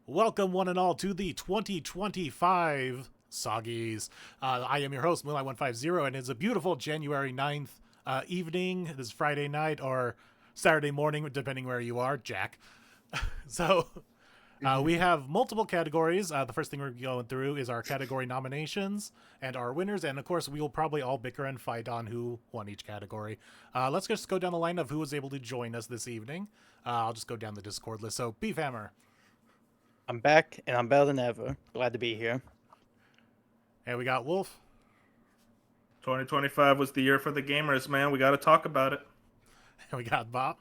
Welcome, one and all, to the 2025 Soggies. I am your host, Moonlight150, and it's a beautiful January 9th evening. This is Friday night or Saturday morning, depending where you are, Jack. We have multiple categories. The first thing we're going through is our category nominations and our winners, and of course, we will probably all bicker and fight on who won each category. Let's just go down the line of who was able to join us this evening. I'll just go down the Discord list. So, Beefhammer. I'm back, and I'm better than ever. Glad to be here. And we got Wolf. 2025 was the year for the gamers, man. We got to talk about it. And we got Bob.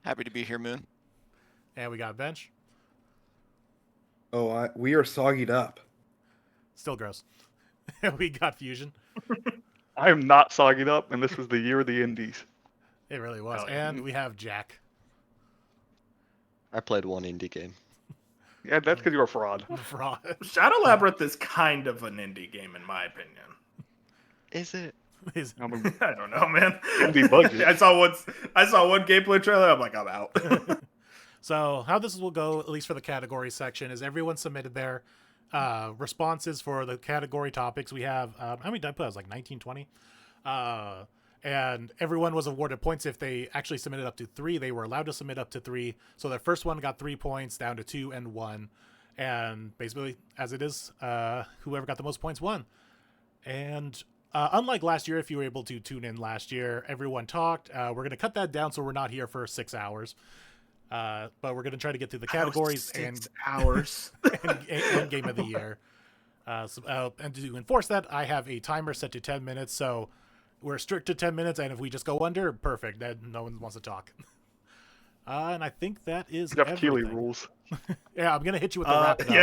Happy to be here, Moon. And we got Bench. Oh, we are soggied up. Still gross. And we got Fusion. I am not sogging up, and this was the year of the indies. It really was. Oh, yeah. And we have Jack. I played one indie game. Yeah, that's because you're a fraud. Fraud. Shadow Labyrinth is kind of an indie game, in my opinion. Is it? I'm a I don't know, man. indie budget. I saw one gameplay trailer. I'm like, I'm out. So how this will go, at least for the category section, is everyone submitted their responses for the category topics. We have, how many did I put? I was like 19, 20. And everyone was awarded points. If they actually submitted up to 3, they were allowed to submit up to 3. So their first one got 3 points, down to 2 and 1. And basically, as it is, whoever got the most points won. And unlike last year, if you were able to tune in last year, everyone talked. We're going to cut that down so we're not here for 6 hours. But we're going to try to get through the categories and hours and game of the year. And to enforce that, I have a timer set to 10 minutes. So we're strict to 10 minutes, and if we just go under, perfect. Then no one wants to talk. And I think that is Jeff everything. Keighley rules. Yeah, I'm gonna hit you with the wrap it up.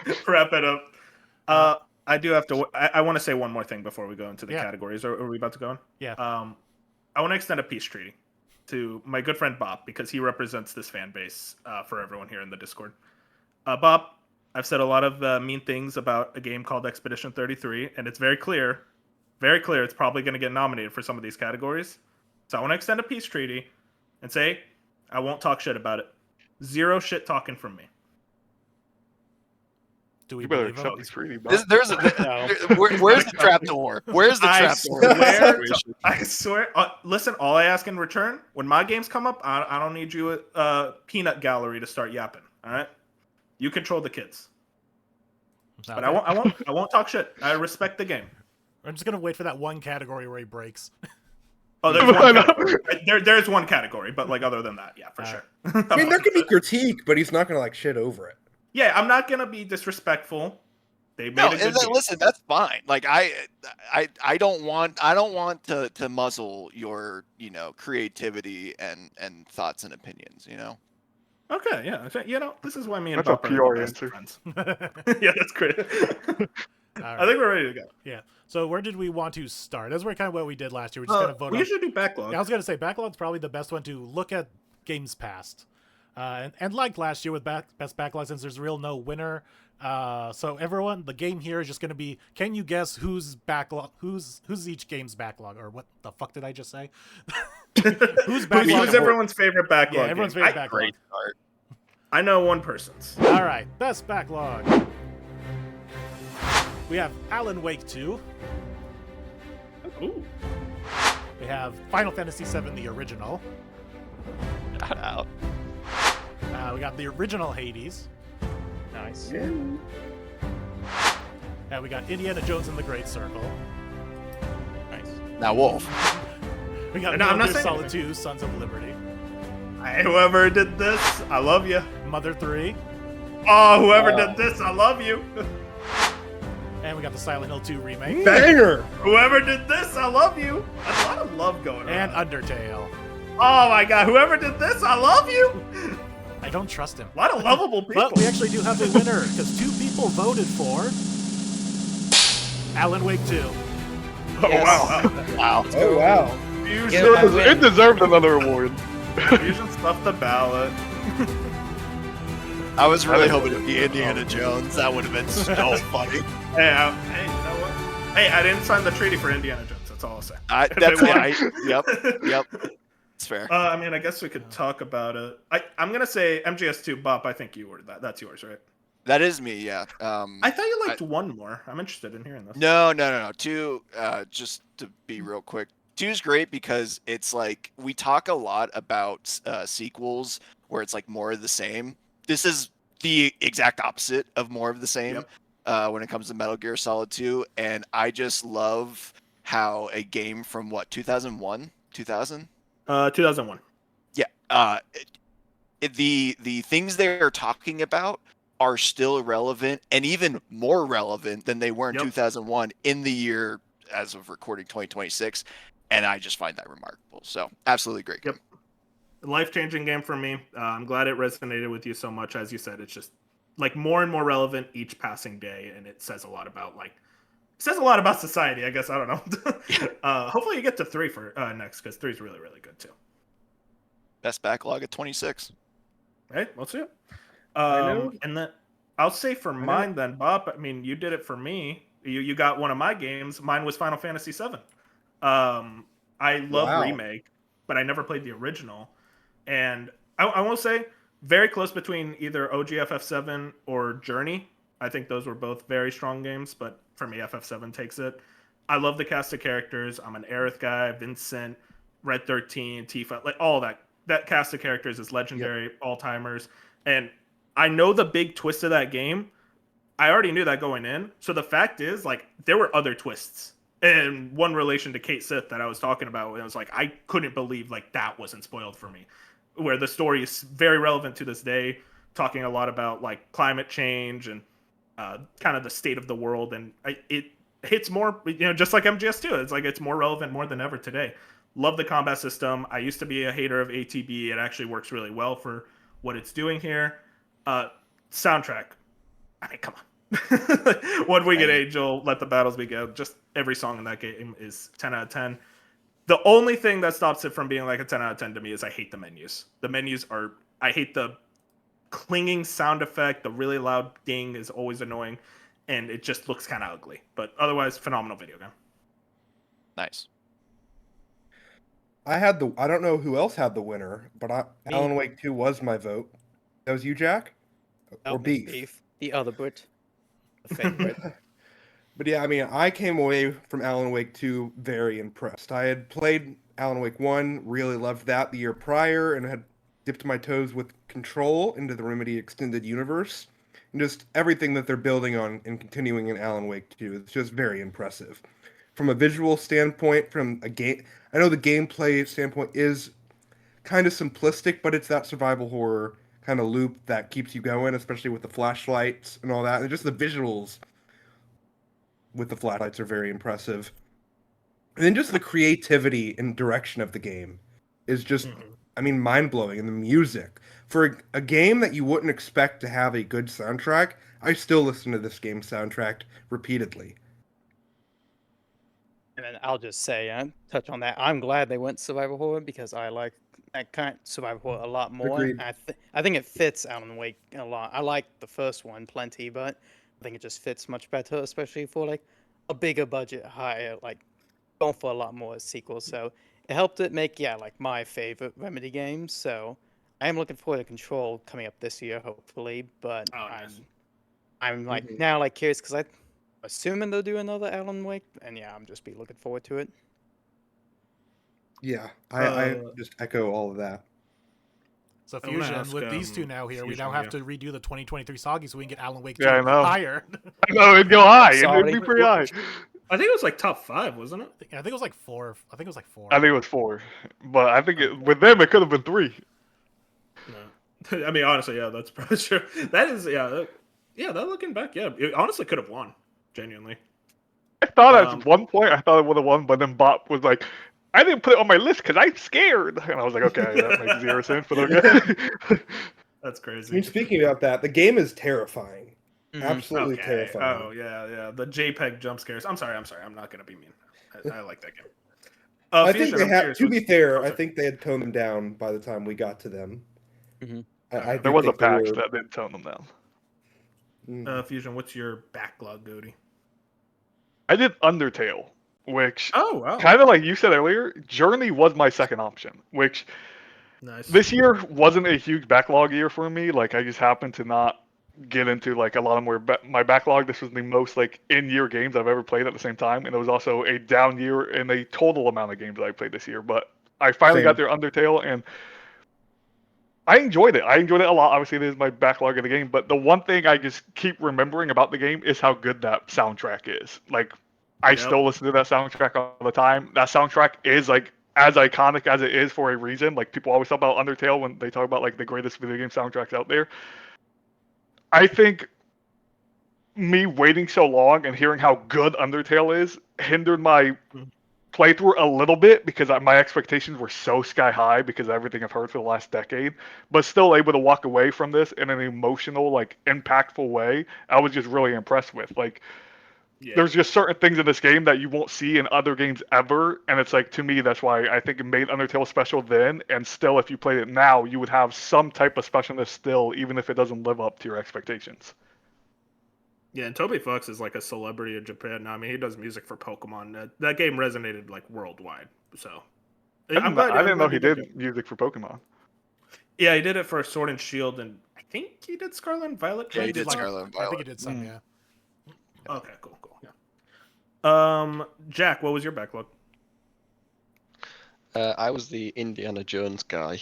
Yeah, wrap it up. I do have to. I want to say one more thing before we go into the categories. Are we about to go in? Yeah. I want to extend a peace treaty to my good friend Bob because he represents this fan base for everyone here in the Discord. Bob, I've said a lot of mean things about a game called Expedition 33, and it's very clear it's probably going to get nominated for some of these categories. So I want to extend a peace treaty and say I won't talk shit about it. 0 shit talking from me. Do we You better believe accept him? this treaty, bro. Where's the trapdoor? Where's the trapdoor? I swear. Listen, all I ask in return, when my games come up, I don't need you peanut gallery to start yapping. All right, you control the kids. Okay. But I won't talk shit. I respect the game. I'm just gonna wait for that one category where he breaks. Oh, there's one category. There's one category, but like other than that, yeah, for sure. I mean, there could be critique, but he's not gonna like shit over it. Yeah, I'm not gonna be disrespectful. They made a good game. Listen, that's fine. Like I don't want to muzzle your creativity and thoughts and opinions. Okay, yeah. This is why me and That's a Bob are PR best answer. friends. Yeah, that's great. Right. I think we're ready to go. Yeah. So where did we want to start? That's where kind of what we did last year. We just kind of voted. We usually do backlog. I was gonna say Backlog's probably the best one to look at games past. And like last year with best backlog, since there's real no winner. So everyone, the game here is just gonna be, can you guess who's each game's backlog, or what the fuck did I just say? Who's backlog? Who's everyone's favorite backlog? Yeah, everyone's game? favorite backlog. Great start. I know one person's. All right, best backlog. We have Alan Wake 2. Ooh. We have Final Fantasy VII, the original. Shout out. We got the original Hades. Nice. Yeah. And we got Indiana Jones and the Great Circle. Nice. Now Wolf. We got No, I'm Metal not Gear saying Solid anything. 2, Sons of Liberty. Hey, whoever did this, I love you. Mother 3. Oh, whoever did this, I love you. And we got the Silent Hill 2 remake. Banger! Whoever did this, I love you. There's a lot of love going And on. Undertale. Oh my god, whoever did this, I love you. I don't trust him. A lot of lovable people. But we actually do have a winner, because 2 people voted for Alan Wake 2. Oh, Yes. wow. Wow. Oh wow! Fusion, It deserved another award. Fusion stuffed the ballot. I was really hoping it'd be Indiana Jones. That would have been so funny. Hey, you know what? Hey, I didn't sign the treaty for Indiana Jones. That's all I'll say. Yep. That's fair. I mean, I guess we could talk about it. I'm gonna say MGS2 Bop. I think you ordered that. That's yours, right? That is me, yeah. I thought you liked one more. I'm interested in hearing this. No. Two, just to be real quick, two is great because it's like we talk a lot about sequels where it's like more of the same. This is the exact opposite of more of the same when it comes to Metal Gear Solid 2, and I just love how a game from 2001, 2000. 2001. Yeah. The things they're talking about are still relevant and even more relevant than they were in 2001 in the year as of recording 2026, and I just find that remarkable. So absolutely great game. Life-changing game for me. I'm glad it resonated with you so much. As you said, it's just like more and more relevant each passing day, and it says a lot about society. I guess I don't know. Hopefully you get to 3 for next, because 3 is really, really good too. Best backlog at 26. Hey, we'll see it. know. And then I'll say for mine then, Bob. I mean, you did it for me. You got one of my games. Mine was Final Fantasy VII. I love Remake, but I never played the original. And I will say, very close between either OG FF7 or Journey. I think those were both very strong games, but for me, FF7 takes it. I love the cast of characters. I'm an Aerith guy, Vincent, Red 13, Tifa, like all that. That cast of characters is legendary, all-timers. And I know the big twist of that game. I already knew that going in. So the fact is, like, there were other twists. And one relation to Kate Sith that I was talking about, it was like, I couldn't believe, like, that wasn't spoiled for me. Where the story is very relevant to this day, talking a lot about, like, climate change and kind of the state of the world. And it hits more, just like MGS2. It's like, it's more relevant more than ever today. Love the combat system. I used to be a hater of ATB. It actually works really well for what it's doing here. Soundtrack. I mean, come on. One Winged Angel, Let the Battles Begin. Just every song in that game is 10 out of 10. The only thing that stops it from being like a 10 out of 10 to me is I hate the menus. The menus are... I hate the clinging sound effect. The really loud ding is always annoying. And it just looks kind of ugly. But otherwise, phenomenal video game. Nice. I don't know who else had the winner, but Alan Wake 2 was my vote. That was you, Jack? Or Beef? The other Brit. The favorite. But yeah, I mean, I came away from Alan Wake 2 very impressed. I had played Alan Wake 1, really loved that the year prior, and had dipped my toes with Control into the Remedy Extended Universe. And just everything that they're building on and continuing in Alan Wake 2 is just very impressive. From a visual standpoint, from a game... I know the gameplay standpoint is kind of simplistic, but it's that survival horror kind of loop that keeps you going, especially with the flashlights and all that. And just the visuals with the flashlights are very impressive. And then just the creativity and direction of the game is just, I mean, mind-blowing. And the music. For a game that you wouldn't expect to have a good soundtrack, I still listen to this game's soundtrack repeatedly. And then I'll just say, touch on that. I'm glad they went survival horror because I like that kind of survival horror a lot more. Agreed. I think it fits Alan Wake a lot. I like the first one plenty, but I think it just fits much better, especially for like a bigger budget, higher, like going for a lot more sequels. So it helped it make like my favorite Remedy games. So I am looking forward to Control coming up this year, hopefully. But I'm like now like curious because I'm assuming they'll do another Alan Wake, and I'm just be looking forward to it. Yeah, I just echo all of that. So Fusion, with these two now here, we now have to redo the 2023 Soggy so we can get Alan Wake 2 I know. higher. I know, it'd go high. It'd be Sorry. pretty high. I think it was like top 5, wasn't it? I think it was like 4. I think it was like 4. I think it was 4. But I think with them, it could have been 3. No. I mean, honestly, yeah, that's probably true. That is, that looking back, it honestly could have won, genuinely. I thought at one point, I thought it would have won, but then Bop was like, I didn't put it on my list because I'm scared. And I was like, okay, that makes 0 sense, but okay. That's I mean, crazy. speaking about that, the game is terrifying. Absolutely Okay. terrifying. Oh, yeah. The JPEG jump scares. I'm sorry. I'm not going to be mean. I like that game. I think Fusion, they I'm had, curious, to be fair, what's I think they had toned them down by the time we got to them. I There was a think they patch were- that didn't tone them down. Fusion, what's your backlog, Goody? I did Undertale. which Oh wow. kind of like you said earlier, Journey was my second option, which Nice. this year wasn't a huge backlog year for me. Like I just happened to not get into like a lot of my backlog. This was the most like in-year games I've ever played at the same time, and it was also a down year in a total amount of games that I played this year. But I finally got Same. through Undertale, and I enjoyed it. I enjoyed it a lot. Obviously, it is my backlog of the game, but the one thing I just keep remembering about the game is how good that soundtrack is. Like, I Yep. still listen to that soundtrack all the time. That soundtrack is like as iconic as it is for a reason. Like people always talk about Undertale when they talk about like the greatest video game soundtracks out there. I think me waiting so long and hearing how good Undertale is hindered my playthrough a little bit because my expectations were so sky high because of everything I've heard for the last decade, but still able to walk away from this in an emotional, like impactful way. I was just really impressed with. Like, Yeah. there's just certain things in this game that you won't see in other games ever, and it's like to me that's why I think it made Undertale special then, and still if you played it now, you would have some type of specialness still, even if it doesn't live up to your expectations. Yeah, and Toby Fox is like a celebrity in Japan now. I mean, he does music for Pokemon. That game resonated like worldwide. So I didn't know he did music for Pokemon. Yeah, he did it for Sword and Shield, and I think he did Scarlet and Violet. Yeah, he as did well. Scarlet and I think Violet. he did some, yeah. Okay, cool. Yeah. Jack, what was your backlog? I was the Indiana Jones guy.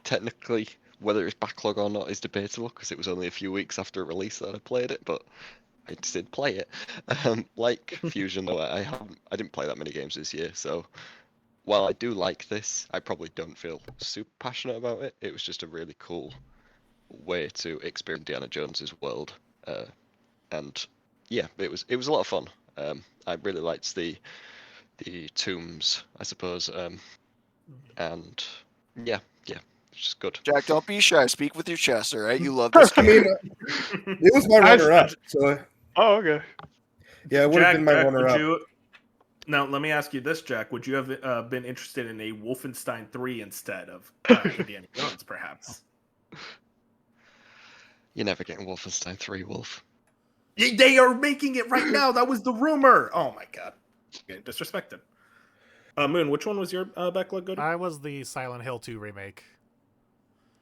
Technically, whether it's backlog or not is debatable because it was only a few weeks after release that I played it, but I did play it. Like Fusion, though, I didn't play that many games this year, so while I do like this, I probably don't feel super passionate about it. It was just a really cool way to experience Indiana Jones's world, and yeah, it was a lot of fun. I really liked the tombs, I suppose, and yeah, it's just good. Jack, don't be shy. Speak with your chest, all right? You love this I game. mean, it was my runner-up, so Oh, okay. yeah, it would have been my Jack, runner-up. Now, let me ask you this, Jack. Would you have been interested in a Wolfenstein 3 instead of Indiana Jones, perhaps? You're never getting Wolfenstein 3, Wolf. They are making it right now. That was the rumor. Oh my god, getting disrespected. Moon, which one was your backlog go to? I was the Silent Hill 2 remake.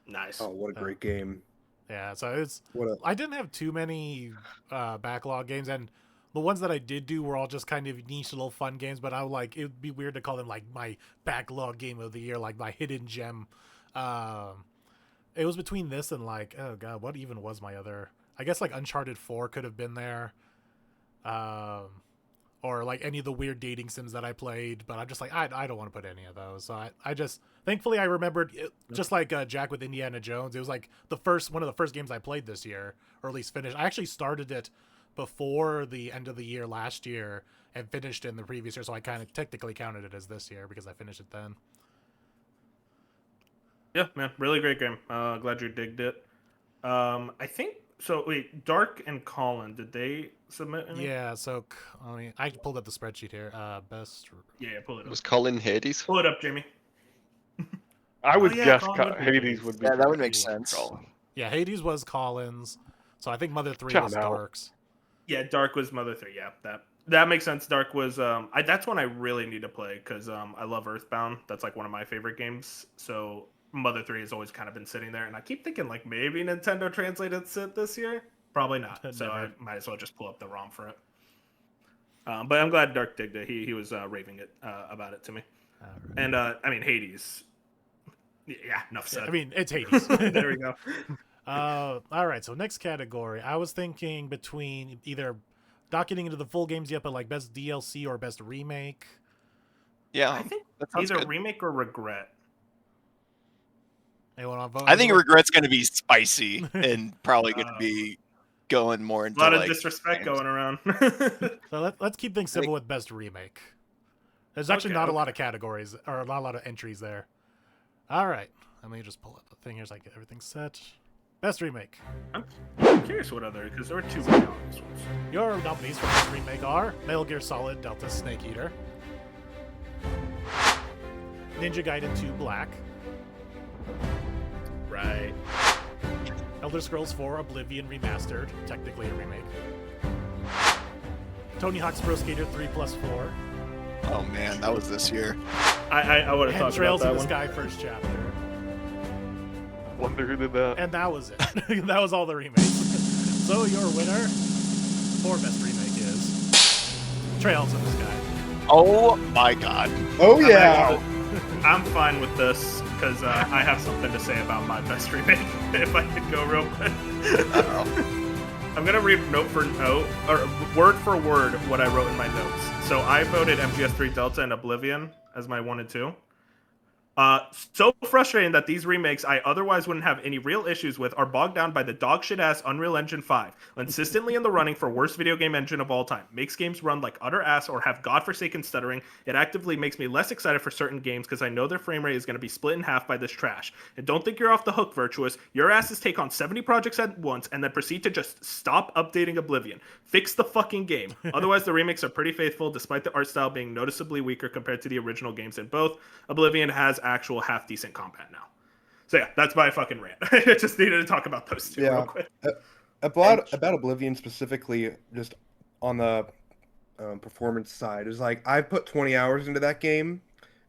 Nice. Oh, what a great game! Yeah, so it's What a I didn't have too many backlog games, and the ones that I did do were all just kind of niche little fun games, but I like it would be weird to call them like my backlog game of the year, like my hidden gem. It was between this and like, oh god, what even was my other? I guess like Uncharted 4 could have been there. Or like any of the weird dating sims that I played, but I'm just like, I don't want to put any of those. So I just, thankfully I remembered, just like Jack with Indiana Jones, it was like one of the first games I played this year, or at least finished. I actually started it before the end of the year last year and finished it in the previous year, so I kind of technically counted it as this year because I finished it then. Yeah, man, really great game. Glad you digged it. I think so. Wait, Dark and Colin, did they submit any? Yeah, so I pulled up the spreadsheet here. Best. Yeah, pull it up. Was Colin Hades? Pull it up, Jamie. I would yeah, guess Colin would be Hades Hades. would be. Yeah, that would make pretty sense. Colin. Yeah, Hades was Collins, so I think Mother 3 Shout was out. Dark's. Yeah, Dark was Mother 3. Yeah, that makes sense. Dark was that's one I really need to play because I love Earthbound. That's like one of my favorite games. So Mother 3 has always kind of been sitting there, and I keep thinking like maybe Nintendo translated it this year. Probably not. So I might as well just pull up the ROM for it. But I'm glad Dark digged it. He was raving it about it to me. Right. And I mean Hades. Yeah, enough said. I mean, it's Hades. There we go. All right, so next category. I was thinking between either not getting into the full games yet, but like best DLC or best remake. Yeah, I think that sounds either good. remake or regret. Anyone want to vote? I think Regret's going to be spicy and probably going to be going more A into lot of like disrespect games. going around. So let's keep things simple with best remake. There's actually not a lot of categories or not a lot of entries there. All right, let me just pull up the thing here so I get everything set. Best remake. I'm curious what other, because there were two really obvious ones. Your nominees for best remake are Metal Gear Solid Delta Snake Eater, Ninja Gaiden 2 Black, Right. Elder Scrolls 4 Oblivion Remastered, technically a remake, Tony Hawk's Pro Skater 3+4, Oh man, that was this year. I would have and thought about Trails that in the one. Sky first chapter. Wonder who did that. And that was it. That was all the remakes. So your winner for best remake is Trails in the Sky. Oh my god. Oh yeah. I'm fine with this because I have something to say about my best remake. If I could go real quick, I'm gonna read note for note or word for word what I wrote in my notes. So I voted MGS3 Delta and Oblivion as my 1 and 2. So frustrating that these remakes I otherwise wouldn't have any real issues with are bogged down by the dogshit ass Unreal Engine 5, consistently in the running for worst video game engine of all time. Makes games run like utter ass or have godforsaken stuttering. It actively makes me less excited for certain games because I know their frame rate is going to be split in half by this trash. And don't think you're off the hook, Virtuous. Your asses take on 70 projects at once and then proceed to just stop updating Oblivion. Fix the fucking game. Otherwise, the remakes are pretty faithful, despite the art style being noticeably weaker compared to the original games in both. Oblivion has actual half-decent combat now. So yeah, that's my fucking rant. I just needed to talk about those two real quick. About Oblivion specifically, just on the performance side, is like I've put 20 hours into that game,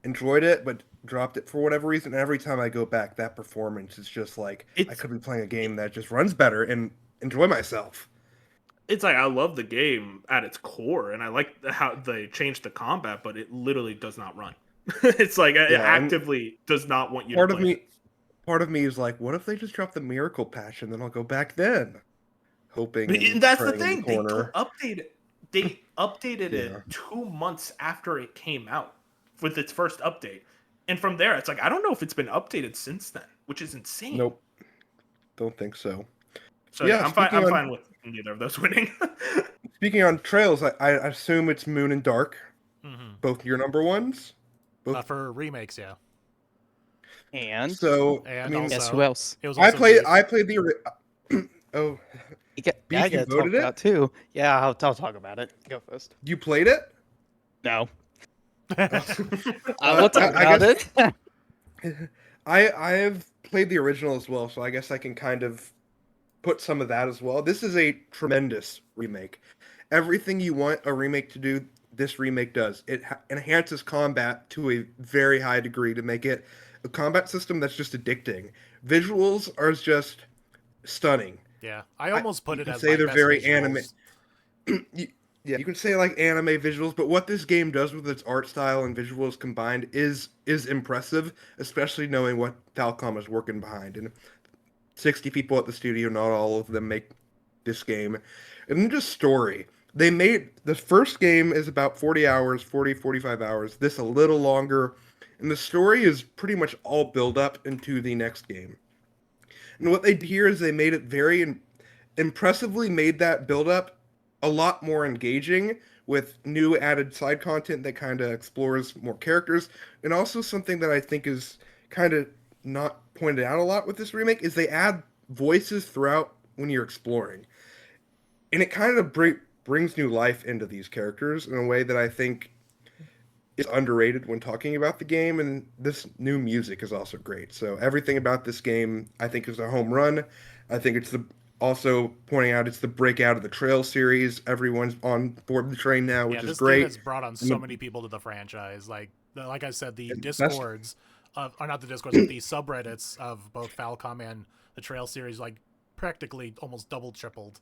enjoyed it, but dropped it for whatever reason. And every time I go back, that performance is just like I could be playing a game that just runs better and enjoy myself. It's like I love the game at its core, and I like how they changed the combat, but it literally does not run. It's like it actively does not want you to play. Part of me is like, what if they just drop the miracle patch and then I'll go back then, hoping. And that's the praying in thing. corner. They updated it 2 months after it came out with its first update, and from there, it's like I don't know if it's been updated since then, which is insane. Nope, don't think so. So yeah, I'm fine with neither of those winning. Speaking on Trails, I assume it's Moon and Dark, both your number ones. Both For remakes, yeah. And so And I mean, also, guess who else? It was I also played Beef. the. Oh, I Beef, you gotta talk voted it? about too. Yeah, I'll talk about it. Go first. you played it? No. I We'll talk about guess- it. I have played the original as well, so I guess I can kind of put some of that as well. This is a tremendous remake. Everything you want a remake to do, this remake does. It enhances combat to a very high degree to make it a combat system that's just addicting. Visuals are just stunning. Yeah, I almost put you it can as say my they're best very visuals. You can say like anime visuals, but what this game does with its art style and visuals combined is impressive, especially knowing what Falcom is working behind. And 60 people at the studio, not all of them make this game. And then just story. They made the first game is about 40 hours, 45 hours. This a little longer. And the story is pretty much all build up into the next game. And what they did here is they made it very impressively made that build up a lot more engaging with new added side content that kind of explores more characters. And also something that I think is kind of not pointed out a lot with this remake is they add voices throughout when you're exploring. And it kind of brings new life into these characters in a way that I think is underrated when talking about the game, and this new music is also great. So everything about this game I think is a home run. I think it's also pointing out it's the breakout of the Trail series. Everyone's on board the train now, which is this great. game has brought on so many people to the franchise. Like I said, the discords or not the discords, but the subreddits of both Falcom and the Trail series, like practically almost double tripled.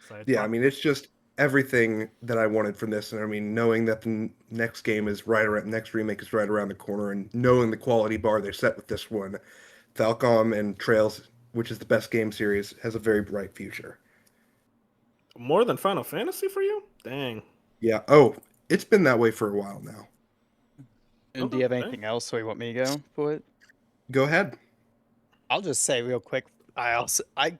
So I mean, it's just everything that I wanted from this. And I mean, knowing that the next game is next remake is right around the corner, and knowing the quality bar they set with this one, Falcom and Trails, which is the best game series, has a very bright future. More than Final Fantasy for you? Dang. Yeah. Oh, it's been that way for a while now. And do you have anything else so you want me to go for it? Go ahead. I'll just say real quick. I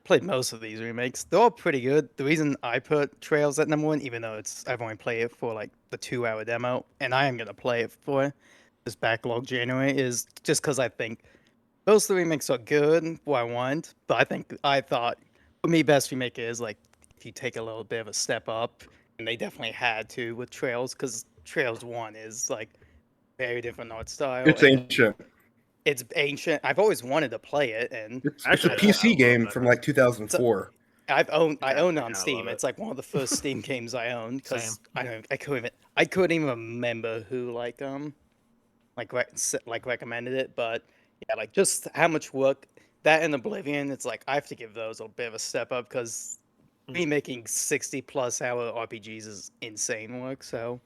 played most of these remakes. They're all pretty good. The reason I put Trails at number 1, even though I've only played it for like the 2-hour demo, and I am gonna play it for this Backlog January, is just because I think most of the remakes are good, what I want. But I thought for me, best remake is like if you take a little bit of a step up, and they definitely had to with Trails, because Trails 1 is like very different art style. It's ancient. It's ancient. I've always wanted to play it, and It's a Actually, PC I love game that. from like 2004. I own it on I Steam. love it. It's like one of the first Steam games I owned because Same. I couldn't even remember who recommended it, but yeah, like just how much work that and Oblivion. It's like I have to give those a bit of a step up because me making 60+ hour RPGs is insane work. So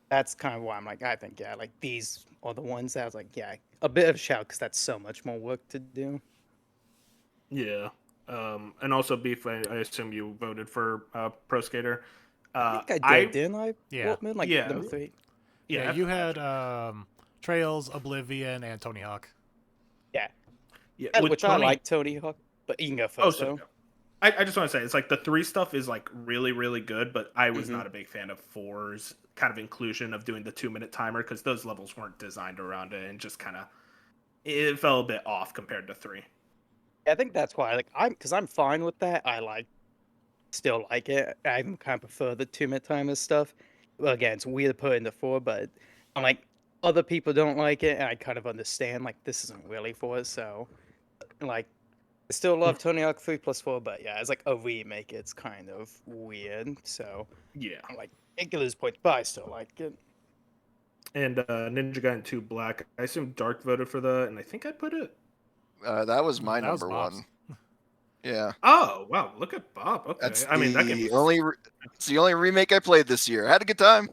that's kind of why I'm like, I think yeah, like these are the ones that I was like, yeah, a bit of a shout because that's so much more work to do. Yeah. And also, Beef, I assume you voted for Pro Skater. I think I did, didn't I? Yeah. Wolfman? Like Yeah. number 3. Yeah, you had Trails, Oblivion, and Tony Hawk. Yeah. Yeah, with Which I like Tony Hawk, but you can go first. so though. I just want to say it's like the 3 stuff is like really really good, but I was not a big fan of 4's kind of inclusion of doing the 2-minute timer because those levels weren't designed around it and just kind of it fell a bit off compared to 3. I think that's why I'm fine with that. I still like it. I even kind of prefer the 2-minute timer stuff. Well, again, it's weird to put into 4, but I'm like other people don't like it, and I kind of understand. Like this isn't really for it, so like I still love Tony Hawk 3+4, but yeah, it's like a remake. It's kind of weird. So Yeah. I'm like it can lose points, but I still like it. And Ninja Gaiden 2 Black, I assume Dark voted for that, and I think I put it. That was my That was number Bob's. 1. Yeah. Oh wow, look at Bob. Okay, That's I mean that game the was... only. It's the only remake I played this year. I had a good time.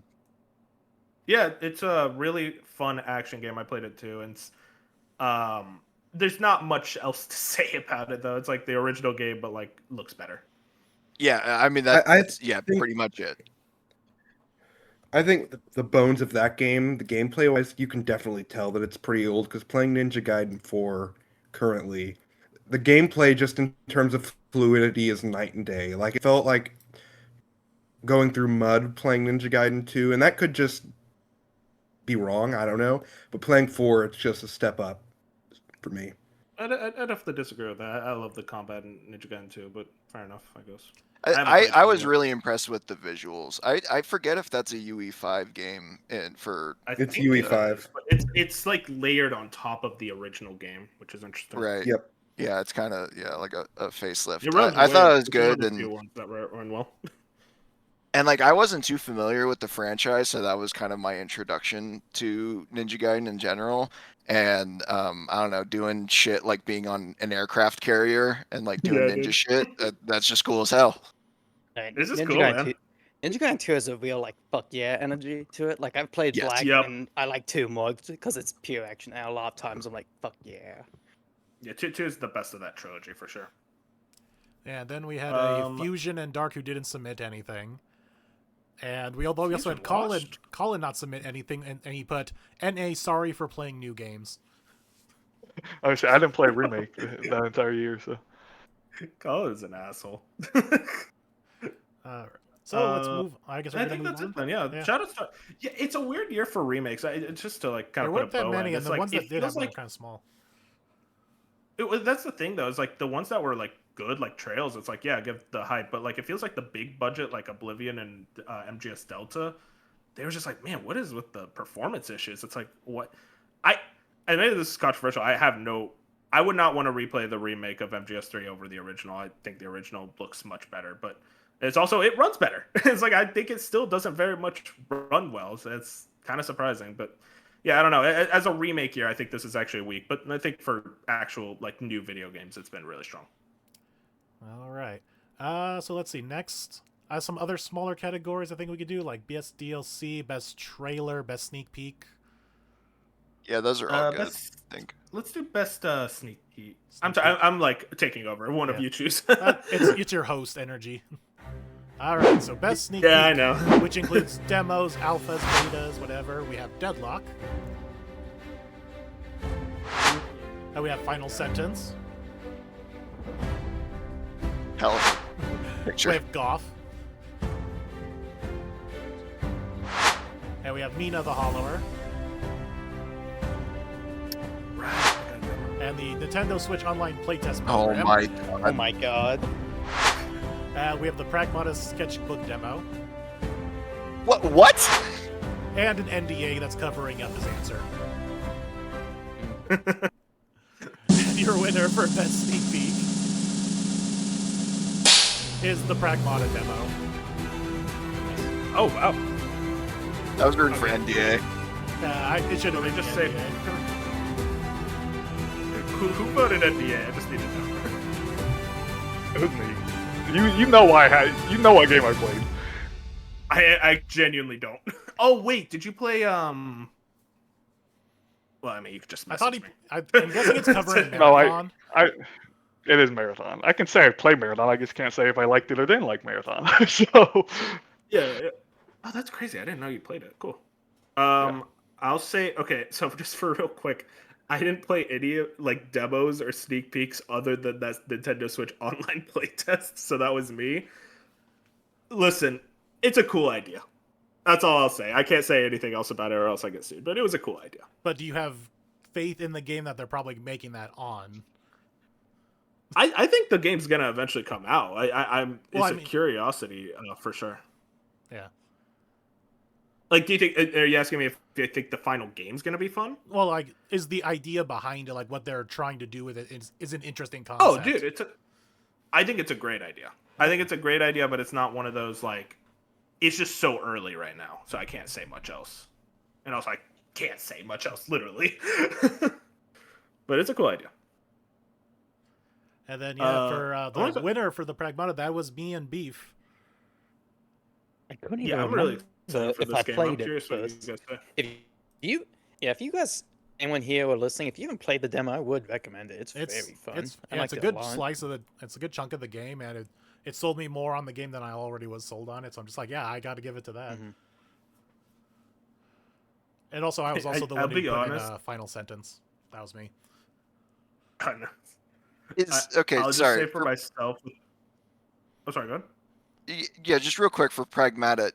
Yeah, it's a really fun action game. I played it too, and there's not much else to say about it though. It's like the original game, but like looks better. Yeah, I mean I that's think- pretty much it. I think the bones of that game, the gameplay wise, you can definitely tell that it's pretty old because playing Ninja Gaiden 4 currently, the gameplay just in terms of fluidity is night and day. Like it felt like going through mud playing Ninja Gaiden 2, and that could just be wrong, I don't know. But playing 4, it's just a step up for me. I'd have to disagree with that. I love the combat in Ninja Gaiden 2, but fair enough, I guess. I was really impressed with the visuals. I forget if that's a UE5 game and for It's think UE5. is, but it's like layered on top of the original game, which is interesting. right. Yep. Yeah, it's kind of like a facelift. It runs I thought well. it was It's one of good the and few ones that run well. and like I wasn't too familiar with the franchise, so that was kind of my introduction to Ninja Gaiden in general. And I don't know, doing shit like being on an aircraft carrier and like doing Yeah, ninja dude. shit. That's just cool as hell. And This is Ninja cool, Gaiden man. 2 Ninja Gaiden 2 has a real like fuck yeah energy to it. Like I've played Yes. Black Yep. and I like 2 more because it's pure action. And a lot of times I'm like fuck yeah. Yeah, 2 is the best of that trilogy for sure. And then we had a Fusion and Dark who didn't submit anything. And we also Fusion had Colin lost. not submit anything, and he put NA sorry for playing new games. I didn't play Remake that entire year, so. Colin's an asshole. So let's move. I guess we're I gonna think move that's on. it then. Yeah, shout out to... Yeah, it's a weird year for remakes. It's just to like kind There of weren't put a that bow many, in. and It's the like, ones that it did feels have them like were kind of small. that's the thing though. Is like the ones that were like good, like Trails. It's like yeah, give the hype, but like it feels like the big budget, like Oblivion and MGS Delta, they were just like, man, what is with the performance issues? It's like what I maybe this is controversial. I would not want to replay the remake of MGS3 over the original. I think the original looks much better, but it's also it runs better. It's like I think it still doesn't very much run well. So it's kind of surprising, but yeah, I don't know. As a remake year, I think this is actually weak, but I think for actual like new video games, it's been really strong. All right. So let's see. Next, some other smaller categories I think we could do, like best DLC, best trailer, best sneak peek. Yeah, those are all good. Best, I think. Let's do best sneak peek. I'm like taking over. One of you choose. It's your host energy. All right, so best sneak Yeah, I peek, know. which includes demos, alphas, betas, whatever. We have Deadlock. And we have Final Sentence. Hell, We picture. have Goth. And we have Mina the Hollower. And the Nintendo Switch Online Playtest Oh program. my Oh god. my god. We have the Pragmatist Sketchbook demo. What? And an NDA that's covering up his answer. Your winner for best sneak peek is the Pragmata demo. Oh wow. I was rooting for NDA. It should have Let me been just the say- NDA. Who voted NDA? I just need to know. It was me. You know why you know what game I played. I genuinely don't. Oh wait, did you play Well, I mean, you could just I message thought he. me. I'm guessing it's covering No, Marathon. It is Marathon. I can say I played Marathon. I just can't say if I liked it or didn't like Marathon. So Yeah. Oh, that's crazy. I didn't know you played it. Cool. I'll say okay. So just for real quick, I didn't play any like demos or sneak peeks other than that Nintendo Switch online playtest. So that was me. Listen, it's a cool idea. That's all I'll say. I can't say anything else about it, or else I get sued. But it was a cool idea. But do you have faith in the game that they're probably making that on? I think the game's gonna eventually come out. I'm. Well, It's a curiosity for sure. Yeah. Like, do you think? Are you asking me if I think the final game's gonna be fun? Well, like, is the idea behind it, like what they're trying to do with it, is an interesting Oh, concept? dude, I think it's a great idea. I think it's a great idea, but it's not one of those like. It's just so early right now, so I can't say much else. And also, I can't say much else, literally. But it's a cool idea. And then for I the wanna- winner for the Pragmata, that was me and Beef. I couldn't even Yeah, I'm remember really excited for if this I game. played I'm it curious what you first. guys say. If you guys, anyone here or listening, if you haven't played the demo, I would recommend it. It's It's very fun. It's, I yeah, liked it's a it good lot. slice of the. It's a good chunk of the game, and it sold me more on the game than I already was sold on it. So I'm just like, yeah, I got to give it to that. Mhm. And also, I was also the I'll one who be put honest. in a final sentence. That was me. I know. Okay, I'll just sorry. say for myself. Oh, sorry, go ahead. Yeah, just real quick for Pragmata,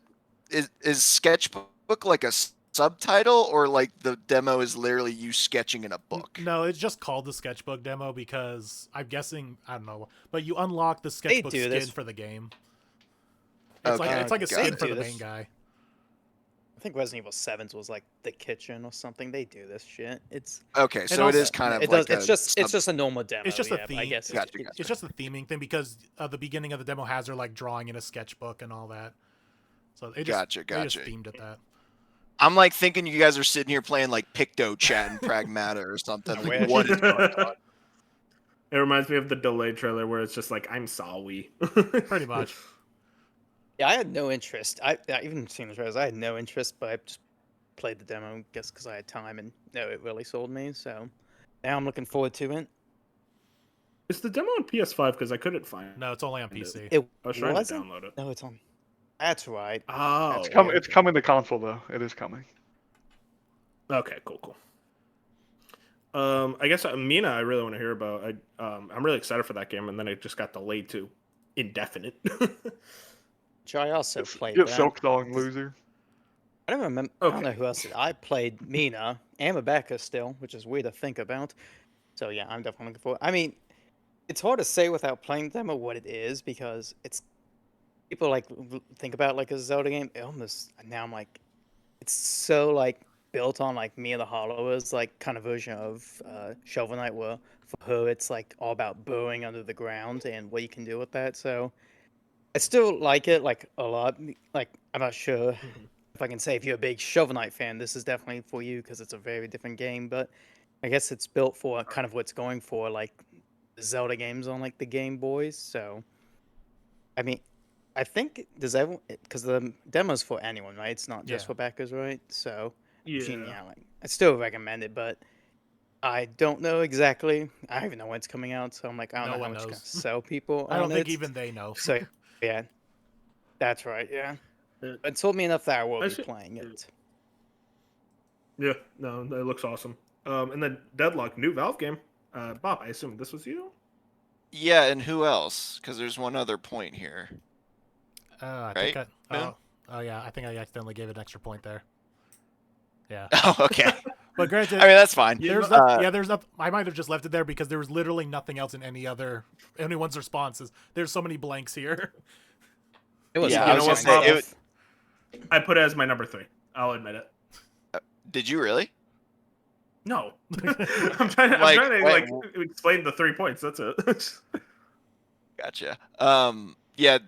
is Sketchbook like a subtitle, or like the demo is literally you sketching in a book? No, it's just called the Sketchbook demo because I'm guessing, I don't know, but you unlock the Sketchbook do skin this. for the game. It's Okay, like a got skin it. for They the do main this. guy. I think Resident Evil 7's was like the kitchen or something. They do this shit. It's Okay, so it also- is kind of it like does. It's just a normal demo. It's just a yeah, but I theme. guess Gotcha, it's, It's just a theming thing because the beginning of the demo has her like drawing in a sketchbook and all that. So they just Gotcha, they just gotcha. themed it that. I'm like thinking you guys are sitting here playing like Picto Chat and Pragmata or something. I Like, wish. what is going on? It reminds me of the delayed trailer where it's just like, I'm sorry. Pretty much. Yeah, I had no interest. I even seen the trailers. I had no interest, but I just played the demo, I guess, because I had time, and no, it really sold me. So now I'm looking forward to it. Is the demo on PS5? Because I couldn't find it. No, it's only on PC. It I was trying wasn't? to download it. No, it's on. That's right. Oh. It's coming to console though. It is coming. Okay, cool. I guess Mina, I really want to hear about. I'm really excited for that game, and then it just got delayed to indefinite. Which I also played. Get that. Silk Song loser. I don't remember. I don't know Okay. who else did. I played Mina and Rebecca still, which is weird to think about. So yeah, I'm definitely looking forward. I mean, it's hard to say without playing the demo what it is because it's people like think about like a Zelda game. It almost now I'm like, it's so like built on like Mia the Hollower's like kind of version of Shovel Knight, where for her it's like all about burrowing under the ground and what you can do with that. So I still like it like a lot. Like I'm not sure if I can say if you're a big Shovel Knight fan, this is definitely for you because it's a very different game. But I guess it's built for kind of what's going for like the Zelda games on like the Game Boys. So I mean, I think does everyone because the demo's for anyone, right? It's not just Yeah. for backers, right? So Yeah. yeah, like I still recommend it, but I don't know exactly. I don't even know when it's coming out, so I'm like, I don't No know how one much it's knows. gonna sell people. I don't on think it. even they know. So yeah, that's right. Yeah, Uh, it told me enough that I will I be see- playing it. Yeah, no, it looks awesome. And then Deadlock, new Valve game. Bob, I assume this was you. Yeah, and who else? Because there's one other point here. I Right? think No? oh yeah, I think I accidentally gave an extra point there. Yeah, Oh, okay. but granted, I mean, that's fine. there's there's not. I might have just left it there because there was literally nothing else in anyone's responses. There's so many blanks here. It was Yeah, fun I was gonna stuff. say, I put it as my number 3. I'll admit it. Did you really? No, I'm trying to Like, like wait, explain the 3 points. That's it. Gotcha. Yeah,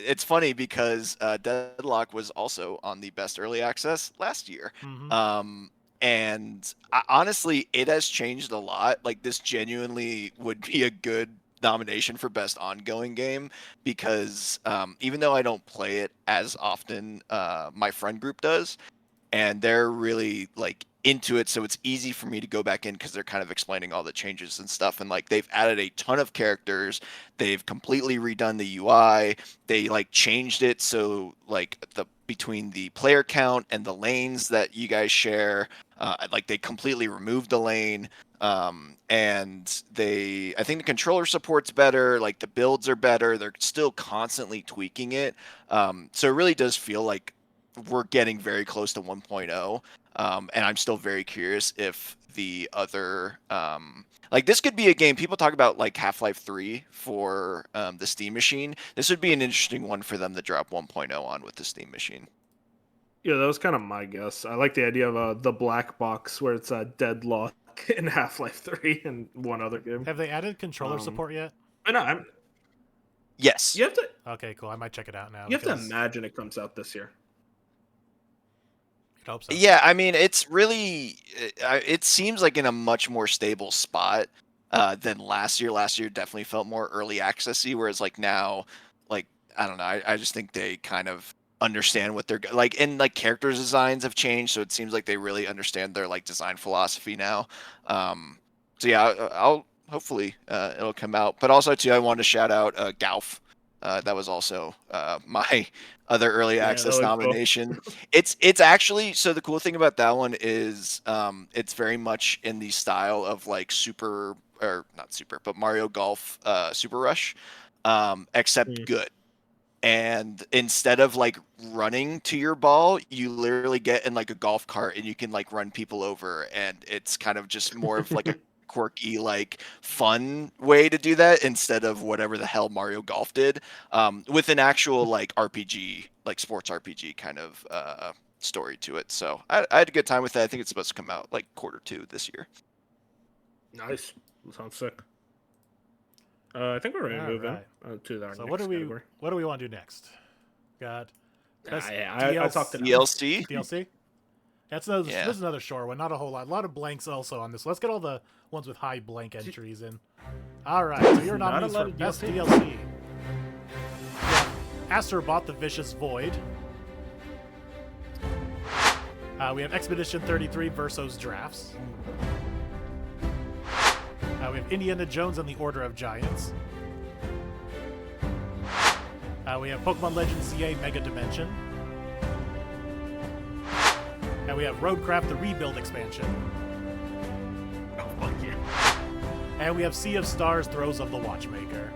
it's funny because Deadlock was also on the best early access last year. Mhm. And honestly, it has changed a lot. Like, this genuinely would be a good nomination for best ongoing game because even though I don't play it as often, my friend group does, and they're really like into it, so it's easy for me to go back in because they're kind of explaining all the changes and stuff. And like, they've added a ton of characters, they've completely redone the UI, they like changed it so like the between the player count and the lanes that you guys share, like they completely removed the lane. And I think the controller support's better, like the builds are better, they're still constantly tweaking it. So it really does feel like we're getting very close to 1.0. And I'm still very curious if the other like, this could be a game people talk about, like Half-Life 3 for the Steam machine. This would be an interesting one for them to drop 1.0 on with the Steam machine. Yeah, that was kind of my guess. I like the idea of the black box where it's a Deadlock in Half-Life 3 and one other game. Have they added controller support yet? But no, Yes. you have to Okay, cool. I might check it out now. you have to because imagine it comes out this year. I hope so. Yeah, I mean, it's really it seems like in a much more stable spot than last year. Last year definitely felt more early accessy, whereas like now, like, I don't know, I just think they kind of understand what they're like, and like character designs have changed, so it seems like they really understand their like design philosophy now. So yeah, I'll hopefully it'll come out. But also too, I wanted to shout out Gauf. That was also my other early Yeah, that access was cool. nomination. It's actually, so the cool thing about that one is it's very much in the style of like Super, or not Super, but Mario Golf Super Rush, except good. And instead of like running to your ball, you literally get in like a golf cart and you can like run people over, and it's kind of just more of like a quirky, like fun way to do that instead of whatever the hell Mario Golf did, with an actual like RPG, like sports RPG kind of story to it. So I had a good time with it. I think it's supposed to come out like Q2 this year. Nice. That sounds sick. I think we're ready to move Alright. in to our So next what do category. we want to do next? Got best I talked to them. DLC? DLC. That's another. Yeah. This is another short one. Not a whole lot. A lot of blanks also on this. Let's get all the ones with high blank entries in. All right. So your Not a nominees lot for of best DLC. DLC. Astrobot: The Vicious Void. We have Expedition 33 Versos Drafts. We have Indiana Jones and the Order of Giants. We have Pokemon Legends ZA Mega Dimension. And we have Roadcraft the Rebuild expansion. Oh, fuck yeah. And we have Sea of Stars Throes of the Watchmaker.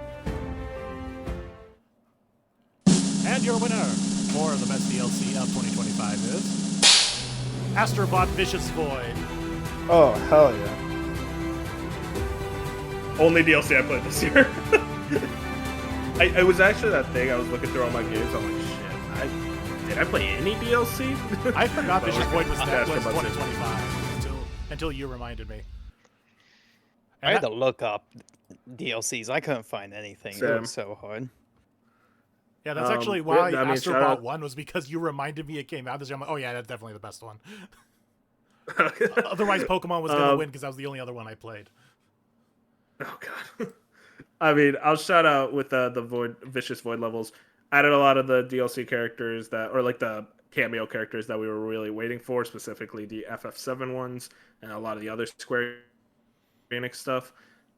And your winner for the best DLC of 2025 is Astrobot Vicious Void. Oh, hell yeah. Only DLC I played this year. I was actually that thing. I was looking through all my games. I'm like, shit. Did I play any DLC? I forgot But, Vicious like, Void was that was Astrobot's it. 2025 until you reminded me. I had to look up DLCs. I couldn't find anything. It Same. was so hard. Yeah, that's actually yeah, why I mean, shout Astrobot out- 1 was because you reminded me it came out this year. I'm like, oh yeah, that's definitely the best one. Otherwise, Pokemon was going to win because that was the only other one I played. Oh god. I mean, I'll shout out with the Vicious Void levels. Added a lot of the DLC characters or like the cameo characters that we were really waiting for, specifically the FF7 ones and a lot of the other Square Enix stuff.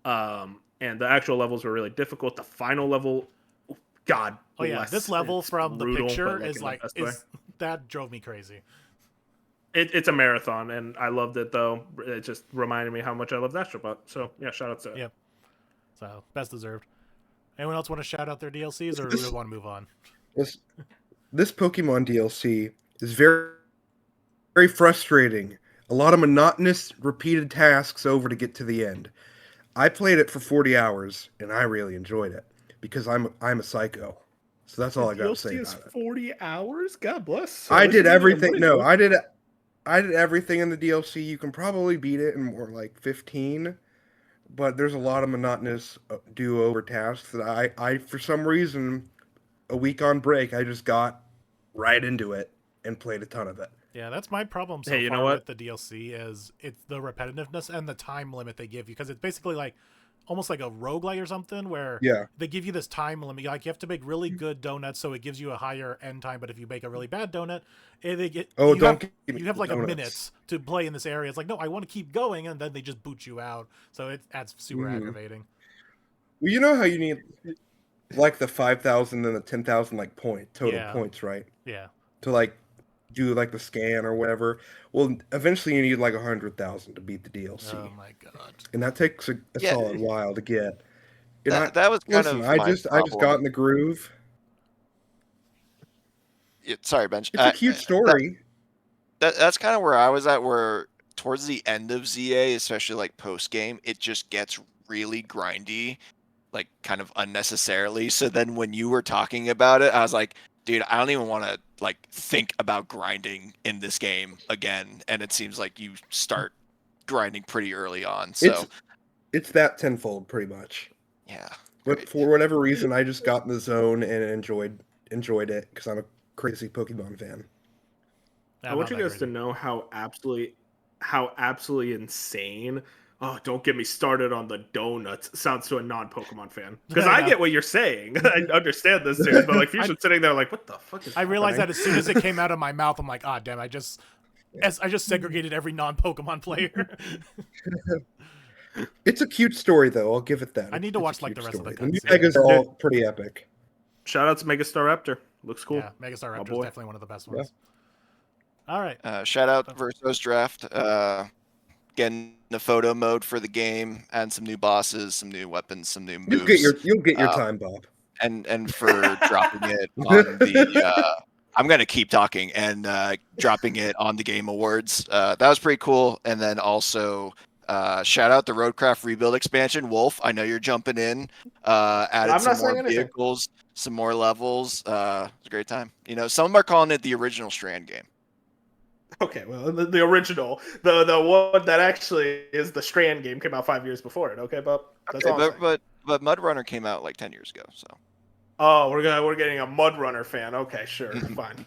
And the actual levels were really difficult. The final level, God. Oh yeah, bless, this level it's from brutal, the picture but, is in the like best way. that drove me crazy. It's a marathon, and I loved it though. It just reminded me how much I loved Astrobot. So yeah, shout out to it. Yep. So best deserved. Anyone else want to shout out their DLCs, or do we want to move on? This Pokemon DLC is very, very frustrating. A lot of monotonous, repeated tasks over to get to the end. I played it for 40 hours, and I really enjoyed it because I'm a psycho. So that's all I got to say DLC is about it. 40 hours. God bless. I did everything. I'm No, ready. I did everything in the DLC. You can probably beat it in more like 15. but there's a lot of monotonous do-over tasks that I for some reason, a week on break, I just got right into it and played a ton of it. Yeah, that's my problem so Hey, you know far what? with the DLC is it's the repetitiveness and the time limit they give you, because it's basically like almost like a roguelite or something where Yeah. they give you this time limit. Like you have to make really good donuts, so it gives you a higher end time. But if you make a really bad donut, Oh, you don't have, give me you have like a donuts. minute to play in this area. It's like, no, I want to keep going, and then they just boot you out. So that's super Mhm. aggravating. Well, you know how you need like the 5,000 and the 10,000 like total Yeah. points, right? Yeah, To like do like the scan or whatever. Well, eventually you need like 100,000 to beat the DLC, oh my god. and that takes a Yeah. solid while to get. And That was kind listen, of I my just problem. got in the groove. Sorry, Bench. It's a cute story. That's kind of where I was at, where towards the end of ZA, especially like post game, it just gets really grindy, like kind of unnecessarily. So then when you were talking about it, I was like, dude, I don't even want to like think about grinding in this game again. And it seems like you start grinding pretty early on. So It's that tenfold pretty much. yeah. But Great. for whatever reason, I just got in the zone and enjoyed it because I'm a crazy Pokemon fan. I want you guys to know how absolutely insane. Oh, don't get me started on the donuts. Sounds to a non-Pokemon fan, because I get what you're saying. I understand this series, but like Fusion's sitting there like, what the fuck is? I realized that happening? as soon as it came out of my mouth, I'm like, ah, damn! I just segregated every non-Pokemon player. It's a cute story, though. I'll give it that. I need to It's a watch, like, cute the rest of the story. The new cutscenes. Megas are all pretty epic. Shout out to Megastar Raptor. Looks cool. Yeah, Megastar My Raptor is boy. definitely one of the best ones. All right. Shout out Versos Draft. Getting the photo mode for the game, and some new bosses, some new weapons, some new moves. You'll get your time, Bob. And for dropping it on the I'm gonna keep talking and dropping it on the Game Awards. That was pretty cool. And then also shout out the Roadcraft Rebuild expansion. Wolf, I know you're jumping in. Added I'm some not saying more anything. vehicles, some more levels. It was a great time. You know, some are calling it the original Strand game. Okay, well, the original, the one that actually is the Strand game, came out 5 years before it. Okay, Bob. That's all I'm saying. But Mud Runner came out like 10 years ago. So. Oh, we're getting a Mud Runner fan. Okay, sure, fine.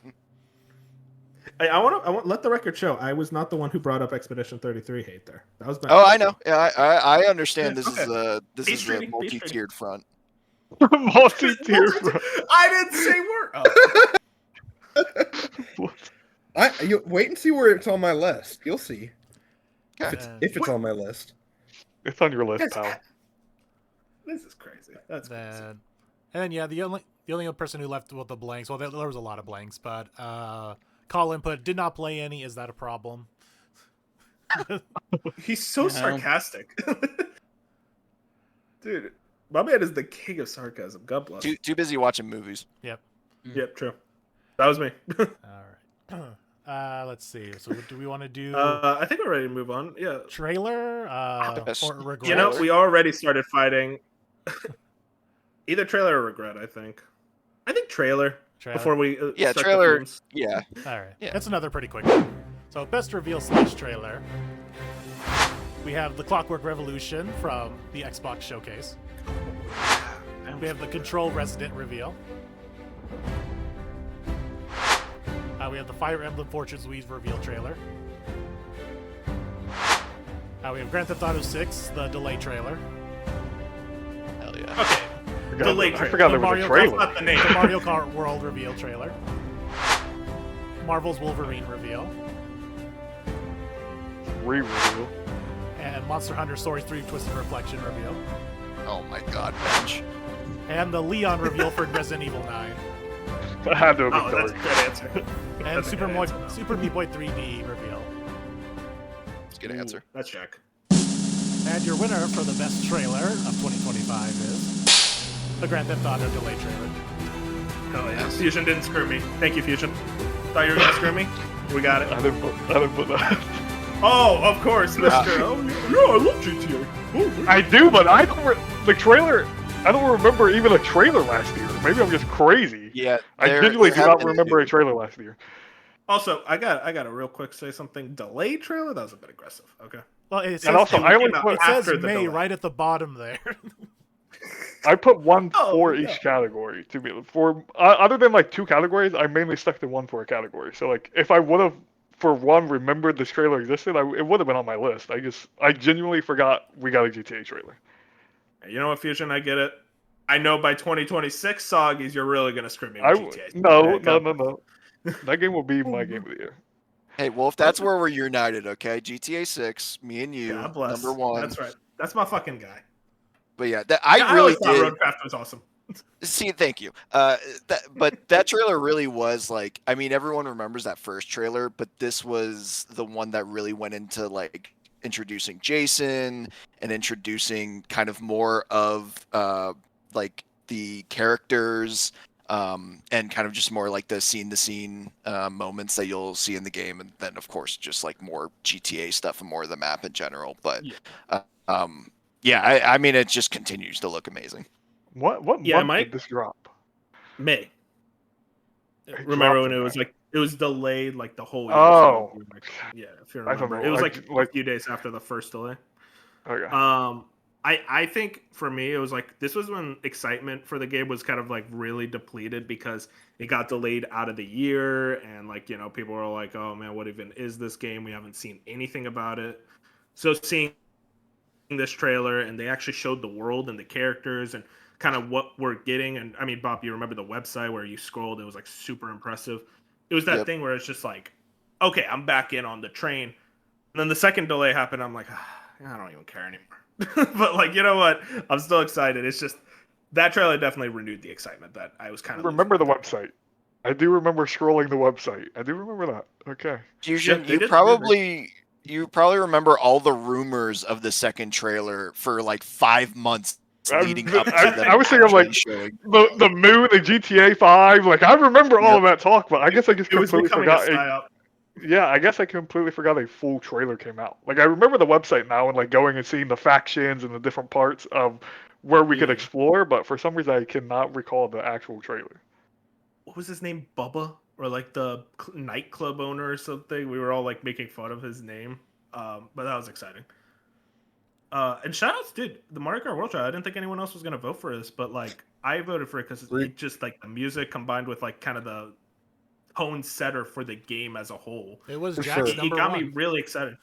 I want let the record show. I was not the one who brought up Expedition 33 hate there. That was bad. Oh, I know. Yeah, I understand. This Okay. is the Peace treaty, peace multi-tiered front. Multi-tier. I didn't say word. Oh. You wait and see where it's on my list. You'll see Okay. if it's on my list. It's on your list, That's- pal. This is crazy. That's crazy. And then yeah, the only person who left with the blanks. Well, there was a lot of blanks, but call input did not play any. Is that a problem? He's so sarcastic. Dude, my man is the king of sarcasm. God bless. Too busy watching movies. Yep. Yep, true. That was me. All right. Let's see. So do we want to do I think we're ready to move on. Yeah. trailer Yes. or regret? You know, we already started fighting. Either trailer or regret, I think. I think trailer. Before we Yeah, start the trailer. fumes. Yeah. All right. Yeah. That's another pretty quick one. So best reveal / trailer. We have the Clockwork Revolution from the Xbox showcase. And we have the Control Resident reveal. We have the Fire Emblem Fortunes Weave reveal trailer. We have Grand Theft Auto 6, the delay trailer. Hell yeah. Okay. Delayed I trailer. forgot The there was Mario a Kart- trailer. Not the name. The Mario Kart World reveal trailer. Marvel's Wolverine reveal. Re-reveal. And Monster Hunter Story 3 Twisted Reflection reveal. Oh my god, Bench. And the Leon reveal for Resident Evil 9. I had to have Oh, been that's a dark. good answer. And That's a good answer. Super Meat Boy 3D reveal. That's a good answer. That's Jack. And your winner for the best trailer of 2025 is the Grand Theft Auto delay trailer. Hell yeah. Fusion didn't screw me. Thank you, Fusion. Thought you were gonna screw me? We got I it. didn't put that. Oh, of course, Mr. Oh, yeah, I love GTA. Oh, I do, but I don't. The trailer. I don't remember even a trailer last year. Maybe I'm just crazy. Yeah. I genuinely do not remember a trailer last year. Also, I got to real quick say something. Delayed trailer? That was a bit aggressive. Okay. Well, it It says, also, came I only out put- it says after the May delay. right at the bottom there. I put one Oh, for no. each category to be for other than like 2 categories. I mainly stuck to one for a category. So like if I would have for one remembered this trailer existed, it would have been on my list. I genuinely forgot we got a GTA trailer. You know what, Fusion? I get it. I know by 2026, Soggies, you're really gonna scream me with I GTA. no Okay, go. no. That game will be my game of the year. Hey, Wolf, that's where we're united, okay? GTA 6, me and you, God bless. number 1. That's right. That's my fucking guy. But yeah, I I really always thought did. Roadcraft was awesome. See, thank you. But that trailer really was like, I mean, everyone remembers that first trailer, but this was the one that really went into like introducing Jason and introducing kind of more of like the characters and kind of just more like the scene moments that you'll see in the game, and then of course just like more GTA stuff and more of the map in general. But yeah, I mean, it just continues to look amazing. What Yeah, month Mike? did this drop? May. It Remember dropped when in it was May. like it was delayed like the whole year? Oh. So like, yeah, if you I don't remember, know, it was I like j- a like- few days after the first delay. Okay. I think for me it was like this was when excitement for the game was kind of like really depleted because it got delayed out of the year, and like, you know, people were like, oh man, what even is this game? We haven't seen anything about it. So seeing this trailer and they actually showed the world and the characters and kind of what we're getting, and I mean, Bob, you remember the website where you scrolled? It was like super impressive. It was that Yep. thing where it's just like, okay, I'm back in on the train. And then the second delay happened. I'm like, I don't even care anymore. But like, you know what? I'm still excited. It's just that trailer definitely renewed the excitement that I was kind of Remember the losing. website. I do remember scrolling the website. I do remember that. Okay. Fusion, Yeah, they you did- probably remember all the rumors of the second trailer for like 5 months leading up to them I was thinking of like actually showing. the moon, the GTA 5. Like I remember all of that talk, but I guess I just It was completely becoming a forgot. psyop. Yeah, I guess I completely forgot a full trailer came out. Like I remember the website now and like going and seeing the factions and the different parts of where we could Yeah. explore, but for some reason I cannot recall the actual trailer. What was his name? Bubba? Or like the nightclub owner or something? We were all like making fun of his name. But that was exciting. And shoutouts, dude, the Mario Kart World Trial. I didn't think anyone else was gonna vote for this, but like I voted for it because it just like the music combined with like kind of the tone setter for the game as a whole. It was For Jack's sure. He number got one. me really excited.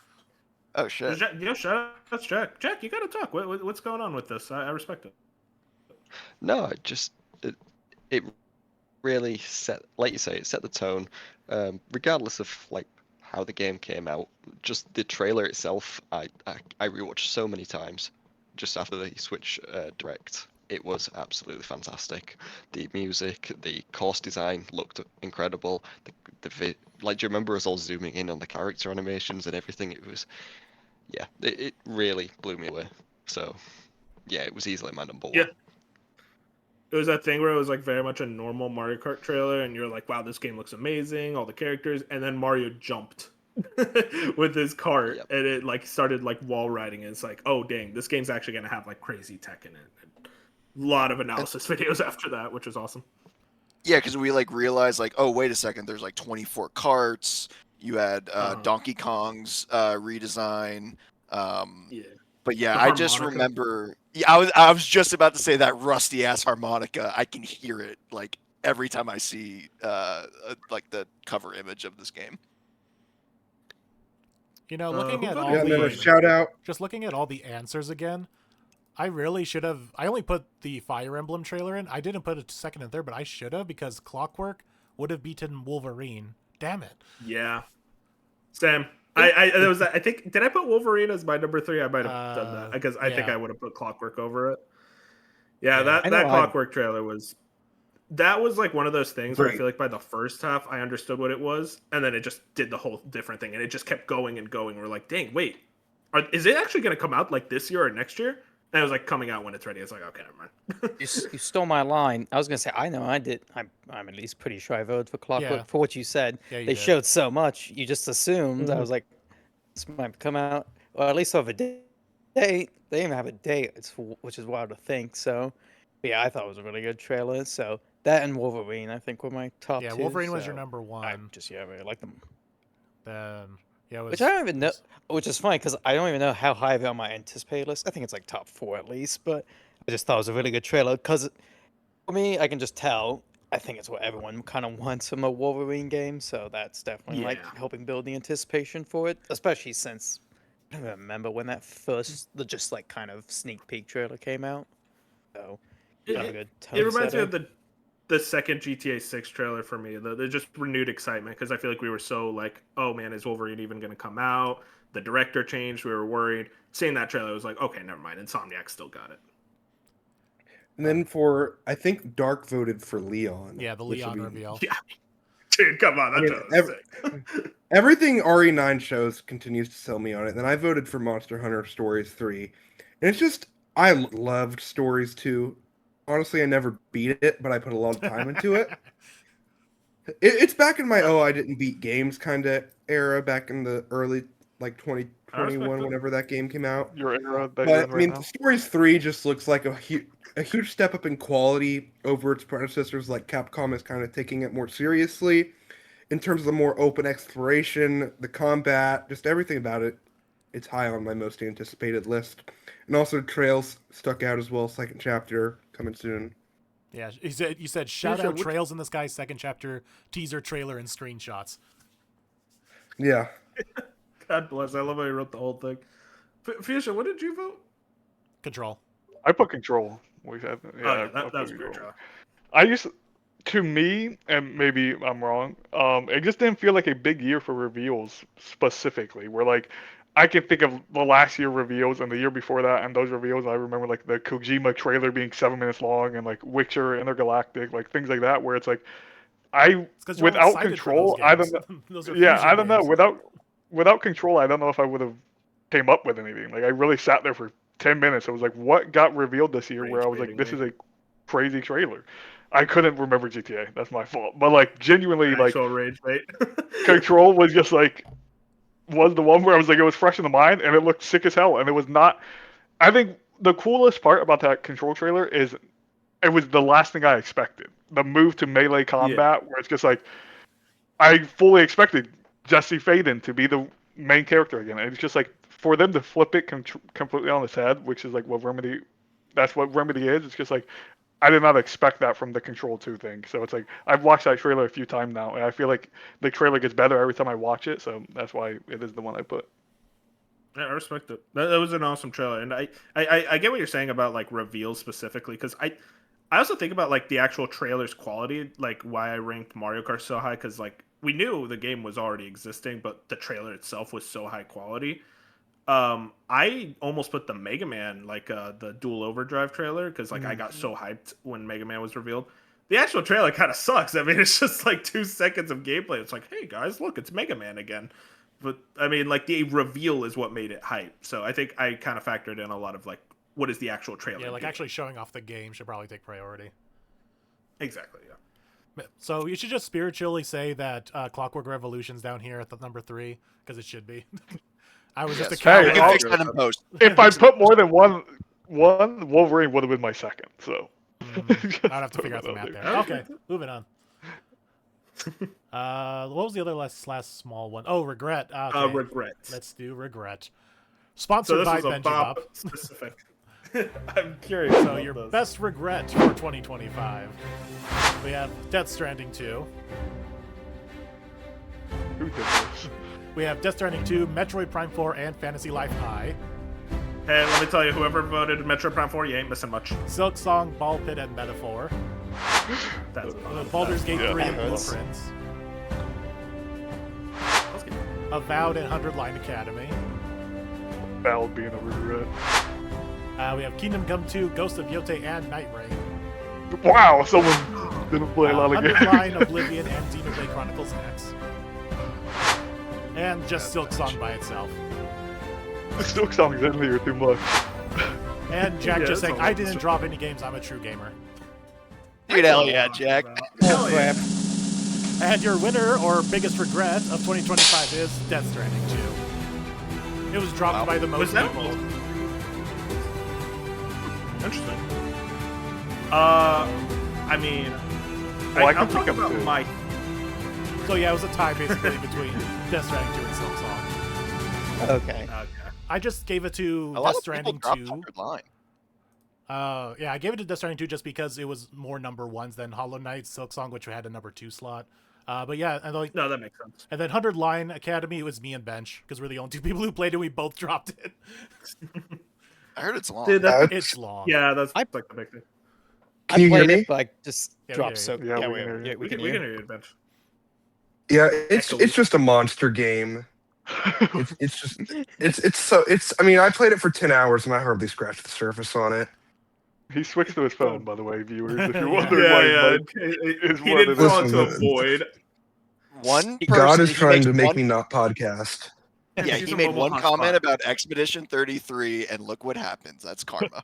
Oh shit. Yo, shoutouts, Jack. Jack, you gotta talk. What's going on with this? I respect it. No, it really set, like you say, it set the tone. Regardless of like how the game came out, just the trailer itself, I rewatched so many times just after the Switch Direct. It was absolutely fantastic. The music, the course design looked incredible. Like, do you remember us all zooming in on the character animations and everything? It was, yeah, it really blew me away. So, yeah, it was easily my number one. Yeah. It was that thing where it was like very much a normal Mario Kart trailer, and you're like, wow, this game looks amazing, all the characters, and then Mario jumped with his cart, Yep. and it like started like wall riding, and it's like, oh dang, this game's actually gonna have like crazy tech in it. And a lot of analysis videos after that, which is awesome. Yeah, because we like realized like, oh wait a second, there's like 24 carts. You had Donkey Kong's redesign. Yeah. But yeah, The I just harmonica. remember. Yeah, I was just about to say that rusty ass harmonica. I can hear it like every time I see like the cover image of this game. You know, looking who at voted all Yeah, and then a the shout out. just looking at all the answers again, I really should have. I only put the Fire Emblem trailer in. I didn't put it second and third, but I should have because Clockwork would have beaten Wolverine. Damn it! Yeah. Sam, there was I think did I put Wolverine as my number 3? I might have done that because I think yeah. I would have put Clockwork over it. Yeah, Yeah. that I know Clockwork trailer was like one of those things where I Great. feel like by the first half I understood what it was, and then it just did the whole different thing, and it just kept going and going. We're like, dang, wait, is it actually going to come out like this year or next year? And it was like coming out when it's ready. It's like, okay, never mind. You stole my line. I was gonna say I know I did. I'm at least pretty sure I voted for Clockwork Yeah. for what you said. Yeah, you They did. showed so much. You just assumed. I was like, this might come out, or at least have a date. They even have a date. Which is wild to think. So, but yeah, I thought it was a really good trailer. So that and Wolverine, I think, were my top Yeah, two. Wolverine was your so number I one. just really like them. Then Yeah, it was, Which I don't even know. Which is funny because I don't even know how high of it on my anticipated list. I think it's like top 4 at least. But I just thought it was a really good trailer because for me, I can just tell. I think it's what everyone kind of wants from a Wolverine game. So that's definitely like Yeah. helping build the anticipation for it. Especially since I don't even remember when that first, the just like kind of sneak peek trailer came out. So It, have a it, good it reminds me setting. of the second GTA 6 trailer for me. The just renewed excitement because I feel like we were so like, oh man, is Wolverine even going to come out? The director changed. We were worried. Seeing that trailer, I was like, okay, never mind. Insomniac still got it. And then I think Dark voted for Leon. yeah, the which will Leon be- reveal. Yeah, dude, come on, I that mean, trailer was sick. everything RE9 shows continues to sell me on it. Then I voted for Monster Hunter Stories 3. And it's just, I loved Stories 2. Honestly, I never beat it, but I put a lot of time into it. It's back in my, I didn't beat games kind of era, back in the early, like, I respect 2021, it. whenever that game came out. Your era that you're in But, I right mean, now. Stories 3 just looks like a huge step up in quality over its predecessors. Like, Capcom is kind of taking it more seriously in terms of the more open exploration, the combat, just everything about it. It's high on my most anticipated list. And also Trails stuck out as well, second chapter coming soon. Yeah, you said shout Fuchsia, out which- Trails in the Sky second chapter teaser trailer and screenshots. Yeah. God bless. I love how he wrote the whole thing. Fuchsia, what did you vote? Control. I put Control. We said, Oh, yeah, yeah, I that put was a great Control. trailer. I just, to me, and maybe I'm wrong, it just didn't feel like a big year for reveals specifically. Where like, I can think of the last year reveals and the year before that, and those reveals I remember like the Kojima trailer being 7 minutes long, and like Witcher, Intergalactic, like things like that, where it's like, It's because you're all without excited Control, for I those don't games. know. Those are Yeah, fusion I don't know. games. Without Control, I don't know if I would have came up with anything. Like I really sat there for 10 minutes. I was like, what got revealed this year? Where I was like, Rage this is baiting a crazy trailer. I couldn't remember GTA. That's my fault. But like genuinely, me. like Actual rage bait. Control was just like was the one where I was like, it was fresh in the mind and it looked sick as hell. And it was not. I think the coolest part about that Control trailer is it was the last thing I expected. The move to melee combat, where it's just like I fully expected Jesse Faden to be the main character again. And it's just like for them to flip it completely on its head, which is like what Remedy. That's what Remedy is. It's just like I did not expect that from the Control 2 thing. So it's like I've watched that trailer a few times now, and I feel like the trailer gets better every time I watch it. So that's why it is the one I put. Yeah, I respect it. That was an awesome trailer, and I get what you're saying about like reveals specifically because I also think about like the actual trailer's quality, like why I ranked Mario Kart so high because like we knew the game was already existing, but the trailer itself was so high quality. I almost put the Mega Man like the Dual Overdrive trailer because like I got so hyped when Mega Man was revealed. The actual trailer kind of sucks. I mean, it's just like 2 seconds of gameplay. It's like, hey guys, look, it's Mega Man again. But I mean, like the reveal is what made it hype. So I think I kind of factored in a lot of like, what is the actual trailer? Yeah, like doing? actually showing off the game should probably take priority. Exactly. Yeah. So you should just spiritually say that Clockwork Revolution's down here at the number 3 because it should be. I was just a Yes. coward. You Hey, can I'll- fix that in post. If I put more than one, Wolverine would have been my second. So I'd have to figure out the math there. Okay. Okay, moving on. What was the other last small one? Oh, Regret. Okay. Regret. Let's do Regret. So Sponsored this by is a Benji Bob Bop. specific. I'm curious. So about your this. best regret for 2025. We have Death Stranding 2. Who did this? We have Death Stranding 2, Metroid Prime 4, and Fantasy Life High. Hey, let me tell you, whoever voted Metro Prime 4, you ain't missing much. Silk Song, Ball Pit, and Metaphor. That's Baldur's Gate yeah, 3 and that hurts. Blueprints. that's good. Avowed and 100 Line Academy. Val being a regret. We have Kingdom Come 2, Ghost of Yote, and Night Rain. Wow, someone didn't play a lot of 100 games. Line, Oblivion, and Xenoblade Chronicles X. And just Silk Song by itself. Silk Song's in here too much. And Jack Yeah, just it's saying, a I lot. didn't drop any games, I'm a true gamer. Dude, hell yeah, Jack. Oh crap! And your winner or biggest regret of 2025 is Death Stranding 2. It was dropped Wow. by the most Was that- people. Interesting. I mean, Well, I can I'll pick talk up about two. my. So yeah, it was a tie basically between Death Stranding 2 and Silk Song. Okay. I just gave it to A lot Death of people Stranding dropped 2. 100 line. Yeah, I gave it to Death Stranding 2 just because it was more number ones than Hollow Knight, Silksong, which had a number 2 slot. But yeah, and like, No, that makes sense. and then 100 Line Academy, it was me and Bench because we're the only 2 people who played it. We both dropped it. I heard it's long. Dude, that's, It's long. yeah, that's I- like the big thing. Can you hear played me? it, but I just Yeah, we dropped hear so. you. Yeah, we can hear you. We can hear you, Bench. Yeah, it's Echoey. just a monster game. It's I mean, I played it for 10 hours and I hardly scratched the surface on it. He switched to his phone, by the way, viewers. If you're Yeah. wondering why Yeah, his he one didn't is fall Listen, into a void. One person, God is he trying makes to make one, me not podcast. Yeah, He's he a made mobile one hotspot. comment about Expedition 33, and look what happens. That's karma.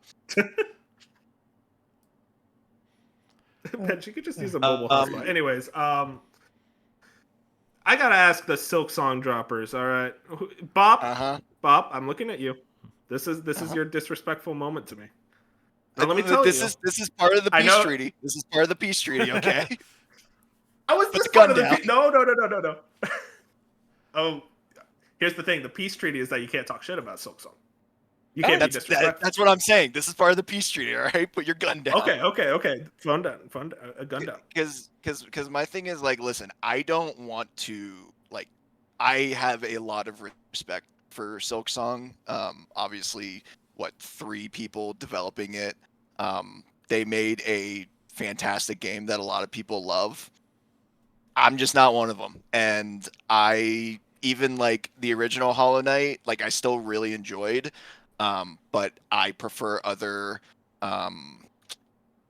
Bench, you could just use a mobile hotspot. Anyways, I gotta ask the Silk Song droppers. All right, Bob. Bob, I'm looking at you. This is your disrespectful moment to me. Now, let me tell this you. This is part of the I peace know- treaty. This is part of the peace treaty. Okay. I was Put just the gun part of the down. no. Oh, here's the thing: the peace treaty is that you can't talk shit about Silk Song. You can't be disrespectful. That's what I'm saying. This is part of the peace treaty. All right, put your gun down. Okay. Phone down. Gun down. Because my thing is like, listen, I don't want to like. I have a lot of respect for Silk Song. Obviously, 3 people developing it. They made a fantastic game that a lot of people love. I'm just not one of them, and I even like the original Hollow Knight. Like, I still really enjoyed. But I prefer other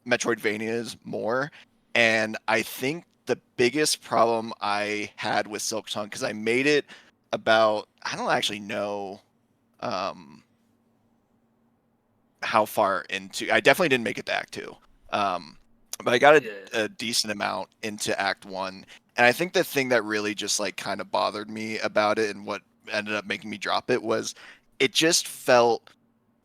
Metroidvanias more. And I think the biggest problem I had with Silk Song, because I made it about, I don't actually know how far into, I definitely didn't make it to Act 2. But I got a decent amount into Act 1. And I think the thing that really just like kind of bothered me about it and what ended up making me drop it was it just felt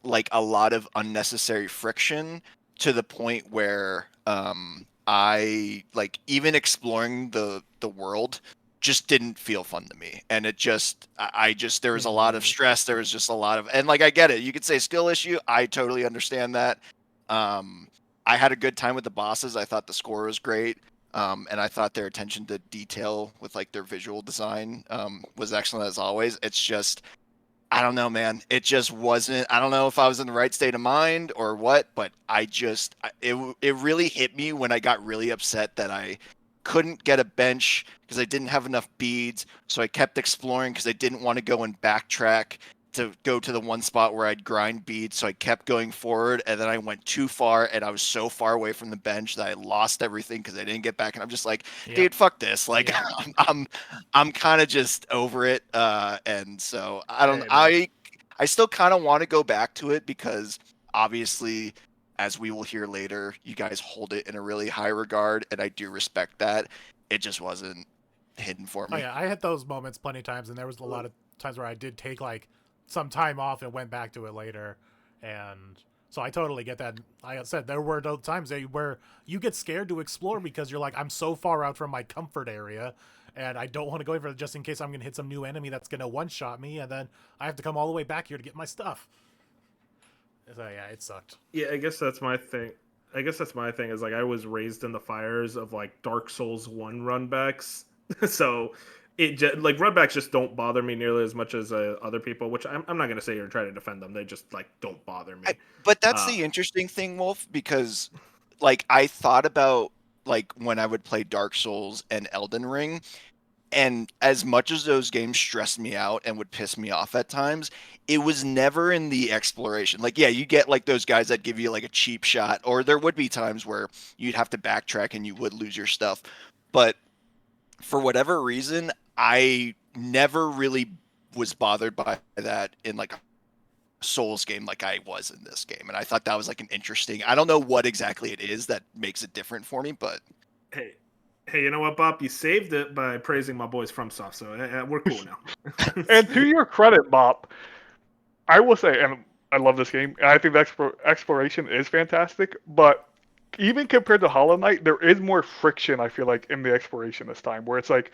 like a lot of unnecessary friction to the point where I like even exploring the world just didn't feel fun to me. And it just I just there was a lot of stress, there was just a lot of, and like I get it. You could say skill issue. I totally understand that. I had a good time with the bosses. I thought the score was great. And I thought their attention to detail with like their visual design was excellent as always. It's just, I don't know, man. It just wasn't. I don't know if I was in the right state of mind or what, but it really hit me when I got really upset that I couldn't get a bench because I didn't have enough beads. So I kept exploring because I didn't want to go and backtrack to go to the one spot where I'd grind beads. So I kept going forward, and then I went too far, and I was so far away from the bench that I lost everything because I didn't get back. And I'm just like, dude, fuck this. Like, I'm kind of just over it. And so I still kind of want to go back to it because obviously, as we will hear later, you guys hold it in a really high regard, and I do respect that. It just wasn't hidden for me. Oh yeah, I had those moments plenty of times, and there was a lot of times where I did take like some time off and went back to it later, and so I totally get that. Like I said, there were those times where you get scared to explore because you're like, I'm so far out from my comfort area, and I don't want to go over it just in case I'm gonna hit some new enemy that's gonna one-shot me, and then I have to come all the way back here to get my stuff. So yeah, it sucked. Yeah, I guess that's my thing. Is like I was raised in the fires of like Dark Souls 1 runbacks, so like runbacks just don't bother me nearly as much as other people. Which I'm not gonna say you're trying to defend them. They just like don't bother me. But that's the interesting thing, Wolf, because like I thought about like when I would play Dark Souls and Elden Ring, and as much as those games stressed me out and would piss me off at times, it was never in the exploration. Like, yeah, you get like those guys that give you like a cheap shot, or there would be times where you'd have to backtrack and you would lose your stuff. But for whatever reason, I never really was bothered by that in like a Souls game like I was in this game. And I thought that was like an interesting, I don't know what exactly it is that makes it different for me, but Hey, you know what, Bob? You saved it by praising my boys from Soft, so we're cool now. And to your credit, Bob, I will say, and I love this game, and I think the exploration is fantastic, but even compared to Hollow Knight, there is more friction, I feel like, in the exploration this time, where it's like,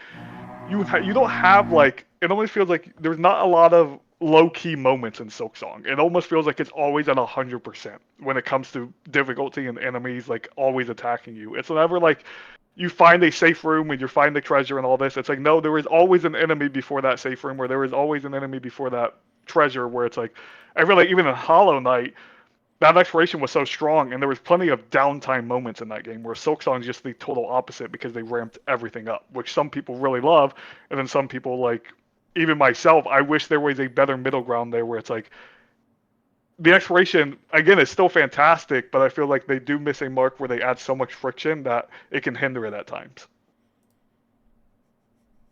you don't have, like, it almost feels like there's not a lot of, low-key moments in Silksong. It almost feels like it's always at 100% when it comes to difficulty and enemies like always attacking you. It's never like you find a safe room and you find the treasure and all this. It's like, no, there is always an enemy before that safe room, or there is always an enemy before that treasure, where it's like, I feel like even in Hollow Knight, that exploration was so strong, and there was plenty of downtime moments in that game where Silksong is just the total opposite because they ramped everything up, which some people really love, and then some people, like even myself, I wish there was a better middle ground there where it's like the exploration again is still fantastic, but I feel like they do miss a mark where they add so much friction that it can hinder it at times.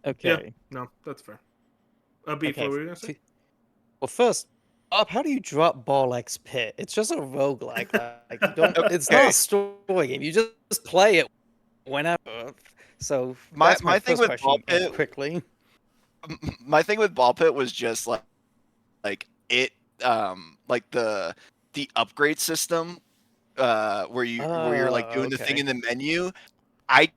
Okay. Yeah, no, that's fair. Beef, Okay, what were you gonna say? Well, first up, how do you drop Barlack's Pit? It's just a roguelike. Like you don't. It's not Okay. a story game. You just play it whenever. So My- that's my thing first with question. Ball and Pit- quickly. My thing with Ball Pit was just like it like the upgrade system where you're like doing the thing Okay. in the menu. I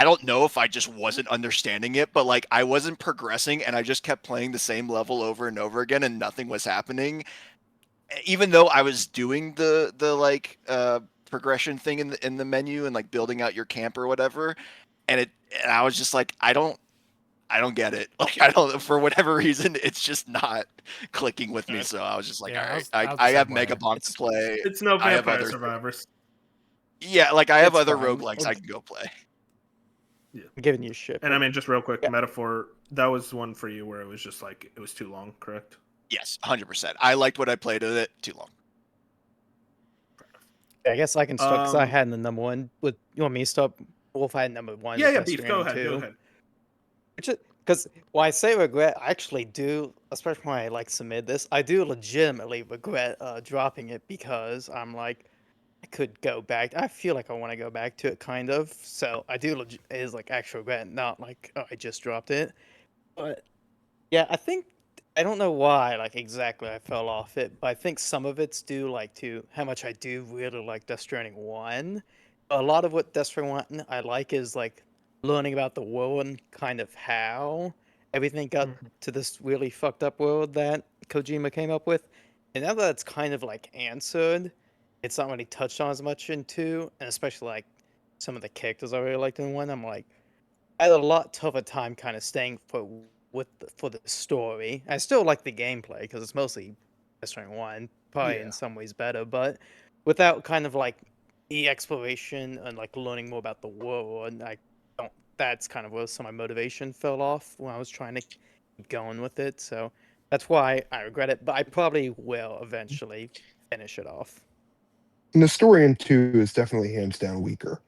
don't know if I just wasn't understanding it, but like I wasn't progressing and I just kept playing the same level over and over again and nothing was happening. Even though I was doing the like progression thing in the menu and like building out your camp or whatever, and I was just like, I don't get it. Like I don't, for whatever reason, it's just not clicking with me. So I was just like, Yeah, all I right, was the I have same way. Megabonk to play. It's no I have Vampire other- Survivors. Yeah, like I have It's other fine. roguelikes I can go play. I'm giving you shit. And I mean, just real quick, Yeah. metaphor. That was one for you where it was just like it was too long, correct? Yes, 100%. I liked what I played with it. Too long. I guess I can start because I Um, had the number one. With you want me to start? Wolf had number one. Yeah, with yeah, Death Beef. Go Stranding ahead. Go 2. ahead. Because I regret, I actually do, especially when I like submit this, I do legitimately regret dropping it because I'm like, I could go back. I feel like I want to go back to it, kind of. So I do. It is like actual regret, not like oh, I just dropped it. But yeah, I don't know why like exactly I fell off it, but I think some of it's due like to how much I do really like Death Stranding 1. A lot of what Death Stranding 1 I like is like learning about the world and kind of how everything got to this really fucked up world that Kojima came up with. And now that it's kind of like answered, it's not really touched on as much in 2, and especially like some of the characters I really liked in 1. I'm like, I had a lot tougher time kind of staying for the story. I still like the gameplay because it's mostly Death Stranding 1, probably Yeah. in some ways better, but without kind of like the exploration and like learning more about the world, I don't. That's kind of where some of my motivation fell off when I was trying to keep going with it. So that's why I regret it, but I probably will eventually finish it off. And the story in 2 is definitely hands down weaker.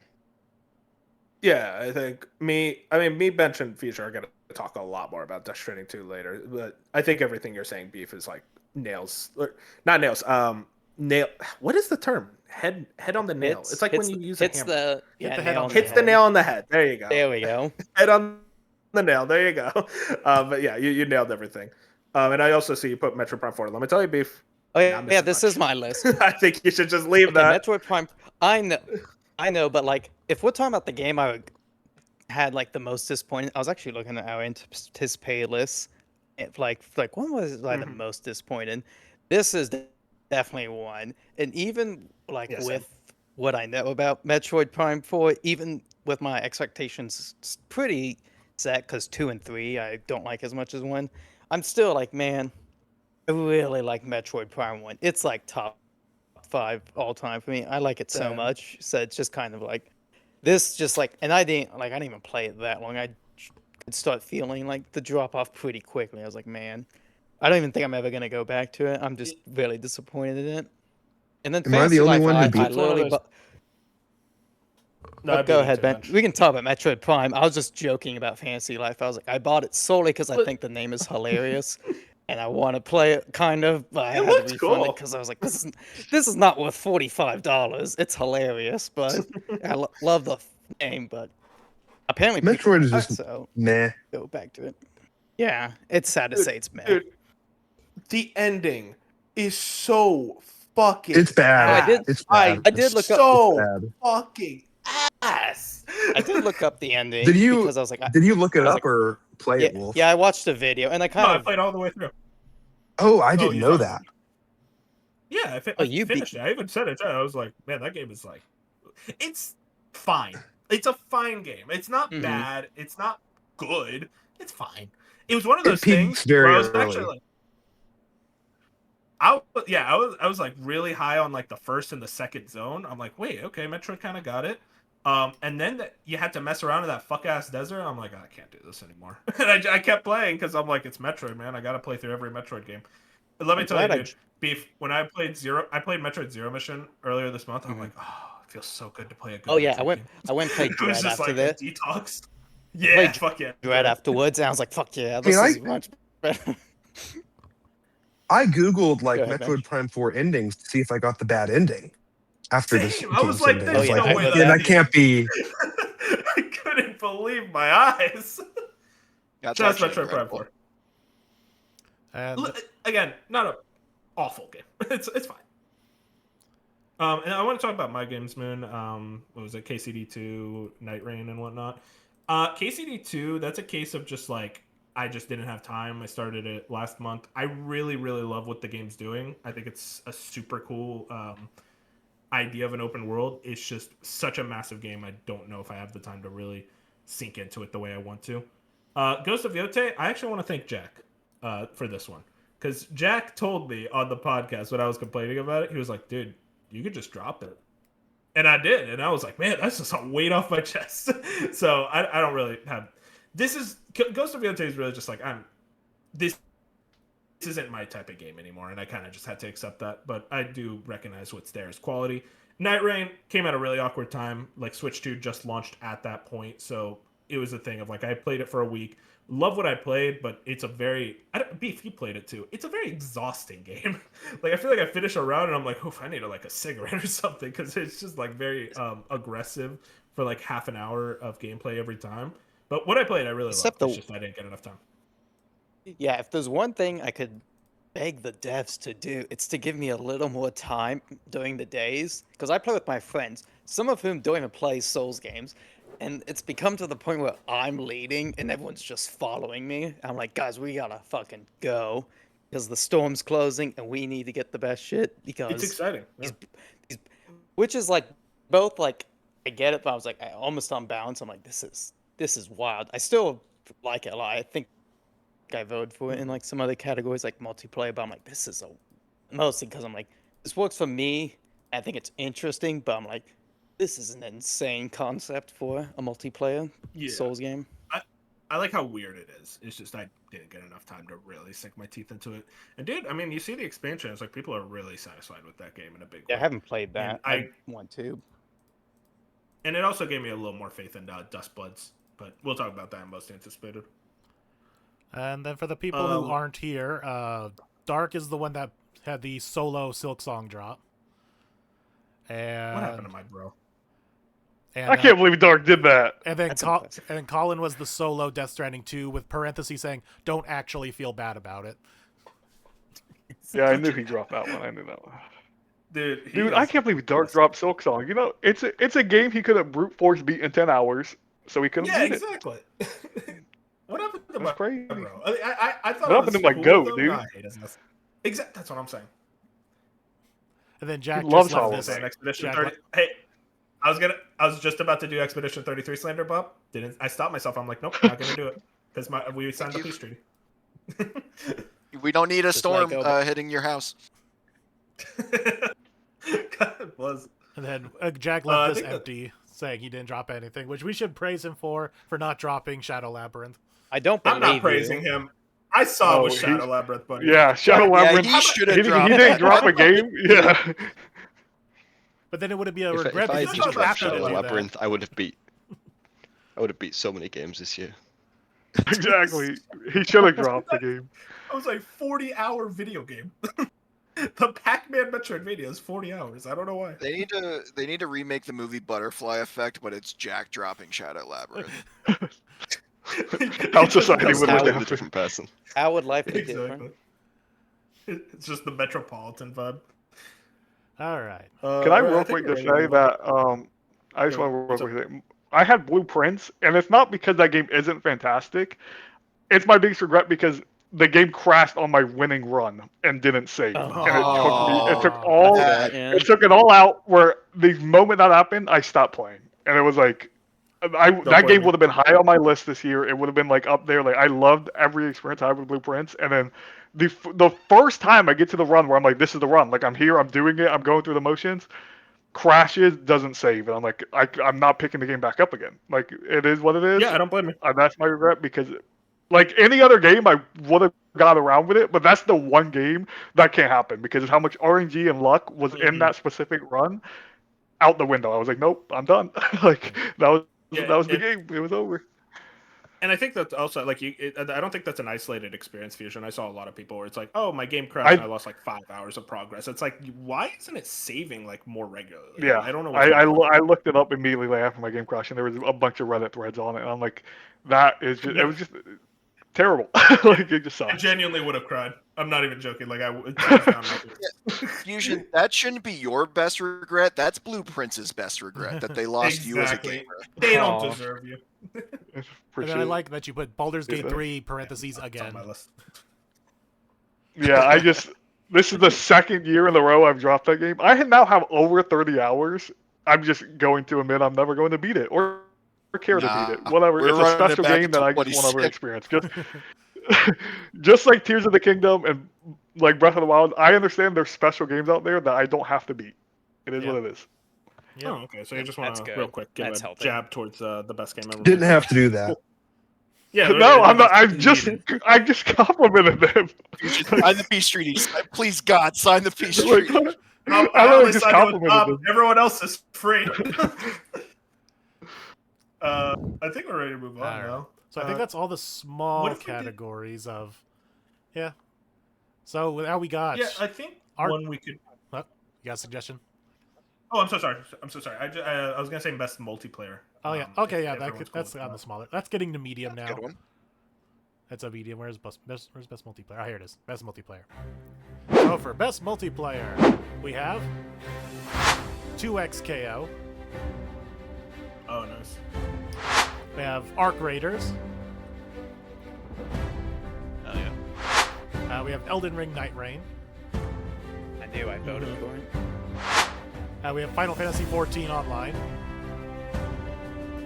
Yeah, I think me, Bench, and Future are gonna talk a lot more about Death Stranding 2 later. But I think everything you're saying, Beef, is like nails, or not nails. Nail. What is the term? Head on the nail. It's like when you use a hits hammer. the the head on the Hits the nail on the head. There you go. There we go. Head on the nail. There you go. But yeah, you nailed everything. And I also see you put Metro Prime 4. Let me tell you, Beef. Oh not yeah, missing this much. is my list. I think you should just leave Okay, that. Metroid Prime. I know, but like, if we're talking about the game, had like the most disappointing. I was actually looking at our anticipated list. Like when was like the most disappointed? This is definitely one, and even like Yeah, same. with what I know about Metroid Prime 4, even with my expectations pretty set, because 2 and 3 I don't like as much as 1. I'm still like, man, I really like Metroid Prime 1. It's like top 5 all time for me. I like it so Same. much. So it's just kind of like this, just like, and I didn't even play it that long. I could start feeling like the drop off pretty quickly. I was like, man, I don't even think I'm ever gonna go back to it. I'm just really disappointed in it. And then Am I Fantasy the only Life, one who I beat- It's one of literally. those- No, I beat Go you ahead, too, Ben. Bench. We can talk about Metroid Prime. I was just joking about Fantasy Life. I was like, I bought it solely because I think the name is hilarious, and I want to play it, kind of. But I had to looks refund it cool. because I was like, this is not worth $45. It's hilarious, but I love the name. But apparently, people Metroid is like it, just so meh. go back to it. Yeah, it's sad to say it's meh. Dude, the ending is so fucking. It's bad. Oh, I did- It's bad. I did look up- so Bad. fucking ass. I did look up the ending Did you- because I was like, Did you look it I was up like- or play yeah, it, Wolf? yeah, I watched a video and I No, kind I of played all the way through. Oh, I Oh, didn't you know found that. Yeah, Oh, I you beat. finished it. I even said it. I was like, man, that game is like, it's fine. It's a fine game. It's not Mhm. bad. It's not good. It's fine. It was one of It those peaks things where very I was actually early. like, I was like really high on like the first and the second zone. I'm like, wait, okay, Metroid kind of got it. And then you had to mess around in that fuck ass desert. I'm like, I can't do this anymore. And I kept playing because I'm like, it's Metroid, man. I gotta play through every Metroid game. But let me I'm tell you, glad I. dude, Beef. When I played Metroid Zero Mission earlier this month. I'm Mhm. like, oh, it feels so good to play a good Oh yeah, Metroid game. I went and played It was Dread just after like a this. detox. I Yeah, played fuck yeah. Dread afterwards, and I was like, fuck yeah, mean, this is much better. I googled Go like ahead, Metroid Mitch. Prime 4 endings to see if I got the bad ending after this Same. I became was so like, big. I Oh there's was yeah, like, no I way heard that's that that. can't be. I couldn't believe my eyes. That's Just actually Metroid Prime incredible. 4. And Again, not a awful game. It's fine. And I want to talk about My Games Moon. What was it? KCD2, Night Rain, and whatnot. KCD2, that's a case of just like I just didn't have time. I started it last month. I really, really love what the game's doing. I think it's a super cool idea of an open world. It's just such a massive game. I don't know if I have the time to really sink into it the way I want to. Ghost of Yote, I actually want to thank Jack for this one. Because Jack told me on the podcast when I was complaining about it, he was like, dude, you could just drop it. And I did. And I was like, man, that's just a weight off my chest. So I don't really have. Ghost of Yote is really just like, this isn't my type of game anymore, and I kind of just had to accept that. But I do recognize what's there as quality. Night Rain came at a really awkward time. Like Switch 2 just launched at that point, so it was a thing of like I played it for a week. Love what I played, but it's a very Beef. You played it too. It's a very exhausting game. Like I feel like I finish a round and I'm like, oof, I need like a cigarette or something because it's just like very aggressive for like half an hour of gameplay every time. But what I played, I really Except loved. It's the just I didn't get enough time. yeah, if there's one thing I could beg the devs to do, it's to give me a little more time during the days. Because I play with my friends, some of whom don't even play Souls games. And it's become to the point where I'm leading and everyone's just following me. I'm like, guys, we gotta fucking go. Because the storm's closing and we need to get the best shit. It's Because exciting. Yeah. these, which is like both like I get it, but I was like I almost unbalanced. I'm like, this is wild. I still like it a lot. I think I voted for it in like some other categories like multiplayer, but I'm like, this is a mostly because I'm like, this works for me. I think it's interesting, but I'm like, this is an insane concept for a multiplayer Yeah. Souls game. I like how weird it is. It's just I didn't get enough time to really sink my teeth into it. And dude, I mean, you see the expansion. It's like people are really satisfied with that game in a big Yeah, way. I haven't played And that. I want to. And it also gave me a little more faith in Dust Bloods. But we'll talk about that in most anticipated. And then for the people who aren't here, Dark is the one that had the solo Silk Song drop. And What happened to my bro? And, I can't believe Dark did that. And then, That's impressive. and Colin was the solo Death Stranding 2 with parentheses saying, "Don't actually feel bad about it." Yeah, I knew he dropped that one. I knew that one. Dude, I can't believe Dark dropped Silk Song. You know, it's a game he could have brute force beat in 10 hours, so he couldn't beat exactly. What happened to That's my crazy. bro? I thought What it happened was to my cool, goat, though. dude? No, I hate his ass. Exactly. That's what I'm saying. And then Jack loves just left Hollow this. Knight. Expedition Jack 30. Hey, I was just about to do Expedition 33 slander, Bob. Didn't I stopped myself? I'm like, nope, not gonna do it because we signed the peace treaty. We don't need a Just let storm it go. hitting your house. God, it was. And then Jack I left this think that- empty, saying he didn't drop anything, which we should praise him for not dropping Shadow Labyrinth. I don't I'm believe not praising you. him. I saw it was Oh, Shadow he's- Labyrinth, buddy. Yeah, Shadow Yeah, Labyrinth. he should He have dropped didn't that. drop a game. Yeah. But then it would be a If regret I because had he just was dropped after to Shadow do that. Labyrinth, I would have beat so many games this year. Exactly. He should have dropped the game. It was like 40-hour video game. The Pac-Man Metroidvania is 40 hours. I don't know why. They need to remake the movie Butterfly Effect, but it's Jack dropping Shadow Labyrinth. How society would How look with a after. different person. How would life be Exactly. different? It's just the Metropolitan vibe. All right. Can I real quick just say that I just Go. want to real What's up? quick say I had Blueprints, and it's not because that game isn't fantastic. It's my biggest regret because the game crashed on my winning run and didn't save. And it took Oh. all That- Yeah. it took it all out. Where the moment that happened, I stopped playing, and it was like, that blame game me. would have been high on my list this year. It would have been like up there. Like I loved every experience I had with Blueprints, and then the first time I get to the run where I'm like, this is the run. Like I'm here, I'm doing it, I'm going through the motions. Crashes, doesn't save, and I'm like, I'm not picking the game back up again. Like it is what it is. Yeah, I don't blame you. And that's my regret because, like any other game, I would have got around with it, but that's the one game that can't happen because of how much RNG and luck was in that specific run. Out the window. I was like, nope, I'm done. Like that was the game. It was over. And I think that's also like I don't think that's an isolated experience, Fusion. I saw a lot of people where it's like, oh, my game crashed and I lost like 5 hours of progress. It's like, why isn't it saving like more regularly? Yeah, I don't know. I looked it up immediately after my game crashed, and there was a bunch of Reddit threads on it, and I'm like, that is just it was just terrible. Like it just I sucked. genuinely would have cried. I'm not even joking. Like I Fusion, that shouldn't be your best regret. That's Blueprints' best regret that they lost you as a Exactly. gamer. They don't Aw. deserve you. And then I like that you put Baldur's Gate that? 3 parentheses It's on again. my list. Yeah, this is the second year in a row I've dropped that game. I now have over 30 hours. I'm just going to admit I'm never going to beat it or care to beat it. Whatever. We're It's a running it special back game that to I just want to 26. experience. Just like Tears of the Kingdom and like Breath of the Wild, I understand there's special games out there that I don't have to beat. It is Yeah. what it is. Yep. Oh, okay. So you just want That's to good. real quick give That's a healthy. jab towards the best game ever. Didn't made. have to do that. Yeah. No, I'm not. I I just complimented them. Sign the peace treaty. Please, God, sign the peace Like, treaty. I I really only just signed it with complimented Bob. them. Everyone else is free. I think we're ready to move on Alright. now. So I think that's all the small what if we did- categories of. Yeah. So now we got. Yeah, I think Art- one we could. You got a suggestion? Oh, I'm so sorry. I was gonna say best multiplayer. Oh yeah. Okay. Yeah. That's cool on the with smaller. That's getting to medium now. Good one. That's a medium. Where's best multiplayer? Oh, here it is. Best multiplayer. So for best multiplayer, we have 2XKO. Oh, nice. We have Arc Raiders. Oh yeah. We have Elden Ring Night Rain. I knew I voted for it. We have Final Fantasy 14 Online.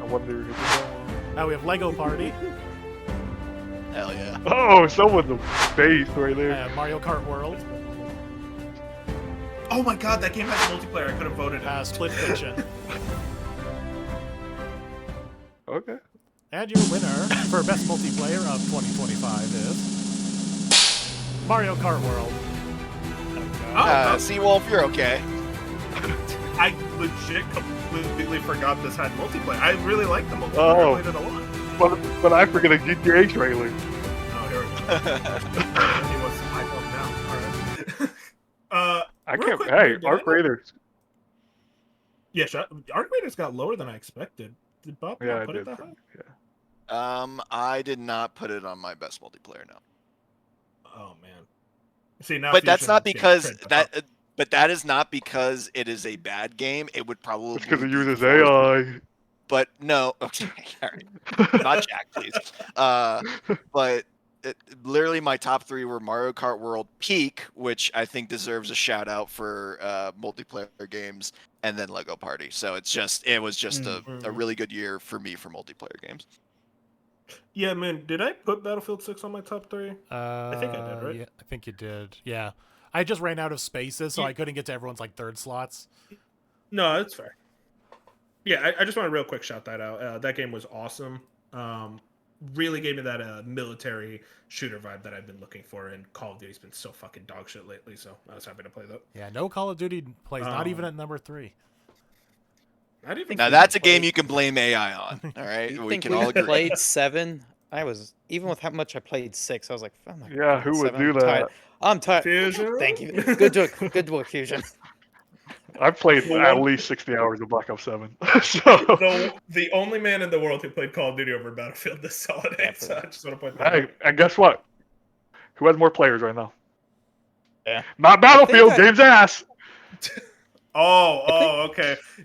I wonder who. We have Lego Party. Hell yeah. Oh, someone's a face right there. Mario Kart World. Oh my god, that game has multiplayer. I could have voted it. Split Fiction. Okay. And your winner for best multiplayer of 2025 is Mario Kart World. Seawolf, you're okay. I legit completely forgot this had multiplayer. I really like the multiplayer. Oh. I played it a lot. But I forget a GTA trailer. Oh, here we go. He was hyped up now. All right. I Real can't. quick, Hey, did Arc I know- Raiders. Yeah, Arc Raiders got lower than I expected. Did Bob Yeah, not I put did. it that high? I did not put it on my best multiplayer now. Oh man. See now. But that's Fusion not is because getting tripped that. up. But that is not because it is a bad game. It would probably. It's because it be uses for- AI. But no, okay, all right. Not Jack, please. But literally, my top three were Mario Kart World Peak, which I think deserves a shout out for multiplayer games, and then Lego Party. So it was just a really good year for me for multiplayer games. Yeah, man. Did I put Battlefield 6 on my top three? I think I did, right? Yeah, I think you did. Yeah. I just ran out of spaces, so I couldn't get to everyone's like third slots. No, that's fair. Yeah, I just want to real quick shout that out. That game was awesome. Really gave me that military shooter vibe that I've been looking for, and Call of Duty's been so fucking dog shit lately, so I was happy to play that. Yeah, no Call of Duty plays, not even at number 3. Not even Now that's a game you can blame AI on. All right, You we think can we all agree. played 7? I was even with how much I played 6. I was like, oh my Yeah, God, who would 7, do I'm that? tired. I'm tired. Fusion? Thank you. Good work, Fusion. I've played Well, at one- least 60 hours of Black Ops 7. So The only man in the world who played Call of Duty over Battlefield this holiday. So I just want to point that hey, out. and guess what? Who has more players right now? Yeah. Not Battlefield. I- Game's ass.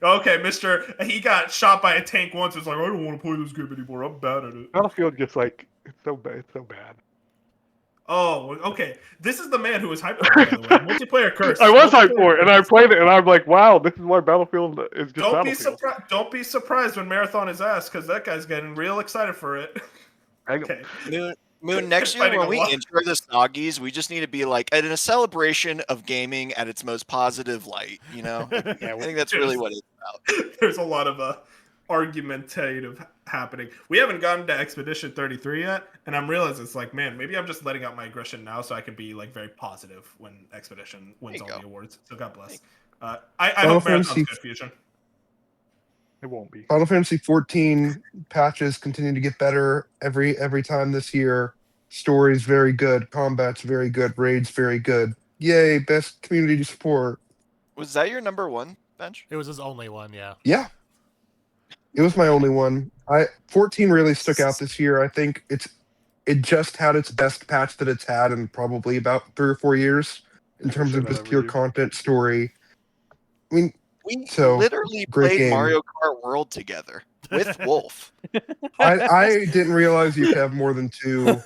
Okay, Mister. He got shot by a tank once. It's like, I don't want to play this game anymore. I'm bad at it. Battlefield just like it's so bad. It's so bad. Oh, okay. This is the man who was hyped for it, by the way. Multiplayer curse. I was hyped for Multiplayer it, and I curse. played it, and I'm like, wow, this is why Battlefield is just Don't be Battlefield. surprised. Don't be surprised when Marathon is asked, because that guy's getting real excited for it. Okay. Moon, next year Fighting when a we lot. intro the Snoggies, we just need to be like in a celebration of gaming at its most positive light. You know, Yeah, I think that's really what it's about. There's a lot of argumentative happening. We haven't gotten to Expedition 33 yet, and I'm realizing it's like, man, maybe I'm just letting out my aggression now, so I can be like very positive when Expedition wins all There you the go. awards. So God bless. Final I hope Marathon's Fantasy- good, Fusion. It won't be. Final Fantasy 14 patches continue to get better every time this year. Story's very good, combat's very good, raids very good. Yay, best community support. Was that your number one, Bench? It was his only one, yeah. Yeah. It was my only one. 14 really stuck out this year. I think it just had its best patch that it's had in probably about 3 or 4 years in I terms say of that just every pure year. content story. I mean, We So, literally great played game. Mario Kart World together with Wolf. I didn't realize you could have more than 2.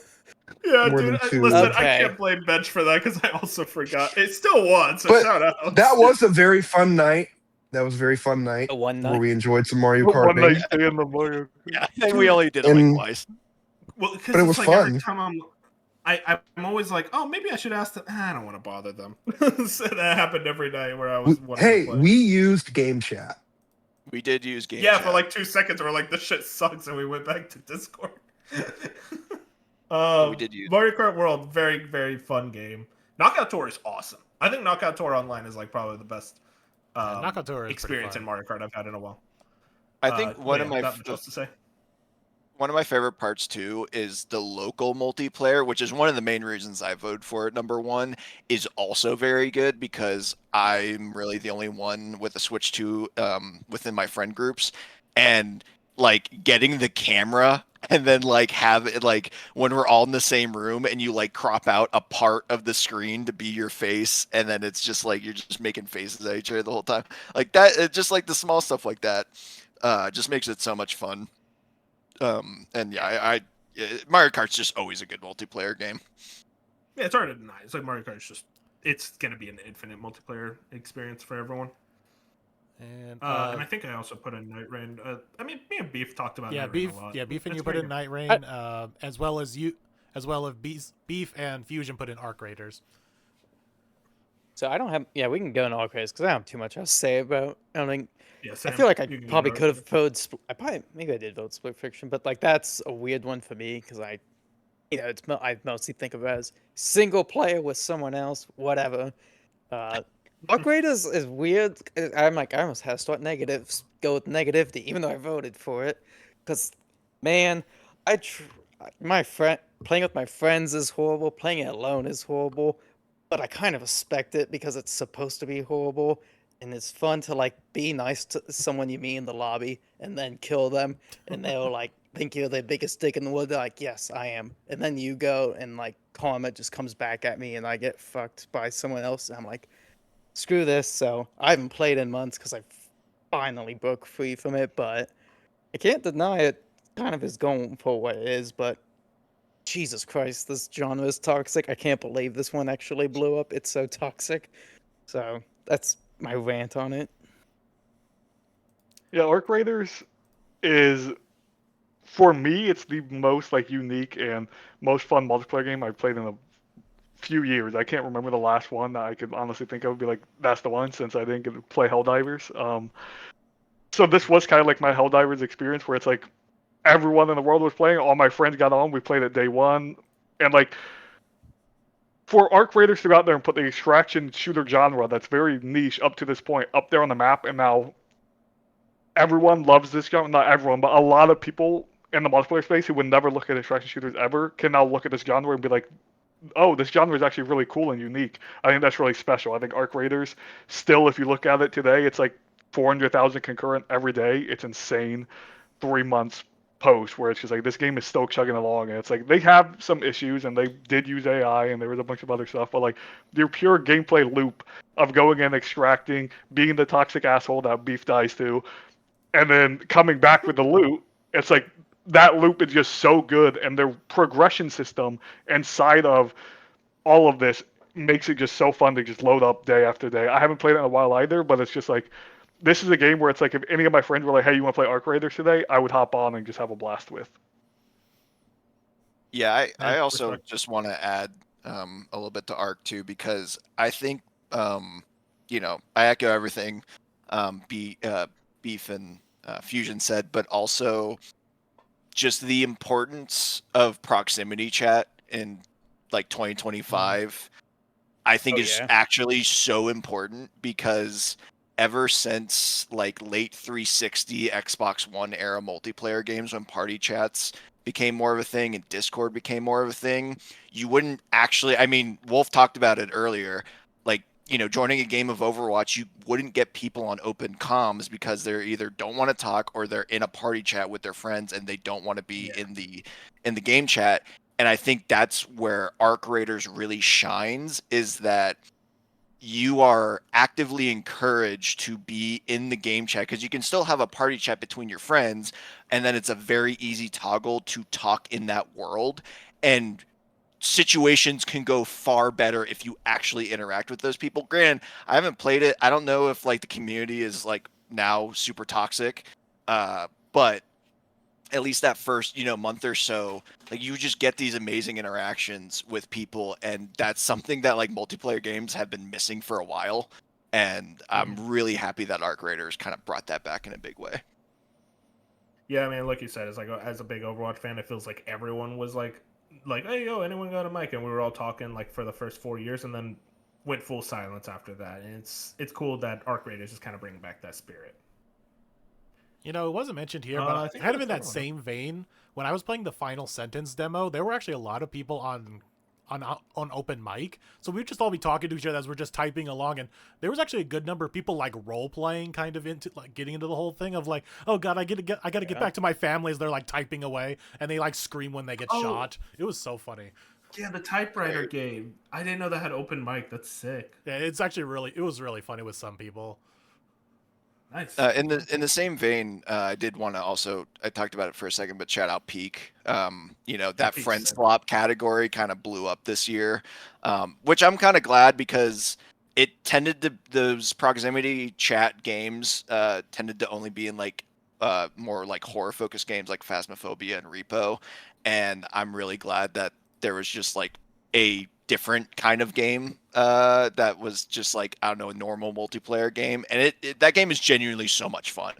Yeah, More dude. than 2. Listen, I Okay. can't blame Bench for that because I also forgot. It still won, so But shout out. That was a very fun night. That was a very fun night A one where night. we enjoyed some Mario One night Karting. stay in the Mario. Yeah, and we only did it like And- twice. Well, because But it it's was like every fun. time I'm always like, oh, maybe I should ask them. I don't want to bother them. So that happened every night where I was wanting to Hey, play. we used game chat. We did use game Yeah, chat. for like 2 seconds, we're like, this shit sucks, and we went back to Discord. We did use Mario Kart World, very, very fun game. Knockout Tour is awesome. I think Knockout Tour Online is like probably the best Knockout Tour is pretty experience fun. in Mario Kart I've had in a while. I think one of yeah, my not much else to say. one of my favorite parts too is the local multiplayer, which is one of the main reasons I voted for it. Number one is also very good because I'm really the only one with a Switch 2 within my friend groups, and like getting the camera and then like have it like when we're all in the same room and you like crop out a part of the screen to be your face, and then it's just like you're just making faces at each other the whole time, like that. It just like the small stuff like that just makes it so much fun. And yeah, Mario Kart's just always a good multiplayer game. Yeah, it's hard to deny. It's like Mario Kart's just, it's going to be an infinite multiplayer experience for everyone. And And I think I also put in Night Rain. I mean, me and Beef talked about yeah, Night Beef. Rain a lot. Yeah, Beef and It's you put very in good. Night Rain, as well as Beef and Fusion put in Arc Raiders. So I don't have. Yeah, we can go in all craze because I don't have too much else to say about. I don't think. Yeah, I Sam, feel like I you can go probably to could have voted. I probably maybe I did vote Split Fiction, but like that's a weird one for me because I mostly think of it as single player with someone else, whatever. Upgrade is weird. I'm like I almost had to start negatives, go with negativity, even though I voted for it, because man, my friend playing with my friends is horrible. Playing it alone is horrible, but I kind of expect it because it's supposed to be horrible, and it's fun to like be nice to someone you meet in the lobby and then kill them, and they'll like think you're the biggest dick in the world. They're like, yes, I am, and then you go and like karma just comes back at me, and I get fucked by someone else. And I'm like, screw this. So I haven't played in months because I finally broke free from it, but I can't deny it kind of is going for what it is. But Jesus Christ, this genre is toxic. I can't believe this one actually blew up. It's so toxic. So that's my rant on it. Yeah, Arc Raiders is, for me, it's the most like unique and most fun multiplayer game I've played in a few years. I can't remember the last one that I could honestly think of. Would be like that's the one since I didn't get to play Helldivers. So this was kind of like my Helldivers experience, where it's like everyone in the world was playing. All my friends got on. We played it day one, and like for Arc Raiders to go out there and put the extraction shooter genre that's very niche up to this point up there on the map, and now everyone loves this genre. Not everyone, but a lot of people in the multiplayer space who would never look at extraction shooters ever can now look at this genre and be like, oh, this genre is actually really cool and unique. I think that's really special. I think Arc Raiders, still, if you look at it today, it's like 400,000 concurrent every day. It's insane. 3 months post where it's just like this game is still chugging along, and it's like they have some issues and they did use AI and there was a bunch of other stuff, but like your pure gameplay loop of going and extracting, being the toxic asshole that Beef dies to, and then coming back with the loot, it's like that loop is just so good, and their progression system inside of all of this makes it just so fun to just load up day after day. I haven't played it in a while either, but it's just like this is a game where it's like if any of my friends were like, "Hey, you want to play Arc Raiders today?" I would hop on and just have a blast with. Yeah, I Yeah, also respect. just want to add a little bit to Arc too, because I think you know, I echo everything Beef and Fusion said, but also just the importance of proximity chat in like 2025. I think Oh, is yeah. actually so important because ever since like late 360 Xbox One era multiplayer games, when party chats became more of a thing and Discord became more of a thing, you wouldn't actually, I mean, Wolf talked about it earlier, like, you know, joining a game of Overwatch, you wouldn't get people on open comms because they're either don't want to talk or they're in a party chat with their friends and they don't want to be in the game chat. And I think that's where Arc Raiders really shines, is that you are actively encouraged to be in the game chat, because you can still have a party chat between your friends, and then it's a very easy toggle to talk in that world. And situations can go far better if you actually interact with those people. Granted, I haven't played it. I don't know if like the community is like now super toxic. But at least that first, you know, month or so, like you just get these amazing interactions with people, and that's something that like multiplayer games have been missing for a while. And I'm really happy that Arc Raiders kind of brought that back in a big way. Yeah, I mean, like you said, it's like as a big Overwatch fan, it feels like everyone was like, hey, yo, anyone got a mic? And we were all talking like for the first 4 years, and then went full silence after that. And it's cool that Arc Raiders is kind of bringing back that spirit. You know, it wasn't mentioned here, I but think kind of that's in that everyone. same vein, when I was playing the Final Sentence demo, there were actually a lot of people on open mic, so we'd just all be talking to each other as we're just typing along, and there was actually a good number of people like role playing, kind of into like getting into the whole thing of like, oh god, I gotta get Yeah. back to my family, as they're like typing away, and they like scream when they get Oh. shot. It was so funny. Yeah, the typewriter game. I didn't know that had open mic. That's sick. Yeah, it's actually it was really funny with some people. Nice. In the same vein, I did want to also, I talked about it for a second, but shout out Peak. You know, that Peak's friend sick. swap category kind of blew up this year, which I'm kind of glad, because it tended to, those proximity chat games tended to only be in like more like horror focused games like Phasmophobia and Repo. And I'm really glad that there was just like a different kind of game that was just like, I don't know, a normal multiplayer game, and that game is genuinely so much fun.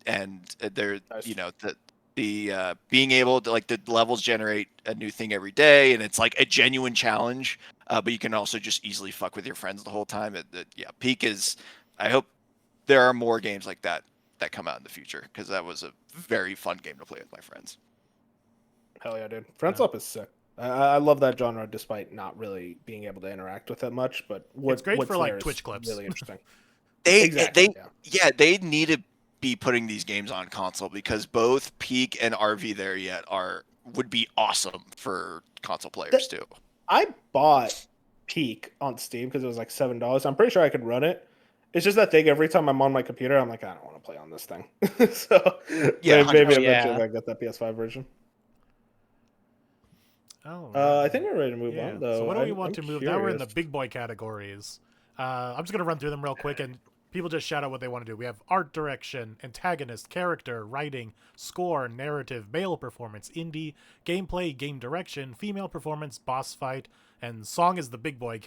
And there, Nice. you know, the being able to like the levels generate a new thing every day, and it's like a genuine challenge, but you can also just easily fuck with your friends the whole time. Yeah, Peak is. I hope there are more games like that come out in the future, because that was a very fun game to play with my friends. Hell yeah, dude. Friends Up is sick. I love that genre, despite not really being able to interact with it much. But It's great what's for, like, there is Twitch clips. Really interesting. They Yeah. they need to be putting these games on console, because both Peak and RV There Yet would be awesome for console players too. I bought Peak on Steam because it was like $7. I'm pretty sure I could run it. It's just that thing. Every time I'm on my computer, I'm like, I don't want to play on this thing. So Yeah, maybe 100%. eventually I get that PS5 version. Oh, I think we're ready to move yeah. on, though. So what do we I'm want to move? Now we're in the curious. big boy categories. I'm just gonna run through them real quick, and people just shout out what they want to do. We have art direction, antagonist, character, writing, score, narrative, male performance, indie, gameplay, game direction, female performance, boss fight, and song is the big boy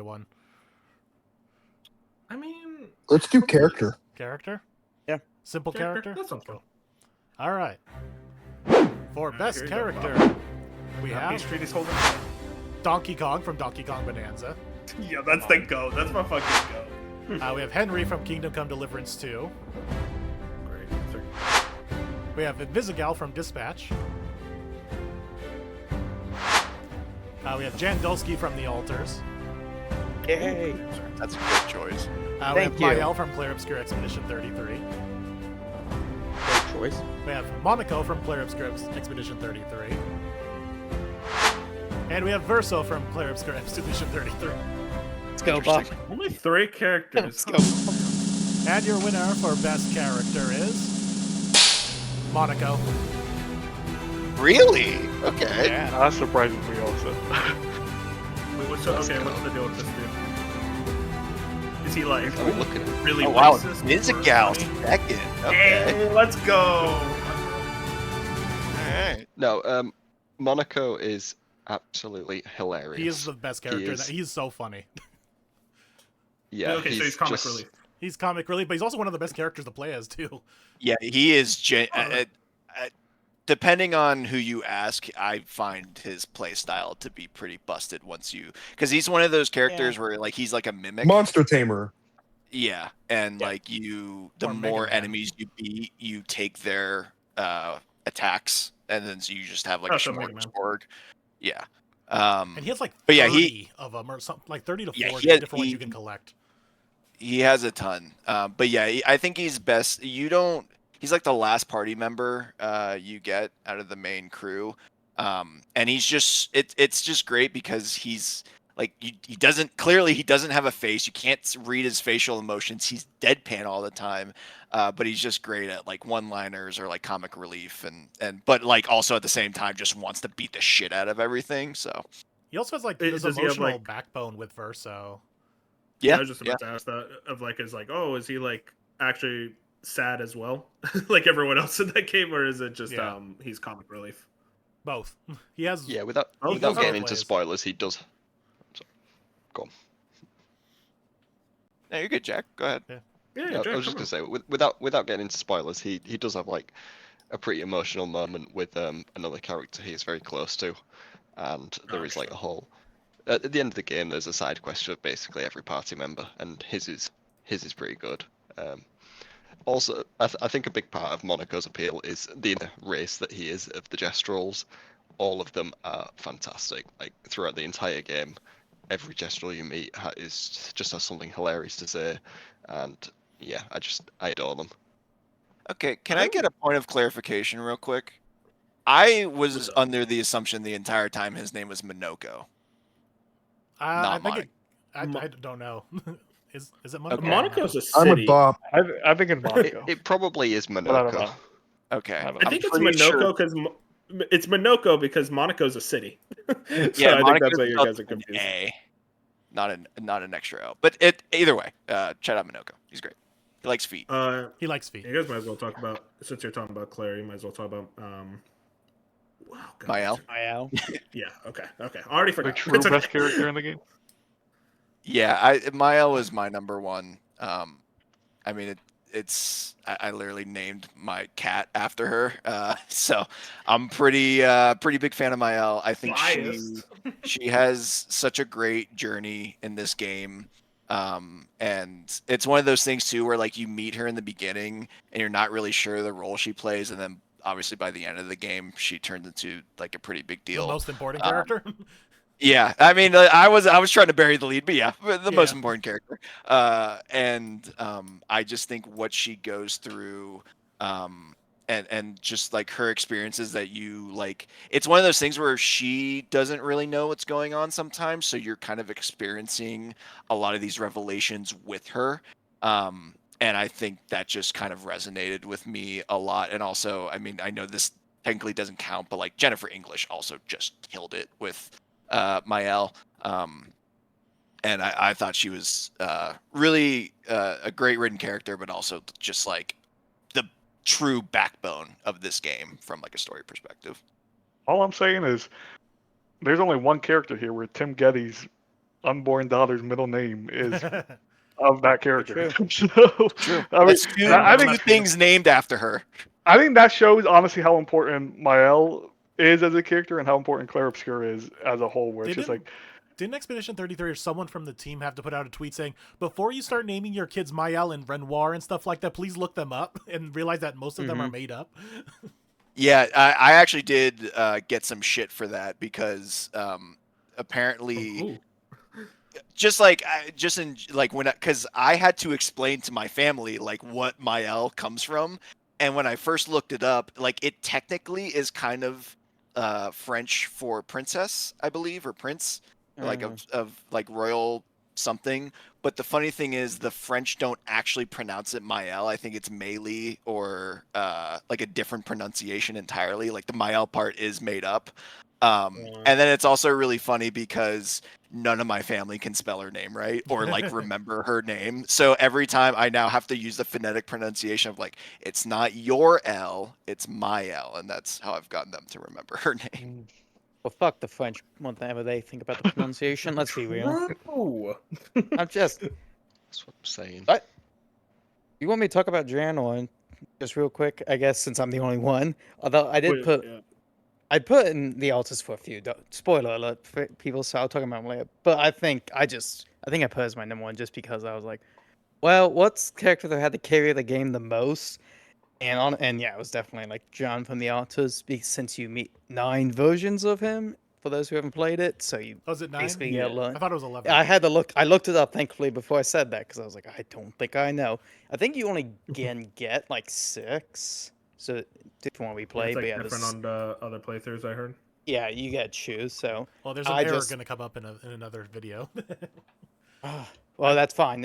one. I mean, Let's do character. Character? Yeah. Simple character? That sounds fun. All right. For best here you go. character, we Peace have Treaty's holding. Donkey Kong from Donkey Kong Bonanza. Yeah, that's the go. That's my fucking go. We have Henry from Kingdom Come Deliverance 2. Great. We have Invisigal from Dispatch. We have Jan Dulski from The Altars. Yay! That's a good choice. We have Thank you. Mael from Clair Obscure Expedition 33. Great choice. We have Monaco from Clair Obscure Expedition 33. And we have Verso from Clair Obscure Expedition 33. Let's go, Bob. Only 3 characters. Let's go. And your winner for best character is Monaco. Really? Okay. Yeah. That surprises me also. Wait, what's the deal with this dude? Is he like I mean, look at it. really Oh wow, racist? Nizagal or funny? second. Okay. Hey, let's go. Alright. No, Monaco is absolutely hilarious. He is the best character. is- He's so funny. Yeah, Okay, so he's comic just, relief. He's comic relief, but he's also one of the best characters to play as too. Yeah, he is. Depending on who you ask, I find his play style to be pretty busted once you, because he's one of those characters where like he's like a mimic. Monster Tamer. Yeah, and Yeah. like the Or Mega more Man. enemies you beat, you take their attacks, and then so you just have like Oh, a so Mega Man. smorgasbord. Yeah. And he has like 30 But yeah, of them, or something like 30 to 40 Yeah, he has- different ones he- you can collect. He has a ton. But yeah, I think he's best. He's like the last party member you get out of the main crew. And he's just it's just great because he's like he doesn't have a face. You can't read his facial emotions. He's deadpan all the time. But he's just great at like one-liners or like comic relief and but like also at the same time just wants to beat the shit out of everything. So He also has like Does this he have, emotional like- backbone with Verso. yeah, I was just about to ask that of like, is he like actually sad as well, like everyone else in that game, or is it just Yeah. He's comic relief? Both. He has. yeah, without Oh, without those getting are into plays. spoilers, he does. No, you're good, Jack. Go ahead. Yeah, Yeah, Jack, I was just come gonna on. say, without getting into spoilers, he does have like a pretty emotional moment with another character he is very close to, and there is like a whole. At the end of the game, there's a side quest for basically every party member, and his is pretty good. Also, I think a big part of Monaco's appeal is the race that he is of the Jestrals. All of them are fantastic. Like throughout the entire game, every Gestral you meet just has something hilarious to say, and yeah, I adore them. Okay, can I get a point of clarification real quick? I was under the assumption the entire time his name was Minoko. I Not think Monaco. I don't know. Is it Monaco? Okay. Monaco's a I'm city. with Bob. I think it's It, Monaco. it probably is But I don't Monoko. know. Okay. I don't I think it's pretty sure- Minoko because it's Minoko because Monaco's a city. So Yeah, I think that's Monaco's why you spelled guys are with an confused. A, not an extra L. But either way, shout out Minoko. He's great. He likes feet. He likes feet. You guys might as well talk about, since you're talking about Claire, you might as well talk about wow, God, Mael? Yeah, okay. I already The forgot. true It's okay. best character in the game. Yeah, Mael was my number one. I mean, I literally named my cat after her. So I'm pretty big fan of Mael. I think Biased. she has such a great journey in this game. And it's one of those things too where like you meet her in the beginning and you're not really sure the role she plays, and then obviously by the end of the game she turns into like a pretty big The deal. most important character. Yeah, I mean, I was trying to bury the lead, but yeah, the most Yeah. important character. And I just think what she goes through, and just like her experiences that you like, it's one of those things where she doesn't really know what's going on sometimes, so you're kind of experiencing a lot of these revelations with her. And I think that just kind of resonated with me a lot. And also, I mean, I know this technically doesn't count, but like Jennifer English also just killed it with Mael, and I thought she was really a great written character, but also just like the true backbone of this game from like a story perspective. All I'm saying is, there's only one character here where Tim Geddes' unborn daughter's middle name is of that character. So, I mean, That's two, I two think things named after her. I think that shows honestly how important Mael is as a character and how important Claire Obscure is as a whole. Where They it's just like, Didn't Expedition 33 or someone from the team have to put out a tweet saying, before you start naming your kids Mael and Renoir and stuff like that, please look them up and realize that most of them are made up? Yeah, I actually did get some shit for that because apparently. Ooh. Just like because I had to explain to my family like what Mael comes from, and when I first looked it up, like it technically is kind of French for princess, I believe, or prince, like of like royal something. But the funny thing is, the French don't actually pronounce it Mael. I think it's Meili or like a different pronunciation entirely. Like the Mael part is made up. And then it's also really funny because none of my family can spell her name right or like remember her name. So every time I now have to use the phonetic pronunciation of like, it's not your L, it's my L. And that's how I've gotten them to remember her name. Well, fuck the French, whatever they think about the pronunciation. Let's be real. True. I'm just. That's what I'm saying. You want me to talk about Jan or just real quick? I guess since I'm the only one. Although I did put. Yeah. I put in the altars for a few. Spoiler alert for people, so I'll talk about them later. But I think I put it as my number one just because I was like, well, what's character that had to carry the game the most? And yeah, it was definitely like John from the altars. Since you meet 9 versions of him for those who haven't played it, so you Was it 9? basically get I thought it was 11. I had to look. I looked it up thankfully before I said that because I was like, I don't think I know. I think you only can get like 6. So different one we play, It's like but yeah, different on the other playthroughs, I heard. yeah, you get to choose. So Well, there's an I error just- going to come up in another video. well, that's fine.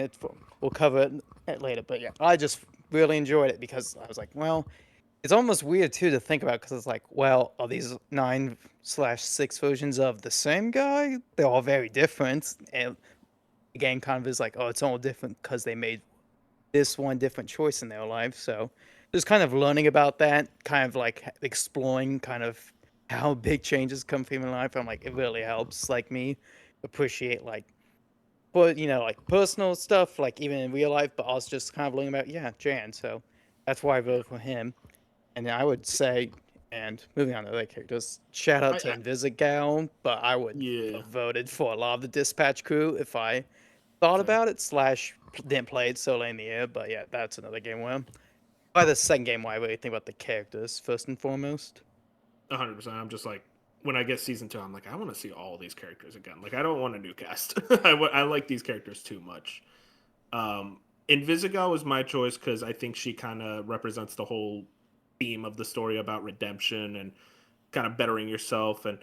We'll cover it later. But yeah, I just really enjoyed it because I was like, well, it's almost weird too to think about because it's like, well, are these 9/6 versions of the same guy? They're all very different, and the game kind of is like, oh, it's all different because they made this one different choice in their life. So just kind of learning about that, kind of like exploring kind of how big changes come from your life. I'm like, it really helps like me appreciate like, but like personal stuff, like even in real life, but also just kind of learning about Jan. So that's why I voted for him. And then I would say, and moving on to other characters, shout out to Invisigal, but I would have voted for a lot of the Dispatch crew if I thought about it, / didn't play it solo in the air, but yeah, that's another game where. By the second game, where I really think about the characters first and foremost. 100%. I'm just like, when I get season 2, I'm like, I want to see all these characters again. Like, I don't want a new cast. I like these characters too much. Invisigal was my choice because I think she kind of represents the whole theme of the story about redemption and kind of bettering yourself, and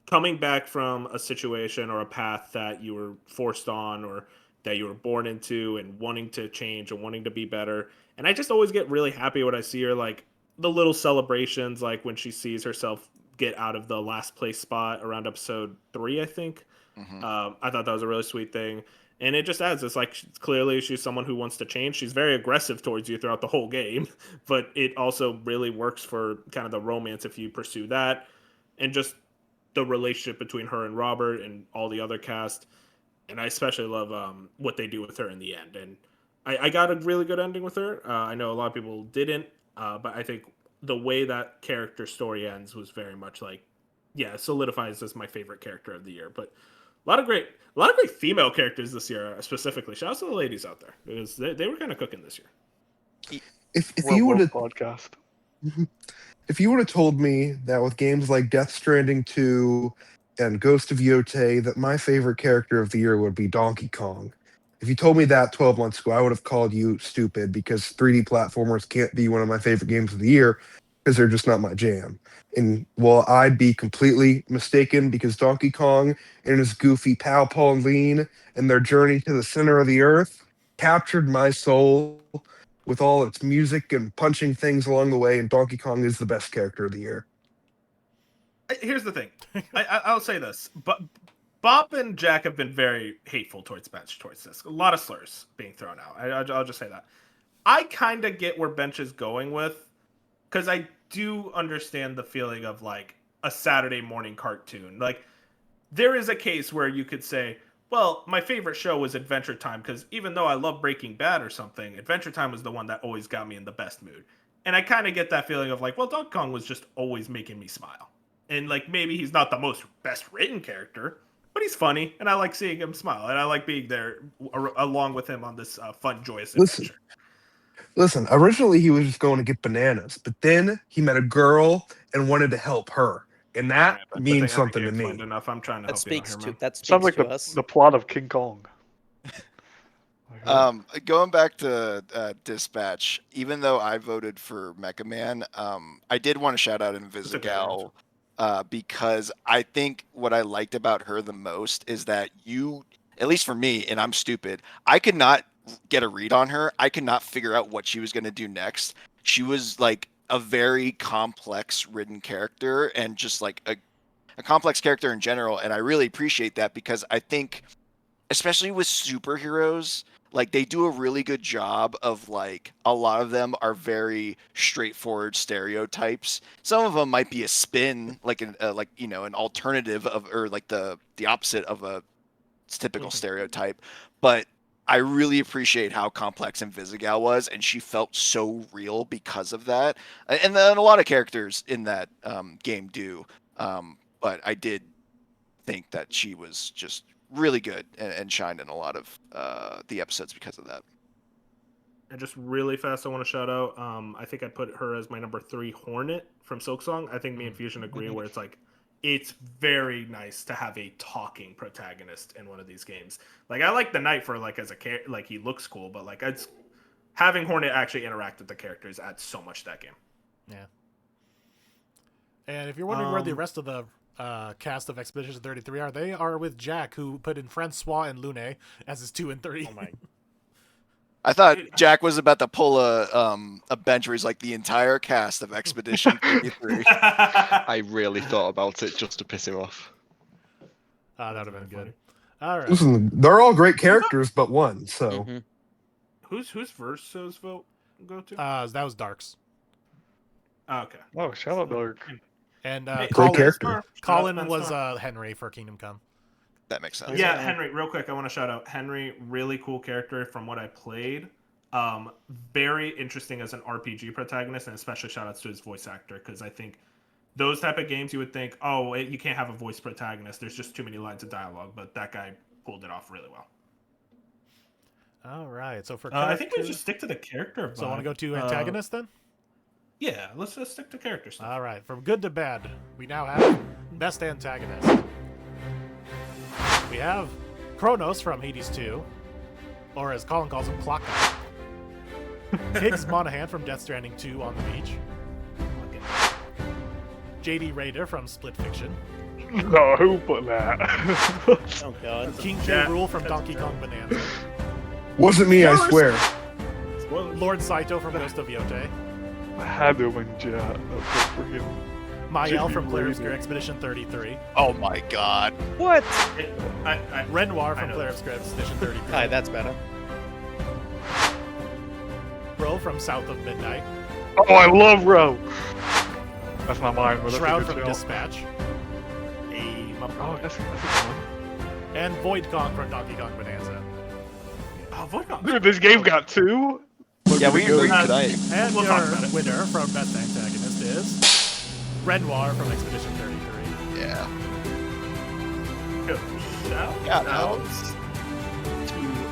coming back from a situation or a path that you were forced on or that you were born into and wanting to change and wanting to be better. And I just always get really happy when I see her, like the little celebrations, like when she sees herself get out of the last place spot around episode 3, I think. I thought that was a really sweet thing. And it just adds, it's like, clearly she's someone who wants to change. She's very aggressive towards you throughout the whole game, but it also really works for kind of the romance if you pursue that. And just the relationship between her and Robert and all the other cast. And I especially love what they do with her in the end. And I got a really good ending with her. I know a lot of people didn't, but I think the way that character story ends was very much like, yeah, it solidifies as my favorite character of the year. But a lot of great female characters this year, specifically. Shout out to the ladies out there because they were kind of cooking this year. If you would have podcast. if you would have told me that with games like Death Stranding 2 and Ghost of Yotei that my favorite character of the year would be Donkey Kong, if you told me that 12 months ago, I would have called you stupid because 3D platformers can't be one of my favorite games of the year because they're just not my jam. And well, I'd be completely mistaken because Donkey Kong and his goofy pal Pauline and their journey to the center of the earth captured my soul with all its music and punching things along the way, and Donkey Kong is the best character of the year. Here's the thing. I'll say this, but Bob and Jack have been very hateful towards Bench towards this. A lot of slurs being thrown out. I'll just say that. I kind of get where Bench is going with, because I do understand the feeling of like a Saturday morning cartoon. Like, there is a case where you could say, well, my favorite show was Adventure Time because even though I love Breaking Bad or something, Adventure Time was the one that always got me in the best mood. And I kind of get that feeling of like, well, Donkey Kong was just always making me smile. And like, maybe he's not the most best written character, but he's funny, and I like seeing him smile, and I like being there along with him on this fun, joyous adventure. Listen, originally he was just going to get bananas, but then he met a girl and wanted to help her. And that means something to me. Enough. I'm trying to help you out here, man. That speaks Sounds like to us. the plot of King Kong. Going back to Dispatch, even though I voted for Mecha Man, I did want to shout out Invisigal because I think what I liked about her the most is that you, at least for me, and I'm stupid, I could not get a read on her. I could not figure out what she was going to do next. She was like a very complex written character and just like a complex character in general. And I really appreciate that because I think, especially with superheroes, like they do a really good job of like a lot of them are very straightforward stereotypes. Some of them might be a spin, like an like you know an alternative of or like the opposite of a typical stereotype. But I really appreciate how complex Invisigal was, and she felt so real because of that. And then a lot of characters in that game do. But I did think that she was just really good and shined in a lot of the episodes because of that. And just really fast, I want to shout out. I think I put her as my number 3 Hornet from Silksong. I think me and Fusion agree where it's like, it's very nice to have a talking protagonist in one of these games. Like I like the Knight for like as a like he looks cool, but like it's having Hornet actually interact with the characters adds so much to that game. Yeah. And if you're wondering where the rest of the cast of Expedition 33 are, they are with Jack, who put in Francois and Lune as his 2 and 3. Oh my. I thought Jack was about to pull a bench where he's like the entire cast of Expedition 33. I really thought about it just to piss him off. That would have been good. All right. Listen, they're all great characters, but one. So Whose Verso's vote go to? That was Dark's. Okay. Oh, shout out Dark. And Great Colin, character. Colin was Henry for Kingdom Come. That makes sense. Yeah, Henry, real quick, I want to shout out Henry, really cool character from what I played. Very interesting as an RPG protagonist, and especially shout outs to his voice actor, because I think those type of games you would think, oh, you can't have a voice protagonist, there's just too many lines of dialogue, but that guy pulled it off really well. All right, so for I think we just stick to the character. So I want to go to Antagonist then? Yeah, let's just stick to character stuff. All right, from good to bad, we now have Best Antagonist. We have Kronos from Hades 2, or as Colin calls him, Clock Guy. Higgs Monahan from Death Stranding 2 on the beach. JD Raider from Split Fiction. No, who put that? Oh god. King J. Rule from Donkey Kong Bonanza. wasn't me, I swear. Lord Saito from Ghost of Yote. I had to win Jet. That's so freaking. Mael from Player Raider. Obscure Expedition 33. Oh my god. What? Renoir I from know Player this. Obscure Expedition 33. Hi, that's better. Ro from South of Midnight. Oh, I love Ro. That's not mine, but that's Shroud a good from show. Dispatch. Oh, that's a good one. And Void Kong from Donkey Kong Bonanza. Oh, Vodka. Dude, this game got 2. Yeah, we Could I? And We'll your talk about it. winner from Best Antagonist is Renoir from Expedition 33. Yeah. Shout outs.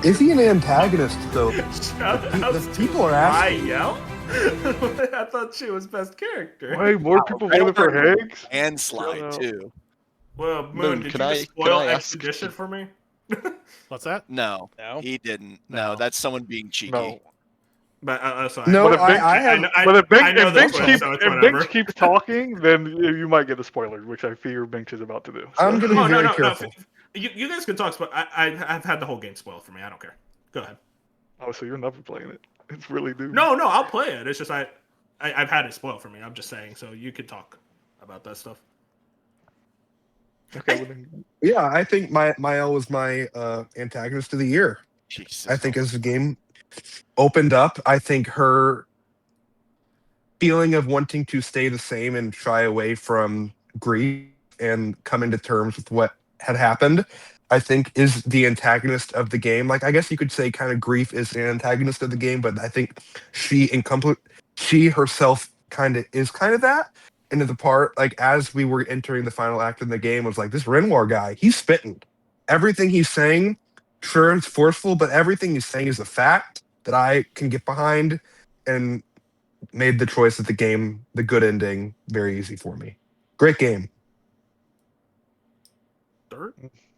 Is he an antagonist, though? Shout outs The people are asking. Mael? I thought she was best character. Wait, more people voted for Higgs? And Slide Shut up. too. Well, Moon, Moon, did can you I- just can spoil I ask- Expedition for me? What's that? No, No. he didn't. No. No, that's someone being cheeky. No. But sorry. No, But if Binks, I have. but if I Binks, know if this Binks, one, keeps, so it's if whatever. Binks keeps talking, then you might get the spoilers, which I fear Binks is about to do. So. I'm gonna be Oh, very no. careful. You guys can talk, but I've had the whole game spoiled for me. I don't care. Go ahead. Oh, so you're never playing it? It's really new. No, I'll play it. It's just I've had it spoiled for me. I'm just saying, so you could talk about that stuff. Okay, well then, Yeah, I think Mael was my antagonist of the year. Jesus. I think as the game opened up, I think her feeling of wanting to stay the same and shy away from grief and come into terms with what had happened, I think is the antagonist of the game. Like, I guess you could say kind of grief is the antagonist of the game, but I think she herself kind of that. Into the part, like, as we were entering the final act in the game, was like, this Renoir guy, he's spitting. Everything he's saying, sure, it's forceful, but everything he's saying is a fact that I can get behind, and made the choice of the game, the good ending, very easy for me. Great game. Dirt?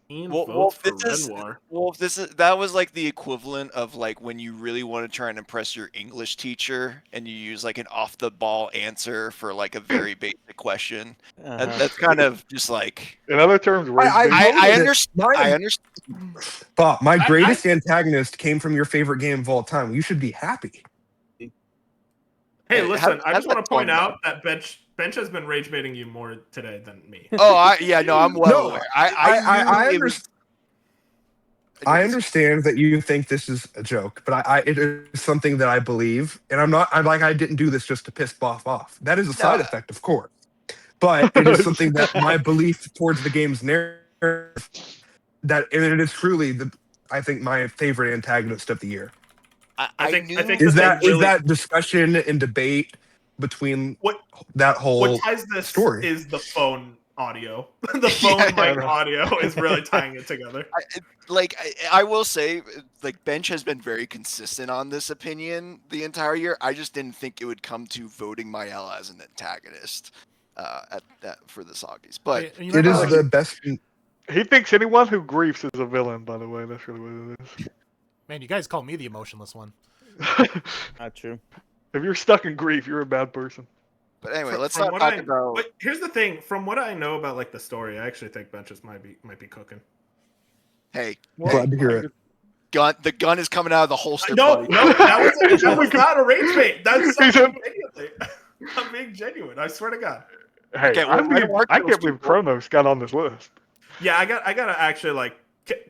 Wolf, votes for this is Renoir. Wolf, that was like the equivalent of like when you really want to try and impress your English teacher and you use like an off the ball answer for like a very basic question. That's kind of just like In other terms, rage I bait. I voted it. understand. I understand. Bob, my I- greatest antagonist came from your favorite game of all time. You should be happy. Hey, Hey, listen, I have just want that to point tongue out that Bench has been rage baiting you more today than me. Oh, no, I'm well No, aware. I knew it was. I understand that you think this is a joke, but it is something that I believe, and I didn't do this just to piss Boff off. That is a side No. effect, of course, but it is something that my belief towards the game's narrative, and it is truly I think my favorite antagonist of the year. I think knew the Is thing that really- discussion and debate between that whole What ties this story is the phone audio. The phone mic Yeah. audio is really tying it together. I will say, like, Bench has been very consistent on this opinion the entire year. I just didn't think it would come to voting Mael as an antagonist for the Soggies. But You it is remember, the best. He thinks anyone who griefs is a villain, by the way. That's really what it man, you guys call me the emotionless one. is. Not true. If you're stuck in grief, you're a bad person. But anyway, From- let's from not what talk I- about. But here's the thing: from what I know about like the story, I actually think Benches might be cooking. Hey, Glad to hear it. the gun is coming out of the holster. No, buddy. no, that was not a rage bait. That's He's something genuinely. I'm being genuine. I swear to God. Hey, Okay, well, I don't like I those can't believe people. Kronos got on this list. Yeah, I gotta actually like.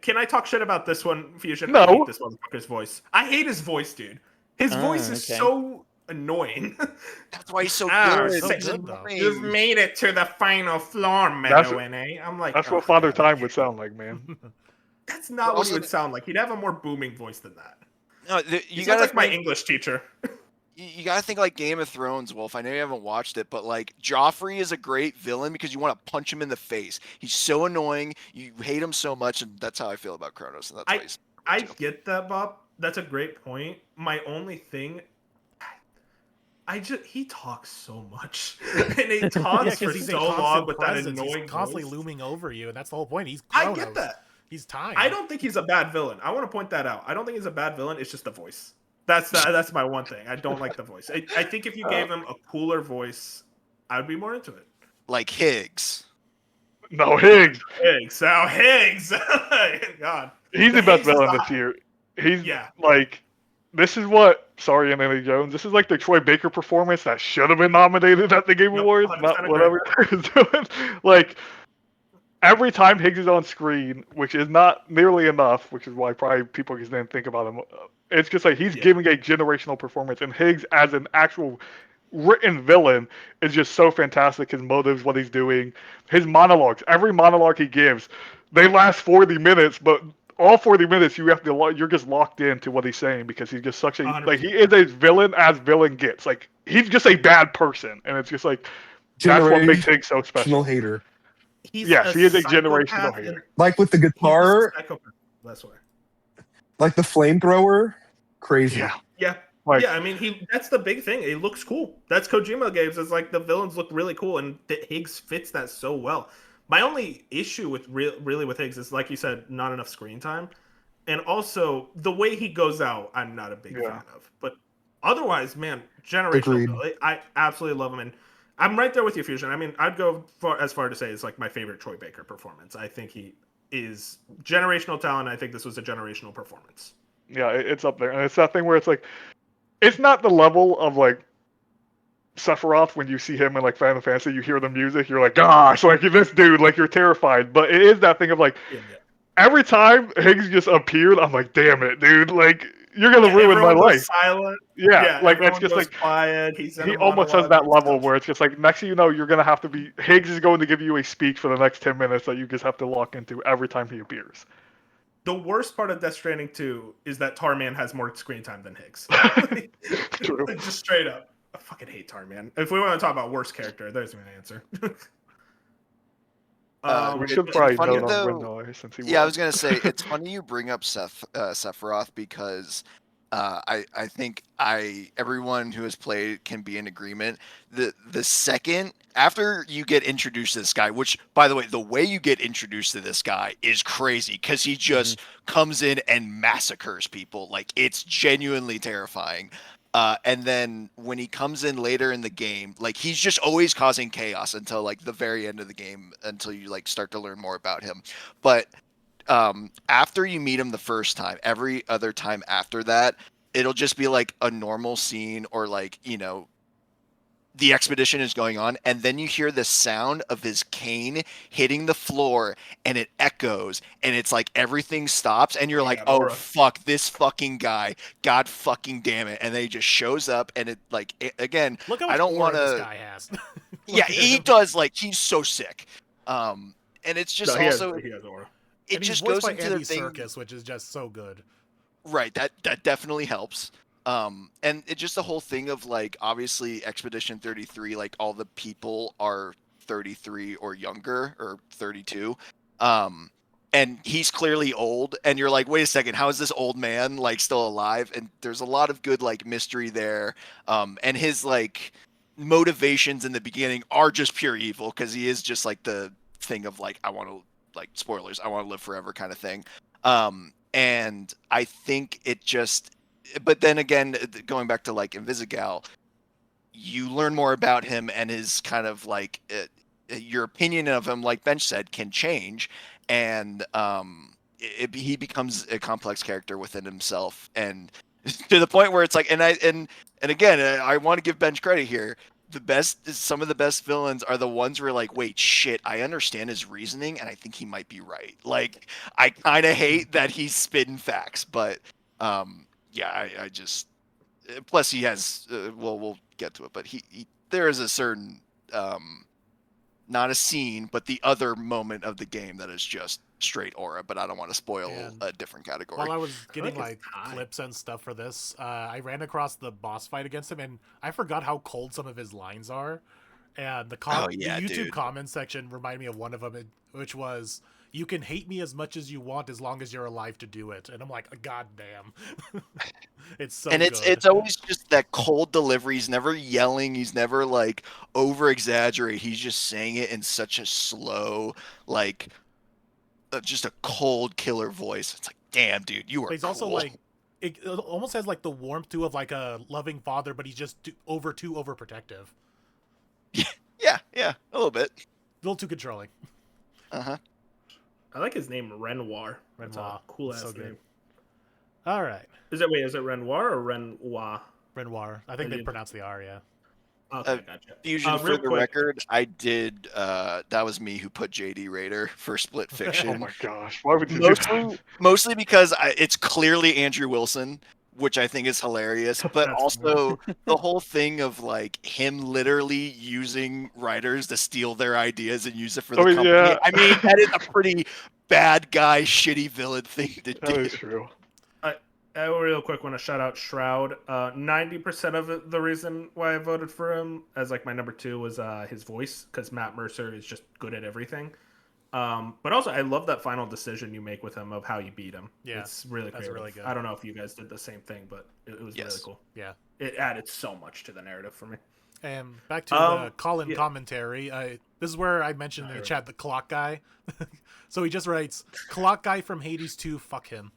Can I talk shit about this one, Fusion? No. I hate this motherfucker's voice. I hate his voice, dude. His voice is okay. so annoying. That's why he's so Ah, good. so He's good, though. annoying. You've made it to the final floor, That's- Meadow, eh? I'm like, That's oh, what Father God, I Time hate would it. sound like, man. That's not what he Also- would sound like. He'd have a more booming voice than that. No, He you sounds gotta like my think, English teacher. you gotta think like Game of Thrones, Wolf. I know you haven't watched it, but like Joffrey is a great villain because you want to punch him in the face. He's so annoying. You hate him so much, and that's how I feel about Kronos. And that's why he's I too. get that, Bob. That's a great point. My only thing, he talks so much, and he Yeah, talks for because he's a so long constant with that presence. annoying He's constantly voice. looming over you, and that's the whole point. He's I Kronos. get that. He's time. I don't think he's a bad villain. I want to point that out. I don't think he's a bad villain. It's just the voice. That's my one thing. I don't like the voice. I think if you gave him a cooler voice, I'd be more into it. Like Higgs. No, Higgs. Higgs. Now Higgs. God. He's the Higgs best is villain the this high- year. He's Yeah. like, this is what, sorry, Anthony Jones, this is like the Troy Baker performance that should have been nominated at the Game Yep, Awards, 100% not agree. whatever he's doing. Like, every time Higgs is on screen, which is not nearly enough, which is why probably people just didn't think about him, it's just like he's Yeah. giving a generational performance, and Higgs as an actual written villain is just so fantastic. His motives, what he's doing, his monologues, every monologue he gives, they last 40 minutes, but all 40 minutes you're just locked into what he's saying because he's just such a 100%. like he is a villain as villain gets. Like he's just a bad person, and it's just like that's what makes Higgs so special. Generational hater. Yes, he is a generational psychopath hater. and- Like with the he's a guitar, psychopath. That's why. like the flamethrower. Crazy. Yeah, Yeah. like Yeah, I mean, that's the big thing. It looks cool. That's Kojima games. It's like the villains look really cool, and Higgs fits that so well. My only issue with really with Higgs is, like you said, not enough screen time, and also the way he goes out. I'm not a big fan of. But otherwise, man, generational. Agreed. Villain. I absolutely love him, and I'm right there with you, Fusion. I mean, I'd go as far to say it's like my favorite Troy Baker performance. I think he is generational talent. I think this was a generational performance. yeah, it's up there, and it's that thing where it's like, it's not the level of like Sephiroth when you see him in like Final Fantasy. You hear the music, you're like, gosh, like this dude, like you're terrified. But it is that thing of like, Yeah. every time Higgs just appeared, I'm like, damn it, dude, like you're gonna ruin my Everyone goes life. silent. Yeah, like everyone it's just goes like quiet. He's in he a almost has monologue that and level stuff. where it's just like next thing you know, you're gonna have to be Higgs is going to give you a speech for the next 10 minutes that you just have to lock into every time he appears. The worst part of Death Stranding 2 is that Tarman has more screen time than Higgs. True. Just straight up. I fucking hate Tarman. If we want to talk about worst character, there's my answer. We It- should it's probably funny note on though- Window since he Yeah, I won. was gonna say it's funny you bring up Sephiroth because I think everyone who has played can be in agreement. The second after you get introduced to this guy, which by the way, the way you get introduced to this guy is crazy because he just comes in and massacres people. Like it's genuinely terrifying. And then when he comes in later in the game, like he's just always causing chaos until like the very end of the game, until you like start to learn more about him. But after you meet him the first time, every other time after that, it'll just be like a normal scene or like, you know, the expedition is going on, and then you hear the sound of his cane hitting the floor and it echoes, and it's like everything stops, and you're like, oh fuck, this fucking guy, god fucking damn it. And then he just shows up, and it like again, Look how much I don't want this to guy has. yeah, he does, like he's so sick. And it's just No, also he has aura. it And he's just voiced goes by into the Andy thing. Serkis, which is just so good. Right, that definitely helps. And it's just the whole thing of like obviously Expedition 33, like all the people are 33 or younger or 32. And he's clearly old, and you're like, wait a second, how is this old man like still alive? And there's a lot of good like mystery there. And his like motivations in the beginning are just pure evil because he is just like the thing of like, I want to, like, spoilers, I want to live forever kind of thing. And I think it just, but then again, going back to like Invisigal, you learn more about him and his kind of like your opinion of him, like Bench said, can change, and he becomes a complex character within himself, and to the point where it's like, and again, I want to give Bench credit here. Some of the best villains are the ones where like, wait, shit, I understand his reasoning, and I think he might be right. Like, I kind of hate that he's spitting facts, but yeah, I just, plus he has, well, we'll get to it, but he there is a certain, not a scene, but the other moment of the game that is just straight aura, but I don't want to spoil a different category. While I was getting like clips and stuff for this, I ran across the boss fight against him, and I forgot how cold some of his lines are. And the YouTube dude. comment section reminded me of one of them, which was, "You can hate me as much as you want as long as you're alive to do it." And I'm like, God damn. It's so and it's always just that cold delivery. He's never yelling. He's never like over exaggerate. He's just saying it in such a slow, like, just a cold killer voice. It's like, damn, dude, you are. He's also like, it almost has like the warmth too of like a loving father, but he's just too overprotective. Yeah, a little bit. A little too controlling. Uh-huh. I like his name, Renoir. That's a cool ass name. All right. Is it Renoir or Renoir? Renoir. I think they pronounce the R, yeah. Okay, gotcha. Fusion, for the record, I did. That was me who put JD Raider for Split Fiction. Oh my gosh, why would you do that? Mostly because it's clearly Andrew Wilson, which I think is hilarious, but also the whole thing of like him literally using writers to steal their ideas and use it for the company. Yeah. I mean, that is a pretty bad guy, shitty villain thing to do. That is true. I real quick want to shout out Shroud. 90% of the reason why I voted for him as like my number 2 was his voice, because Matt Mercer is just good at everything. But also, I love that final decision you make with him of how you beat him. Yeah, it's really creative. Really good. I don't know if you guys did the same thing, but it was really cool. Yeah, it added so much to the narrative for me. And back to the Colin commentary. This is where I mentioned in the chat the clock guy. So he just writes, "Clock guy from Hades 2, fuck him."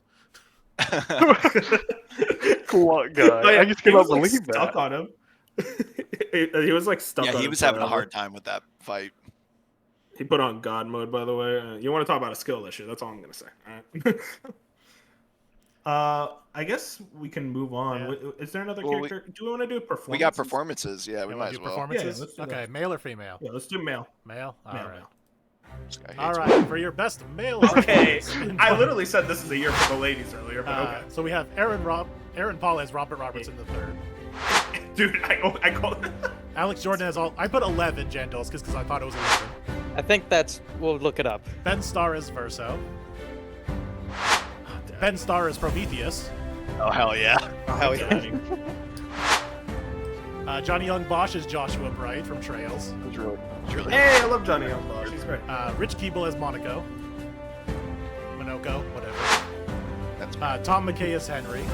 Clock guy. I just cannot believe that. Stuck on him. He was like stuck. Yeah, on he him was having a forever. hard time with that fight. He put on God mode, by the way. You want to talk about a skill issue? That's all I'm gonna say. All right. I guess we can move on. Yeah. Is there another character? Do we want to do performances? We got performances. Yeah, we might as well. Performances? Yeah, let's do okay, that. Male or female? Yeah, let's do male. Male? All right. Male. All right, for your best male. Okay, I literally said this is a year for the ladies earlier, but okay. So we have Aaron Paul as Robert Robertson III. Dude, I called. Alex Jordan has all. I put 11 Jandals because I thought it was 11. I think we'll look it up. Ben Starr as Verso. Ben Starr as Prometheus. Oh hell yeah! Oh hell yeah! Johnny Young Bosch as Joshua Bright from Trails. Really hey, I love Johnny Young Bosch. He's great. Rich Keeble as Monoko, whatever. That's Tom McKay as Henry.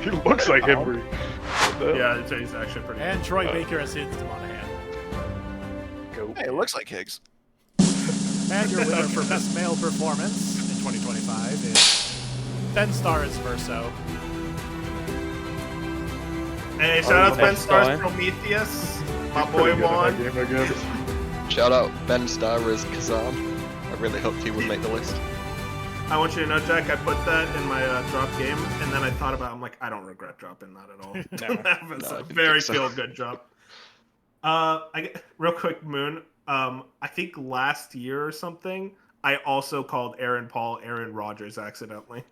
He looks like Henry. Yeah, he's actually pretty. And Troy Baker as Higgs Monahan. Go. Hey, it looks like Higgs. And your winner for Best Male Performance in 2025 is Ben Starr as Verso. Hey, shout out to Ben that's Star's fine. Prometheus. My He's boy pretty good at that won. game, I guess. Shout out Ben Starr as Kazan. I really hoped he would make the list. I want you to know, Jack, I put that in my drop game, and then I thought about it. I'm like, I don't regret dropping that at all. That was I a didn't very think so. feel-good drop. Real quick, Moon. I think last year or something, I also called Aaron Paul Aaron Rodgers accidentally.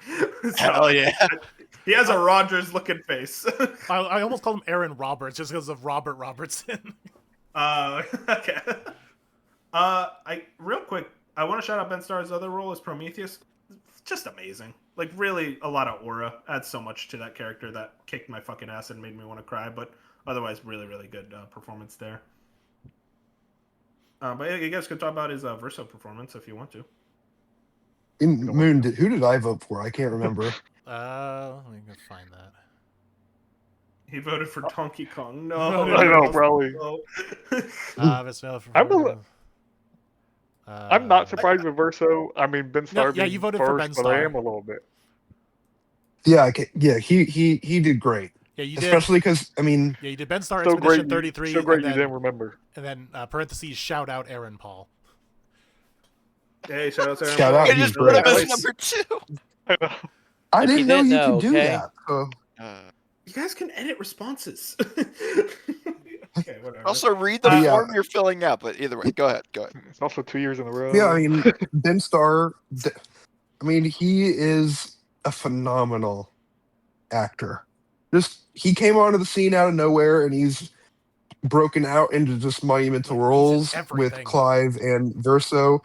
So, Hell yeah. he has a Rodgers-looking face. I almost called him Aaron Roberts just because of Robert Robertson. Okay. Real quick, I want to shout out Ben Starr's other role as Prometheus. Just amazing. Like, really, a lot of aura. Adds so much to that character that kicked my fucking ass and made me want to cry. But otherwise, really, really good performance there. But yeah, you guys could talk about his Verso performance if you want to. In Moon, who did I vote for? I can't remember. Let me go find that. He voted for Donkey Kong. No, I know, probably. Best Male I'm Performance. I'm not surprised with Verso. I mean, Ben Starr yeah, being you voted for first, Ben but I Starr. am a little bit. Yeah, he did great. Yeah, you did. Especially because Yeah, you did Ben Starr So Expedition great, 33. so great and you then, didn't remember. And then parentheses shout out Aaron Paul. Hey, shout out to Aaron Shout Paul. out, You he's just put him great. as number 2. I know. I If didn't you know didn't you know, could do okay? that. So You guys can edit responses. Okay, whatever. Also, read the Yeah. form you're filling out. But either way, go ahead. It's also 2 years in a row. yeah, I mean Ben Starr. I mean he is a phenomenal actor. He came onto the scene out of nowhere, and he's broken out into just monumental He's in roles with everything. Clive and Verso.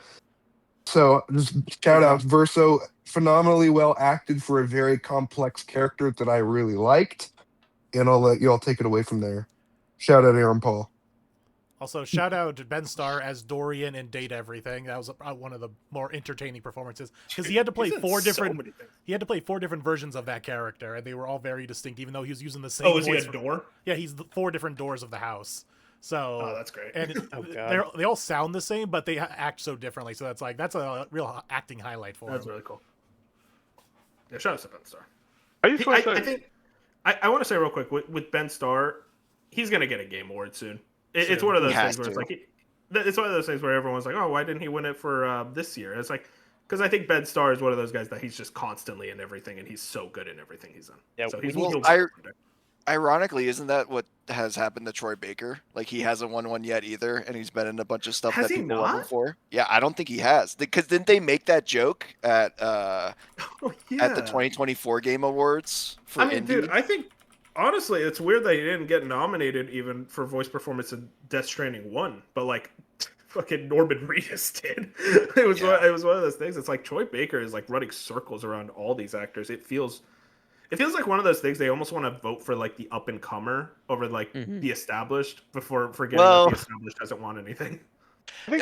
So just shout out Verso, phenomenally well acted for a very complex character that I really liked, and I'll let you all take it away from there. Shout out Aaron Paul. Also, shout out to Ben Starr as Dorian in Date Everything. That was one of the more entertaining performances because he had to play He's in four so different. many things. He had to play 4 different versions of that character, and they were all very distinct, even though he was using the same. Oh, is he voice a door? Yeah, he's the 4 different doors of the house. So Oh, that's great. and Oh, God. they all sound the same, but they act so differently. So that's a real acting highlight for That's him. really cool. Yeah, shout out to Ben Starr. I just want to I say, think I want to say real quick with Ben Starr, he's gonna get a Game Award soon. It's Soon. one of those He has things where it's to. like it's one of those things where everyone's like, oh, why didn't he win it for this year? And it's like because I think Ben Starr is one of those guys that he's just constantly in everything, and he's so good in everything he's in. Yeah, so we he's need- he'll I- get it one day. Ironically, isn't that what has happened to Troy Baker? Like he hasn't won one yet either, and he's been in a bunch of stuff Has that he people love him not? for. Yeah, I don't think he has. Because didn't they make that joke at Oh, at the 2024 Game Awards for I mean, indie? dude, I think honestly, it's weird that he didn't get nominated even for voice performance in Death Stranding 1, but like fucking Norman Reedus did. It was it was one of those things. It's like Troy Baker is like running circles around all these actors. It feels like one of those things they almost want to vote for like the up and comer over like the established before forgetting Well- that the established doesn't want anything.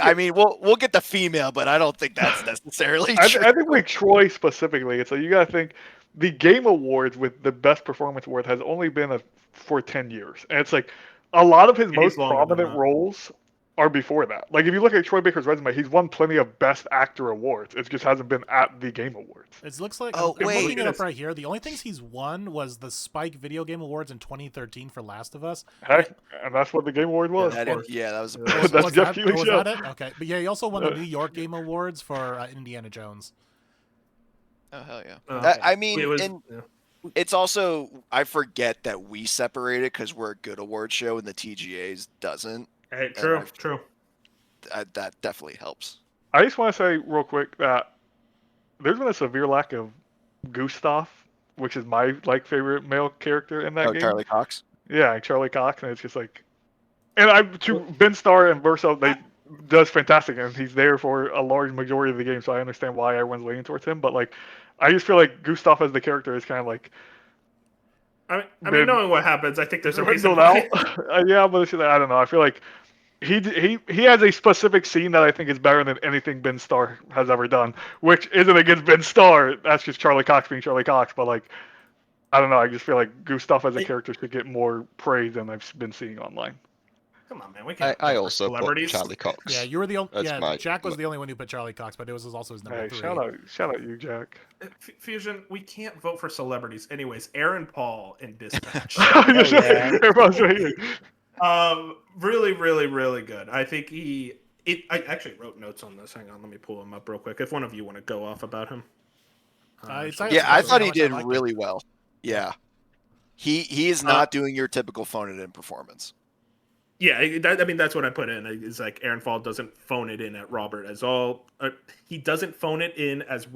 I mean, we'll get the female, but I don't think that's necessarily true. I think with Troy specifically, it's like you gotta think the Game Awards with the Best Performance Award has only been for 10 years, and it's like a lot of his It is most longer than prominent that. roles are before that. Like if you look at Troy Baker's resume, he's won plenty of Best Actor awards. It just hasn't been at the Game Awards. It looks like Oh, I'm wait. looking it up right here. The only things he's won was the Spike Video Game Awards in 2013 for Last of Us. Heck, and that's what the Game Award was. Yeah, That was a That's Was Jeff that, Keighley's was show. that it? Okay, but yeah, he also won the New York Game Awards for Indiana Jones. Oh hell yeah! Okay. I mean, It was- and yeah. it's also I forget that we separated because we're a good award show and the TGA's doesn't. Hey, true. That definitely helps. I just want to say real quick that there's been a severe lack of Gustav, which is my favorite male character in that Oh, game. Charlie Cox. Yeah, Charlie Cox, and it's just like, and Ben Starr and Verso, they does fantastic, and he's there for a large majority of the game, so I understand why everyone's leaning towards him. But like, I just feel like Gustav as the character is kind of like I mean, Then- knowing what happens, I think there's a reason dwindled why. out. Yeah, but it's just, I don't know. I feel like he has a specific scene that I think is better than anything Ben Starr has ever done, which isn't against Ben Starr. That's just Charlie Cox being Charlie Cox. But like, I don't know. I just feel like Gustav as a character should get more praise than I've been seeing online. Come on, man. We can't. I vote for also put celebrities. Charlie Cox. Yeah, you were the only. That's Yeah, my- Jack was the only one who put Charlie Cox, but it was also his number Hey, 3. shout out you, Jack. Fusion, we can't vote for celebrities. Anyways, Aaron Paul in Dispatch. yeah. Everyone's right here. Really, really, really good. I think I actually wrote notes on this. Hang on, let me pull him up real quick. If one of you want to go off about him. Yeah, I thought he I did liked him. really well. Yeah. He is not doing your typical phone it in performance. Yeah, I mean that's what I put in. It's like Aaron Paul doesn't phone it in at Robert as all. He doesn't phone it in as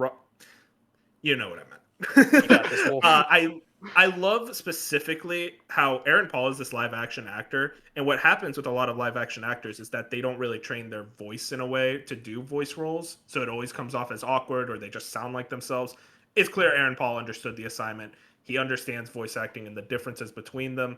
you know what I meant. got this, Wolf. I love specifically how Aaron Paul is this live action actor, and what happens with a lot of live action actors is that they don't really train their voice in a way to do voice roles, so it always comes off as awkward or they just sound like themselves. It's clear Aaron Paul understood the assignment. He understands voice acting and the differences between them,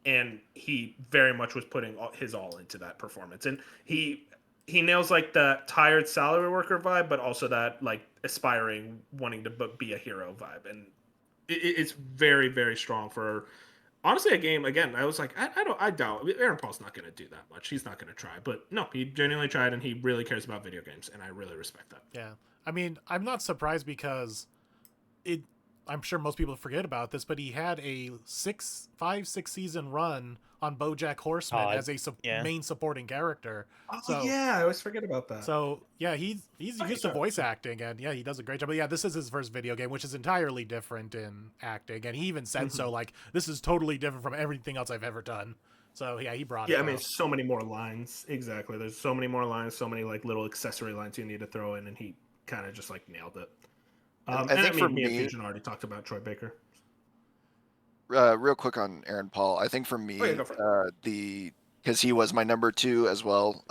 and he very much was putting his all into that performance. And he nails like the tired salary worker vibe, but also that like aspiring, wanting to be a hero vibe. And it's very, very strong for honestly a game. Again, I was like, I doubt Aaron Paul's not going to do that much. He's not going to try, but no, he genuinely tried, and he really cares about video games, and I really respect that. Yeah, I mean, I'm not surprised because I'm sure most people forget about this, but he had a 5-6 season run on BoJack Horseman as a main supporting character. Oh so, yeah, I always forget about that. So yeah, he's used to voice acting, and yeah, he does a great job. But yeah, this is his first video game, which is entirely different in acting, and he even said so. Like, this is totally different from everything else I've ever done. So yeah, he brought it. Yeah, I mean, so many more lines. Exactly. There's so many more lines, so many like little accessory lines you need to throw in, and he kind of just like nailed it. I think for me and me, Fusion already talked about Troy Baker. Real quick on Aaron Paul, I think for me, because he was my number 2 as well.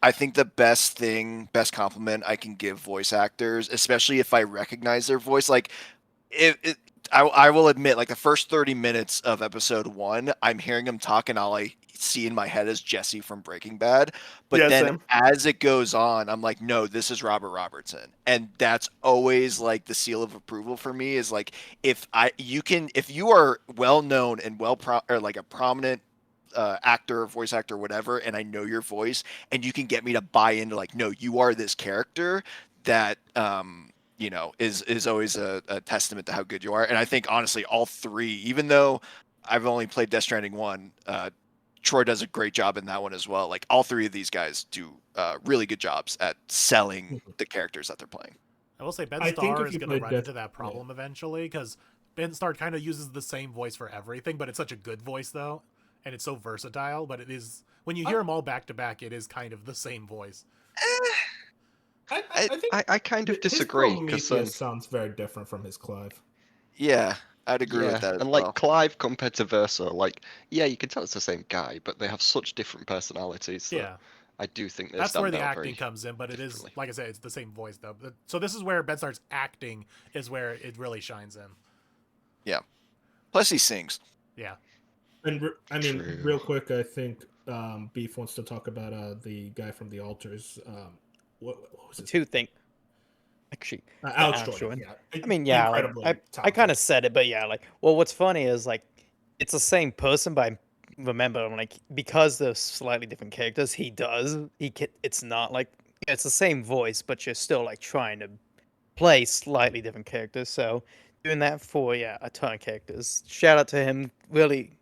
I think the best compliment I can give voice actors, especially if I recognize their voice, like I will admit, like the first 30 minutes of episode 1, I'm hearing him talk, and all I see in my head is Jesse from Breaking Bad. But then as it goes on, I'm like, no, this is Robert Robertson, and that's always like the seal of approval for me. Is like if you are well known and or like a prominent actor, voice actor, whatever, and I know your voice, and you can get me to buy into like, no, you are this character. That is always a testament to how good you are. And I think honestly, all 3, even though I've only played Death Stranding 1, Troy does a great job in that one as well. Like all 3 of these guys do really good jobs at selling the characters that they're playing. I will say Ben Starr is going to run into that problem eventually, because Ben Starr kind of uses the same voice for everything, but it's such a good voice though, and it's so versatile. But it is, when you hear them all back to back, it is kind of the same voice. I kind of disagree, because sounds very different from his Clive. Yeah, I'd agree with that. And like Clive compared to Versa, like you can tell it's the same guy, but they have such different personalities. Yeah, I do think that's where the acting comes in. But it is, like I said, it's the same voice though. So this is where Ben Starr's acting is where it really shines in. Yeah, plus he sings. Yeah, and I mean, real quick, I think Beef wants to talk about the guy from The Alters. What was it? Two thing. Actually, Alex Jordan. Yeah. I mean, yeah, like, I kind of said it, but yeah, like, well, what's funny is like, it's the same person, but I remember, like, because they're slightly different characters, it's not like, it's the same voice, but you're still like trying to play slightly different characters. So doing that for a ton of characters. Shout out to him. Really,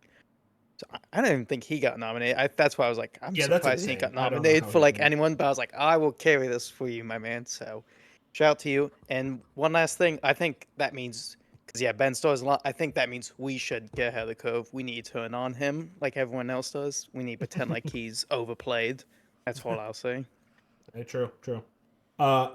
I don't even think he got nominated. That's why I was like, I'm surprised he got nominated for like anyone. But I was like, I will carry this for you, my man. So shout out to you. And one last thing, I think that means, because Ben Starr's a lot. I think that means we should get ahead of the curve. We need to turn on him like everyone else does. We need to pretend like he's overplayed. That's all I'll say. Hey, true.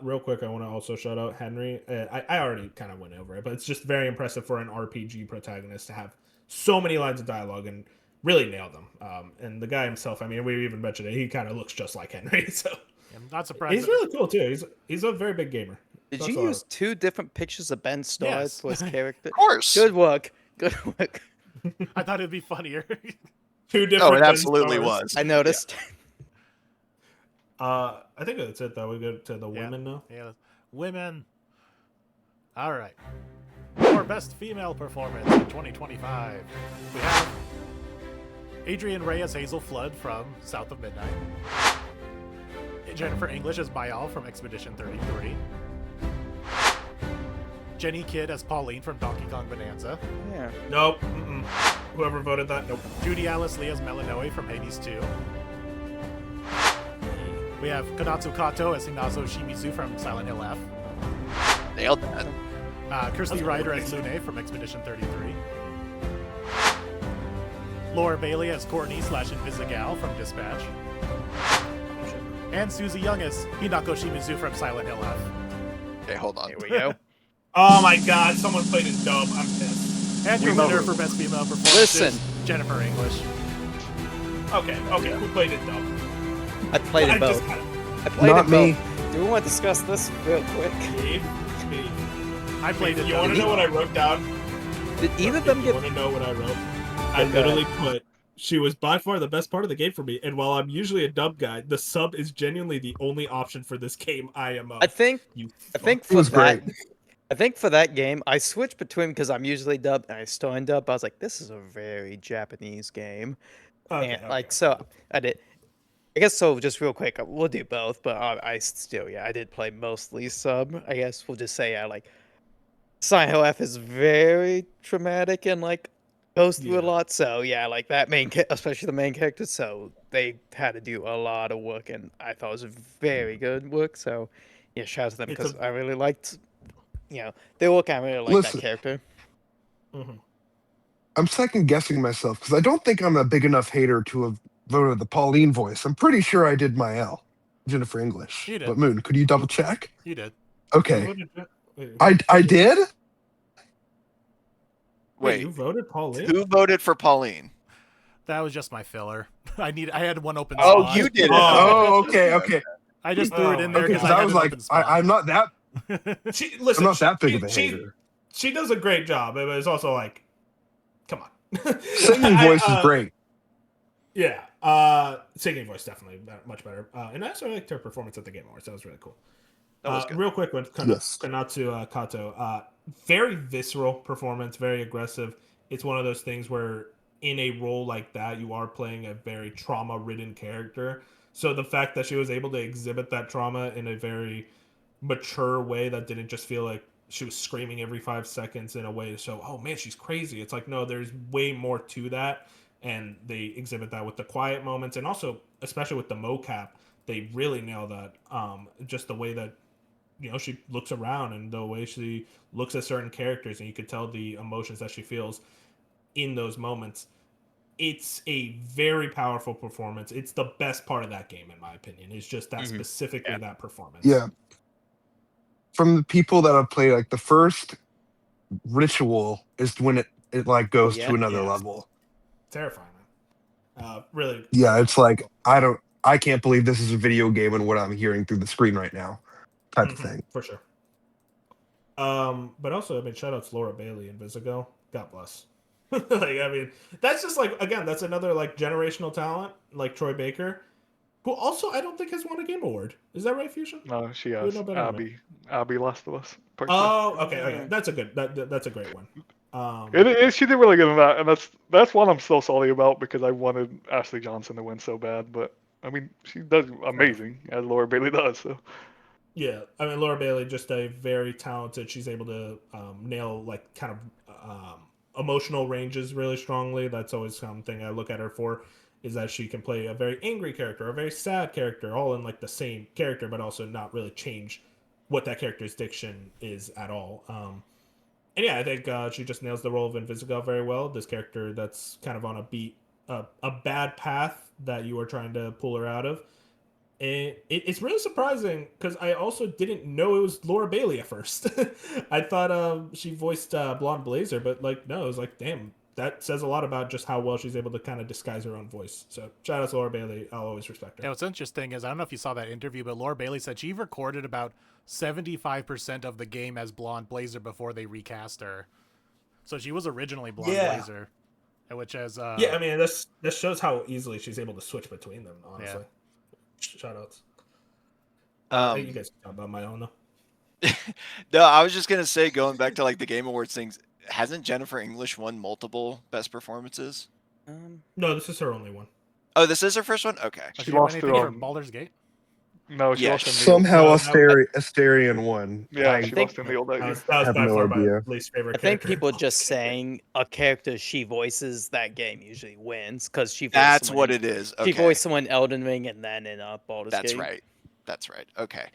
Real quick, I want to also shout out Henry. I already kind of went over it, but it's just very impressive for an RPG protagonist to have so many lines of dialogue and really nail them. And the guy himself, I mean, we even mentioned it. He kind of looks just like Henry, so I'm not surprised. He's really cool too. He's a very big gamer. Did you use 2 different pictures of Ben Starr for his character? Of course. Good work. I thought it'd be funnier. 2 different. Oh, it absolutely was. I noticed. I think that's it though. We go to the women now. Yeah, women. All right. For Best Female Performance in 2025, we have Adrian Ray as Hazel Flood from South of Midnight. Jennifer English as Bayal from Expedition 33. Jenny Kidd as Pauline from Donkey Kong Bonanza. Yeah. Nope. Mm-mm. Whoever voted that, nope. Judy Alice Lee as Melanoe from Hades 2. We have Konatsu Kato as Hinazo Shimizu from Silent Hill F. Nailed that. Kirsty Ryder as Lune from Expedition 33. Laura Bailey as Courtney / Invisigal from Dispatch. And Susie Young as Hinako Shimizu from Silent Hill F. Okay, hold on. Here we go. Oh my god, someone played in dub. I'm pissed. And your winner for Best Female Performance Listen. is Jennifer English. Okay, who played in dub? I played it both. I played Not it me. both. Do we want to discuss this real quick? Me. I played it. You want to know what I wrote down? Did either of them You get? want to know what I wrote? I Okay. literally put, she was by far the best part of the game for me, and while I'm usually a dub guy, the sub is genuinely the only option for this game. I think You for was that. great. I think for that game, I switched between because I'm usually dub and I still in dub. I was like, this is a very Japanese game, and so I did. I guess so. Just real quick, we'll do both, but I still, I did play mostly sub. I guess we'll just say, Silent Hill F is very traumatic and goes through a lot. So like that especially the main character. So they had to do a lot of work, and I thought it was very good work. So shout out to them because I really liked. They look at me really like Listen. that character. I'm second guessing myself because I don't think I'm a big enough hater to have voted the Pauline voice. I'm pretty sure I did my L, Jennifer English. You did. But Moon, could you double check? You did. Okay, I did. Wait, you Wait, voted Pauline? who voted for Pauline? That was just my filler. I had one open Oh, spot. you did it. Oh, okay. I just threw it in there Okay, because because I I was like, I'm not that. Listen, I'm not that big of a she- hater. She does a great job, but it's also like, come on. Singing voice is great. Yeah, singing voice definitely much better. And I also liked her performance at the Game Awards. That was really cool. That was good. Real quick with Yes. Konatsu Kato, very visceral performance, very aggressive. It's one of those things where in a role like that, you are playing a very trauma-ridden character. So the fact that she was able to exhibit that trauma in a very mature way that didn't just feel like she was screaming every 5 seconds in a way to show, oh man, she's crazy. It's like, no, there's way more to that. And they exhibit that with the quiet moments. And also, especially with the mocap, they really nail that. Just the way that, she looks around and the way she looks at certain characters, and you could tell the emotions that she feels in those moments. It's a very powerful performance. It's the best part of that game, in my opinion. It's just that specifically that performance. Yeah. From the people that have played, the first ritual is when it goes to another level. Terrifying, man. Really. Yeah, it's I can't believe this is a video game and what I'm hearing through the screen right now, type of thing. For sure. But also, shout out to Laura Bailey and Visigo. God bless. That's just again, that's another generational talent, like Troy Baker, who also I don't think has won a Game Award. Is that right, Fusion? No, she You has know better than me. Abby Last of Us. Part two. Oh, okay. That's a good. That's a great one. She did really good in that, and that's one I'm still salty about because I wanted Ashley Johnson to win so bad. But she does amazing as Laura Bailey does. So Yeah, Laura Bailey just a very talented. She's able to nail kind of emotional ranges really strongly. That's always something I look at her for, is that she can play a very angry character, a very sad character, all in the same character, but also not really change what that character's diction is at all. And yeah, I think she just nails the role of Invisigal very well. This character that's kind of on a bad path that you are trying to pull her out of. And it's really surprising because I also didn't know it was Laura Bailey at first. I thought she voiced Blonde Blazer, but no, it was damn, that says a lot about just how well she's able to kind of disguise her own voice. So shout out to Laura Bailey. I'll always respect her. Yeah, what's interesting is I don't know if you saw that interview, but Laura Bailey said she recorded about 75% of the game as Blonde Blazer before they recast her. So she was originally Blonde Blazer, which is this shows how easily she's able to switch between them. Honestly. Yeah. Shout outs. I think you guys can talk about my own though. No, I was just gonna say, going back to the Game Awards things, hasn't Jennifer English won multiple best performances? No, this is her only one. Oh, this is her first one. Okay. Does She she have lost anything to, for Baldur's Gate? No, she Yeah, lost to Neil. Somehow No, Asterion won. Yeah, I she think- lost to Neil Dagger. That was have by no far idea. my least favorite I think character. people just saying a character she voices that game usually wins because she. That's what it is. She Okay. voiced someone in Elden Ring and then in Baldur's That's Gate. right. That's right. Okay.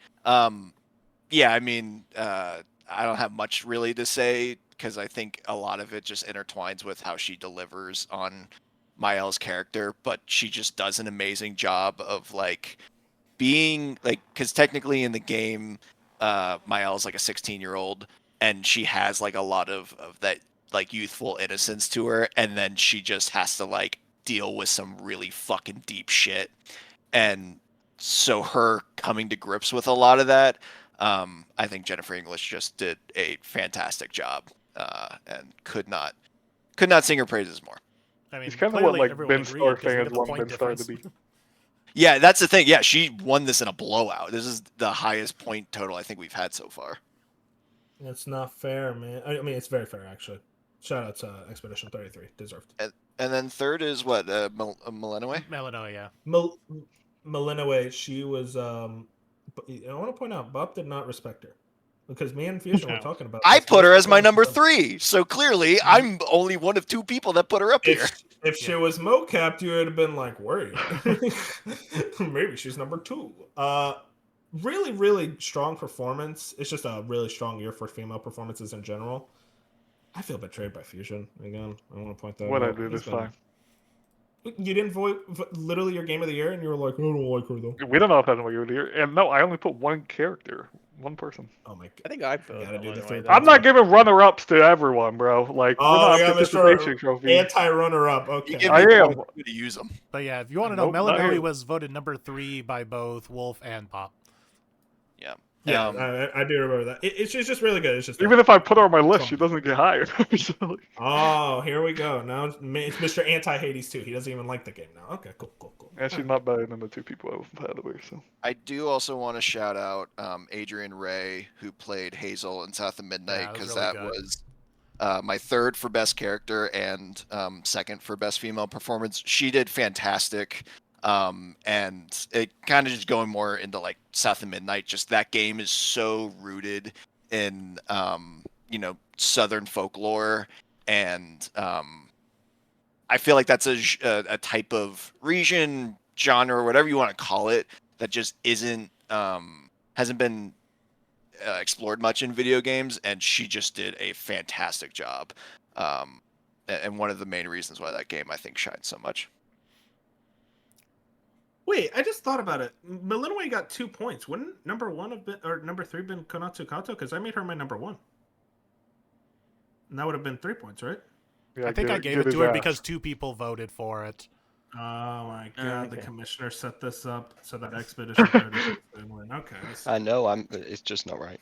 Yeah, I mean, I don't have much really to say because I think a lot of it just intertwines with how she delivers on Mael's character, but she just does an amazing job of like being like, because technically in the game, Mael's like a 16-year-old, and she has like a lot of that like youthful innocence to her, and then she just has to like deal with some really fucking deep shit, and so her coming to grips with a lot of that, I think Jennifer English just did a fantastic job, and could not sing her praises more. I mean, He's kind of what clearly like everyone Ben agreed, Star 'cause look fans at the want point Ben Star to difference. be. Yeah, that's the thing. Yeah, she won this in a blowout. This is the highest point total I think we've had so far. It's not fair, man. I mean, it's very fair actually. Shout out to Expedition 33. Deserved. And then third is what, Millennium? Melanoa, yeah. Melinaway, she was. I want to point out, Bob did not respect her because me and Fusion were talking about. I this. put her as my number 3, so clearly I'm only one of 2 people that put her up here. If she was mocapped, you would have been like, "Where are you?" Maybe she's number 2. Really, really strong performance. It's just a really strong year for female performances in general. I feel betrayed by Fusion again. I want to point that What I out. did He's is been- fine. You didn't vote literally your game of the year, and you were like, "I don't like her though." We don't know if that's what you're here. And no, I only put one character, one person. Oh my god! I think I feel Gotta do the Illinois, third though. I'm not giving runner-ups to everyone, bro. Like Oh, we're not yeah, a participation Mr. trophy. Anti-runner-up. You Okay. give I me am. points to use them. But yeah, if you want to know, Nope, not Melanoa here. was voted number 3 by both Wolf and Pop. Yeah. Yeah, Um, I do remember that. It's just really good. It's just Even if I put her on my list, she doesn't get higher. So, like, Oh, here we go. Now it's Mr. Anti-Hades too. He doesn't even like the game now. Okay, cool. and she's not better than the 2 people I've had over. So I do also want to shout out Adrian Ray, who played Hazel in South of Midnight, Yeah, that was because really that good. was my 3rd for best character and 2nd for best female performance. She did fantastic. And it kind of just going more into like South of Midnight, just that game is so rooted in Southern folklore, and I feel like that's a type of region, genre, or whatever you want to call it, that just hasn't been explored much in video games, and she just did a fantastic job, and one of the main reasons why that game I think shines so much. Wait, I just thought about it. Melinaway got 2 points. Wouldn't number 1 have been, or number 3 been Konatsu Kato? Because I made her my number 1. And that would have been 3 points, right? yeah, I think I gave it to her because 2 people voted for it. Oh my god, the okay. commissioner set this up so that Expedition 33 would win. Okay. I know. It's just not right.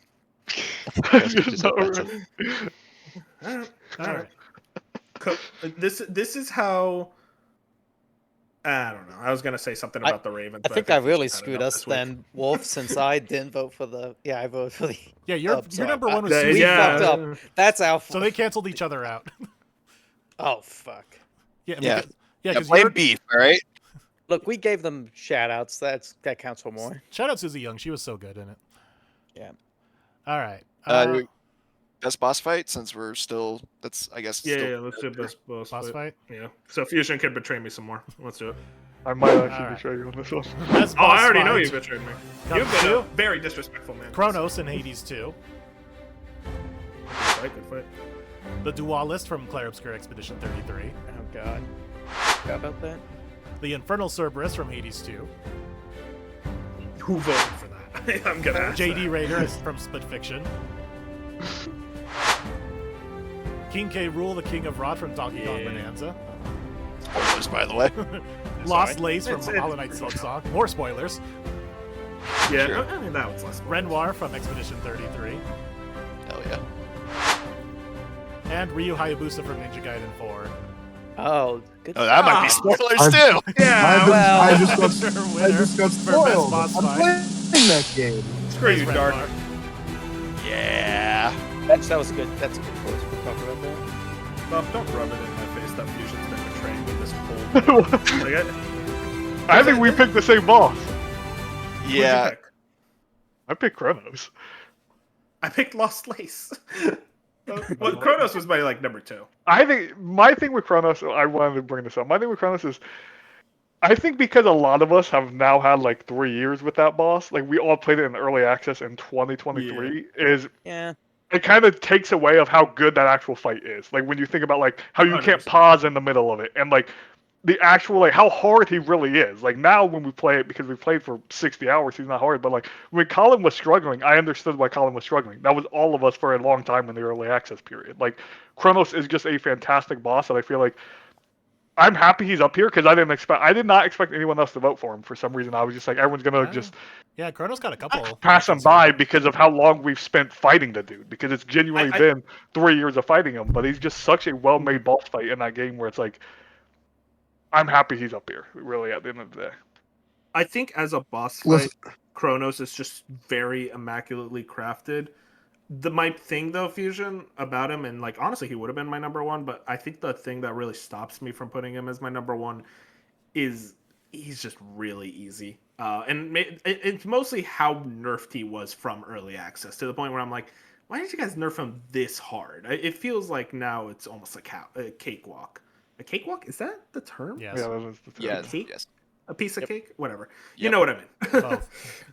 It's Just just not better. right. All right. This is how. I don't know. I was gonna say something about the Ravens. I but think I we really should cut it screwed out us this week. then, Wolf, since I didn't vote for the. Yeah, I voted for the. Yeah, your so number I- 1 was Yeah, We Susie. yeah. fucked up. That's our So they canceled each other out. Oh fuck! Yeah, Yeah. because, yeah, Yeah, 'cause blame your- beef, all right? Look, we gave them shout outs. That counts for more. Shout out Susie Young. She was so good in it. Yeah. All right. Best boss fight, since we're still. That's I guess. Yeah, still, yeah. Let's do boss boss fight. fight. Yeah. So Fusion can betray me some more. Let's do it. I might actually Alright. betray you on this one. Best Oh, I boss already know fight. you betrayed me. Comes You've been to a very disrespectful man. Kronos and Hades 2. Good fight. The Dualist from Clair Obscur Expedition 33. Oh god. Forgot about that. The Infernal Cerberus from Hades 2. Who voted for that? I'm gonna ask JD that. Raider from Split Fiction. King K. Rool, the King of Rot from Donkey Kong Yeah. Bonanza. Spoilers, by the way. Lost Lace from It's- Hollow Knight Silk Song. More spoilers. Yeah, Sure. I mean that was less. Renoir from Expedition 33. Hell yeah. And Ryu Hayabusa from Ninja Gaiden 4. Oh, good. Oh, that might be stuff. spoilers I've- too. Yeah, well- I just got Winner for best spoiled. boss I'm fight. playing that game. screw you, Renoir. Dark. Yeah. That was a good. That's a good choice. We'll talk about that. Bob, don't rub it in my face that Fusion's been betraying me this whole like, I think we picked the same boss. who'd you Yeah, pick? I picked Kronos. I picked Lost Lace. Well, Kronos was my like number 2. I think my thing with Kronos, I wanted to bring this up. My thing with Kronos is, I think because a lot of us have now had like 3 years with that boss, like we all played it in early access in 2023, is Yeah. it kind of takes away of how good that actual fight is. Like when you think about like how you can't 100%. pause in the middle of it, and like the actual like how hard he really is. Like now when we play it, because we played for 60 hours, he's not hard. But like when Colin was struggling, I understood why Colin was struggling. That was all of us for a long time in the early access period. Like Kronos is just a fantastic boss, and I feel like I'm happy he's up here because I did not expect anyone else to vote for him for some reason. I was just like everyone's gonna just Yeah, Kronos got a couple. pass him mentions here. by because of how long we've spent fighting the dude. Because it's genuinely I- been 3 years of fighting him, but he's just such a well-made boss fight in that game where it's like, I'm happy he's up here. Really, at the end of the day. I think as a boss Listen- fight, Kronos is just very immaculately crafted. My thing though, Fusion, about him, and like honestly, he would have been my number 1, but I think the thing that really stops me from putting him as my number 1 is he's just really easy. And it's mostly how nerfed he was from early access to the point where I'm like, why did you guys nerf him this hard? It feels like now it's almost like a cakewalk. A cakewalk? Is that the term? Yes. Yeah, that was the thing. yeah, Cake? yes. A piece of cake? Whatever. You Yep. know what I mean. Both.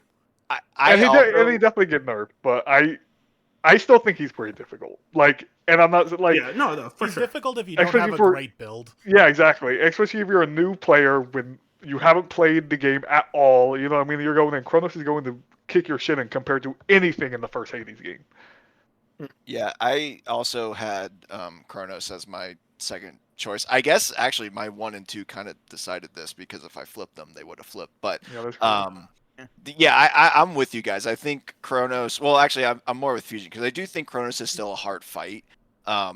And he also- definitely get nerfed, but I still think he's pretty difficult. Like, and I'm not like yeah, no, for He's sure. difficult if you don't Especially have a for- great build. Yeah, exactly. Especially if you're a new player when you haven't played the game at all. You know what I mean? You're going in. Kronos is going to kick your shit in compared to anything in the first Hades game. Yeah, I also had Kronos as my second choice. I guess actually my 1 and 2 kind of decided this because if I flipped them, they would have flipped. But Yeah, that's cool. yeah, I'm with you guys. I think Kronos. Well, actually, I'm more with Fusion because I do think Kronos is still a hard fight.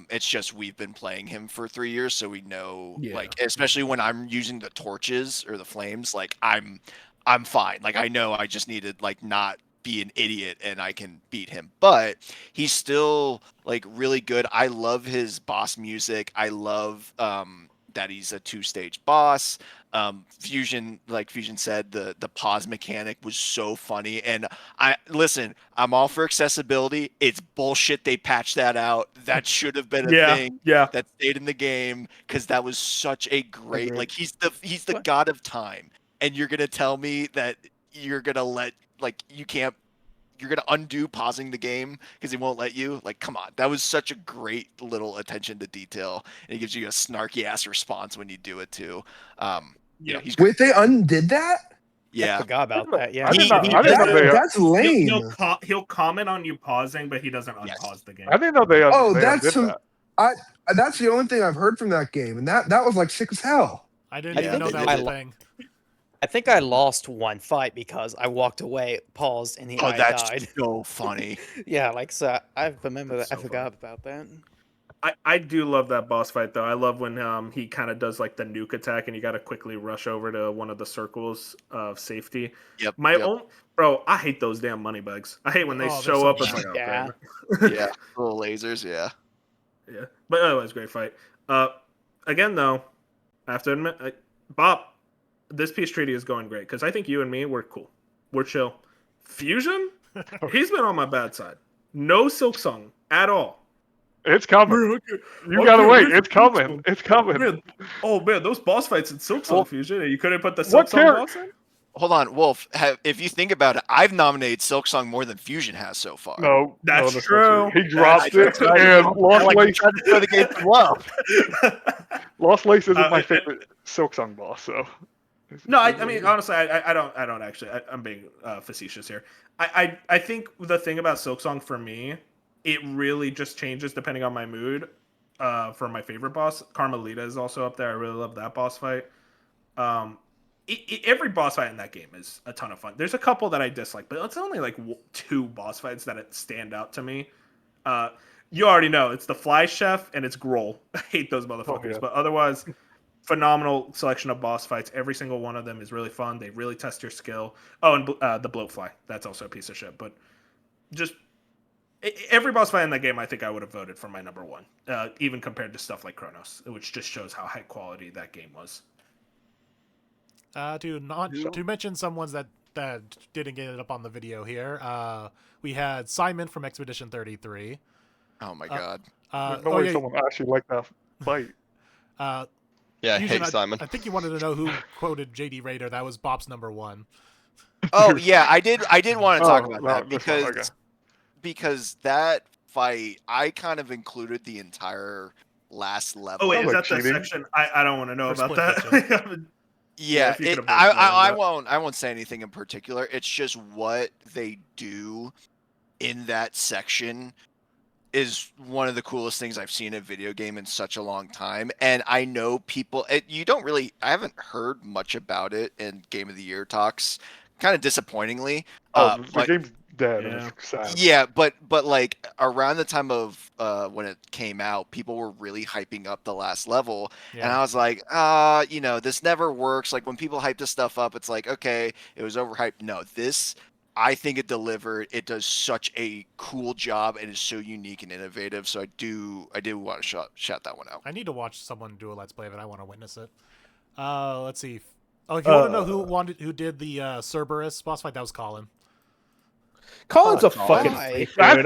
It's just we've been playing him for 3 years, so we know. Yeah. Like, especially when I'm using the torches or the flames, like I'm fine. Like I know I just need to like not be an idiot and I can beat him. But he's still like really good. I love his boss music. I love that he's a 2-stage boss. Fusion, like Fusion said, the pause mechanic was so funny. And I'm all for accessibility. It's bullshit they patched that out. That should have been a thing Yeah. that stayed in the game because that was such a great Agreed. like he's the god of time. And you're gonna tell me that you're gonna let like you're gonna undo pausing the game because he won't let you. Like, come on, that was such a great little attention to detail, and it gives you a snarky ass response when you do it too. Yeah, he's great. Wait, they undid that? I Yeah, forgot about that. Yeah. I didn't know That- that's lame. He'll comment on you pausing, but he doesn't Yes. unpause the game. I didn't know they. Oh, they that's undid some. that. That's the only thing I've heard from that game, and that was like sick as hell. I didn't I even think know they that was did. a thing. I think I lost one fight because I walked away, paused, and oh, I that's died. so funny. Yeah, like so. I remember That's that. I so forgot about that. I do love that boss fight though. I love when he kind of does like the nuke attack and you got to quickly rush over to one of the circles of safety. Yep. My yep. own bro, I hate those damn money bugs. I hate when they Oh, they're show so up. It's bad. like, oh, Yeah. great. Yeah, little lasers. Yeah. Yeah. But otherwise, great fight. Again though, I have to admit, Bob, this peace treaty is going great because I think you and me we're cool, we're chill. Fusion, he's been on my bad side. No Silk Song at all. It's coming. You gotta wait. It's coming. It's coming. Man, oh man, those boss fights in Silk Song Well, Fusion, and you couldn't put the Silk what Song char- boss in? Hold on, Wolf. If you think about it, I've nominated Silksong more than Fusion has so far. No, That's no, true. He dropped That's it, true. and I Lost like Lace. trying to throw the game from love. Lost Lace isn't my it- favorite Silksong boss. So. No, I mean honestly, I don't actually. I'm being facetious here. I think the thing about Silksong for me, it really just changes depending on my mood. For my favorite boss, Carmelita is also up there. I really love that boss fight. Every boss fight in that game is a ton of fun. There's a couple that I dislike, but it's only like 2 boss fights that stand out to me. You already know it's the Fly Chef and it's Grohl. I hate those motherfuckers, yeah. but otherwise. Phenomenal selection of boss fights. Every single one of them is really fun. They really test your skill. Oh, and the Bloatfly. That's also a piece of shit. But just every boss fight in that game, I think I would have voted for my number one, even compared to stuff like Chronos, which just shows how high quality that game was. To mention some ones that didn't get it up on the video here, we had Simon from Expedition 33. Oh my god. There's no way someone actually liked that fight. Yeah, Fusion, hey Simon. I think you wanted to know who quoted JD Raider. That was Bop's number one. Oh yeah, I did want to talk about no, that this one, okay. because that fight I kind of included the entire last level. Oh wait, is like that the cheating. section? I don't want to know For about split that. Yeah, if you could have I explained that. won't say anything in particular. It's just what they do in that section is one of the coolest things I've seen in a video game in such a long time. And I know people, I haven't heard much about it in Game of the Year talks, kind of disappointingly. The game's dead. And Yeah. it's sad. Yeah, but like around the time of when it came out, people were really hyping up the last level, and I was like, this never works. Like when people hype this stuff up, it's like, okay, it was overhyped. No, this, I think it delivered. It does such a cool job and is so unique and innovative. So I do want to shout that one out. I need to watch someone do a Let's Play of it. I want to witness it. Let's see. Oh, if you want to know who did the Cerberus boss fight, that was Colin. Colin's a Why? fucking freak, That's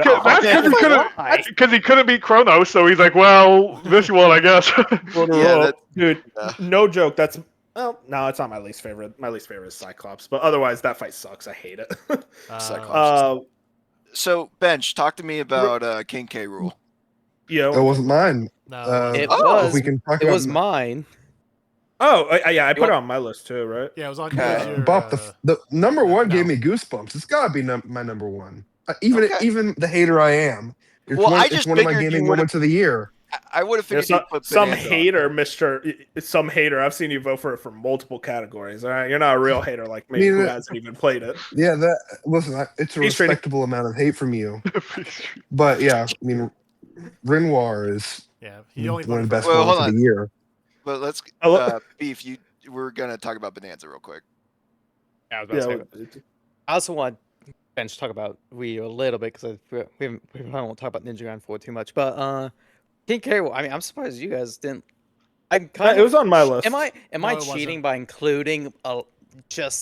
dude. because he couldn't beat Chronos, so he's like, well, this one, I guess. Dude, Yeah. no joke. That's well, no, it's not my least favorite. My least favorite is Cyclops, but otherwise that fight sucks. I hate it. Cyclops. So Bench, talk to me about King K. Rool. Yeah. That wasn't mine. No, It If was. we can talk It about was mine. Yeah, I put want- it on my list too, right? yeah, it was on Okay. your, Bob, the number one no. gave me goosebumps. It's gotta be my number one. Even Okay. even the hater I am. It's Well, one, I it's just one of my figured you gaming would've- moments of the year. I would have Yeah, figured you'd put some Bonanza on hater, there. some hater. I've seen you vote for it for multiple categories. All right, you're not a real hater like me, I mean, who hasn't even played it. Yeah, it's a He's trading. respectable amount of hate from you. But yeah, I mean, Renoir is Yeah, he only one of the voted best for Well, moments hold of the on. year. But let's I lo- Beef. We're gonna talk about Bonanza real quick. I was about to say Yeah, that. I also want Ben to talk about Wii U a little bit because we won't talk about Ninja Ground 4 too much. But King K. Rool, I mean, I'm surprised you guys didn't. I'm kind it was on my list. Am I No, it cheating wasn't. by including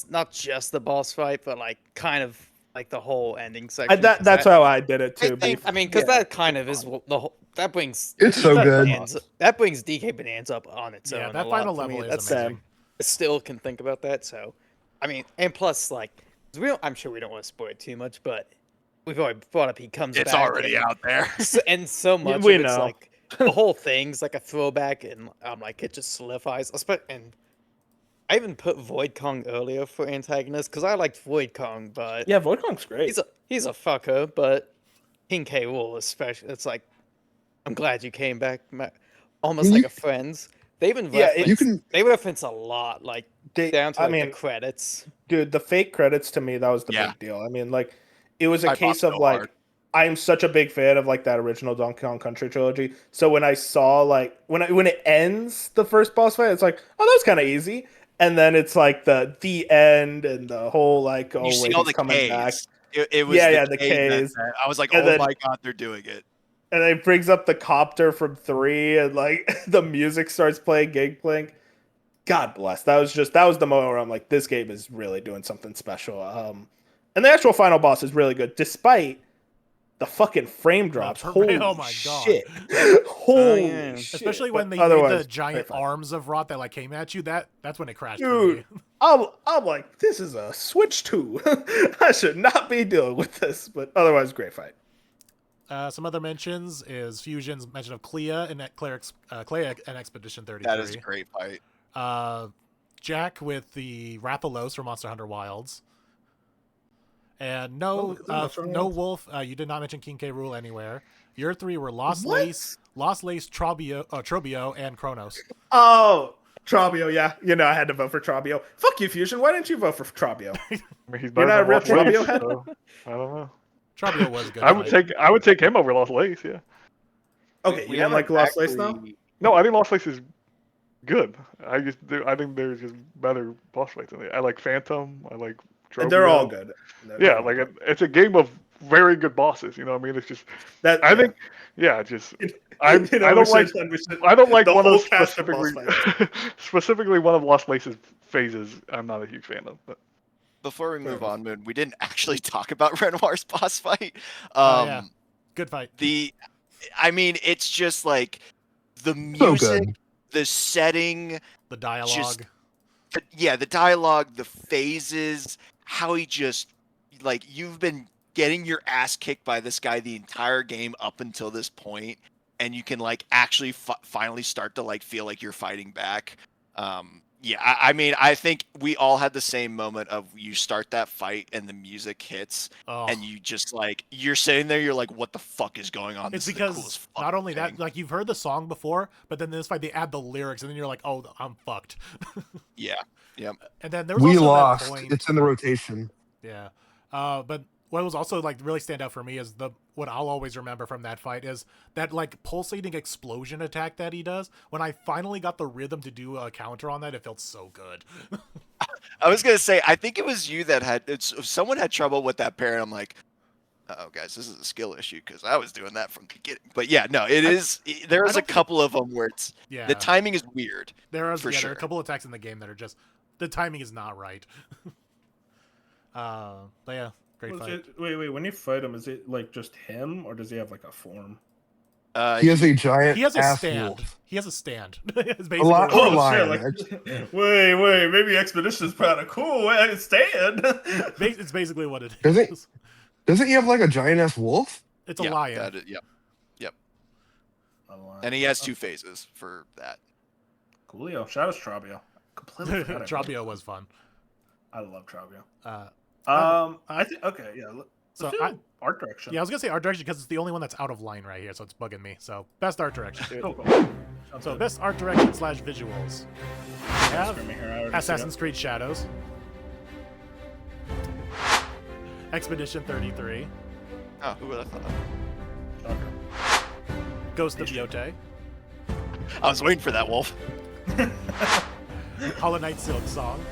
not just the boss fight, but like kind of like the whole ending section? 'Cause That's how I did it too. think- Beef. I mean, because Yeah. that kind of is the whole. That brings It's so good. That brings DK Bonanza up on its Yeah, own. that a lot final for level me. is That's amazing. I still can think about that. So, I mean, and plus, like, 'cause I'm sure we don't want to spoil it too much, but we've already brought up he comes It's back. already and, out there. and so much we of it's know. like the whole thing's like a throwback, and like it just solidifies. And I even put Void Kong earlier for Antagonist because I liked Void Kong, but Yeah, Void Kong's great. he's a fucker. But King K. Rool especially, it's like I'm glad you came back, almost You- like a friends. They even Yeah, reference, you can- they reference a lot, like down to I like, mean, the credits. dude, the fake credits to me, that was the Yeah. big deal. I mean, like, it was a I case bought of so like, hard. I'm such a big fan of like that original Donkey Kong Country trilogy. So when I saw like when it ends the first boss fight, it's like, oh, that was kind of easy. And then it's like the end and the whole like, oh You see wait, all he's the coming back. K's. It was the K that- K's. that- I was like, And oh then- my god, they're doing it. And then it brings up the copter from 3 and like the music starts playing, Gangplank. God bless. That was the moment where I'm like, this game is really doing something special. And the actual final boss is really good, despite the fucking frame drops. Oh Holy my God. shit. Holy yeah. shit. Especially But when they made otherwise, the giant great fight. arms of Rot that like came at you. That's when it crashed Dude. for me. I'm like, this is a Switch 2. I should not be dealing with this, but otherwise, great fight. Some other mentions is Fusion's mention of Clea and Clea and Expedition 33. That is a great fight. Jack with the Wrath of Los from Monster Hunter Wilds. And no Wolf, you did not mention King K. Rool anywhere. Your three were Lost Lace, Trobio, and Chronos. Oh, Trabio, yeah. You know, I had to vote for Trabio. Fuck you, Fusion. Why didn't you vote for Trabio? I mean, he's You're not a real better than Lost Trabio Lace, head? so I don't know. Trobio was good. I would take him over Lost Lace. Yeah. Okay, you didn't like Lost Lace now? No, I think Lost Lace is good. I think there's just better boss fights in it. I like Phantom. I like. And they're Trobio. all good. Yeah, like it's a game of very good bosses. You know what I mean? It's just That I yeah. think just I I don't like the one whole of cast of boss specifically fights. specifically one of Lost Lace's phases. I'm not a huge fan of. But Before we Fair move enough. on, Moon, we didn't actually talk about Renoir's boss fight. Yeah. Good fight. I mean, it's just like the So music, good. the setting, The dialogue. the dialogue, the phases, how he just like you've been getting your ass kicked by this guy the entire game up until this point, and you can like actually finally start to like feel like you're fighting back. I mean, I think we all had the same moment of you start that fight and the music hits, Oh. and you just like you're sitting there, you're like, what the fuck is going on? It's This is the because coolest not fucking only thing. that, like you've heard the song before, but then in this fight they add the lyrics, and then you're like, oh, I'm fucked. Yeah. Yep. And then there was We also lost. that point. It's in the rotation. Yeah. But what was also like really stand out for me is what I'll always remember from that fight is that like pulsating explosion attack that he does. When I finally got the rhythm to do a counter on that, it felt so good. I was gonna say, I think it was you that had someone had trouble with that pair, and I'm like, oh guys, this is a skill issue because I was doing that from the beginning. But yeah, no, there's a couple of them where it's Yeah. the timing is weird. There are for there sure. are a couple attacks in the game that are just the timing is not right. But yeah, great fight. Wait. When you fight him, is it like just him, or does he have like a form? He has a giant He has a ass stand. wolf. He has a stand. It's basically A lot what or it is. lion. Wait. Maybe Expedition's kind of cool. Wait, I can stand. It's basically what it is. Does it- Doesn't he have like a giant ass wolf? It's a lion. Yep. And he has 2 phases for that. Coolio. Shout out Trabio. Completely forgot about Trabio was fun. I love Trabio. I think okay, yeah. So art direction. Yeah, I was gonna say art direction because it's the only one that's out of line right here, so it's bugging me. So best art direction. Cool. So best art direction / visuals. We have Screaming here, I already see Assassin's Creed Shadows, Expedition 33, Oh, who would have thought? it. Ghost of Yotei, I was waiting for that wolf. Hollow Knight Silk Song,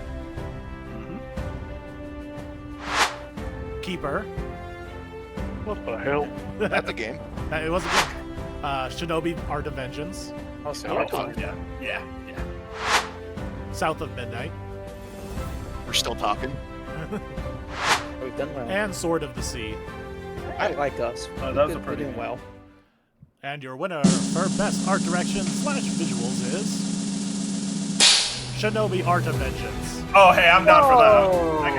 Keeper. what the hell? That's a game. It was a good. Shinobi Art of Vengeance, Yeah. South of Midnight, We're still talking. We've done well. and Sword of the Sea. I like us. That was a We're pretty doing good well. And your winner for best art direction / visuals is Shinobi Art of Vengeance. Oh, hey, I'm down for that. I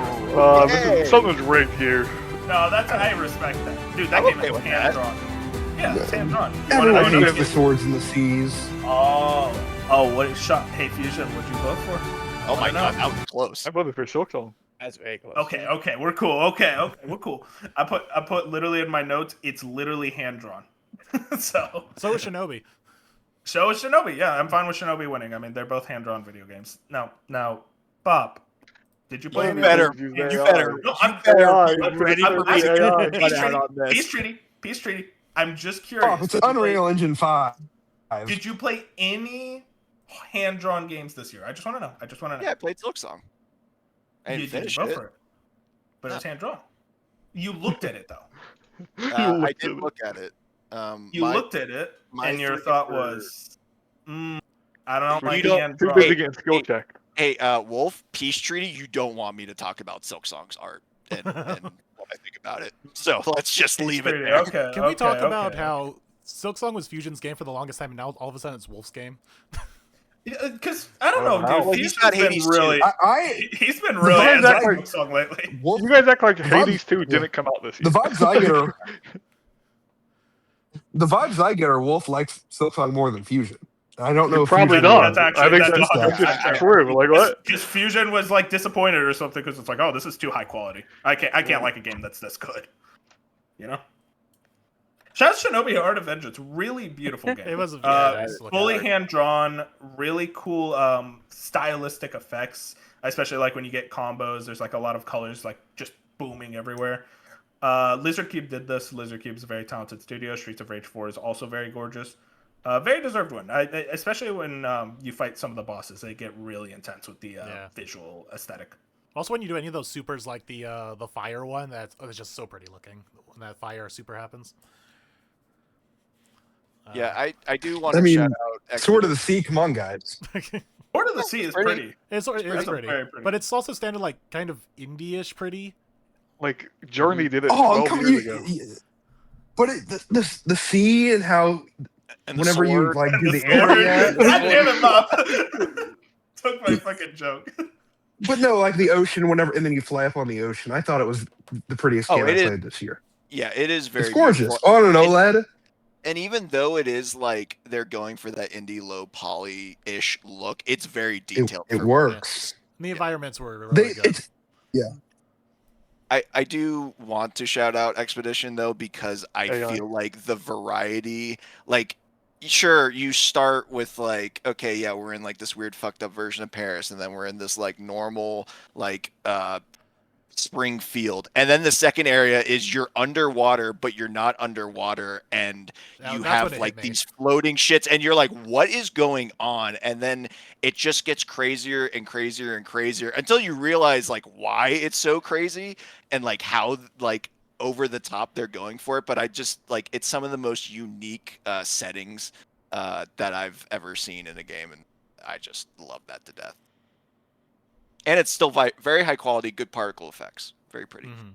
can- Something's rigged here. No, I respect that, dude. That I'm game okay is with hand that. drawn. Yeah, it's hand drawn. Everyone hates the swords in the seas. Oh, what shot? Hey, Fusion, what'd you vote for? Oh my I know. god, that was close. I voted for Silk Song. That's very close. Okay, we're cool. Okay, we're cool. I put literally in my notes. It's literally hand drawn. So is Shinobi. So is Shinobi. Yeah, I'm fine with Shinobi winning. I mean, they're both hand drawn video games. Now, Bob, did you play? You any better. of those? You better. No, I'm Peace treaty. I'm just curious. Oh, it's Unreal Engine 5. Did you play any hand-drawn games this year? I just want to know. Yeah, I played Silk Song. I You didn't didn't finish vote it. for it, but it's hand-drawn. You looked at it though. I did look at it. You looked at it, and your thought was, I don't You like don't- hand-drawn. Too busy getting skill check. Hey, Wolf, Peace Treaty, you don't want me to talk about Silk Song's art and what I think about it. So let's just leave it Treaty, there. Okay. Can we talk about how Silksong was Fusion's game for the longest time, and now all of a sudden it's Wolf's game? Because I don't know, Well, dude. he's Fusion's got been Hades really. He's He's been really guys as act a like- song lately. Wolf, You guys act like The Hades vibes- 2 yeah. didn't come out this year. the vibes I get are Wolf likes Silksong more than Fusion. I don't know if Probably Fusion not. That's I think actually- that's that's just true. Like what? Because Fusion was like disappointed or something because it's like, oh, this is too high quality. I can't like a game that's this good. You know. Shout out Shinobi Art of Vengeance, really beautiful game. It was nice looking fully art. hand drawn, really cool stylistic effects, especially like when you get combos. There's like a lot of colors like just booming everywhere. Lizard Cube did this. Lizard Cube's a very talented studio. Streets of Rage 4 is also very gorgeous. Very deserved one, especially when you fight some of the bosses. They get really intense with the visual aesthetic. Also, when you do any of those supers, like the fire one, it's just so pretty looking when that fire super happens. Yeah, I do want I to shout mean, out Sword of the Sea. Come on, guys. Port of the Sea is pretty. it's That's pretty, very pretty. but it's also standard like kind of indie-ish pretty. Like Journey did it Oh, 12 come years ago. But the sea and how and the whenever you sword. like do The the sword. area, God damn it, Bob. Took my fucking joke. but no, like the ocean. Whenever and then you fly up on the ocean. I thought it was the prettiest Oh, game I it is played this year. Yeah, it is very It's gorgeous beautiful. on an And- OLED. And even though it is like they're going for that indie low poly-ish look, it's very detailed. It for works. And the environments were They really good. it's I do want to shout out Expedition though, because I Yeah, feel like the variety, like sure, you start with like, okay, yeah, we're in like this weird fucked up version of Paris, and then we're in this like normal like Springfield, and then the second area is you're underwater but you're not underwater, and Now, you that's when have it like hit me. these floating shits, and you're like, what is going on? And then it just gets crazier and crazier and crazier until you realize like why it's so crazy and like how like over the top they're going for it. But I just like it's some of the most unique settings that I've ever seen in a game, and I just love that to death. And it's still very high quality, good particle effects. Very pretty. Mhm.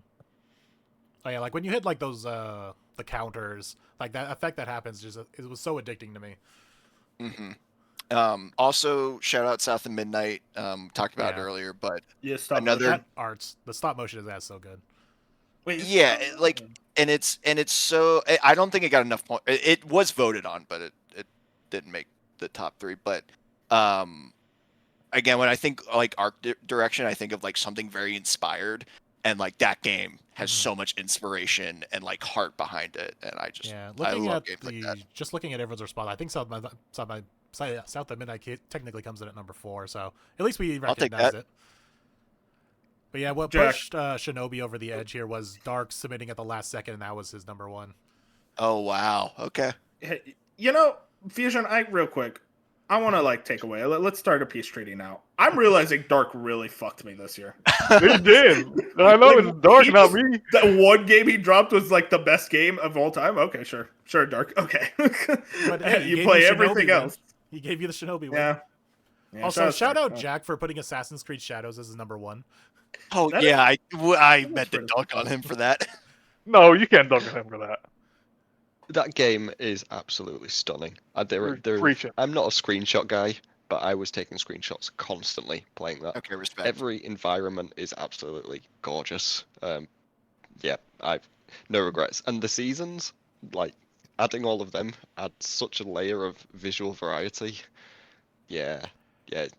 Oh yeah, like when you hit like those the counters, like that effect that happens, just it was so addicting to me. Also, shout out South of Midnight. Talked about it Yeah. earlier, but Yeah, stop Another- motion. That arts, the stop motion is that so good. Wait, it's yeah, stop like, motion. and it's so. I don't think it got enough point. It was voted on, but it didn't make the top 3. But again, when I think like art direction, I think of like something very inspired, and like that game has Mhm. so much inspiration and like heart behind it, and I just Yeah, I looking love at games the like that. just looking at everyone's response, I think South of Midnight technically comes in at number 4, so at least we I'll take recognize that. it. But yeah, what Jack. pushed Shinobi over the edge here was Dark submitting at the last second, and that was his number 1. Oh wow, okay. Hey, you know, Fusion, real quick, I want to like take away. Let's start a peace treaty now. I'm realizing Dark really fucked me this year. It did. I know Like, it's Dark, he not just- me. That one game he dropped was like the best game of all time. Okay, sure, Dark. Okay, But hey, he you gave play you Shinobi everything win. else. He gave you the Shinobi win. Yeah. Also, shout out Dark. Jack for putting Assassin's Creed Shadows as his number 1. Oh That yeah, I that meant to was dunk on him for that. No, you can't dunk on him for that. That game is absolutely stunning. Preaching. I'm not a screenshot guy, but I was taking screenshots constantly playing that. Okay, respect. Every environment is absolutely gorgeous. Yeah, I've no regrets. And the seasons, like adding all of them, adds such a layer of visual variety. Yeah,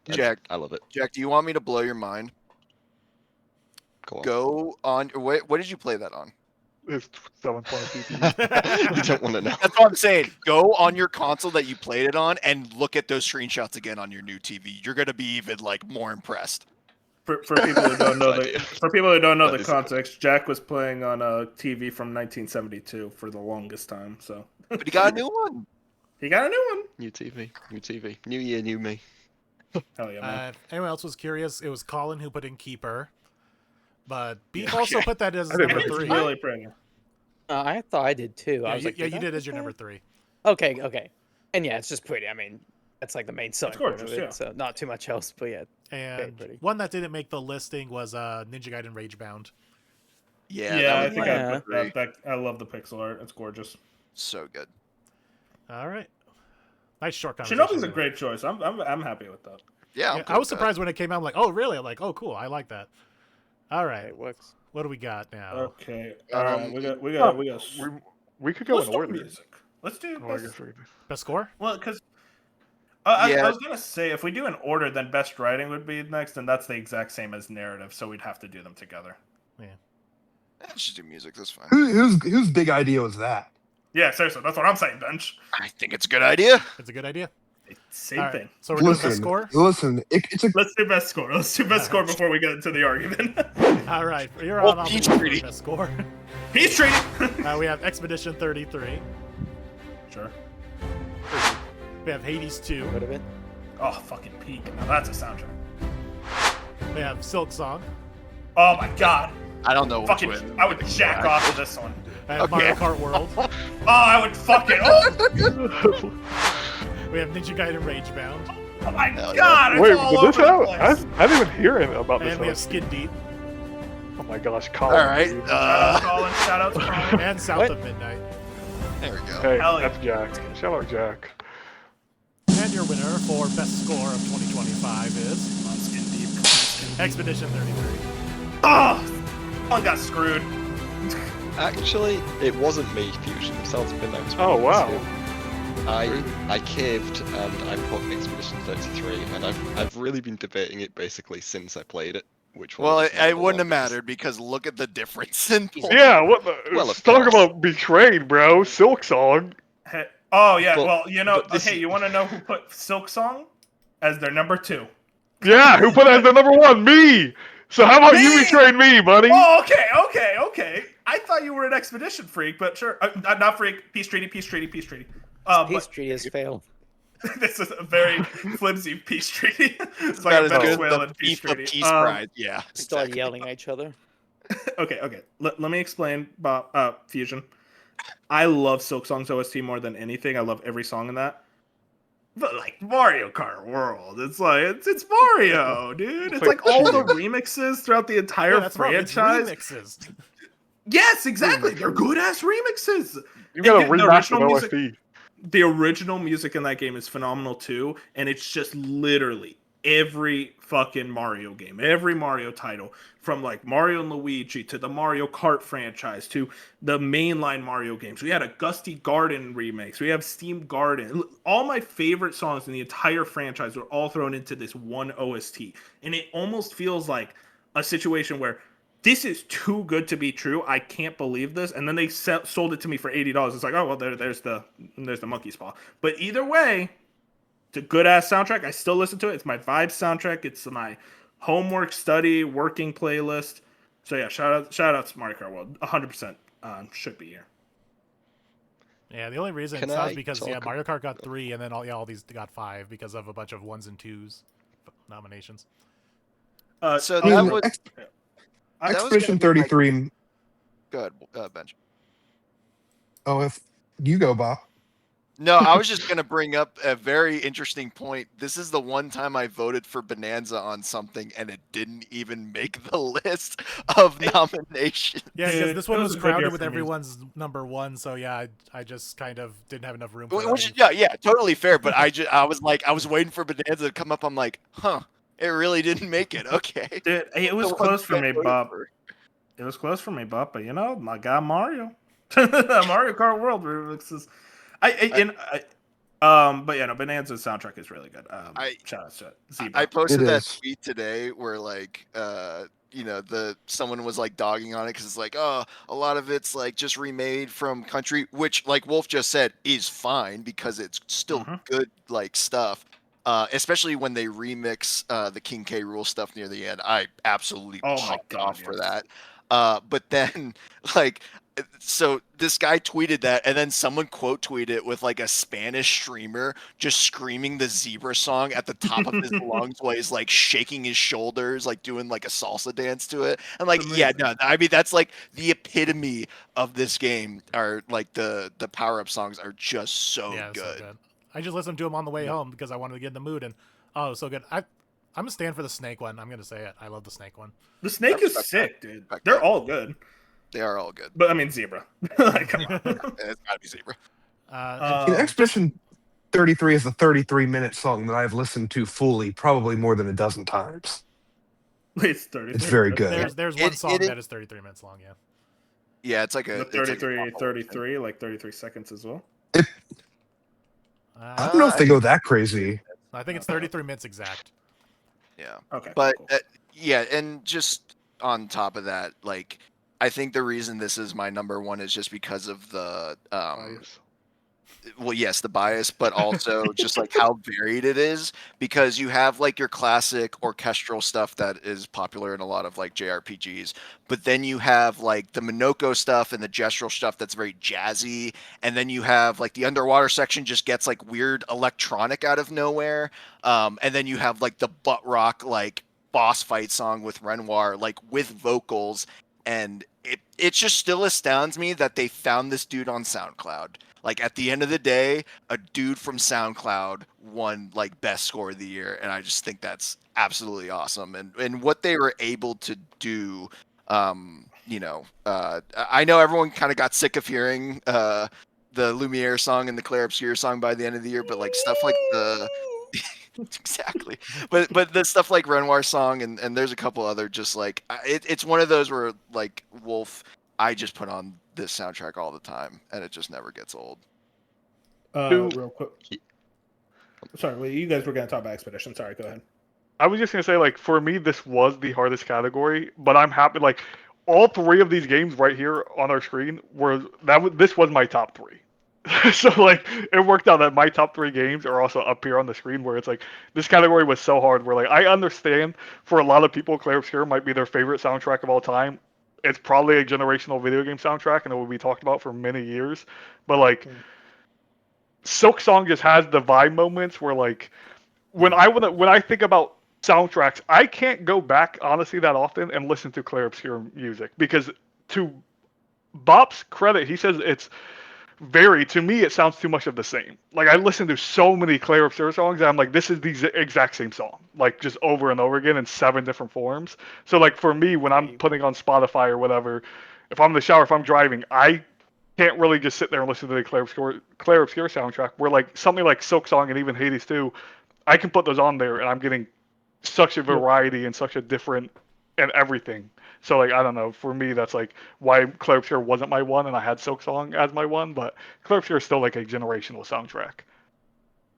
Jack. I love it. Jack, do you want me to blow your mind? Go on. Go on. What did you play that on? It's 720p. You don't want to know. That's what I'm saying. Go on your console that you played it on and look at those screenshots again on your new TV. You're gonna be even like more impressed. For people who don't know Good idea. the That is a good context, Jack was playing on a TV from 1972 for the longest time. So But he got a new one. he got a new one. New TV, new year, new me. Hell yeah, man. If anyone else was curious, it was Colin who put in Keeper. But Beef Yeah, also okay. put that as I didn't number It's 3. really pretty. I thought I did too. I Yeah, was like, you I did as your put number that? 3. Okay. And yeah, it's just pretty. I mean, that's like the main selling point of gorgeous, it. yeah. So not too much else, but yeah. And pretty. one that didn't make the listing was Ninja Gaiden Ragebound. Yeah, Yeah, that I was think Yeah. I put that. I love the pixel art. It's gorgeous. so good. All right. Nice short conversation. Shinobi's a great choice. I'm happy with that. Yeah, I'm Yeah, good I was with that. surprised when it came out. I'm like, oh, really? I'm like, oh, cool. I like that. All right. It works. What do we got now? Okay. All right. Um, We got. We could go Let's in do order. music. Let's do. Oh, I Best, guess we could. Best score? well, because I Yeah. was gonna say if we do an order, then best writing would be next, and that's the exact same as narrative, so we'd have to do them together. Let's just do music. That's fine. Whose big idea was that? Yeah, seriously, that's what I'm saying, Bench. I think it's a good idea. It's a good idea. Same All right, thing. So we're doing best Listen, score? listen. It's a Let's do best score. Let's do best score before we get into the argument. All right. You're Well, on Peach for Treaty. best score. Peace treaty. We have Expedition 33. Sure. We have Hades 2. Would have been. Oh, fucking peak. Now that's a soundtrack. We have Silk Song. Oh my god. I don't know which Fucking, way. I would jack off to this one. Mario Kart World. Oh, I would fucking. Oh, We have Ninja Gaiden Ragebound. oh my Hell yeah. god. It's Wait, all did this over the out? place. I didn't even hear anything about this. And we have house. Skin Deep. Oh my gosh, All Colin. right. dude. Shout out to Colin. Shout out to Colin. And South What? of Midnight. There we go. Hey, Hell yeah. that's Jack. Shout out Jack. And your winner for best score of 2025 is Come on, Skin Deep. Come on, Skin Deep. Expedition 33. Oh, Colin got screwed. Actually, it wasn't me, Fusion. Sounds been that was Oh, me, wow. too. I caved and I put Expedition 33, and I've really been debating it basically since I played it. Which one Well, was it the wouldn't have longest. mattered because look at the difference in points. Yeah, what the? Well, of Talk course. about betrayed, bro. Silk Song. Hey, oh yeah, But- well, you know, but this hey, is- you want to know who put Silk Song as their number 2? Yeah, who put that as the number 1? Me. So how about you Me? betrayed me, buddy? Oh, okay. I thought you were an expedition freak, but sure, not freak. Peace treaty. Peace But treaty has failed. this is a very flimsy peace treaty. It's like That a is good. Venezuelan The peace FIFA treaty. Peace Prize. Yeah. Start exactly. yelling at each other. Okay. Let me explain about Fusion. I love Silk Song's OST more than anything. I love every song in that. But like Mario Kart World, it's like it's Mario, dude. It's like all the remixes throughout the entire Yeah, that's right, it's franchise. remixes. Yes, exactly. They're good ass remixes. You gotta the remaster original the OST. The original music in that game is phenomenal too, and it's just literally every fucking Mario game, every Mario title, from like Mario and Luigi to the Mario Kart franchise to the mainline Mario games. We had a Gusty Garden remix. We have Steam Garden. All my favorite songs in the entire franchise were all thrown into this one OST, and it almost feels like a situation where this is too good to be true. I can't believe this. And then they sold it to me for $80. It's like, oh well, there's the monkey's paw. But either way, it's a good ass soundtrack. I still listen to it. It's my vibe soundtrack. It's my homework, study, working playlist. So yeah, shout out to Mario Kart World. 100% should be here. Yeah, the only reason Can it's not I is because talk Mario Kart got 3, and then all these got 5 because of a bunch of 1s and 2s nominations. So I that mean, would. Ex- that was Expedition gonna be my- 33. Go ahead, Benj. Oh, if you go, Bob. No, I was just gonna bring up a very interesting point. This is the one time I voted for Bonanza on something, and it didn't even make the list of nominations. Yeah, because Dude, this one it was was a good year crowded for with music. everyone's number 1, so yeah, I just kind of didn't have enough room for Which is, that. yeah, totally fair. But I was waiting for Bonanza to come up. I'm like, huh, it really didn't make it. Okay. Dude, it was The one close for thing I me, voted Bob. for. It was close for me, Bob. But you know, I got Mario. Mario Kart World remixes. But yeah, no, Bonanza's soundtrack is really good. Shout out to Zebra. I posted It that is. tweet today where like someone was like dogging on it because it's like, oh, a lot of it's like just remade from country, which like Wolf just said is fine because it's still good like stuff. Especially when they remix the King K. Rool stuff near the end. I absolutely Oh my popped God, off for yes. that. But then like so this guy tweeted that, and then someone quote tweeted it with like a Spanish streamer just screaming the Zebra song at the top of his lungs while he's like shaking his shoulders, like doing like a salsa dance to it. And like, yeah, no, I mean that's like the epitome of this game. Are like the power up songs are just so Yeah, good. so good. I just listened to them on the way home because I wanted to get in the mood, and oh, it was so good. I'm gonna stand for the Snake one. I'm gonna say it. I love the Snake one. The Snake is sick, dude. They're all good. They are all good. But I mean, Zebra. Like, come on. It's gotta be Zebra. Expedition 33 is a 33-minute song that I've listened to fully probably more than a dozen times. It's 30. It's very good. There's one song that is 33 minutes long. Yeah. Yeah, it's like The a it's like a 33, pop 33, like 33 seconds as well. I don't know if they go that crazy. I think it's 33 minutes exact. Yeah. Okay. But cool. yeah, and just on top of that, like I think the reason this is my number one is just because of the well, yes, the bias, but also just like how varied it is, because you have like your classic orchestral stuff that is popular in a lot of like JRPGs, but then you have like the Minoko stuff and the gestural stuff that's very jazzy, and then you have like the underwater section just gets like weird electronic out of nowhere, and then you have like the butt rock like boss fight song with Renoir, like with vocals, and it just still astounds me that they found this dude on SoundCloud. Like at the end of the day, a dude from SoundCloud won like best score of the year, and I just think that's absolutely awesome. And what they were able to do, I know everyone kind of got sick of hearing the Lumiere song and the Claire Obscure song by the end of the year, but like stuff like the exactly, but the stuff like Renoir song and there's a couple other just like it's one of those where like Wolf, I just put on this soundtrack all the time and it just never gets old. Real quick. Sorry, well, you guys were going to talk about Expedition. Sorry, go ahead. I was just gonna say, like, for me, this was the hardest category, but I'm happy. Like, all three of these games right here on our screen this was my top three. So like, it worked out that my top three games are also up here on the screen. Where it's like, this category was so hard. Where like, I understand for a lot of people, Claire Obscure might be their favorite soundtrack of all time. It's probably a generational video game soundtrack, and it will be talked about for many years. But like, Silk Song just has the vibe moments where like, when I think about soundtracks, I can't go back honestly that often and listen to Claire Obscure music because, to Bop's credit, he says it's to me it sounds too much of the same. Like I listen to so many Claire Obscure songs and I'm like, this is the exact same song, like just over and over again in 7 different forms. So like for me, when I'm putting on Spotify or whatever, if I'm in the shower, if I'm driving, I can't really just sit there and listen to the Claire Obscure soundtrack. Where like something like Silk Song and even Hades 2, I can put those on there and I'm getting such a variety and such a different and everything. So like, I don't know, for me that's like why Claire Obscure wasn't my one and I had Silk Song as my one, but Claire Obscure is still like a generational soundtrack.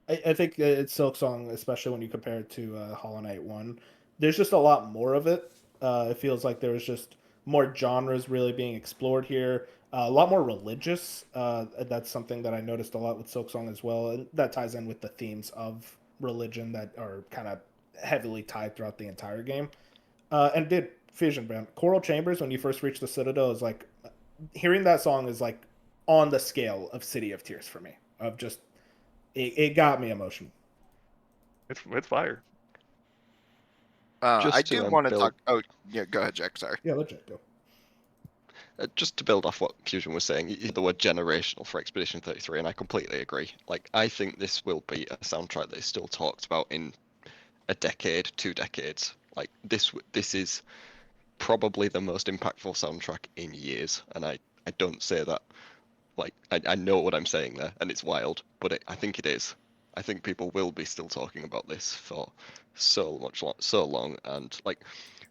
I think it's Silk Song, especially when you compare it to Hollow Knight 1. There's just a lot more of it. It feels like there's just more genres really being explored here. A lot more religious. That's something that I noticed a lot with Silk Song as well. And that ties in with the themes of religion that are kind of heavily tied throughout the entire game. And did Fusion Band. Choral Chambers, when you first reach the Citadel, is like, hearing that song is like on the scale of City of Tears for me. Of just, it got me emotional. It's fire. I do want to talk. Oh, yeah, go ahead, Jack. Sorry. Yeah, let Jack go. Just to build off what Fusion was saying, the word generational for Expedition 33, and I completely agree. Like, I think this will be a soundtrack that is still talked about in a decade, 2 decades. Like, this is probably the most impactful soundtrack in years, and I don't say that. Like, I know what I'm saying there, and it's wild, but I think it is. I think people will be still talking about this for so long, and like,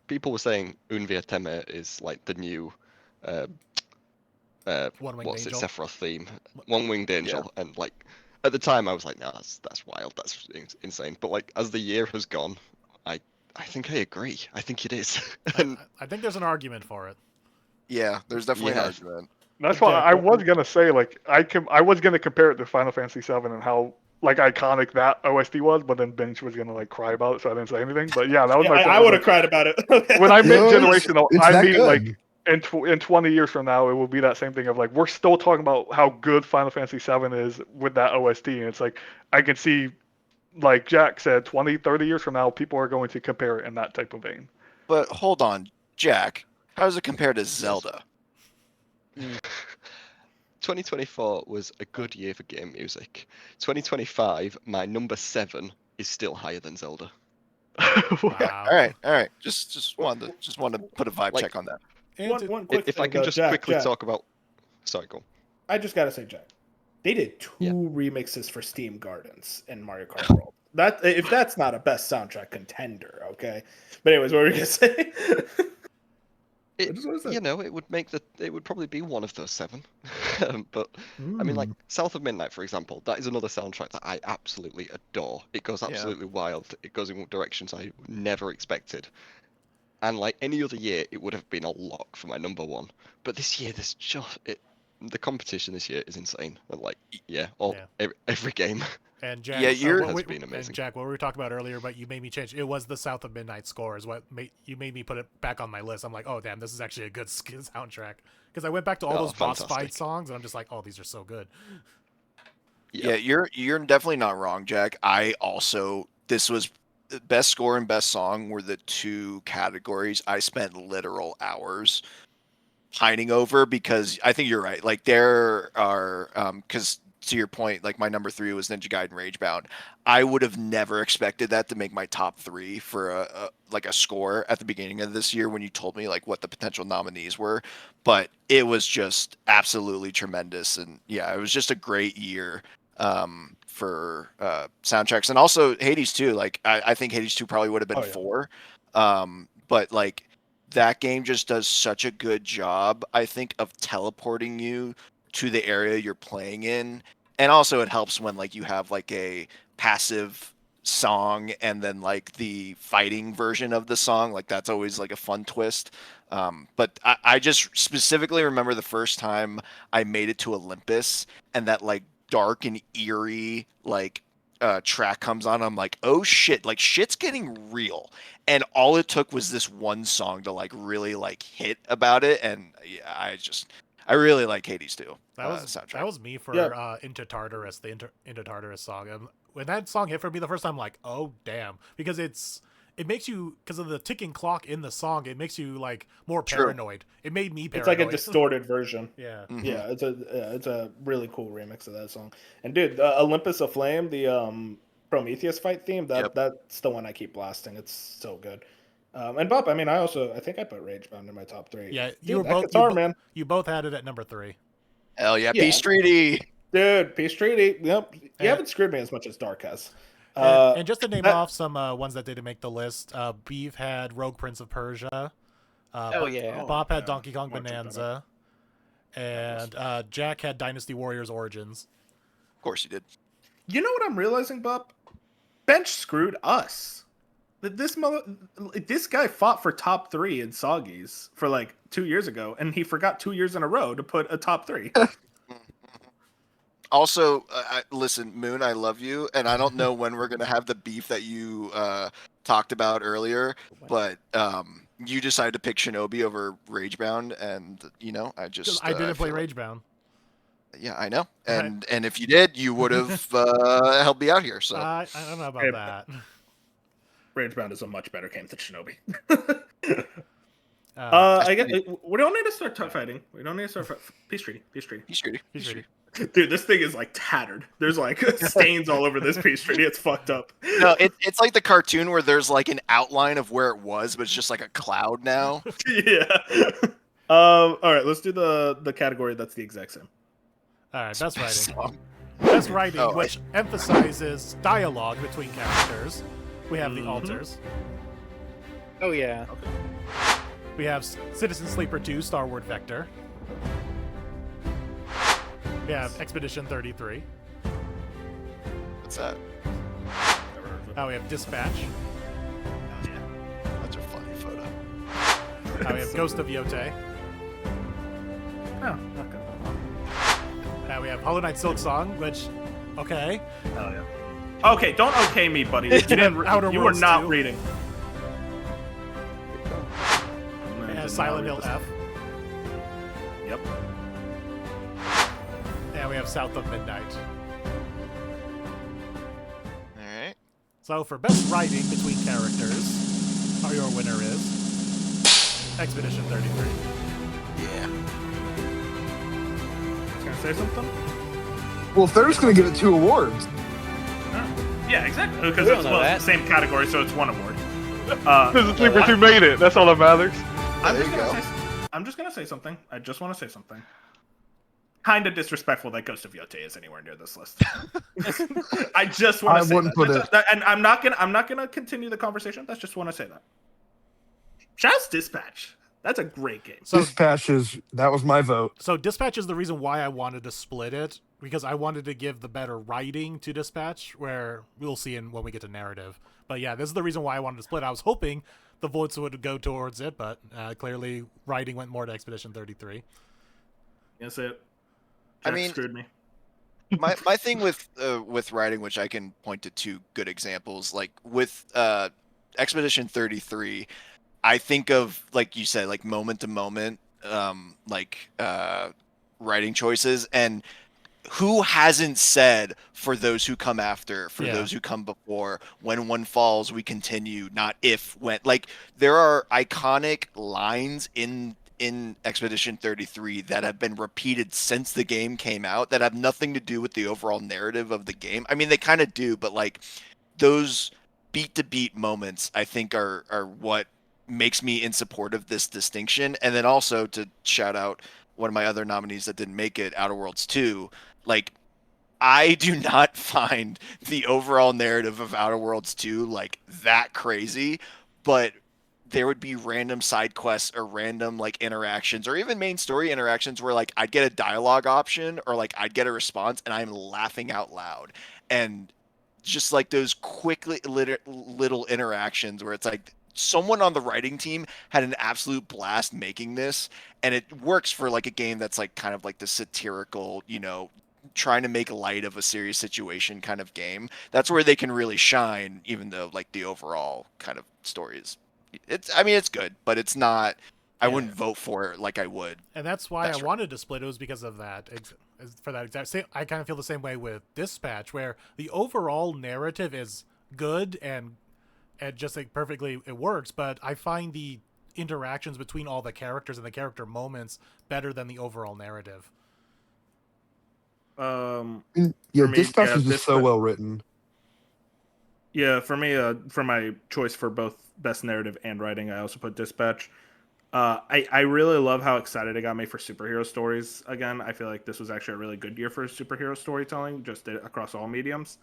people were saying Unvia Teme is like the new One-Winged what's Angel. it, Sephiroth theme, One-Winged Angel, and like at the time I was like, no, that's wild, that's insane. But like as the year has gone, I think I agree. I think it is. And I think there's an argument for it. Yeah, there's definitely an argument. That's why I was gonna say, like, I was gonna compare it to Final Fantasy VII and how like iconic that OST was, but then Bench was gonna like cry about it, so I didn't say anything. But yeah, that was my point. I would have cried about it. When I meant generational, it's I that mean good. like in 20 years from now, it will be that same thing of like, we're still talking about how good Final Fantasy VII is with that OST, and it's like, I can see, like Jack said, 20, 30 years from now, people are going to compare it in that type of vein. But hold on, Jack, how does it compare to Zelda? 2024 was a good year for game music. 2025, my number 7 is still higher than Zelda. Wow. All right. Just wanted to put a vibe Like, check on that. One quick If I thing, can though, just Jack, quickly Jack, talk about, sorry, go on. I just gotta say, Jack, they did 2 Yeah. remixes for Steam Gardens in Mario Kart World. That if that's not a best soundtrack contender, okay. But anyways, what were you gonna say? You know, it would probably be one of those 7. But I mean, like South of Midnight, for example, that is another soundtrack that I absolutely adore. It goes absolutely wild. It goes in directions I never expected. And like any other year, it would have been a lock for my number 1. But this year, there's just the competition this year is insane. And like, every game. And Jack, Yeah, has been amazing. And Jack, what we were talking about earlier, but you made me change. It was the South of Midnight score is what made me put it back on my list. I'm like, oh damn, this is actually a good soundtrack. Because I went back to all those boss fight songs, and I'm just like, oh, these are so good. Yeah, you're definitely not wrong, Jack. I also this was best score and best song were the two categories I spent literal hours pining over, because I think you're right. Like there are, because to your point, like my number 3 was Ninja Gaiden Ragebound. I would have never expected that to make my top 3 for a score at the beginning of this year when you told me like what the potential nominees were, but it was just absolutely tremendous. And yeah, it was just a great year for soundtracks, and also Hades 2. Like I think Hades 2 probably would have been 4, but like that game just does such a good job, I think, of teleporting you to the area you're playing in. And also it helps when like you have like a passive song and then like the fighting version of the song. Like that's always like a fun twist. But I just specifically remember the first time I made it to Olympus, and that like dark and eerie like track comes on. I'm like, oh shit, like shit's getting real. And all it took was this one song to like really like hit about it. And yeah, I really like Hades too. That was soundtrack. that was me for Into Tartarus, the Into Tartarus song. And when that song hit for me the first time, I'm like, oh damn, because it makes you, because of the ticking clock in the song, it makes you like more paranoid. It made me paranoid. It's like a distorted version. Yeah. Mhm. Yeah, it's a really cool remix of that song. And dude, Olympus Aflame, the Prometheus fight theme, that's the one I keep blasting. It's so good. And Bob, I mean, I think I put Ragebound in my top 3. Yeah, Dude, you were that both guitar, man. You both had it at number 3. Hell yeah, Yeah. Peace Treaty. Dude, Peace Treaty. Yep, you haven't screwed me as much as Dark has. And just to name off some ones that didn't make the list, Beef had Rogue Prince of Persia. Bob had Donkey Kong Bonanza. And Jack had Dynasty Warriors Origins. Of course you did. You know what I'm realizing, Bob? Bench screwed us. This guy fought for top 3 in Soggies for like 2 years ago, and he forgot 2 years in a row to put a top 3. Also, listen, Moon, I love you, and I don't know when we're gonna have the beef that you talked about earlier, but you decided to pick Shinobi over Ragebound, and you know, I didn't play Ragebound. Yeah, I know, and if you did, you would have helped me out here. So I don't know about that. Ragebound is a much better game than Shinobi. Uh, I guess we don't need to start fighting. We don't need to start Peace Treaty. Dude, this thing is like tattered. There's like stains all over this Peace Treaty. It's fucked up. No, it's like the cartoon where there's like an outline of where it was, but it's just like a cloud now. Yeah. All right, let's do the category that's the exact same. All right, best writing. Song. Best writing, which emphasizes dialogue between characters. We have the alters. Oh yeah. We have Citizen Sleeper 2, Star Wars Vector. We have Expedition 33. What's that? We have Dispatch. Oh yeah, that's a funny photo. We have Ghost of Yote. Oh, okay. We have Hollow Knight Silk Song, which, okay. Oh yeah. Okay, don't okay me, buddy. You didn't. Outer You were Worlds not 2. reading. We have Silent Hill F. Yep. And we have South of Midnight. All right. So for best writing between characters, your winner is Expedition 33. Yeah. Gonna say something? Well, they're just going to give it 2 awards. Yeah, exactly. Because We it's don't know that. the same category, so it's 1 award. Citizen Sleeper 2 made it. That's all that matters. I'm just gonna say something. I just want to say something. Kind of disrespectful that Ghost of Yote is anywhere near this list. I just want to say wouldn't put that. And I'm not gonna continue the conversation. That's just want to say that. Shouts Dispatch. That's a great game. So that was my vote. So Dispatch is the reason why I wanted to split it, because I wanted to give the better writing to Dispatch, where we'll see when we get to narrative. But yeah, this is the reason why I wanted to split. I was hoping the votes would go towards it, but clearly writing went more to Expedition 33. Yes, it. I mean, screwed me. my thing with writing, which I can point to 2 good examples, like with Expedition 33, I think of, like you said, like moment to moment, writing choices, and who hasn't said for those who come after, for Yeah. those who come before, when one falls, we continue, not if, when. Like, there are iconic lines in Expedition 33 that have been repeated since the game came out that have nothing to do with the overall narrative of the game. I mean, they kind of do, but like those beat to beat moments, I think are what makes me in support of this distinction. And then also to shout out one of my other nominees that didn't make it, Outer Worlds 2. Like, I do not find the overall narrative of Outer Worlds 2 like that crazy, but there would be random side quests or random like interactions or even main story interactions where like I'd get a dialogue option or like I'd get a response and I'm laughing out loud. And just like those quickly little interactions where it's like someone on the writing team had an absolute blast making this, and it works for like a game that's like kind of like the satirical, trying to make light of a serious situation kind of game. That's where they can really shine, even though like the overall kind of story is, I mean, it's good, but it's not. I Yeah. wouldn't vote for it like I would. And that's why That's I right. wanted to split it, was because of that. For that exact same, I kind of feel the same way with Dispatch, where the overall narrative is good and just like perfectly it works, but I find the interactions between all the characters and the character moments better than the overall narrative. Yeah, For me, Dispatch yeah, is just so well written. Yeah, for me, for my choice for both best narrative and writing, I also put Dispatch. I really love how excited it got me for superhero stories. Again, I feel like this was actually a really good year for superhero storytelling, just across all mediums.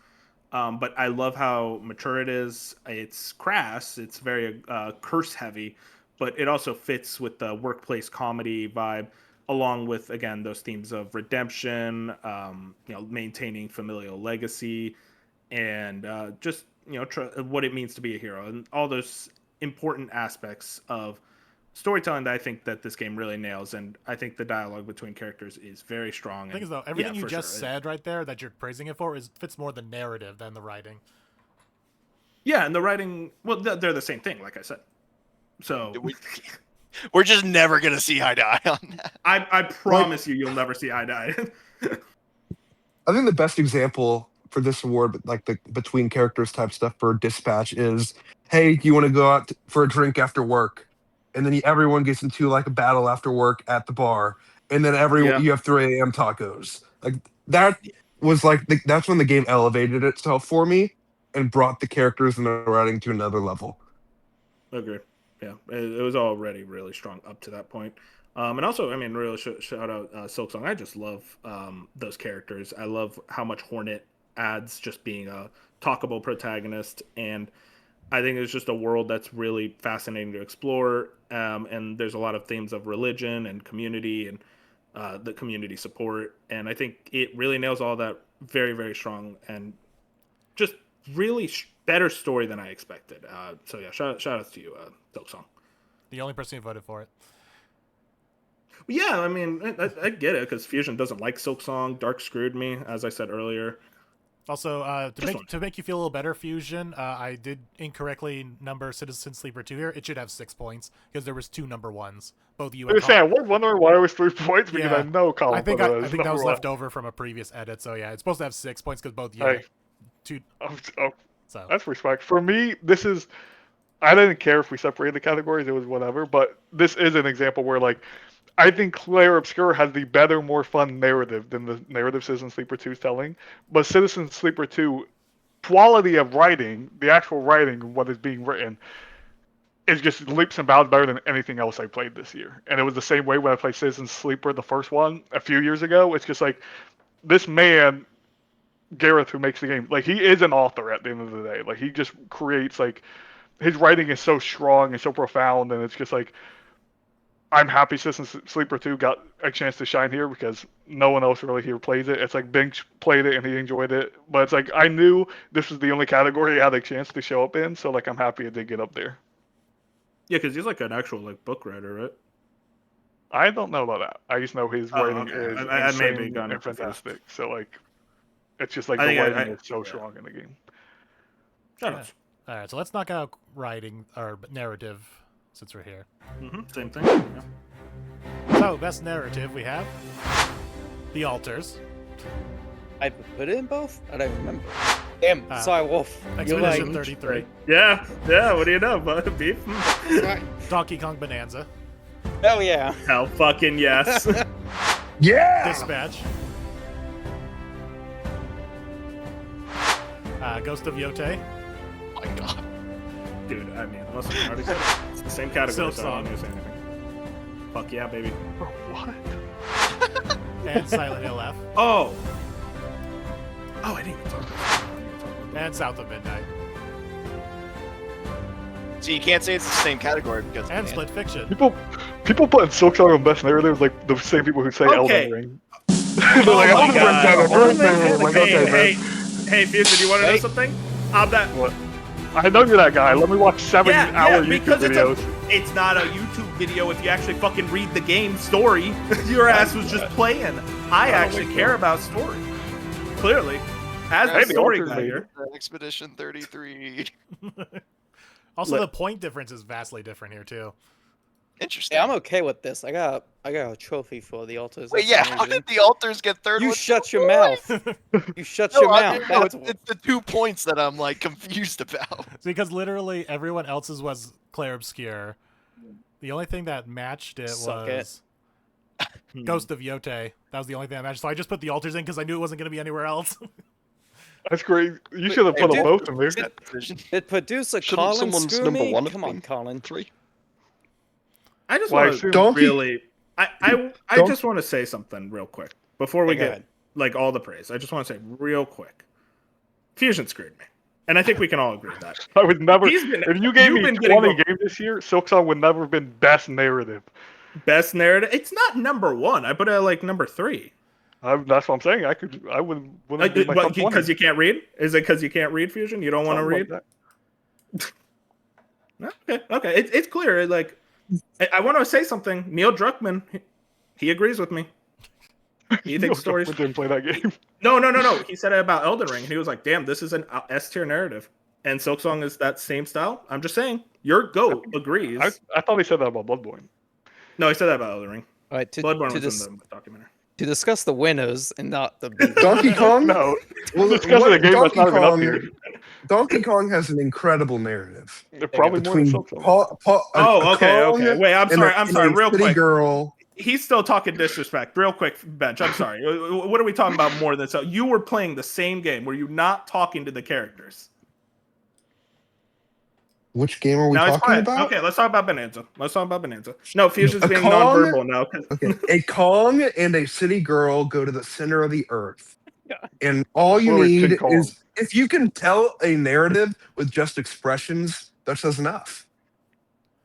But I love how mature it is. It's crass. It's very curse heavy, but it also fits with the workplace comedy vibe, along with again those themes of redemption, maintaining familial legacy, and just what it means to be a hero, and all those important aspects of storytelling that I think that this game really nails. And I think the dialogue between characters is very strong. The thing And is, though, everything yeah, you for just sure. said right there that you're praising it for fits more the narrative than the writing. Yeah, and the writing, well, they're the same thing, like I said. So We're just never gonna see eye to eye on that. I promise you'll never see eye to eye. I think the best example for this award, like the between characters type stuff for Dispatch, is, hey, do you want to go out for a drink after work? And then everyone gets into like a battle after work at the bar, and then Yeah. you have 3 a.m. tacos. Like that was like that's when the game elevated itself for me and brought the characters and the writing to another level. Agree. Yeah, it was already really strong up to that point. And also, I mean, really shout out Silk Song. I just love those characters. I love how much Hornet adds just being a talkable protagonist. And I think it's just a world that's really fascinating to explore. And there's a lot of themes of religion and community and the community support. And I think it really nails all that very, very strong and just really better story than I expected. So yeah, shout out to you, Silk Song. The only person who voted for it. Yeah, I mean, I get it because Fusion doesn't like Silk Song. Dark screwed me, as I said earlier. Also, to make you feel a little better, Fusion, I did incorrectly number Citizen Sleeper 2 here. It should have 6 points because there was 2 number ones. Both you I and was saying, I was wondering why it was 3 points because Yeah. I know Colin I think put it I as think that was number left one. over from a previous edit. So yeah, it's supposed to have 6 points because both you Hey. 2. So That's respect. For me, this is. I didn't care if we separated the categories; it was whatever. But this is an example where, like, I think Claire Obscure has the better, more fun narrative than the narrative Citizen Sleeper 2 is telling. But Citizen Sleeper 2, quality of writing, the actual writing, what is being written, is just leaps and bounds better than anything else I played this year. And it was the same way when I played Citizen Sleeper, the first one, a few years ago. It's just like this man, Gareth, who makes the game, like, he is an author at the end of the day. Like, he just creates, like, his writing is so strong and so profound, and it's just like, I'm happy Citizen Sleeper 2 got a chance to shine here because no one else really here plays it. It's like Binks played it and he enjoyed it, but it's like I knew this was the only category he had a chance to show up in, so like I'm happy it did get up there. Yeah, because he's like an actual like book writer, right? I don't know about that. I just know his writing is I may be insane gone and confused. fantastic. So like, it's just like I the think writing is so yeah. strong in the game. Shout Yeah. outs. All right, so let's knock out writing or narrative since we're here. Same thing. Yeah. So best narrative we have The Altars, I put it in both? I don't remember. Damn, sorry, Wolf. You're Expedition right. 33, Yeah, what do you know, bud? Beef? Donkey Kong Bonanza, Hell yeah. Hell fucking yes. Yeah. Dispatch, Ghost of Yote, Oh my god. Dude, I mean, listen, I already said it. It's the same category, so I don't need to say anything. Fuck yeah, baby. What? and Silent Hill F, Oh, I didn't even talk about that. and South of Midnight, So you can't say it's the same category because and Split Fiction. People putting Silksong on best narrative like the same people who say Okay. Elden Ring. They're like, my Elden Ring God. got a great narrative. Like, okay, Hey, man. hey, Fusion, do you want to know Wait. something? I'm that. What? I know you're that guy. Let me watch 7-hour YouTube because videos. it's not a YouTube video if you actually fucking read the game story. Your ass was just playing. I actually care about story. Clearly. As Hey, a the story author's guy made here. Expedition 33. Also, Look. the point difference is vastly different here too. Interesting. Yeah, I'm okay with this. I got a trophy for the altars. Wait, That's yeah, amazing. how did the altars get third? You with shut 2 your points? mouth. You shut No, your I mouth. mean, That's it's the 2 points that I'm like confused about. It's because literally everyone else's was Claire Obscure. The only thing that matched it Suck was Ghost of Yote. That was the only thing that matched. So I just put the altars in because I knew it wasn't going to be anywhere else. That's great. You should have put them both in there. Did producer Shouldn't Colin someone's screw number me? one have Come on, been Colin. 3? I just Well, I want assume- to Donkey- really. I just want to say something real quick before we Okay, go get ahead. like all the praise. I just want to say real quick. Fusion screwed me, and I think we can all agree with that. I would never. He's been- If you gave you've me been getting 20 the- games this year, Silksong would never have been best narrative. Best narrative. It's not number 1. I put it at like number 3. That's what I'm saying. I wouldn't be my top 20. Because you can't read? Is it because you can't read, Fusion? You don't want to Something read? like that. Okay. It's clear. Like, I want to say something. Neil Druckmann, he agrees with me. He No, thinks stories. didn't play that game. No. He said it about Elden Ring, and he was like, "Damn, this is an S tier narrative." And Silksong is that same style. I'm just saying. Your goat agrees. I thought he said that about Bloodborne. No, he said that about Elden Ring. All right, Bloodborne to, was in the documentary. to discuss the winners and not the beat. Donkey Kong. No, Well, discussing a game that's Donkey not even up Kong- here. Donkey Kong has an incredible narrative They're probably more than between Silksong. Okay. Wait, I'm sorry. Real city quick. girl. He's still talking disrespect. Real quick, Bench. I'm sorry. What are we talking about more than so? You were playing the same game. Were you not talking to the characters? Which game are we Now it's talking quiet. about? Okay, let's talk about Bonanza. No, Fusion's A being Kong- nonverbal now. Okay, a Kong and a city girl go to the center of the earth, Yeah. and all you Where is King need Kong? is if you can tell a narrative with just expressions. That says enough.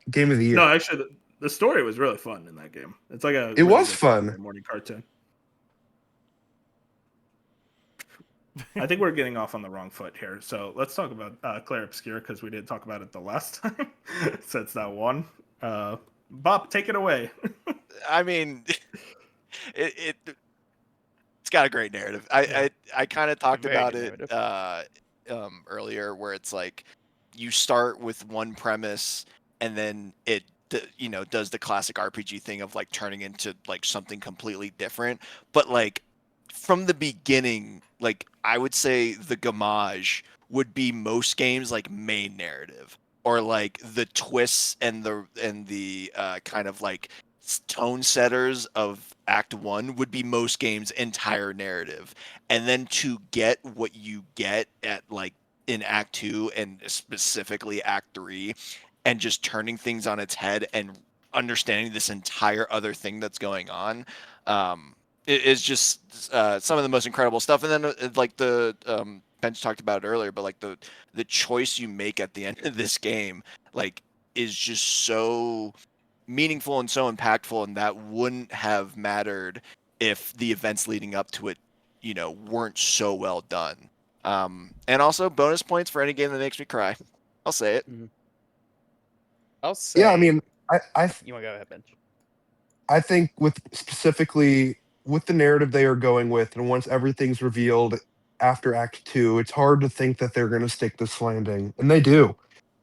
Game of the year. No, actually, the story was really fun in that game. It's like a It was good fun. Saturday morning cartoon. I think we're getting off on the wrong foot here. So let's talk about Claire Obscure because we didn't talk about it the last time. Since that one. Bob, take it away. I mean, it's got a great narrative. I kind of talked Very about good it earlier, where it's like you start with one premise and then it does the classic RPG thing of like turning into like something completely different. But like from the beginning, like I would say the gamage would be most games like main narrative, or like the twists and the kind of like tone setters of Act 1 would be most games' entire narrative. And then to get what you get at like in Act 2 and specifically Act 3 and just turning things on its head and understanding this entire other thing that's going on, it is just some of the most incredible stuff. And then like the Bench talked about it earlier, but like the choice you make at the end of this game like is just so meaningful and so impactful, and that wouldn't have mattered if the events leading up to it weren't so well done. And also bonus points for any game that makes me cry. I'll say it. I'll say. Yeah, I mean, I You want to go ahead, Bench? I think with specifically with the narrative they are going with, and once everything's revealed after Act 2, it's hard to think that they're going to stick this landing, and they do.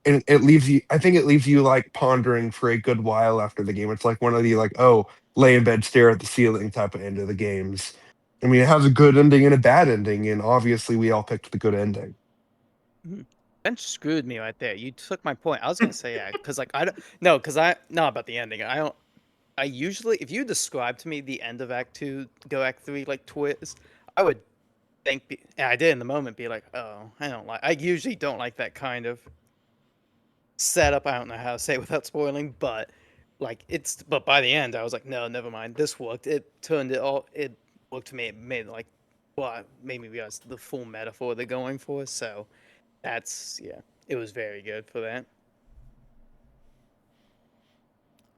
And it leaves you. I think it leaves you like pondering for a good while after the game. It's like one of the like, oh, lay in bed, stare at the ceiling type of end of the games. I mean, it has a good ending and a bad ending, and obviously we all picked the good ending. Ben screwed me right there. You took my point. I was gonna say yeah, because like I don't no, because I not about the ending. I don't. I usually, if you describe to me the end of Act Two, go Act Three like twist, I would think, and I did in the moment, be like, oh, I don't like. I usually don't like that kind of setup. I don't know how to say it without spoiling, but like it's. But by the end, I was like, no, never mind. This worked. It turned it all. It worked to me. It made like, well, it made me realize the full metaphor they're going for. So that's yeah. It was very good for that.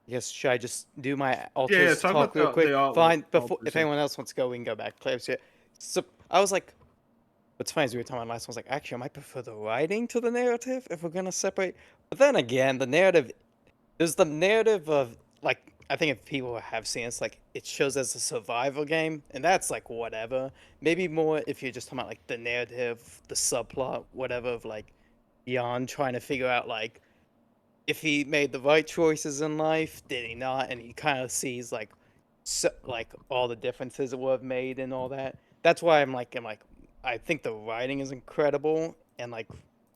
I guess should I just do my alters talk talk about real the- quick? the al- Fine. Before, alters, if yeah. anyone else wants to go, we can go back. Claire's here. So I was like, what's funny is we were talking about last one. I was like, actually, I might prefer the writing to the narrative if we're gonna separate. But then again, the narrative, there's the narrative of like I think if people have seen it, it's like it shows as a survival game, and that's like whatever. Maybe more if you're just talking about like the narrative, the subplot, whatever of like Jan trying to figure out like if he made the right choices in life, did he not? And he kind of sees like like all the differences that were made and all that. That's why I'm like I think the writing is incredible and like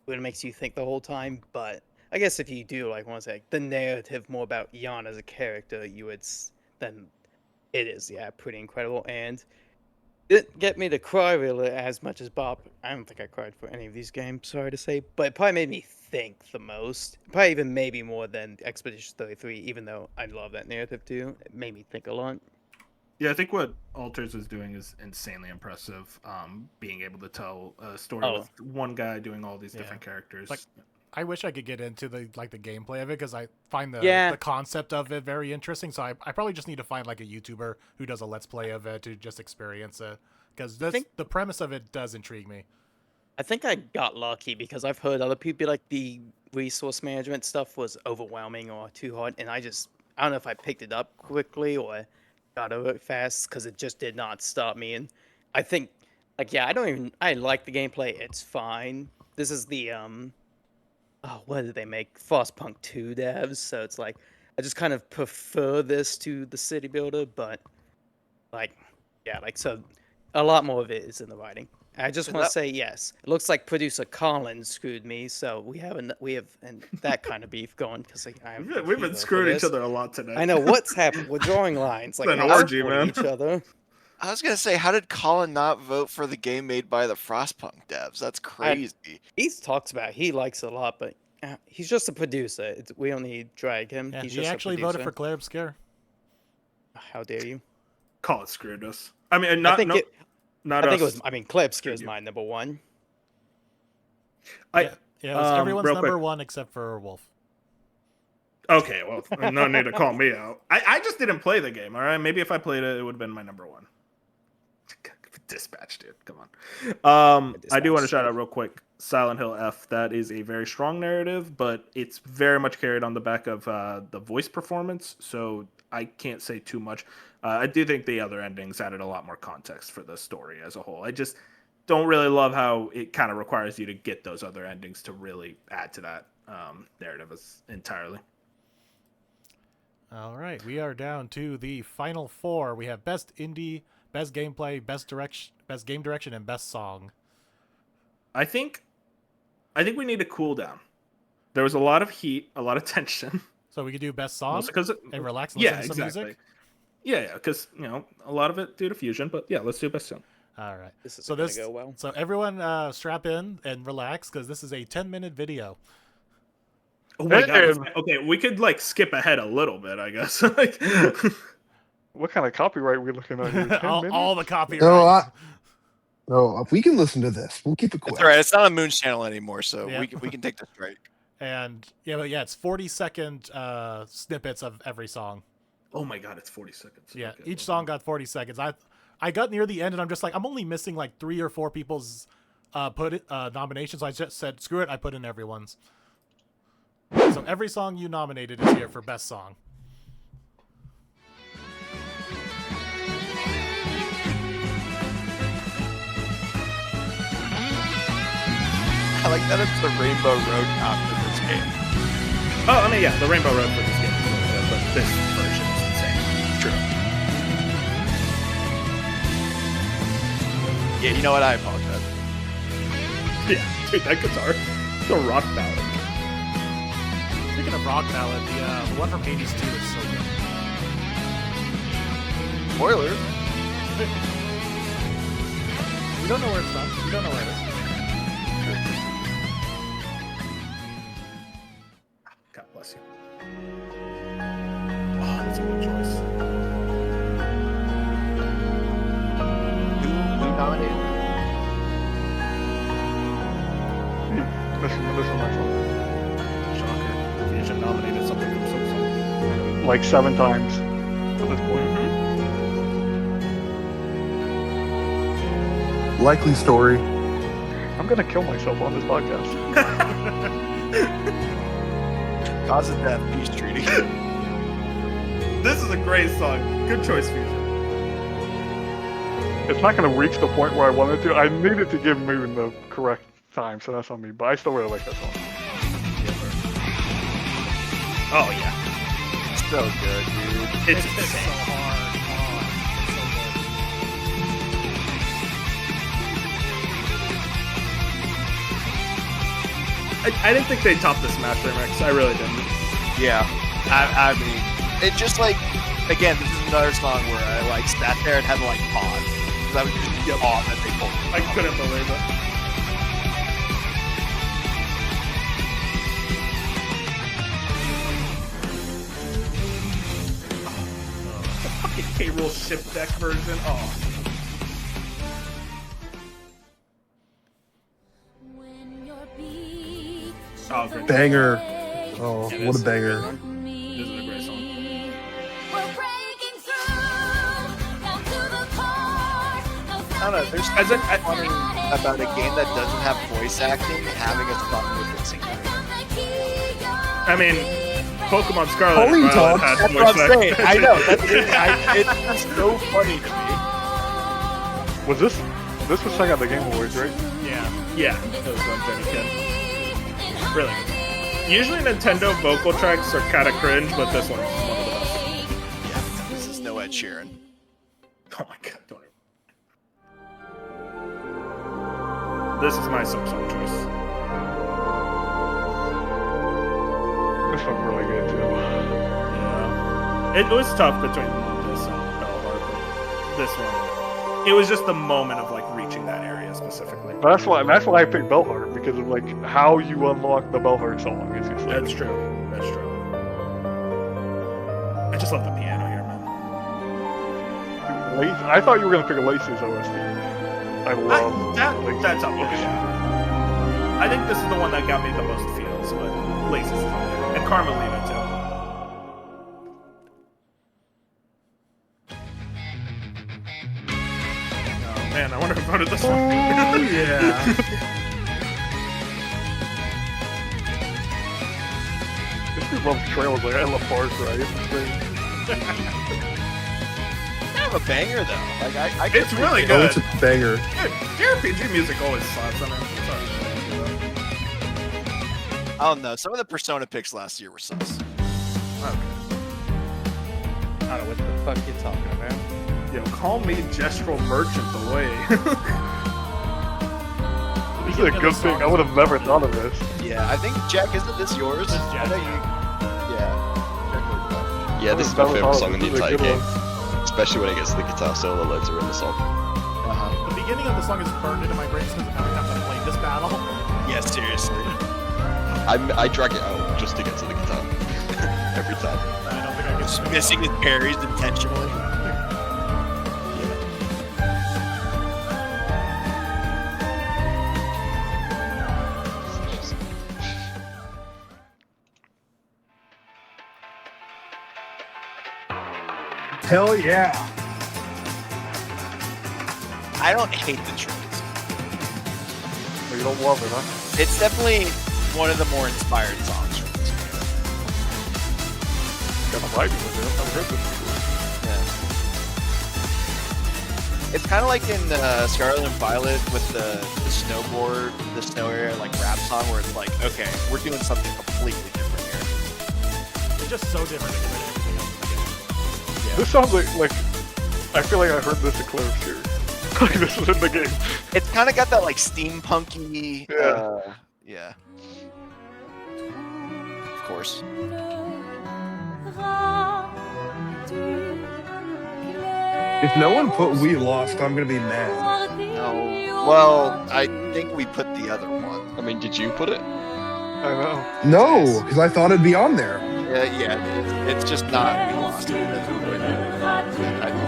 it makes you think the whole time. But I guess if you do like want to say the narrative more about Jan as a character, you would then it is pretty incredible and didn't get me to cry really as much as Bob. I don't think I cried for any of these games, sorry to say, but it probably made me think the most. Probably even maybe more than Expedition 33, even though I love that narrative too. It made me think a lot. Yeah, I think what Alters is doing is insanely impressive. Being able to tell a story with one guy doing all these different characters. Like, I wish I could get into the gameplay of it because I find the concept of it very interesting. So I probably just need to find like a YouTuber who does a let's play of it to just experience it because the premise of it does intrigue me. I think I got lucky because I've heard other people be like the resource management stuff was overwhelming or too hard, and I don't know if I picked it up quickly or got over it fast because it just did not stop me. And I think I like the gameplay. It's fine. This is the what did they make? Frostpunk 2 devs, so it's like I just kind of prefer this to the city builder, but so a lot more of it is in the writing. I just want to say yes. It looks like producer Colin screwed me, so we have that kind of beef going because we've been screwing each other a lot tonight. I know what's happened. We're drawing lines like an orgy, man. Each other. I was gonna say, how did Colin not vote for the game made by the Frostpunk devs? That's crazy. He talks about he likes it a lot, but he's just a producer. We don't need to drag him. Yeah, he's he just actually voted for Claire Obscure. How dare you? Colin screwed us. I mean, not us. It was. I mean, Claire Obscure is my number one. It was everyone's number one except for Wolf. Okay, well, no need to call me out. I just didn't play the game, all right? Maybe if I played it, it would have been my number one. Dispatch, dude. Come on. I do want to shout out real quick Silent Hill F. That is a very strong narrative, but it's very much carried on the back of the voice performance, so I can't say too much. I do think the other endings added a lot more context for the story as a whole. I just don't really love how it kind of requires you to get those other endings to really add to that narrative entirely. All right, we are down to the final four. We have best indie, best gameplay, best game direction, and best song. I think we need to cool down. There was a lot of heat, a lot of tension. So we could do best song and relax and listen to some music? Yeah, because, a lot of it due to Fusion, but yeah, let's do best song. All right. This is going to go well. So everyone strap in and relax because this is a 10-minute video. Oh my god. Okay, we could skip ahead a little bit, I guess. What kind of copyright are we looking at here? all the copyright. No, we can listen to this. We'll keep it quick. That's all right. It's not a Moon's channel anymore, so we can take this right. And it's 40-second snippets of every song. Oh my god, it's 40 seconds. Yeah, okay, each song got 40 seconds. I got near the end and I'm just like, I'm only missing 3 or 4 people's nominations. So I just said, screw it, I put in everyone's. So every song you nominated is here for best song. I like that it's the Rainbow Road map for this game. Oh, I mean, yeah, the Rainbow Road for this game is really good, but this version is insane. True. Yeah, you know what? I apologize. Yeah, dude, that guitar. It's a rock ballad. Speaking of rock ballad, the one from Hades 2 is so good. Spoiler. You don't know where it's from. You don't know where it is. God bless you. Oh, that's a good choice. Who nominated? This one, that's one. Shocker. Fusion nominated something from Silksong. Like 7 times at this point. Likely story. I'm gonna kill myself on this podcast. Cause of death, peace treaty. This is a great song. Good choice, Fusion. It's not gonna reach the point where I wanted to. I needed to give Moon the correct time, so that's on me. But I still really like that song. Oh, yeah. So good, dude. It's so insane. hard. I didn't think they'd top the Smash remix. I really didn't. Yeah. I mean, it just like, again, this is another song where I like sat there and had to like pause. Because I was just awe that they pulled it. I couldn't believe it. The fucking K-Rool ship deck version. Oh. Oh, great. Banger. Oh, It what is. a banger. This is a great song. I don't know, there's As something a- funny about a game that doesn't have voice acting having a song with it singing. I mean, Pokemon Scarlet and Holy Violet talk. had That's voice what I'm saying. acting. I know. It's just so funny to me. Was this was sang at the Game Awards, right? Yeah, it was on Jenny Kid. Really good. Usually Nintendo vocal tracks are kind of cringe, but this one's one of the best. Yeah, this is no Ed Sheeran. Oh my god, don't even. This is my song choice. This one's really good too. Yeah. It was tough between this and Bellheart, but this one, it was just the moment of like reaching that area specifically. That's why I picked Bellheart, because of like how you unlock the Bellheart song. It's just like, That's true. That's true. I just love the piano here, man. I thought you were gonna pick a Laces OST. I love Laces. That's up there. I think this is the one that got me the most feels, but Laces is on there. And Carmelita, too. Oh, man, I wonder who voted this one. Oh, yeah. This dude loves trails, like I love Far Cry. It's insane. Kind of a banger though. Like I It's really Oh, good. it's a banger. Dude, JRPG music always slaps. I mean, it's hard to I don't know. Some of the Persona picks last year were sus. I don't know what the fuck you're talking about. Yo, call me gestural merchant away. This is a good thing. I would have never thought of this. Yeah, I think Jack, isn't this yours? This is I Jack, know you. Yeah. Jack would know. Yeah, this is my That was favorite hard. song in the This is a entire good game, one. especially when it gets to the guitar solo later in the song. Uh-huh. The beginning of the song is burned into my brain because every time I play this battle. Yeah, seriously. I drag it out just to get to the guitar every time. I don't think I Just can. missing his parries intentionally. Hell yeah. I don't hate the choice. But you don't love it, huh? It's definitely one of the more inspired songs from this game. Got the vibe with it. I've never heard this before. Yeah. It's kind of like in Scarlet and Violet with the snowboard, the snow area, like rap song, where it's like, okay, we're doing something completely different here. It's just so different compared to everything else. This sounds like I feel like I heard this at Claire's Series. Like this was in the game. It's kind of got that like steampunky. Yeah. Yeah. Of course. If no one put "We Lost," I'm gonna be mad. No. Well, I think we put the other one. I mean, did you put it? I know. No, because I thought it'd be on there. Yeah, it's just not. We lost it.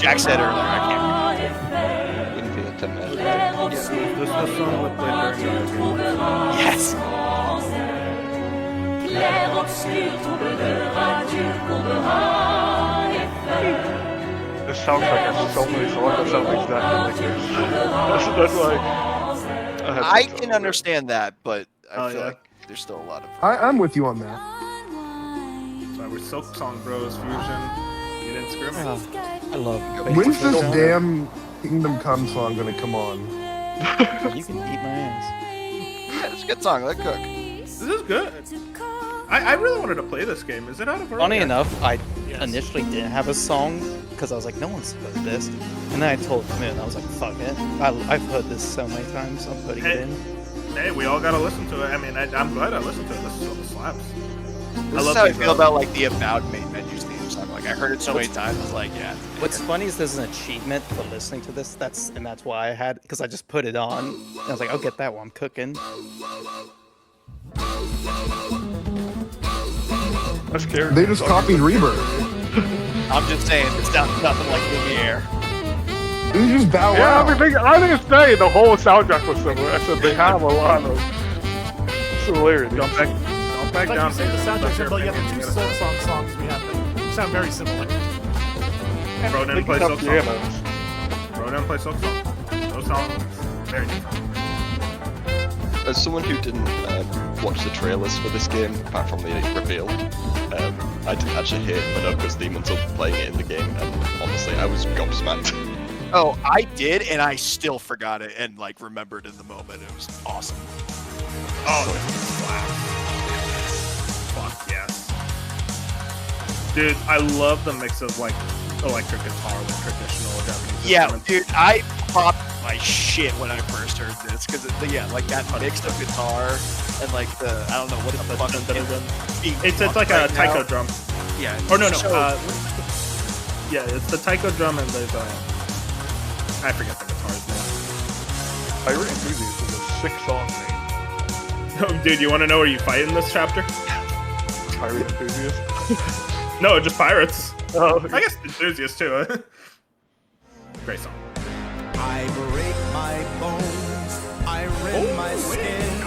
Jack said earlier, I can't Infinite and This is the song we played during the game. Yes. This soundtrack has so many songs that sound exactly like this. That's why. I can understand that, but I Oh, feel yeah. like there's still a lot of. I'm with you on that. So we're Silk Song Bros Fusion. You didn't screw me. I love. When's this damn Kingdom Come song gonna come on? You can eat my ass. Yeah, it's a good song. Let cook. This is good. I really wanted to play this game. Is it out of early? Funny enough, I Yes. initially didn't have a song because I was like, no one's heard this. And then I told Clint, I was like, fuck it. I've heard this so many times, I'm putting it in. Hey, we all gotta listen to it. I mean, I'm glad I listened to it. This is all the slaps. This is how I feel about like the About main menus theme song. Like I heard it so many times. I was like, yeah. What's funny is there's an achievement for listening to this. That's why I had, because I just put it on. And I was like, I'll get that while I'm cooking. That's scary. They just copied Rebirth. I'm just saying, it sounds nothing like Lumiere. They just bow Yeah, out. I didn't say the whole soundtrack was similar. I said they have a lot of similarities. Jump back Like down. you say, the soundtrack's similar, yet the two Soul Song songs we have that sound very similar. Ronan They plays can Silk have Song. pianos. Ronan plays Silk Song. Those songs very different. As someone who didn't watch the trailers for this game, apart from the reveal, I didn't actually hear Minogue's theme until playing it in the game, and honestly, I was gobsmacked. Oh, I did, and I still forgot it and like remembered in the moment. It was awesome. Oh, this is slaps. Fuck yes. Dude, I love the mix of like electric guitar with traditional Japanese Yeah, instruments. dude, I popped my shit when I first heard this because yeah, like that mix of guitar and like the I don't know what the fuck It's like a taiko drum. Yeah. Or no. so- Yeah, it's the taiko drum and there's I forget the guitar's name. Pirate Enthusiast is a sick song name. Oh, dude, you want to know where you fight in this chapter? Pirate Enthusiast. No, just pirates. Oh, I guess enthusiasts too. Great song. I break my bones, I rend my skin,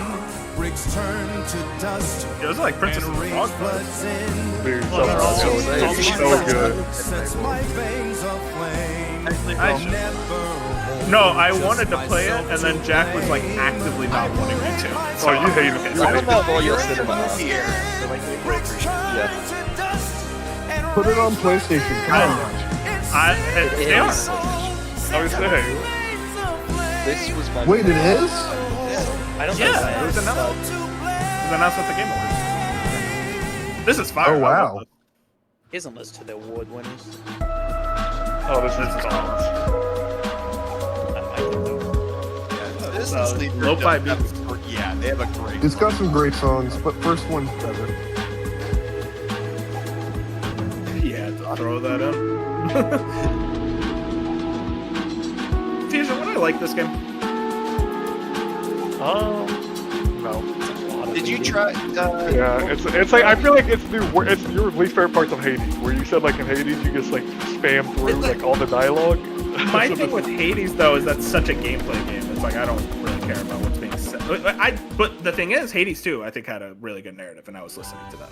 bricks turn to dust, Yeah, those are like Princess and and the rage Frog. floods in. dude, Well, they're all- so good. Sets my veins aflame. I I'll should- never No, I wanted to play it, and then Jack was like actively not wanting me to. Oh, you hate it. You I hate don't it. know Before if your you're cinema house. here. Yeah. Put it on PlayStation. Come on, guys. They are. I was saying. This was my. Wait, it is? I don't Yeah, think it was announced. It was announced at the Game Awards. This is fire. Oh, wow. He isn't listed to the award winners. Oh, this is songs. This is Sleeper lo-fi does have a gr- Yeah, they have a great. It's got some great songs, but first one's better. Yeah, to throw that in. Fusion, what do I like this game? No. Did you try? Yeah, it's like I feel like it's your least favorite parts of Hades, where you said like in Hades you just like spam through like all the dialogue. My So thing this- with Hades though is that's such a gameplay game. It's like I don't really care about what's being said. But the thing is, Hades 2 I think had a really good narrative, and I was listening to that.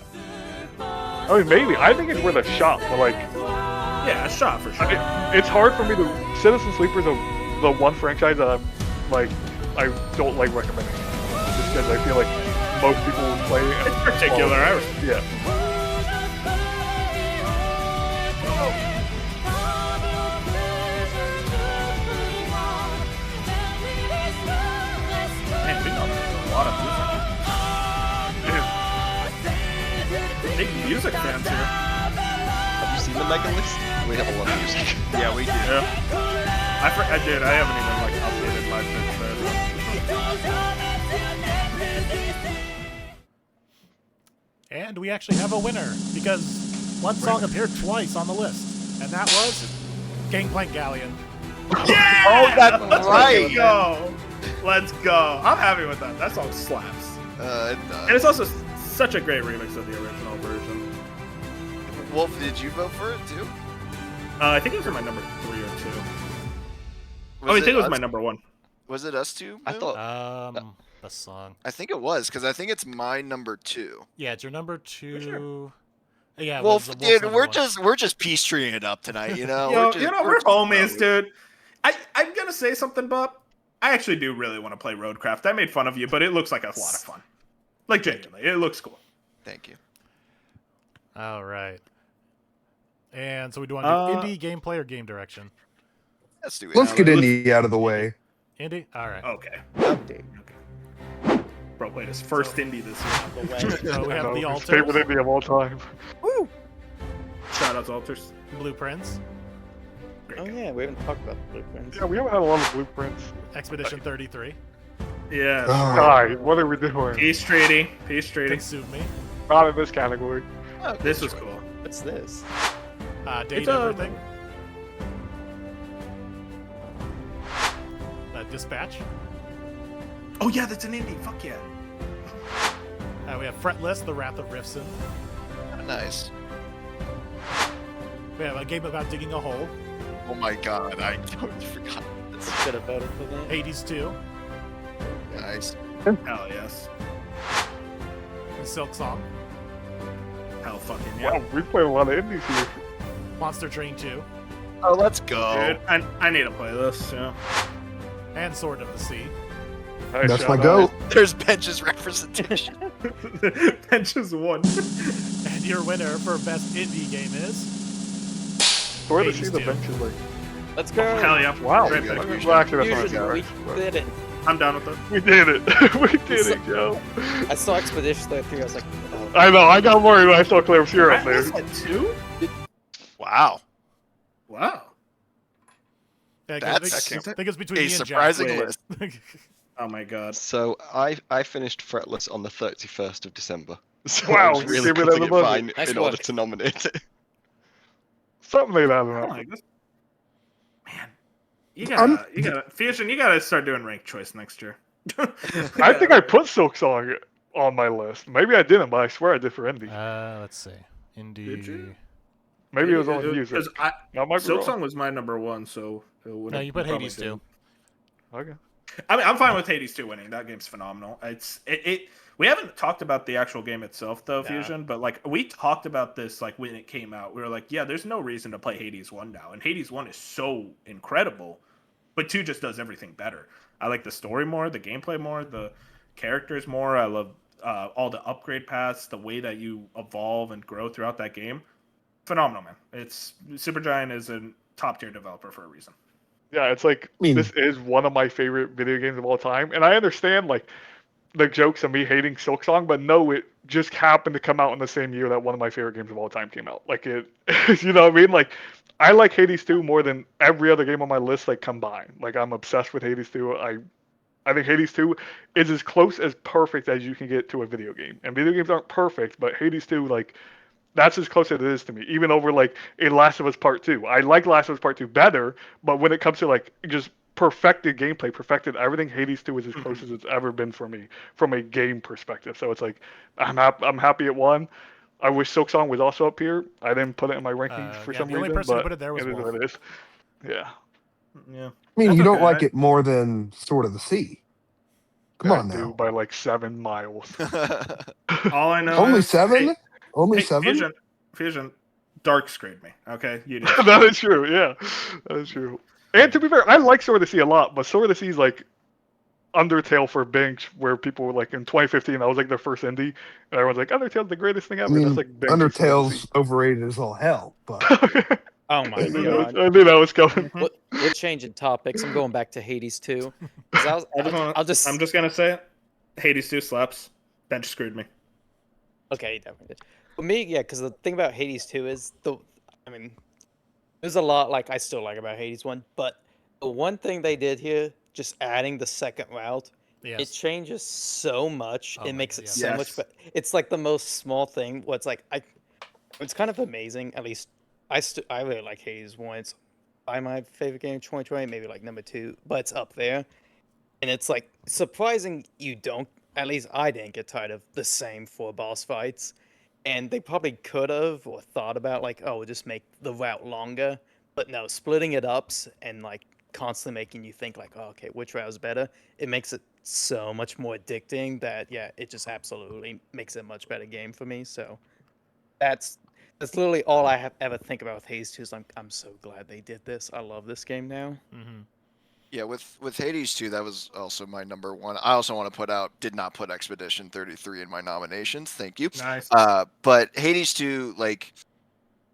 I mean, maybe I think it's worth a shot, but like Yeah, a shot for sure. it's hard for me to. Citizen Sleeper's the one franchise that I'm like I don't like recommending, just because I feel like most people will play it. It's particular. Yeah. Man, we know a lot of music. Big music fans here. Have you seen the mega list? We have a lot of music. Yeah, we do. Yeah. I did. I haven't even updated live bits there. And we actually have a winner because one song appeared twice on the list, and that was Gangplank Galleon. Yeah! Oh, that's Let's right. go. Let's go. I'm happy with that. That song slaps. And it's also such a great remix of the original version. Wolf, did you vote for it too? I think it was in my number 3 or 2. I think it was my number 1. Was it us two? I Moon? thought The song. I think it was because I think it's my number 2. Yeah, it's your number 2. Sure. Yeah, it Wolf, was Wolf's dude, number we're 1. we're just peace treeing it up tonight. You know, We're homies, dude. I'm gonna say something, Bob. I actually do really want to play Roadcraft. I made fun of you, but it looks like a lot of fun. Like genuinely, it looks cool. Thank you. All right. And so we do want to do indie, gameplay, or game direction? Let's do it. Let's get indie out of the way. Indie? All right. Okay. Update. Bro played his first indie this year. So we have the His favorite Altars, indie of all time. Woo! Shout out to Altars. Blueprints, Great Oh game. yeah, we haven't talked about the blueprints. Yeah, we haven't had a lot of blueprints. Expedition 33, Yeah. Oh, Guys, what are we doing? Peace treaty. Peace treaty. Consume Me, Not in this category. Oh, This good was choice. cool. What's this? Date It's a- Everything, Dispatch. Oh yeah, that's an indie. Fuck yeah. We have Fretless, The Wrath of Rifson. Nice. We have a game about digging a hole, Oh my god, I totally forgot this. Should have voted for that. Hades 2, Nice. Hell yes. and Silk Song, Hell fucking yeah. Wow, we played a lot of indies here. Monster Train 2, Oh, let's go. Dude, I need to play this. Yeah. and Sword of the Sea. Nice that's shout my out. goat. There's benches representation. Benches won. And your winner for best indie game is Where to Hades see the 2. benches like? Let's go. Hell yeah. Wow. Great Yeah. pick. Well, actually, that's Fusion, not we bad. did it. I'm down with it. We did it. We did it, Joe. I saw Expedition 33. I was like, oh. I know. I got worried when I saw Claire Fear up there. Atlas at 2? Wow. Wow. Yeah, That's I think it's between A me and surprising Wait. list. Oh my god. so. I finished Fretless on the 31st of December. So Wow, I was you really gave it putting a it budget. fine Nice in order work. to nominate it. Something like that. I I don't don't know. like this. Man. You gotta Fusion, you gotta start doing rank choice next year. I think I put Silk Song on my list. Maybe I didn't, but I swear I did for indie. Let's see. Indie. Did you? Maybe it was on music. Because I might be Silk wrong. Song was my number 1, so it would. No, you put Hades 2. Okay. I mean, I'm fine with Hades 2 winning. That game's phenomenal. We haven't talked about the actual game itself though, Fusion, but like we talked about this like when it came out. We were like, yeah, there's no reason to play Hades 1 now. And Hades 1 is so incredible, but 2 just does everything better. I like the story more, the gameplay more, the characters more. I love all the upgrade paths, the way that you evolve and grow throughout that game. Phenomenal, man. Supergiant is a top tier developer for a reason. Yeah, it's like mean- this is one of my favorite video games of all time, and I understand like the jokes of me hating Silk Song, but no, it just happened to come out in the same year that one of my favorite games of all time came out. Like it, you know what I mean? Like I like Hades 2 more than every other game on my list like combined. Like I'm obsessed with Hades 2. I think Hades 2 is as close as perfect as you can get to a video game, and video games aren't perfect, but Hades 2 like. That's as close as it is to me, even over like a Last of Us Part 2. I like Last of Us Part 2 better, but when it comes to like just perfected gameplay, perfected everything, Hades 2 is as close as it's ever been for me from a game perspective. So it's like I'm happy it won. I wish Silk Song was also up here. I didn't put it in my rankings for Yeah, some the only reason, person who but put it there was is Wolf. what it is. Yeah. Yeah. I mean, That's you don't okay. like it more than Sword of the Sea. Come on I do now. by like 7 miles. All I know Only is, 7? Hey, Only hey, 7? Fusion, Dark screwed me. Okay, you did. That is true, yeah. That is true. And to be fair, I like Sword of the Sea a lot, but Sword of the Sea is like Undertale for Binks, where people were like in 2015, that was like their first indie, and everyone's like, Undertale's the greatest thing I ever. mean, That's like Binks and Sword of the Undertale's overrated as all hell, but Sea. Oh my I knew god. that was coming. We're changing topics. I'm going back to Hades 2. 'Cause I'll just. I'm just gonna say it. Hades 2 slaps. Bench screwed me. Okay, definitely did. For me, yeah, because the thing about Hades 2 is I mean, there's a lot like I still like about Hades 1, but the one thing they did here just adding the second route, it Yes. changes so much. Oh It my makes God, it yes. so much Yes. better. It's like the most small thing. What's like it's kind of amazing. At least I really like Hades 1. It's by my favorite game of 2020, maybe like number 2, but it's up there. And it's like surprising you don't. At least I didn't get tired of the same 4 boss fights. And they probably could have or thought about like, oh, we'll just make the route longer. But no, splitting it up and like constantly making you think like, oh, okay, which route is better? It makes it so much more addicting that yeah, it just absolutely makes it a much better game for me. So that's literally all I have ever think about with Haze 2 is I'm so glad they did this. I love this game now. Mm-hmm. Yeah, with Hades 2, that was also my number one. I also want to did not put Expedition 33 in my nominations. Thank you. Nice. But Hades 2, like,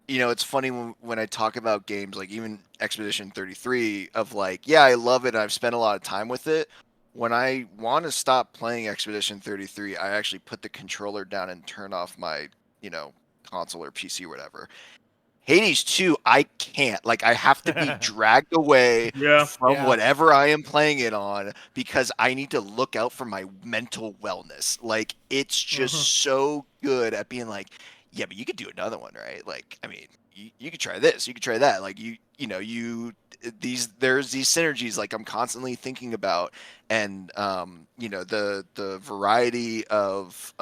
it's funny when I talk about games like even Expedition 33 of like, yeah, I love it. I've spent a lot of time with it. When I want to stop playing Expedition 33, I actually put the controller down and turn off my, console or PC or whatever. Hades 2, I can't. Like, I have to be dragged away Yeah. from Yeah. whatever I am playing it on because I need to look out for my mental wellness. Like, it's just so good at being like, yeah, but you could do another one, right? Like, I mean, you could try this, you could try that. Like, there's these synergies like I'm constantly thinking about, and the variety of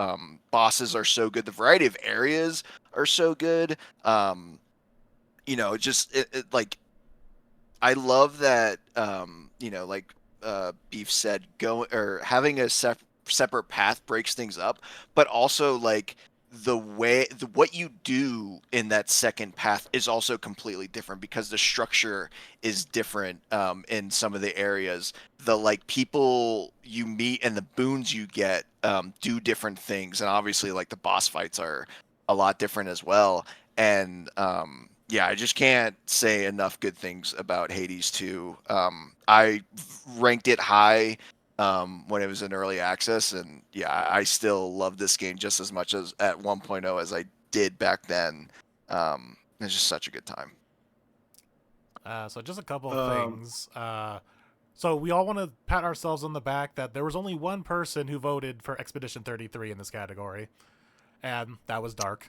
bosses are so good. The variety of areas are so good. Like I love that like Beef said, go or having a separate path breaks things up, but also like what you do in that second path is also completely different because the structure is different in some of the areas. The like people you meet and the boons you get do different things, and obviously like the boss fights are a lot different as well. And yeah, I just can't say enough good things about Hades 2. I ranked it high when it was in early access, and yeah, I still love this game just as much as at 1.0 as I did back then. It's just such a good time. So just a couple of things. So we all want to pat ourselves on the back that there was only one person who voted for Expedition 33 in this category, and that was Dark.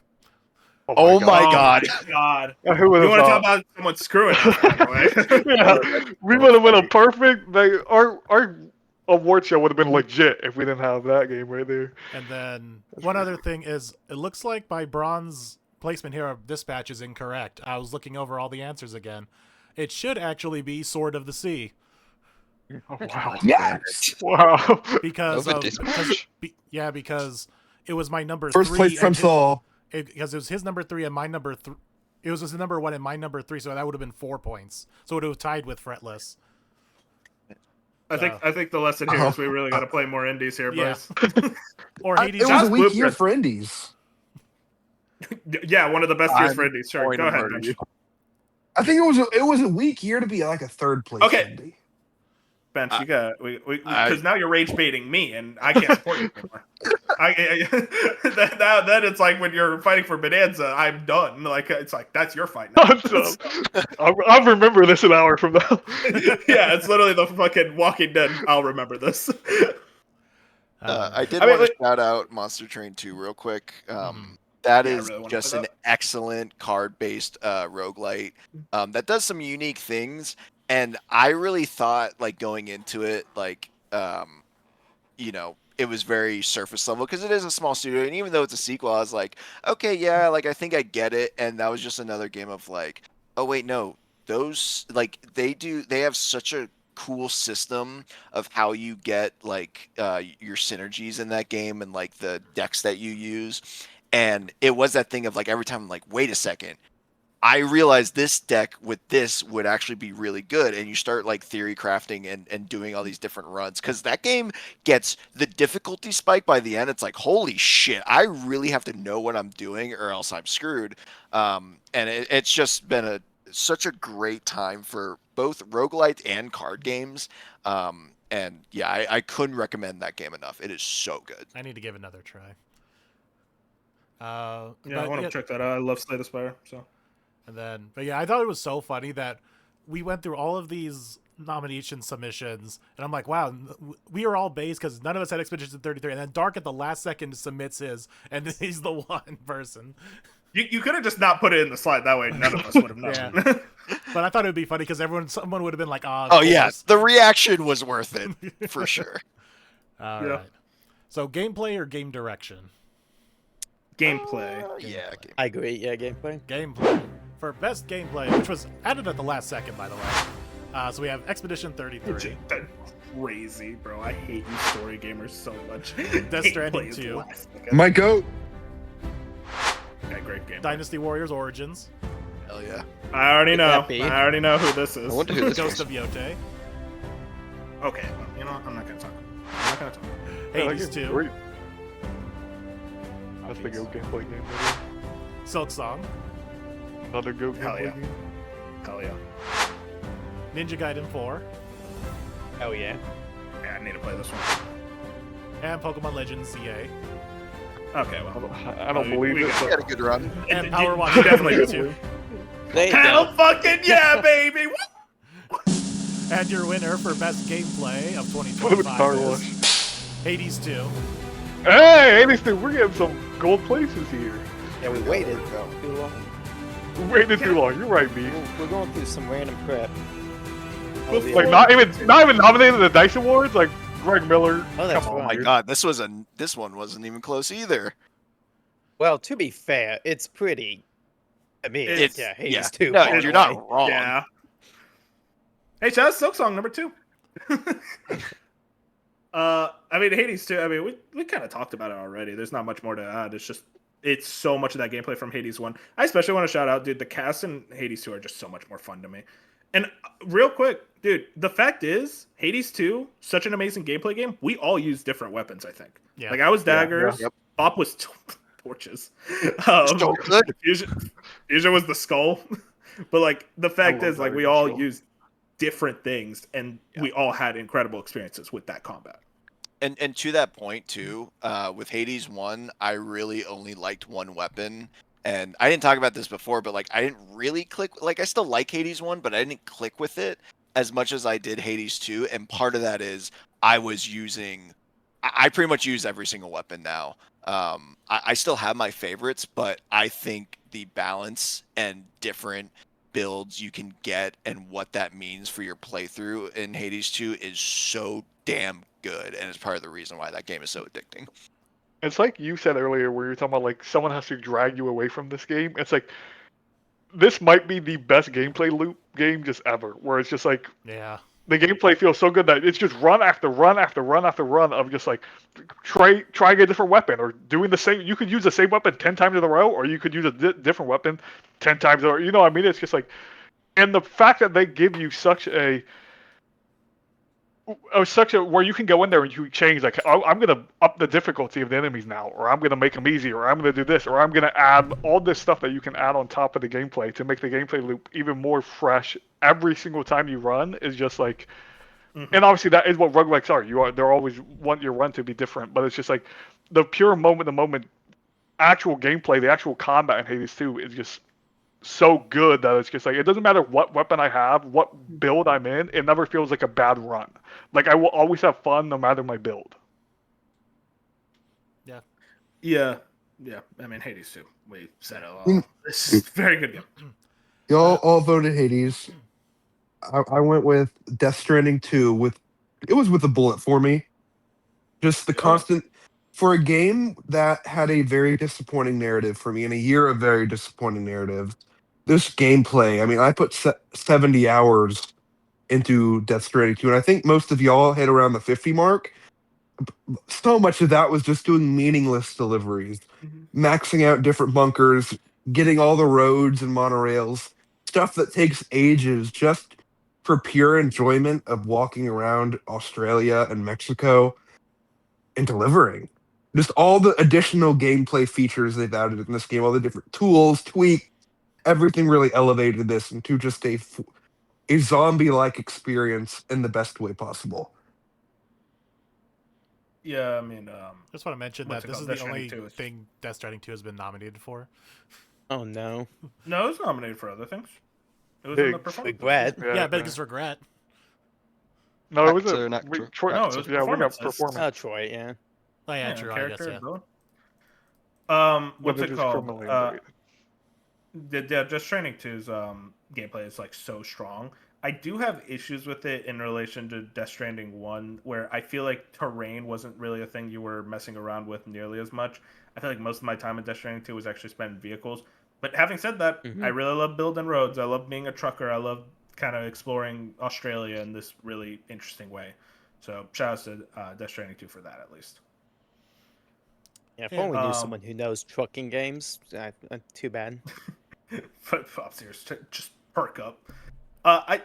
Oh my god. God. Who You would have want to talk thought? about someone screwing us, by the way. Yeah, we would have been a perfect. Our award show would have been legit if we didn't have that game right there. And then one other thing is, it looks like my bronze placement here of Dispatch is incorrect. I was looking over all the answers again. It should actually be Sword of the Sea. Oh, wow. Yes. Wow. Because Over of Dispatch? because it was my number First 3 place from Saul. because it was his number 3 and my number 3. It was his number 1 and my number 3, so that would have been 4 points. So it would have tied with Fretless. I think the lesson here is we really got to play more indies here, Yeah. boys. Or Hades. It was a Just weak year Blueprint. for indies. Yeah, one of the best years for I'm indies. Sure, going go to ahead, murder Bench. you. I think it was a weak year to be like a third place Okay. indie. Bench, you got because now you're rage baiting me, and I can't support you anymore. Then it's like when you're fighting for Bonanza, I'm done. Like it's like that's your fight now. I'll remember this an hour from now. Yeah, it's literally the fucking Walking Dead. I'll remember this. I did I mean, want to shout out Monster Train 2 real quick. That Yeah, I is really wanna just play an that. excellent card-based roguelite that does some unique things. And I really thought, like, going into it, like, it was very surface level because it is a small studio. And even though it's a sequel, I was like, okay, yeah, like, I think I get it. And that was just another game of, like, oh, wait, no. Those, like, they have such a cool system of how you get, like, your synergies in that game and, like, the decks that you use. And it was that thing of, like, every time I'm like, wait a second. I realized this deck with this would actually be really good, and you start like theory crafting and doing all these different runs because that game gets the difficulty spike by the end. It's like, holy shit, I really have to know what I'm doing or else I'm screwed. And it's just been such a great time for both roguelites and card games. And yeah, I couldn't recommend that game enough. It is so good. I need to give it another try. Yeah, I want to check that out. I love Slay the Spire. So. And then, but yeah, I thought it was so funny that we went through all of these nomination submissions, and I'm like, wow, we are all based because none of us had Expedition 33, and then Dark at the last second submits his, and he's the one person. You could have just not put it in the slide. That way, none of us would have known. Yeah. But I thought it would be funny because someone would have been like, Oh yeah, the reaction was worth it for sure. All right. So gameplay or game direction? Gameplay. Yeah, I agree. Yeah, gameplay. Gameplay. For best gameplay, which was added at the last second, by the way. So we have Expedition 33. That's crazy, bro. I hate you story gamers so much. Death Stranding Gameplay is 2. last. My goat. Yeah, great game. Dynasty Warriors Origins. Hell yeah. I already know. Happy. I already know who this is. I wonder who this Ghost was. of Yote. Okay, well, you know what? I'm not gonna talk. I'm not gonna talk. Hades 2. Great. That's the GOAT gameplay game. Silk Song. Another GOAT Hell gameplay yeah. game. Hell yeah. Ninja Gaiden 4. Oh yeah. Yeah, I need to play this one. And Pokemon Legends ZA. Okay, well. I don't believe we it. got We had a good run. And You- Power you Watch definitely Legacy do. 2. There you Hell go. fucking yeah, baby! And your winner for best gameplay of What about 2025 Star is Wars? Hades 2. Hey, anything, we're getting some gold places here. Yeah, we waited too long. We waited too long. You're right, B. We're going through some random crap. Like not even nominated in the Dice Awards. Like Greg Miller. Oh, that's Come Oh on, my dude. god, this one wasn't even close either. Well, to be fair, it's pretty. I mean, It's- yeah, Hades yeah. 2. No, all the you're way. not wrong. Yeah. Hey, Chaz, Silk Song number 2. I mean, Hades 2, I mean, we kind of talked about it already. There's not much more to add. It's so much of that gameplay from Hades 1. I especially want to shout out, dude, the cast in Hades 2 are just so much more fun to me. And real quick, dude, the fact is, Hades 2, such an amazing gameplay game. We all use different weapons, I think. Yeah. Like, I was daggers. Yep. Bop was torches. So good. Fusion was the skull. But, like, the fact love is, like, we Dragon all Skull. use different things, and we all had incredible experiences with that combat. And to that point too, with Hades 1, I really only liked one weapon. And I didn't talk about this before, but like I didn't really click, like I still like Hades 1, but I didn't click with it as much as I did Hades 2. And part of that is I pretty much use every single weapon now. I still have my favorites, but I think the balance and different builds you can get and what that means for your playthrough in Hades 2 is so damn good, and it's part of the reason why that game is so addicting. It's like you said earlier, where you're talking about like someone has to drag you away from this game. It's like this might be the best gameplay loop game just ever, where it's just like Yeah. the gameplay feels so good that it's just run after run after run after run of just like trying a different weapon or doing the same. You could use the same weapon 10 times in a row, or you could use a different weapon 10 times. Or you know what I mean? It's just like, and the fact that they give you such a where you can go in there and you change like, oh, I'm gonna up the difficulty of the enemies now, or I'm gonna make them easier, or I'm gonna do this, or I'm gonna add all this stuff that you can add on top of the gameplay to make the gameplay loop even more fresh every single time you run is just like, and obviously that is what roguelikes are. They're always want your run to be different, but it's just like the pure moment to moment actual gameplay, the actual combat in Hades 2 is just so good that it's just like it doesn't matter what weapon I have, what build I'm in, it never feels like a bad run. Like I will always have fun no matter my build. Yeah. I mean, Hades 2. We said it all. This is a very good game. Y'all all voted Hades. I went with Death Stranding 2 it was with a bullet for me. Just the constant for a game that had a very disappointing narrative for me in a year of very disappointing narratives. This gameplay, I mean, I put 70 hours into Death Stranding 2, and I think most of y'all hit around the 50 mark. So much of that was just doing meaningless deliveries, maxing out different bunkers, getting all the roads and monorails, stuff that takes ages just for pure enjoyment of walking around Australia and Mexico and delivering. Just all the additional gameplay features they've added in this game, all the different tools, tweaks, everything really elevated this into just a zombie-like experience in the best way possible. Yeah, I mean, Just want to mention What's that it this is called? the Death only Stranding 2 is- thing Death Stranding 2 has been nominated for. Oh no. no, it was nominated for other things. It was in the Big performance. Regret. Yeah, biggest regret. No, it was Actor a and actor. Troy. No, it was Yeah, we got performances. performance. Troy, yeah. Oh yeah, Yeah, true. I guess character yeah. and villain. But What's it it is called? criminally underrated. The Just Training 2's gameplay is like so strong. I do have issues with it in relation to Death Stranding 1, where I feel like terrain wasn't really a thing you were messing around with nearly as much. I feel like most of my time in Death Stranding 2 was actually spent in vehicles. But having said that, I really love building roads. I love being a trucker. I love kind of exploring Australia in this really interesting way. So shout out to Death Stranding 2 for that, at least. Yeah, if Yeah. only we knew someone who knows trucking games. Too bad. But upstairs, just perk up. I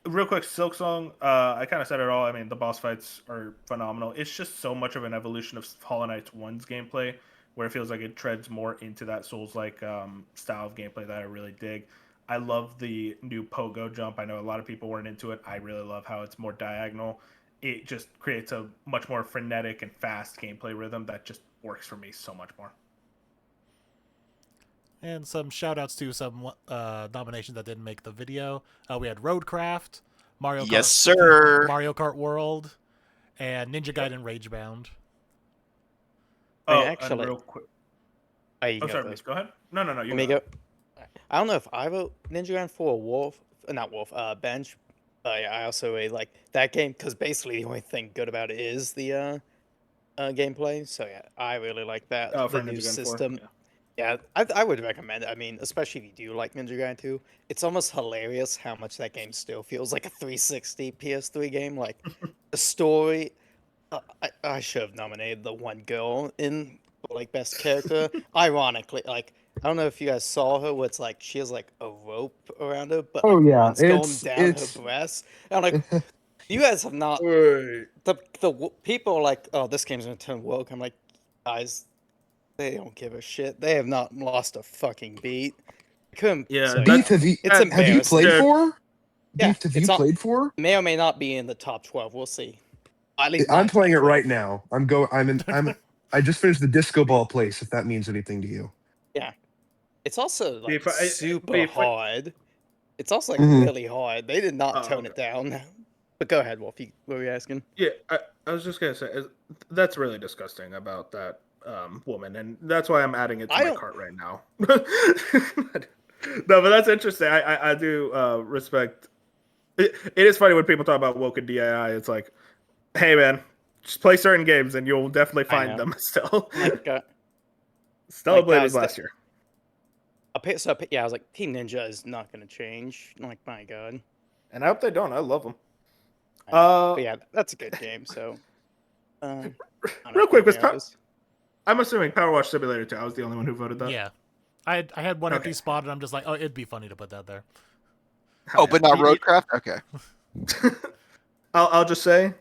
real quick, Silk Song. I kind of said it all. I mean, the boss fights are phenomenal. It's just so much of an evolution of Hollow Knight 1's gameplay, where it feels like it treads more into that Souls-like style of gameplay that I really dig. I love the new pogo jump. I know a lot of people weren't into it. I really love how it's more diagonal. It just creates a much more frenetic and fast gameplay rhythm that just works for me so much more. And some shout outs to some nominations that didn't make the video. We had Roadcraft, Mario Kart, Yes, sir. Mario Kart World, and Ninja Gaiden Ragebound. Oh, actually- and real quick. You Oh, go sorry, first. Mitch, go ahead. No, you Let me go. I don't know if I vote Ninja Gaiden for Bench, but yeah, I also really like that game because basically the only thing good about it is the gameplay. So yeah, I really like that. Oh, the for new Ninja Gaiden 4, system. yeah. Yeah, I would recommend it. I mean, especially if you do like Ninja Gaiden 2. It's almost hilarious how much that game still feels like a 360 PS3 game. Like, the story... I should have nominated the one girl in, like, best character. Ironically, like, I don't know if you guys saw her, where it's like, she has, like, a rope around her, but, Oh, like, yeah, one's going it's- down it's- her breast. And I'm like, you guys have not... Wait. The people are like, oh, this game's gonna turn woke. I'm like, guys... They don't give a shit. They have not lost a fucking beat. Yeah, So, Beef, have you it's have you embarrassing. played Dude. for? Yeah, Beef, have you it's not- played for? May or may not be in the top 12. We'll see. At least I'm my playing it top right 12. now. I just finished the disco ball place. If that means anything to you. Yeah. It's also like If I- super if I- hard. It's also like Mhm. really hard. They did not Oh, tone okay. it down. But go ahead, Wolf. What were you asking? Yeah, I was just gonna say that's really disgusting about that woman, and that's why I'm adding it to I my don't- cart right now. No, but that's interesting. I do respect. It is funny when people talk about woke and DII. It's like, hey man, just play certain games and you'll definitely I find know. them still. Like, Stellar Blade guys, was last year. yeah, I was like, Team Ninja is not going to change. Like, my God. And I hope they don't. I love them. But yeah, that's a good game. So, I don't know Real if quick, was anything else. I'm assuming Power Wash Simulator 2. I was the only one who voted that. Yeah. I had one empty Okay. spot, and I'm just like, oh, it'd be funny to put that there. Oh, but not Roadcraft? Okay. I'll just say,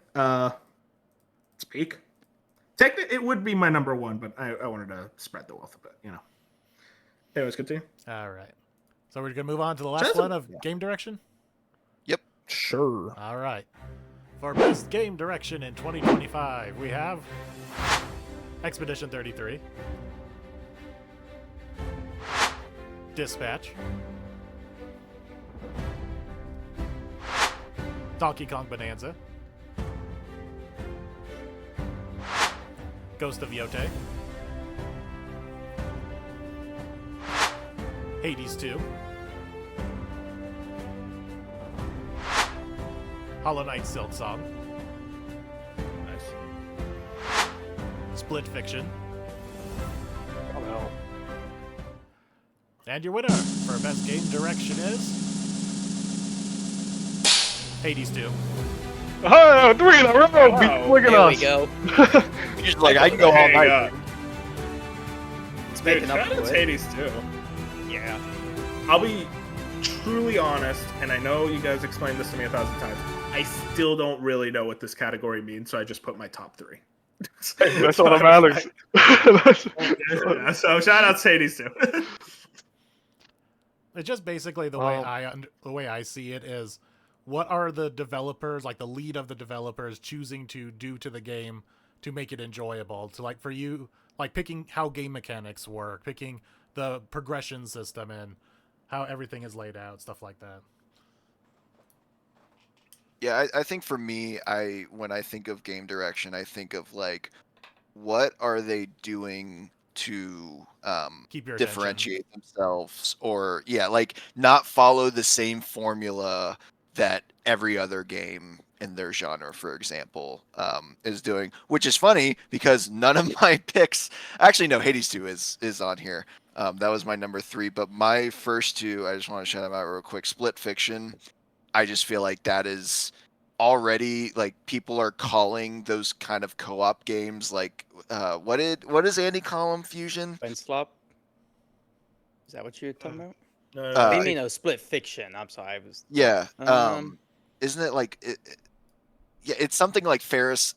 speak. Technically, it would be my number one, but I wanted to spread the wealth a bit, you know. Anyways, continue. All right. So we're going to move on to the last Just- one of game direction? Sure. All right. For best game direction in 2025, we have Expedition 33, Dispatch, Donkey Kong Bonanza, Ghost of Yote, Hades 2, Hollow Knight Silk Song, Nice. Split Fiction, Oh, no. and your winner for best game direction is Hades 2. Oh, 3 in a row! Wow, Look at There we us. go. You're just like, I can go all night. It's Dude, making up shout out for to it. Hades too. Yeah. I'll be truly honest, and I know you guys explained this to me 1,000 times. I still don't really know what this category means, so I just put my top 3. That's all that matters. That's- Yeah, so shout out to Hades too. It's just basically the way the way I see it is, what are the developers, like the lead of the developers, choosing to do to the game to make it enjoyable? To, like, for you, like picking how game mechanics work, picking the progression system, and how everything is laid out, stuff like that. Yeah, I think for me, when I think of game direction, I think of like, what are they doing to Keep your attention. differentiate themselves, or yeah, like not follow the same formula that every other game in their genre, for example, is doing. Which is funny because none of my picks, actually, no, Hades 2 is on here. That was my number 3, but my first two, I just want to shout them out real quick. Split Fiction. I just feel like that is already like people are calling those kind of co-op games like what does Andy call them, Fusion? Brain slop. Is that what you're talking about? No, What do you Uh, mean? Split Fiction. I'm sorry. I was. Yeah. Um, Isn't it like yeah, it's something like Ferris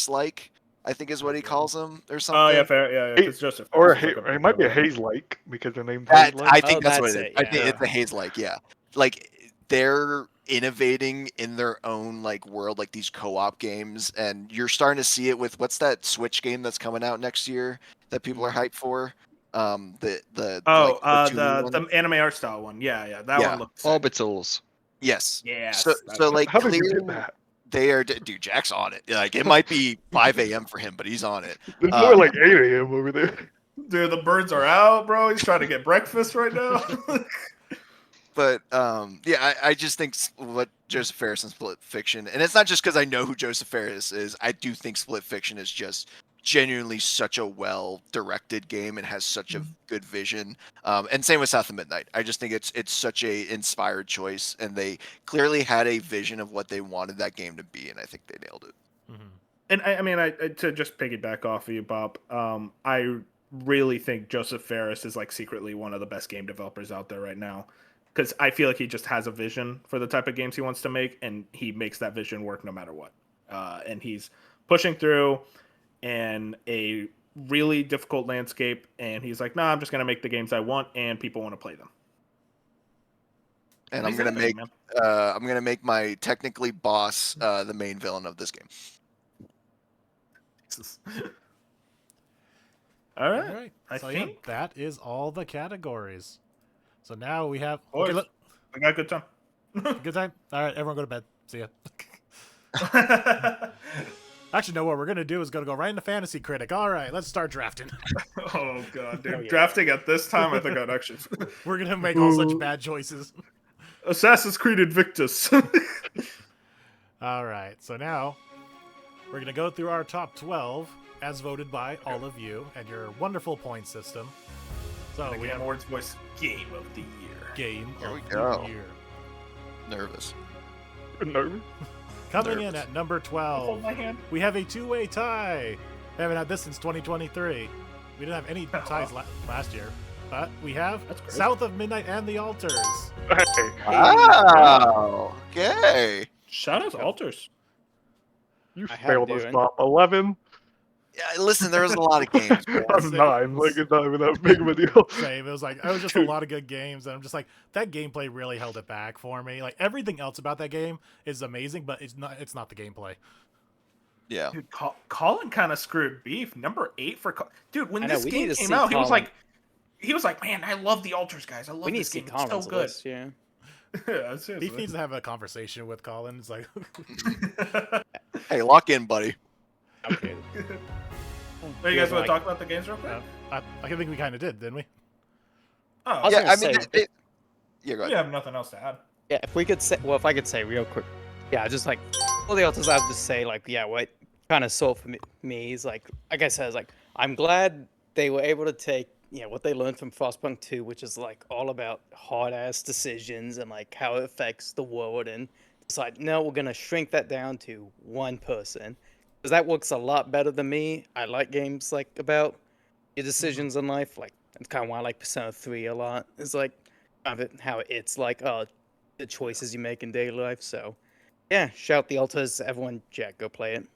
like, I think is what he calls them or something. Oh yeah, fair. Yeah, Hey, because Joseph. Or Ferris is like a it might be a big haze like because their name's That, haze like. I think Oh, that's what that's it is. it, I think yeah. it's a haze like, yeah. Like they're innovating in their own like world, like these co-op games, and you're starting to see it with what's that Switch game that's coming out next year that people are hyped for? The Oh, like cartoony one? the anime art style one. Yeah, that Yeah. one looks. sick. Orbitals. Yes. Yes. So like How did you clearly get that? they are dude, Jack's on it. Like it might be 5 a.m. for him, but he's on it. It's more like 8 a.m. over there. Dude, the birds are out, bro. He's trying to get breakfast right now. But yeah, I just think what Joseph Ferris and Split Fiction, and it's not just because I know who Joseph Ferris is. I do think Split Fiction is just genuinely such a well-directed game and has such a good vision. And same with South of Midnight. I just think it's such a inspired choice, and they clearly had a vision of what they wanted that game to be, and I think they nailed it. Mm-hmm. And I mean, to just piggyback off of you, Bob, I really think Joseph Ferris is like secretly one of the best game developers out there right now, because I feel like he just has a vision for the type of games he wants to make, and he makes that vision work no matter what. And he's pushing through in a really difficult landscape, and he's like, "Nah, I'm just gonna make the games I want, and people want to play them." And He's innovating, man. I'm gonna make my technically boss the main villain of this game. All right. All right. I So yeah, think that is all the categories. So now we have. Boys, Okay, look, we got a good time. good time. All right, everyone go to bed. See ya. Actually, no. What we're gonna do is gonna go right into Fantasy Critic. All right, let's start drafting. Oh god, dude! Oh, yeah. Drafting at this time, I think I'd actually. We're gonna make all such bad choices. Assassin's Creed Invictus. All right, so now we're gonna go through our top 12 as voted by all of you and your wonderful point system. So we have Awards Voice Game of the Year. Game Here we of go. the Year. Nervous. Nervous. Coming in at number Hold 12, my hand. we have a two-way tie. We haven't had this since 2023. We didn't have any ties last year. But we have That's crazy. South of Midnight and the Altars. Hey, Wow. Okay. Shout out to Altars. you I have failed us, doing. Bob. 11. Yeah, listen, there was a lot of games. man. I'm 9. Like, it's not even that big of a deal. Same. It was just a lot of good games, and I'm just like, that gameplay really held it back for me. Like everything else about that game is amazing, but it's not the gameplay. Yeah. Dude, Colin kind of screwed beef. Number 8 for dude. When I know, this we game need to came see out, Colin. he was like, man, I love the Altars, guys. I love We need to this see game. It's Colin's so good. list, yeah. Yeah, Beef seriously. needs to have a conversation with Colin. It's like, Hey, lock in, buddy. Okay. Hey, you guys want Like- to talk about the games real quick? I think we kind of did, didn't we? Oh, I was Yeah, gonna I mean, say- yeah, go we ahead. have nothing else to add. Yeah, if I could say real quick, yeah, just like all the authors, I'll just say like, yeah, what kind of sold for me is like I said, is like I'm glad they were able to take what they learned from Frostpunk 2, which is like all about hard ass decisions and like how it affects the world, and decide no, we're gonna shrink that down to one person because that works a lot better than me. I like games like about your decisions in life, like that's kind of why I like Persona 3 a lot. It's like kind of how it's like the choices you make in daily life. So yeah, shout the Altars, everyone. Jack, go play it.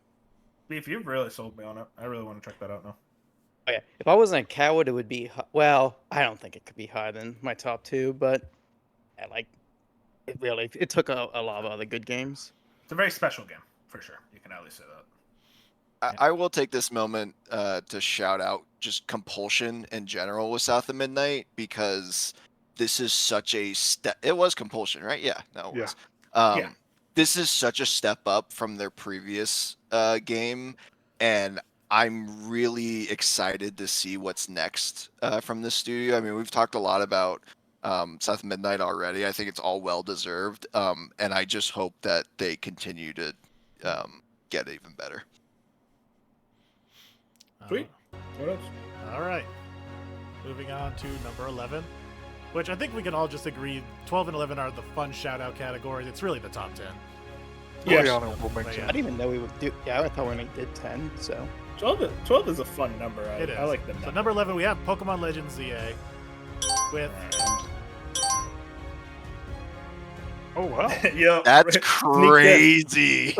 Beef, you've really sold me on it. I really want to check that out now. Oh, yeah, if I wasn't a coward, it would be well. I don't think it could be higher than my top 2, but yeah, like it took a lot of other good games. It's a very special game, for sure. You can at least say that. I will take this moment to shout out just Compulsion in general with South of Midnight, because this is such a step. It was Compulsion, right? Yeah, no, it Yeah. was. Yeah. this is such a step up from their previous game, and I'm really excited to see what's next from this studio. I mean, we've talked a lot about South Midnight already. I think it's all well deserved, and I just hope that they continue to get even better. Sweet. What else? All right. Moving on to number 11, which I think we can all just agree 12 and 11 are the fun shout-out categories. It's really the top 10. Yes. Honorable But mention. I didn't even know we would do. Yeah, I thought we only did 10. So 12 is a fun number. It is. I like the So number. number 11, we have Pokemon Legends ZA with... Oh wow. Yeah. That's Sneak crazy.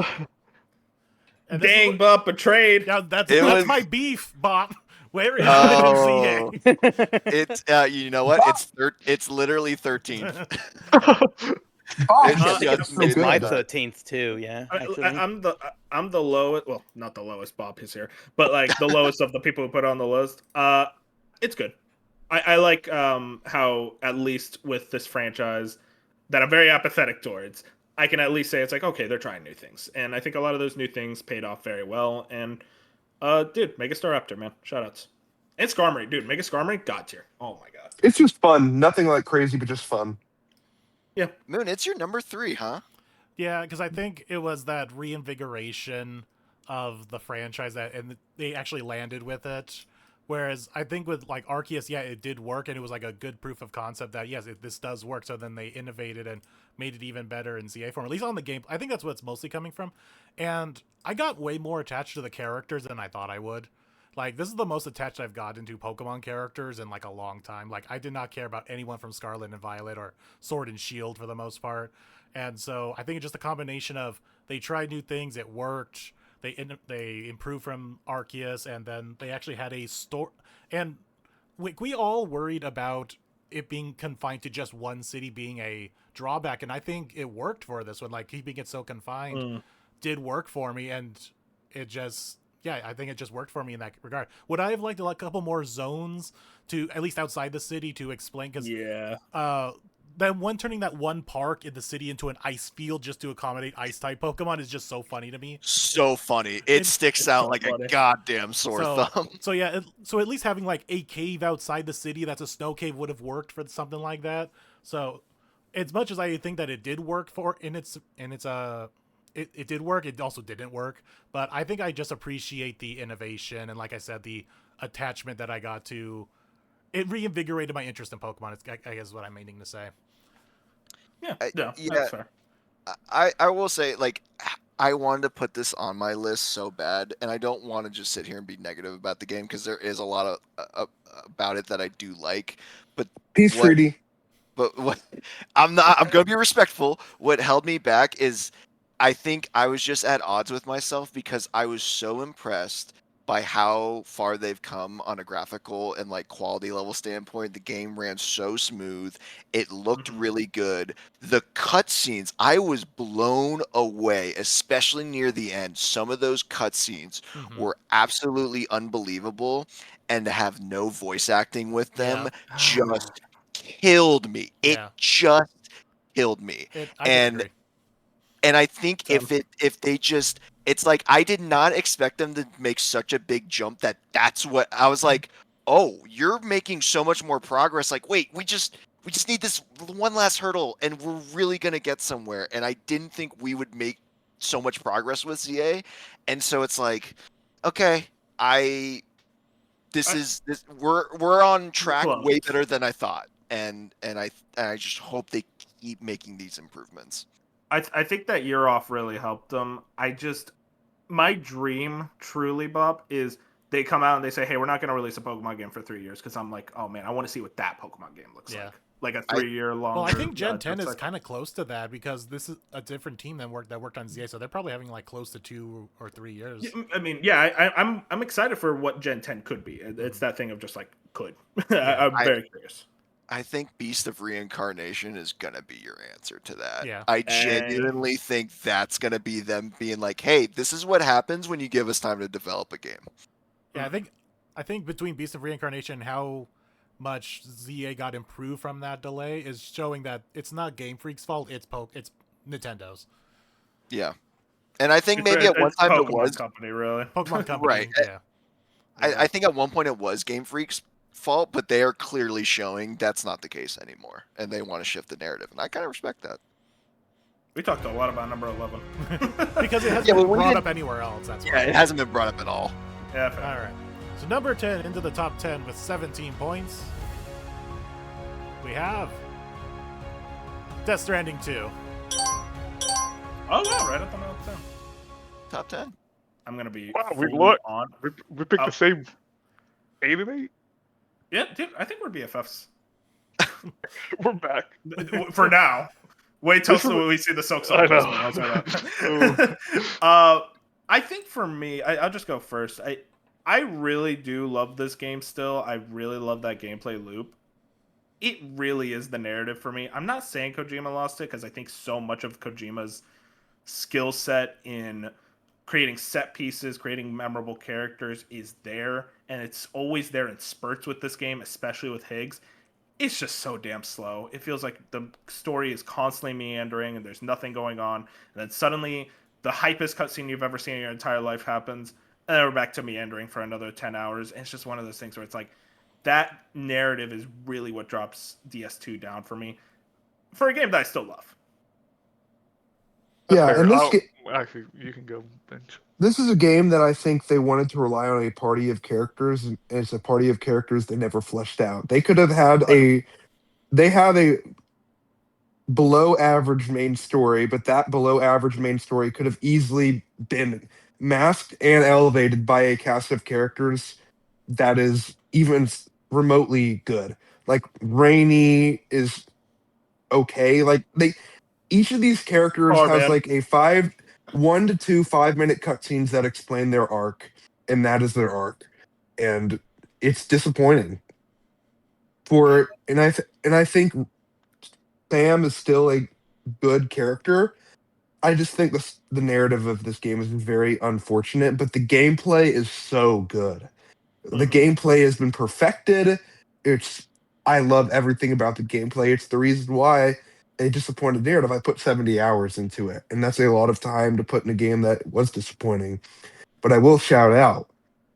and this is Dang, what- but betrayed. Yeah, that's It was- my beef, Bob. Where is Oh. Legends ZA? It's you know what? It's literally 13th. Oh, It's yeah, just that's so it's good. my 13th too. Yeah, actually. I'm the lowest. Well, not the lowest. Bob is here, but like the lowest of the people who put on the list. It's good. I like how at least with this franchise that I'm very apathetic towards, I can at least say it's like okay, they're trying new things, and I think a lot of those new things paid off very well. And dude, Mega Staraptor, man, shoutouts. And Skarmory, dude, Mega Skarmory, god tier. Oh my god. It's just fun. Nothing like crazy, but just fun. Moon, it's your number 3, huh? Yeah, because I think it was that reinvigoration of the franchise and they actually landed with it. Whereas I think with like Arceus, yeah, it did work and it was like a good proof of concept that yes, this does work. So then they innovated and made it even better in ZA form, at least on the game. I think that's what it's mostly coming from. And I got way more attached to the characters than I thought I would. Like, this is the most attached I've gotten to Pokemon characters in, like, a long time. Like, I did not care about anyone from Scarlet and Violet or Sword and Shield for the most part. And so I think it's just a combination of they tried new things, it worked, they improved from Arceus, and then they actually had a store. And we all worried about it being confined to just one city being a drawback, and I think it worked for this one. Like, keeping it so confined did work for me, and it just... Yeah, I think it just worked for me in that regard. Would I have liked a couple more zones to, at least outside the city, to explain? Because then turning that one park in the city into an ice field just to accommodate ice-type Pokemon is just so funny to me. So funny. It sticks out so like funny. a goddamn sore thumb. So yeah, so at least having like a cave outside the city that's a snow cave would have worked for something like that. So as much as I think that it did work it did work. It also didn't work, but I think I just appreciate the innovation and, like I said, the attachment that I got to. It reinvigorated my interest in Pokemon. I guess is what I'm meaning to say. Yeah, yeah. that's fair. I will say, like, I wanted to put this on my list so bad, and I don't want to just sit here and be negative about the game because there is a lot of about it that I do like. But Peace treaty. But what I'm gonna be respectful. What held me back is I think I was just at odds with myself because I was so impressed by how far they've come on a graphical and like quality level standpoint. The game ran so smooth. It looked really good. The cutscenes, I was blown away, especially near the end. Some of those cutscenes were absolutely unbelievable, and to have no voice acting with them just killed me. It just killed me. And I think if they just, it's like I did not expect them to make such a big jump that's what I was like, oh, you're making so much more progress. Like, wait, we just need this one last hurdle and we're really gonna get somewhere. And I didn't think we would make so much progress with ZA. And so it's like, okay, we're on track way better than I thought. And I just hope they keep making these improvements. I think that year off really helped them. My dream, truly, Bob, is they come out and they say, hey, we're not going to release a Pokemon game for 3 years, because I'm like, oh man, I want to see what that Pokemon game looks like. Like a 3-year long. Well, I think Gen 10 is kind of close to that because this is a different team that worked on ZA, so they're probably having like close to 2 or 3 years. Yeah, I mean, yeah, I'm excited for what Gen 10 could be. It's that thing of just like could. I'm very curious. I think Beast of Reincarnation is going to be your answer to that. Yeah. I genuinely think that's going to be them being like, hey, this is what happens when you give us time to develop a game. Yeah, I think between Beast of Reincarnation and how much ZA got improved from that delay is showing that it's not Game Freak's fault, it's Nintendo's. Yeah, and I think maybe at one It's time it Pokemon was Company, really. Pokemon Company. right. Yeah. I think at one point it was Game Freak's fault, but they are clearly showing that's not the case anymore, and they want to shift the narrative, and I kind of respect that. We talked a lot about number 11. Because it hasn't Yeah, but been we brought didn't- up anywhere else. That's Yeah, why. it hasn't been brought up at all. Yeah, fair. All right. So number 10 into the top 10 with 17 points. We have Death Stranding 2. Oh, yeah, right at the top 10. Top 10. I'm going to be Wow, we fully look. on. We picked Oh. the same 8 and 8. Yeah, dude, I think we're BFFs. We're back. For now. Wait till This is- we see the Silk I Song. know. I'll say that. I think for me, I'll just go first. I really do love this game still. I really love that gameplay loop. It really is the narrative for me. I'm not saying Kojima lost it because I think so much of Kojima's skill set in creating set pieces, creating memorable characters is there, and it's always there in spurts with this game, especially with Higgs. It's just so damn slow. It feels like the story is constantly meandering and there's nothing going on, and then suddenly the hypest cutscene you've ever seen in your entire life happens, and then we're back to meandering for another 10 hours. And it's just one of those things where it's like, that narrative is really what drops DS2 down for me, for a game that I still love. Yeah, Fair. and Actually, you can go, Bench. this is a game that I think they wanted to rely on a party of characters, and it's a party of characters they never fleshed out. They could have had they have a below average main story, but that below average main story could have easily been masked and elevated by a cast of characters that is even remotely good. Like Rainy is okay. Like each of these characters Power has Man. like 1 to 2 5-minute cutscenes that explain their arc, and that is their arc, and it's disappointing. And I think Sam is still a good character. I just think the narrative of this game is very unfortunate, but the gameplay is so good. The gameplay has been perfected. I love everything about the gameplay. It's the reason why a disappointed narrative, I put 70 hours into it. And that's a lot of time to put in a game that was disappointing. But I will shout out,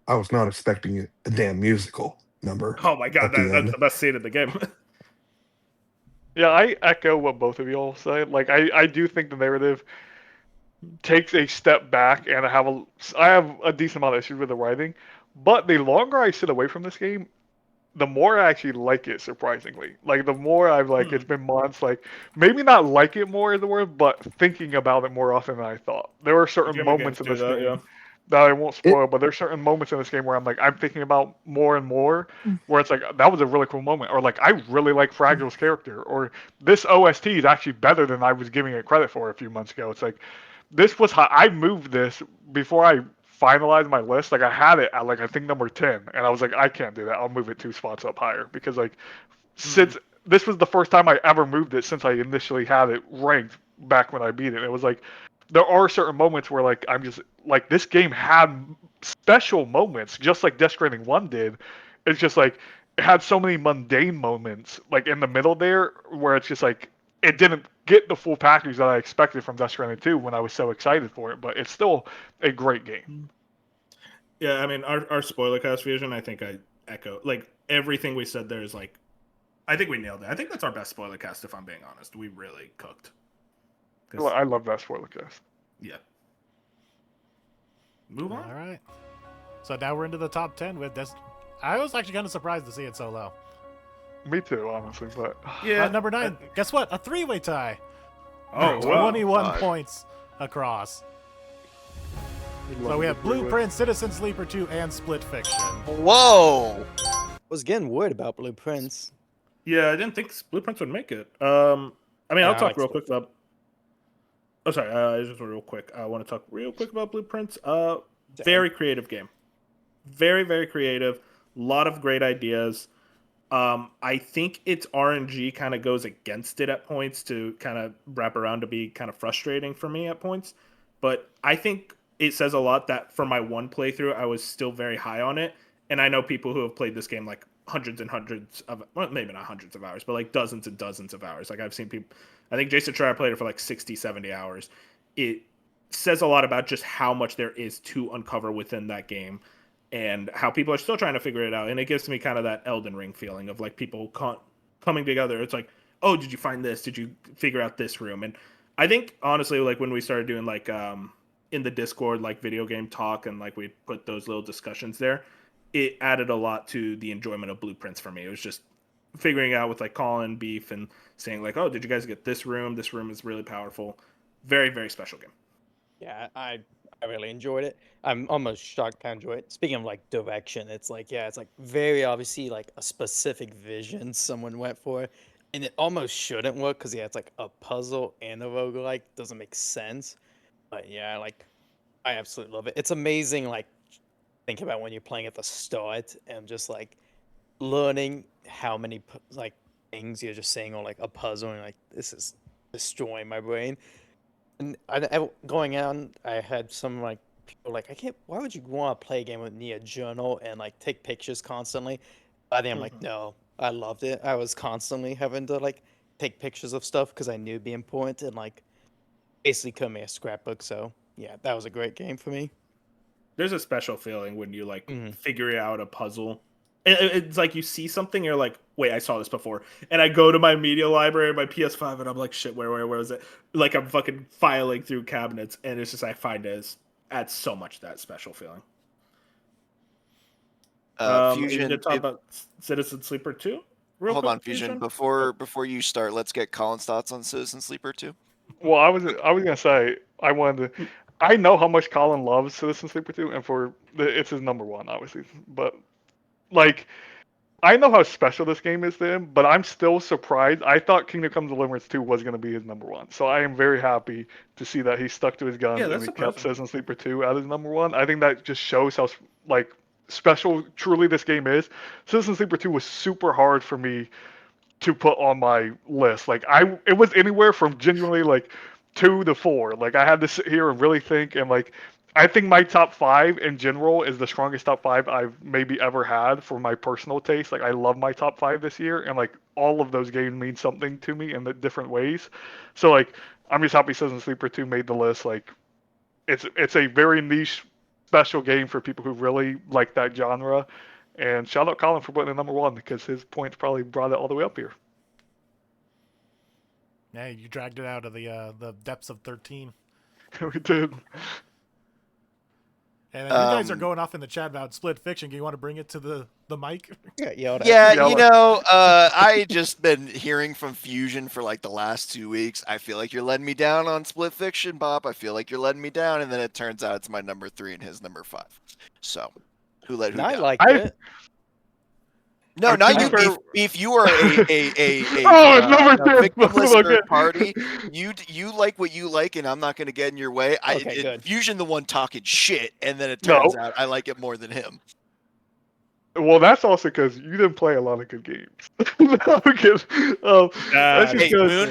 I was not expecting a damn musical number. Oh my god, at the that's end. the best scene in the game. Yeah, I echo what both of you all say. Like, I do think the narrative takes a step back, and I have a decent amount of issues with the writing. But the longer I sit away from this game, the more I actually like it, surprisingly. Like, the more I've, like, it's been months, like, maybe not like it more is the word, but thinking about it more often than I thought. There are certain Gamer moments in games this do that, game yeah. that I won't spoil, but there's certain moments in this game where I'm thinking about more and more, where it's like, that was a really cool moment, or like, I really like Fragile's character, or this OST is actually better than I was giving it credit for a few months ago. It's like, this was how I moved this before I finalized my list. Like, I had it at, like, I think number 10, and I was like, I can't do that. I'll move it 2 spots up higher, because, like, since this was the first time I ever moved it since I initially had it ranked back when I beat it. It was like, there are certain moments where, like, I'm just like, this game had special moments, just like Death Stranding 1 did. It's just like, it had so many mundane moments, like, in the middle there, where it's just like, it didn't get the full package that I expected from Death Stranding 2 when I was so excited for it, but it's still a great game. Yeah, I mean, our spoiler cast Fusion, I think I echo. Like, everything we said there is like, I think we nailed it. I think that's our best spoiler cast, if I'm being honest. We really cooked. I love that spoiler cast. Yeah. Move on. All right. So now we're into the top 10 with this. I was actually kind of surprised to see it so low. Me too, honestly, but Yeah. Number 9. Guess what? A 3-way tie. Oh, wow. 21 God. points across. So we have Blueprint, Citizen Sleeper 2, and Split Fiction. Whoa! Was getting worried about Blueprints. Yeah, I didn't think Blueprints would make it. I mean, Yeah, I'll I talk like real quick about. Oh, sorry. Just real quick. I want to talk real quick about Blueprints. Very creative game. Very, very creative. A lot of great ideas. I think its RNG kind of goes against it at points to kind of wrap around to be kind of frustrating for me at points. But I think it says a lot that for my one playthrough, I was still very high on it. And I know people who have played this game like hundreds and hundreds of, well, maybe not hundreds of hours, but like dozens and dozens of hours. Like I've seen people, I think Jason Schreier played it for like 60, 70 hours. says a lot about just how much there is to uncover within that game and how people are still trying to figure it out. And it gives me kind of that Elden Ring feeling of like people coming together. It's like, oh, did you find this? Did you figure out this room? And I think honestly, like when we started doing like in the Discord, like video game talk, and like we put those little discussions there, it added a lot to the enjoyment of Blueprints for me. It was just figuring out with like Colin, Beef, and saying like, oh, did you guys get this room? This room is really powerful. Very, very special game. Yeah, I really enjoyed it. I'm almost shocked I enjoyed it. Speaking of like direction, it's like it's like very obviously like a specific vision someone went for, and it almost shouldn't work because it's like a puzzle and a roguelike. Doesn't make sense. But yeah, like I absolutely love it. It's amazing. Like think about when you're playing at the start and just like learning how many like things you're just saying on like a puzzle and like this is destroying my brain. And going on, I had some like people like, I can't. Why would you want to play a game with me a journal and like take pictures constantly? I think I'm like, no, I loved it. I was constantly having to like take pictures of stuff because I knew it'd be important and like basically could make a scrapbook. So yeah, that was a great game for me. There's a special feeling when you like figure out a puzzle. It's like you see something, you're like, wait, I saw this before. And I go to my media library, my PS5, and I'm like, shit, where was it? Like I'm fucking filing through cabinets, and it's just I find it adds so much that special feeling. Fusion, you gonna talk about Citizen Sleeper 2? Hold on, Fusion. Before you start, let's get Colin's thoughts on Citizen Sleeper 2. Well, I was gonna say I know how much Colin loves Citizen Sleeper 2, and it's his number one, obviously. But like, I know how special this game is to him, but I'm still surprised. I thought Kingdom Come Deliverance 2 was gonna be his number one, so I am very happy to see that he stuck to his guns and he kept Citizen Sleeper 2 as his number one. I think that just shows how like special truly this game is. Citizen Sleeper 2 was super hard for me to put on my list. Like it was anywhere from genuinely like 2 to 4. Like I had to sit here and really think, and like I think my top 5 in general is the strongest top 5 I've maybe ever had for my personal taste. Like I love my top 5 this year, and like all of those games mean something to me in the different ways. So like I'm just happy Citizen Sleeper 2 made the list. Like it's a very niche, special game for people who really like that genre. And shout out Colin for putting it number one because his points probably brought it all the way up here. Yeah, you dragged it out of the depths of 13. We did. And you guys are going off in the chat about Split Fiction. Do you want to bring it to the mic? Yeah, you know, I just been hearing from Fusion for like the last 2 weeks. I feel like you're letting me down on Split Fiction, Bob. I feel like you're letting me down, and then it turns out it's my number 3 and his number 5. So, who let who down? I like it. No, not you. If you are a victimless third party, you like what you like, and I'm not going to get in your way. Good. Fusion the one talking shit, and then it turns out I like it more than him. Well, that's also because you didn't play a lot of good games. Hey,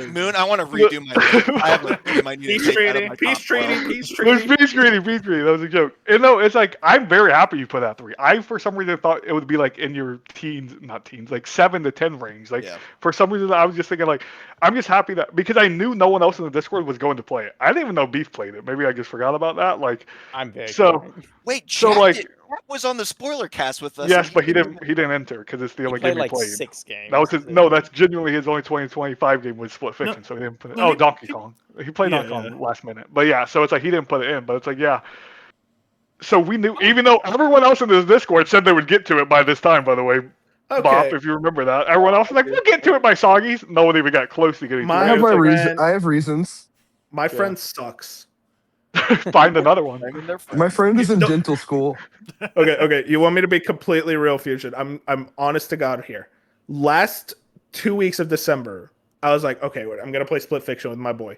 Moon, I want to redo my list. I have like I might need to take out of my peace treaty. Peace treaty. That was a joke. And no, it's like I'm very happy you put that 3. I for some reason thought it would be like in your not teens, like 7 to 10 range. Like for some reason I was just thinking like I'm just happy that because I knew no one else in the Discord was going to play it. I didn't even know Beef played it. Maybe I just forgot about that. Like I'm very wait. Jack was on the spoiler cast with us. Yes, but he didn't enter because it's the only game he played. 6 games. That was that's genuinely his only 2025 game was Split Fiction, so he didn't put it. Donkey Kong. He played Donkey Kong last minute, but yeah, so it's like he didn't put it in, but it's like So we knew, even though everyone else in this Discord said they would get to it by this time. By the way, Bob, if you remember that, everyone else was like, "We'll get to it by Soggies." No one even got close to getting to it. I have reasons. My friend sucks. Find another one. My friend is in dental school. Okay. You want me to be completely real, Fusion? I'm honest to God here. Last 2 weeks of December, I was like, okay, I'm gonna play Split Fiction with my boy,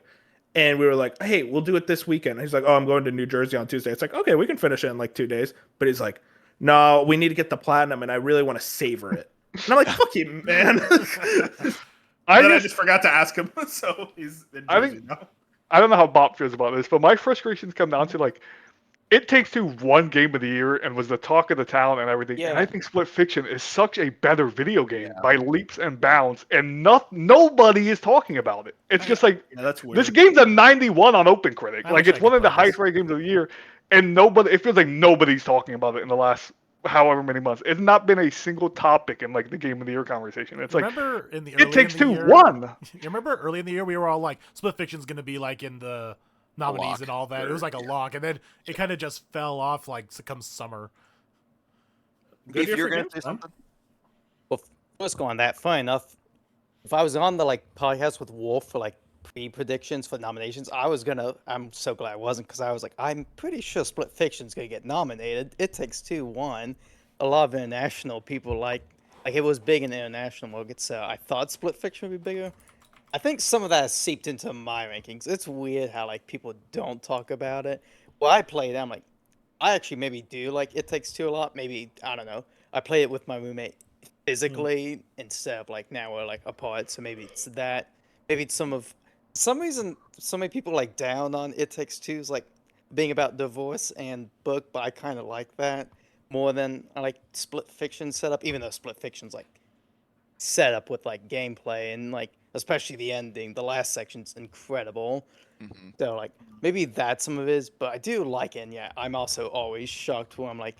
and we were like, hey, we'll do it this weekend. And he's like, oh, I'm going to New Jersey on Tuesday. It's like, okay, we can finish it in like 2 days. But he's like, no, we need to get the platinum, and I really want to savor it. And I'm like, fuck you, man. I just forgot to ask him, so he's in Jersey now. I don't know how Bob feels about this, but my frustrations come down to like It Takes Two won Game of the Year and was the talk of the town and everything. And I Yeah. think Split Fiction is such a better video game by leaps and bounds, and nobody is talking about it. It's just like Yeah, that's weird. this game's a 91 on OpenCritic. I Like wish I it's could one of the play highest this. rated games of the year, and nobody. It feels like nobody's talking about it in the last however many months. It's not been a single topic in like the Game of the Year conversation. It's like Remember in the It early Takes in the Two year, won. You remember early in the year we were all like, Split Fiction's gonna be like in the nominees lock, and all that. It was like a lock, and then it kind of just fell off like come summer. Good If year you're for gonna games, say man. something, Well, first go on that. Fine enough. If I was on the like podcast with Wolf for like pre-predictions for nominations, I was gonna. I'm so glad I wasn't because I was like, I'm pretty sure Split Fiction's gonna get nominated. It Takes Two won. A lot of international people like it was big in the international market, so I thought Split Fiction would be bigger. I think some of that has seeped into my rankings. It's weird how like people don't talk about it. Well, I played. I'm like, I actually maybe do like It Takes Two a lot. Maybe I don't know. I play it with my roommate physically instead of like now we're like apart. So maybe it's that. Maybe it's some reason so many people like down on It Takes Two's like being about divorce and book, but I kind of like that more than I like Split Fiction setup. Even though Split Fiction's like set up with like gameplay and like especially the ending. The last section's incredible. Mhm. So like maybe that's some of it is, but I do like it. And yeah, I'm also always shocked when I'm like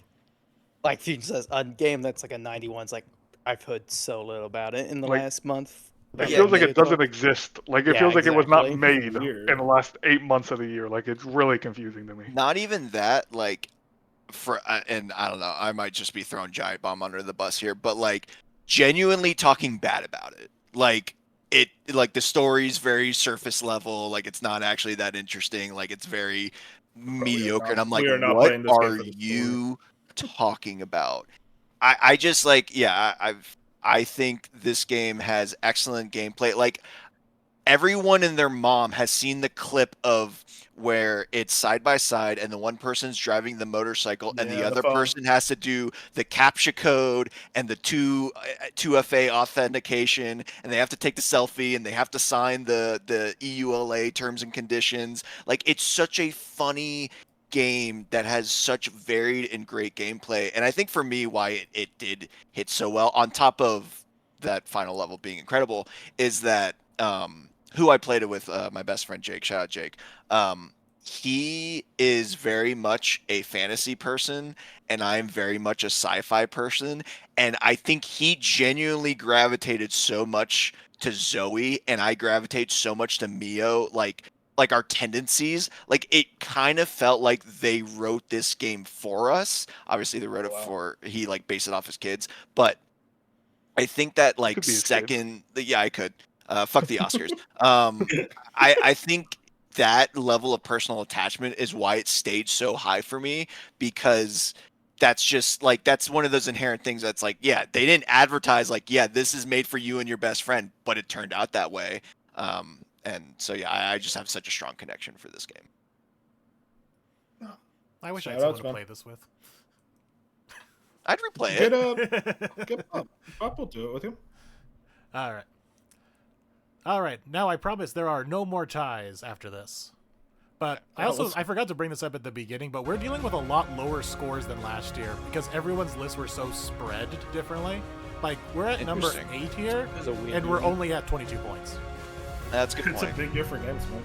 Fusion says, a game that's like a 91's like I've heard so little about it in the Like, last month. It about feels like Nintendo it doesn't Talk. exist. Like it Yeah, feels like it was not exactly. made Weird. in the last 8 months of the year. Like it's really confusing to me. Not even that. Like and I don't know. I might just be throwing Giant Bomb under the bus here, but like genuinely talking bad about it. Like the story's very surface level. Like it's not actually that interesting. Like it's very mediocre. And I'm like, we are not what playing this game are for the story." you talking about? I just like, yeah, I think this game has excellent gameplay. Like everyone and their mom has seen the clip of where it's side by side and the one person's driving the motorcycle and the Yeah, the other phone. person has to do the captcha code and the 2FA authentication, and they have to take the selfie and they have to sign the EULA terms and conditions. Like it's such a funny game that has such varied and great gameplay. And I think for me why it did hit so well on top of that final level being incredible is that who I played it with, my best friend Jake. Shout out Jake. He is very much a fantasy person, and I'm very much a sci-fi person. And I think he genuinely gravitated so much to Zoe, and I gravitate so much to Mio. Like our tendencies. Like it kind of felt like they wrote this game for us. Obviously, they wrote it for he like based it off his kids, but I think that like Could be his kids. second, yeah, I could. Fuck the Oscars. I think that level of personal attachment is why it stayed so high for me because that's just like that's one of those inherent things that's like, yeah, they didn't advertise like, yeah, this is made for you and your best friend, but it turned out that way. And so yeah, I just have such a strong connection for this game. I wish I Shout had outs, someone to man. play this with. I'd replay Get it. get Bob. Bob will do it with you. All right. All right. Now I promise there are no more ties after this. But I forgot to bring this up at the beginning, but we're dealing with a lot lower scores than last year because everyone's lists were so spread differently. Like we're at number Interesting. 8 here, It was a weird and we're movie. only at 22 points. That's a good It's a point. big year for games, man.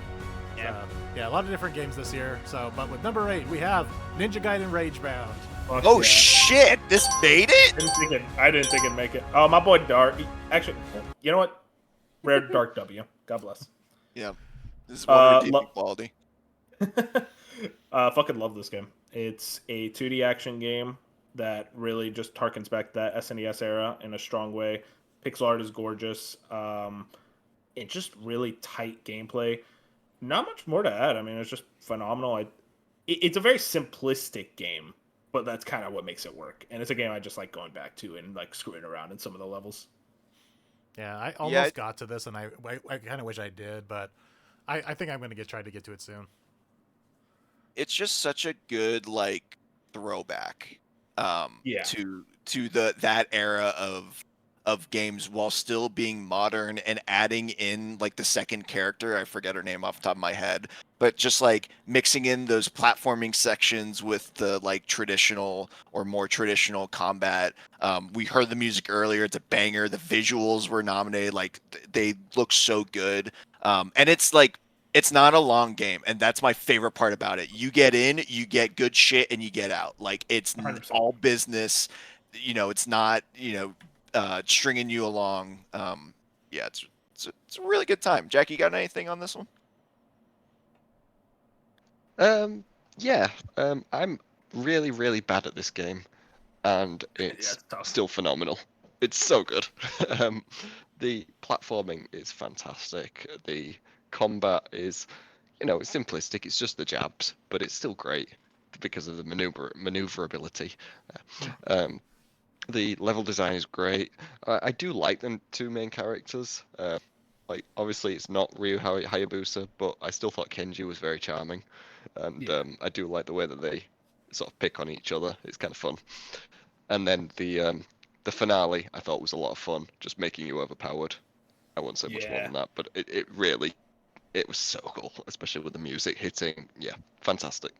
Yeah, a lot of different games this year. So, but with number 8, we have Ninja Gaiden Ragebound. Fuck Oh yeah. shit! This made it. I didn't think it'd make it. Oh, my boy Dark. Actually, you know what? Rare Dark W. God bless. Yeah, this is one redeeming quality. Fucking love this game. It's a 2D action game that really just harkens back to that SNES era in a strong way. Pixel art is gorgeous. It's just really tight gameplay. Not much more to add. I mean, it's just phenomenal. It's a very simplistic game, but that's kind of what makes it work. And it's a game I just like going back to and like screwing around in some of the levels. Yeah, I almost got to this, and I kind of wish I did, but I think I'm going to try to get to it soon. It's just such a good like throwback Yeah. to that era of of games while still being modern and adding in like the second character. I forget her name off the top of my head, but just like mixing in those platforming sections with the like traditional or more traditional combat. We heard the music earlier; it's a banger. The visuals were nominated; like they look so good. And it's like it's not a long game, and that's my favorite part about it. You get in, you get good shit, and you get out. Like it's 100%. all business. It's not stringing you along. Yeah, it's a really good time. Jackie, you got anything on this one? Yeah. I'm really, really bad at this game, and it's it's tough. still phenomenal. It's so good. The platforming is fantastic. The combat is, it's simplistic. It's just the jabs, but it's still great because of the maneuverability. The level design is great. I do like the two main characters. Like obviously it's not Ryu Hayabusa, but I still thought Kenji was very charming, and I do like the way that they sort of pick on each other. It's kind of fun. And then the finale I thought was a lot of fun, just making you overpowered. I won't say much more than that, but it really was so cool, especially with the music hitting. Yeah, fantastic.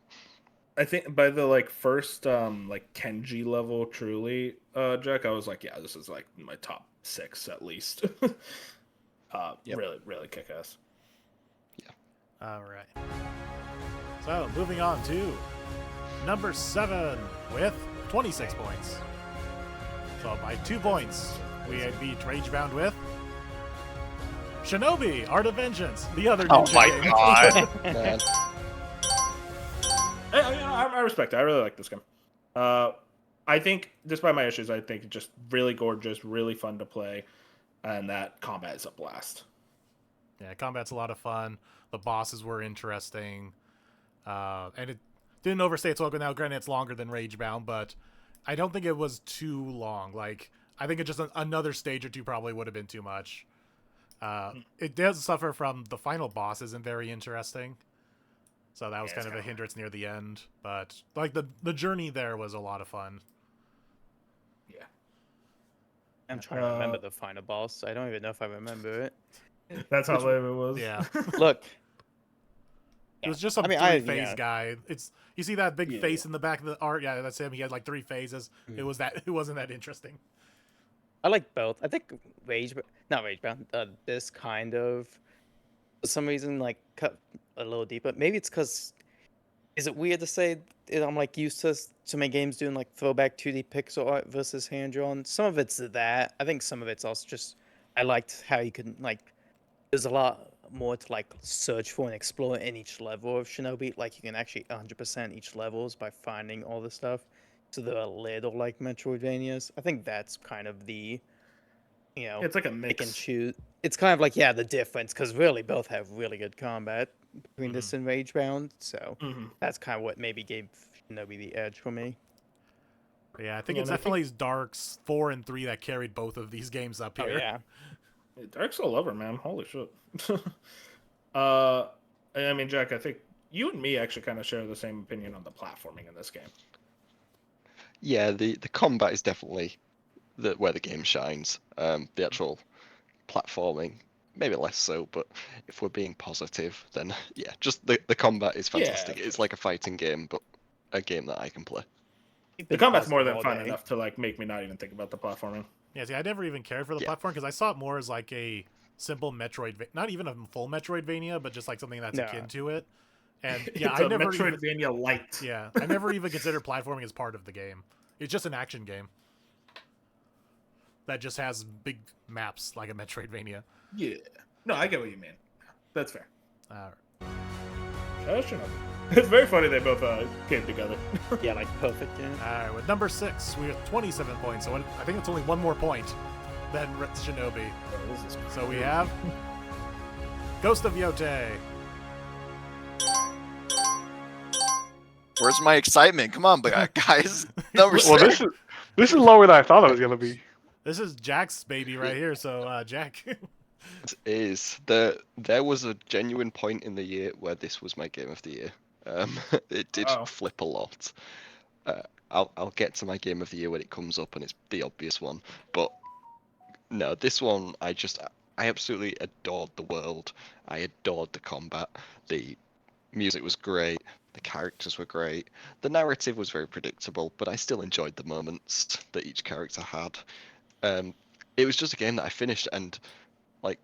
I think by the first like Kenji level, truly, Jack, I was like, yeah, this is like my top 6 at least. Yep. Really kick ass. All right. So moving on to number 7 with 26 points. So by 2 points, we had beat Ragebound with Shinobi, Art of Vengeance, the other ninja game. God. Man. I respect it. I really like this game. I think, despite my issues, I think it's just really gorgeous, really fun to play, and that combat is a blast. Yeah, combat's a lot of fun. The bosses were interesting. And it didn't overstay its welcome. Now, granted, it's longer than Ragebound, but I don't think it was too long. Like, I think it just another stage or two probably would have been too much. It does suffer from the final boss isn't very interesting. So that was kind of a hindrance near the end. But, like, the journey there was a lot of fun. Yeah. I'm trying to remember the final boss. I don't even know if I remember it. That's how lame it was. Yeah. Look. It was just some three-phase guy. You see that big face in the back of the art? Yeah, that's him. He had like 3 phases. It wasn't that interesting. I like both. I think not Ragebound. This kind of, for some reason, like cut a little deeper. Maybe it's because, is it weird to say I'm like used to my games doing like throwback 2D pixel art versus hand drawn? Some of it's that. I think some of it's also just I liked how you could like. There's a lot more to like search for and explore in each level of Shinobi. Like you can actually 100% each levels by finding all the stuff. So they're a little like Metroidvanias. I think that's kind of the, it's like a mix. Pick and choose. It's kind of like the difference because really both have really good combat between this and Ragebound. So that's kind of what maybe gave Shinobi the edge for me. Yeah, I think it's definitely Darks 4 and 3 that carried both of these games up here. Oh, yeah. Dark Soul lover, man. Holy shit. I mean, Jack, I think you and me actually kind of share the same opinion on the platforming in this game. Yeah, the combat is definitely where the game shines. The actual platforming, maybe less so, but if we're being positive, then yeah, just the combat is fantastic. It's like a fighting game, but a game that I can play. The combat's more than fun enough to like make me not even think about the platforming. Yeah, see, I never even cared for the platform because I saw it more as like a simple not even a full Metroidvania, but just like something that's akin to it. And yeah, it's Metroidvania light. Yeah, I never even considered platforming as part of the game. It's just an action game that just has big maps like a Metroidvania. Yeah. No, I get what you mean. That's fair. All right. It's very funny they both came together. Yeah, like perfect. Yeah. All right, with number 6, we have 27 points. So I think it's only one more point than Shinobi. So we have Ghost of Yotei. Where's my excitement? Come on, guys. Number 6. Well, this is lower than I thought it was gonna be. This is Jack's baby right here. So Jack. There was a genuine point in the year where this was my game of the year. It did flip a lot. I'll get to my game of the year when it comes up, and it's the obvious one. But No, this one I absolutely adored the world. I adored the combat. The music was great. The characters were great. The narrative was very predictable, but I still enjoyed the moments that each character had. Um, it was just a game that I finished and like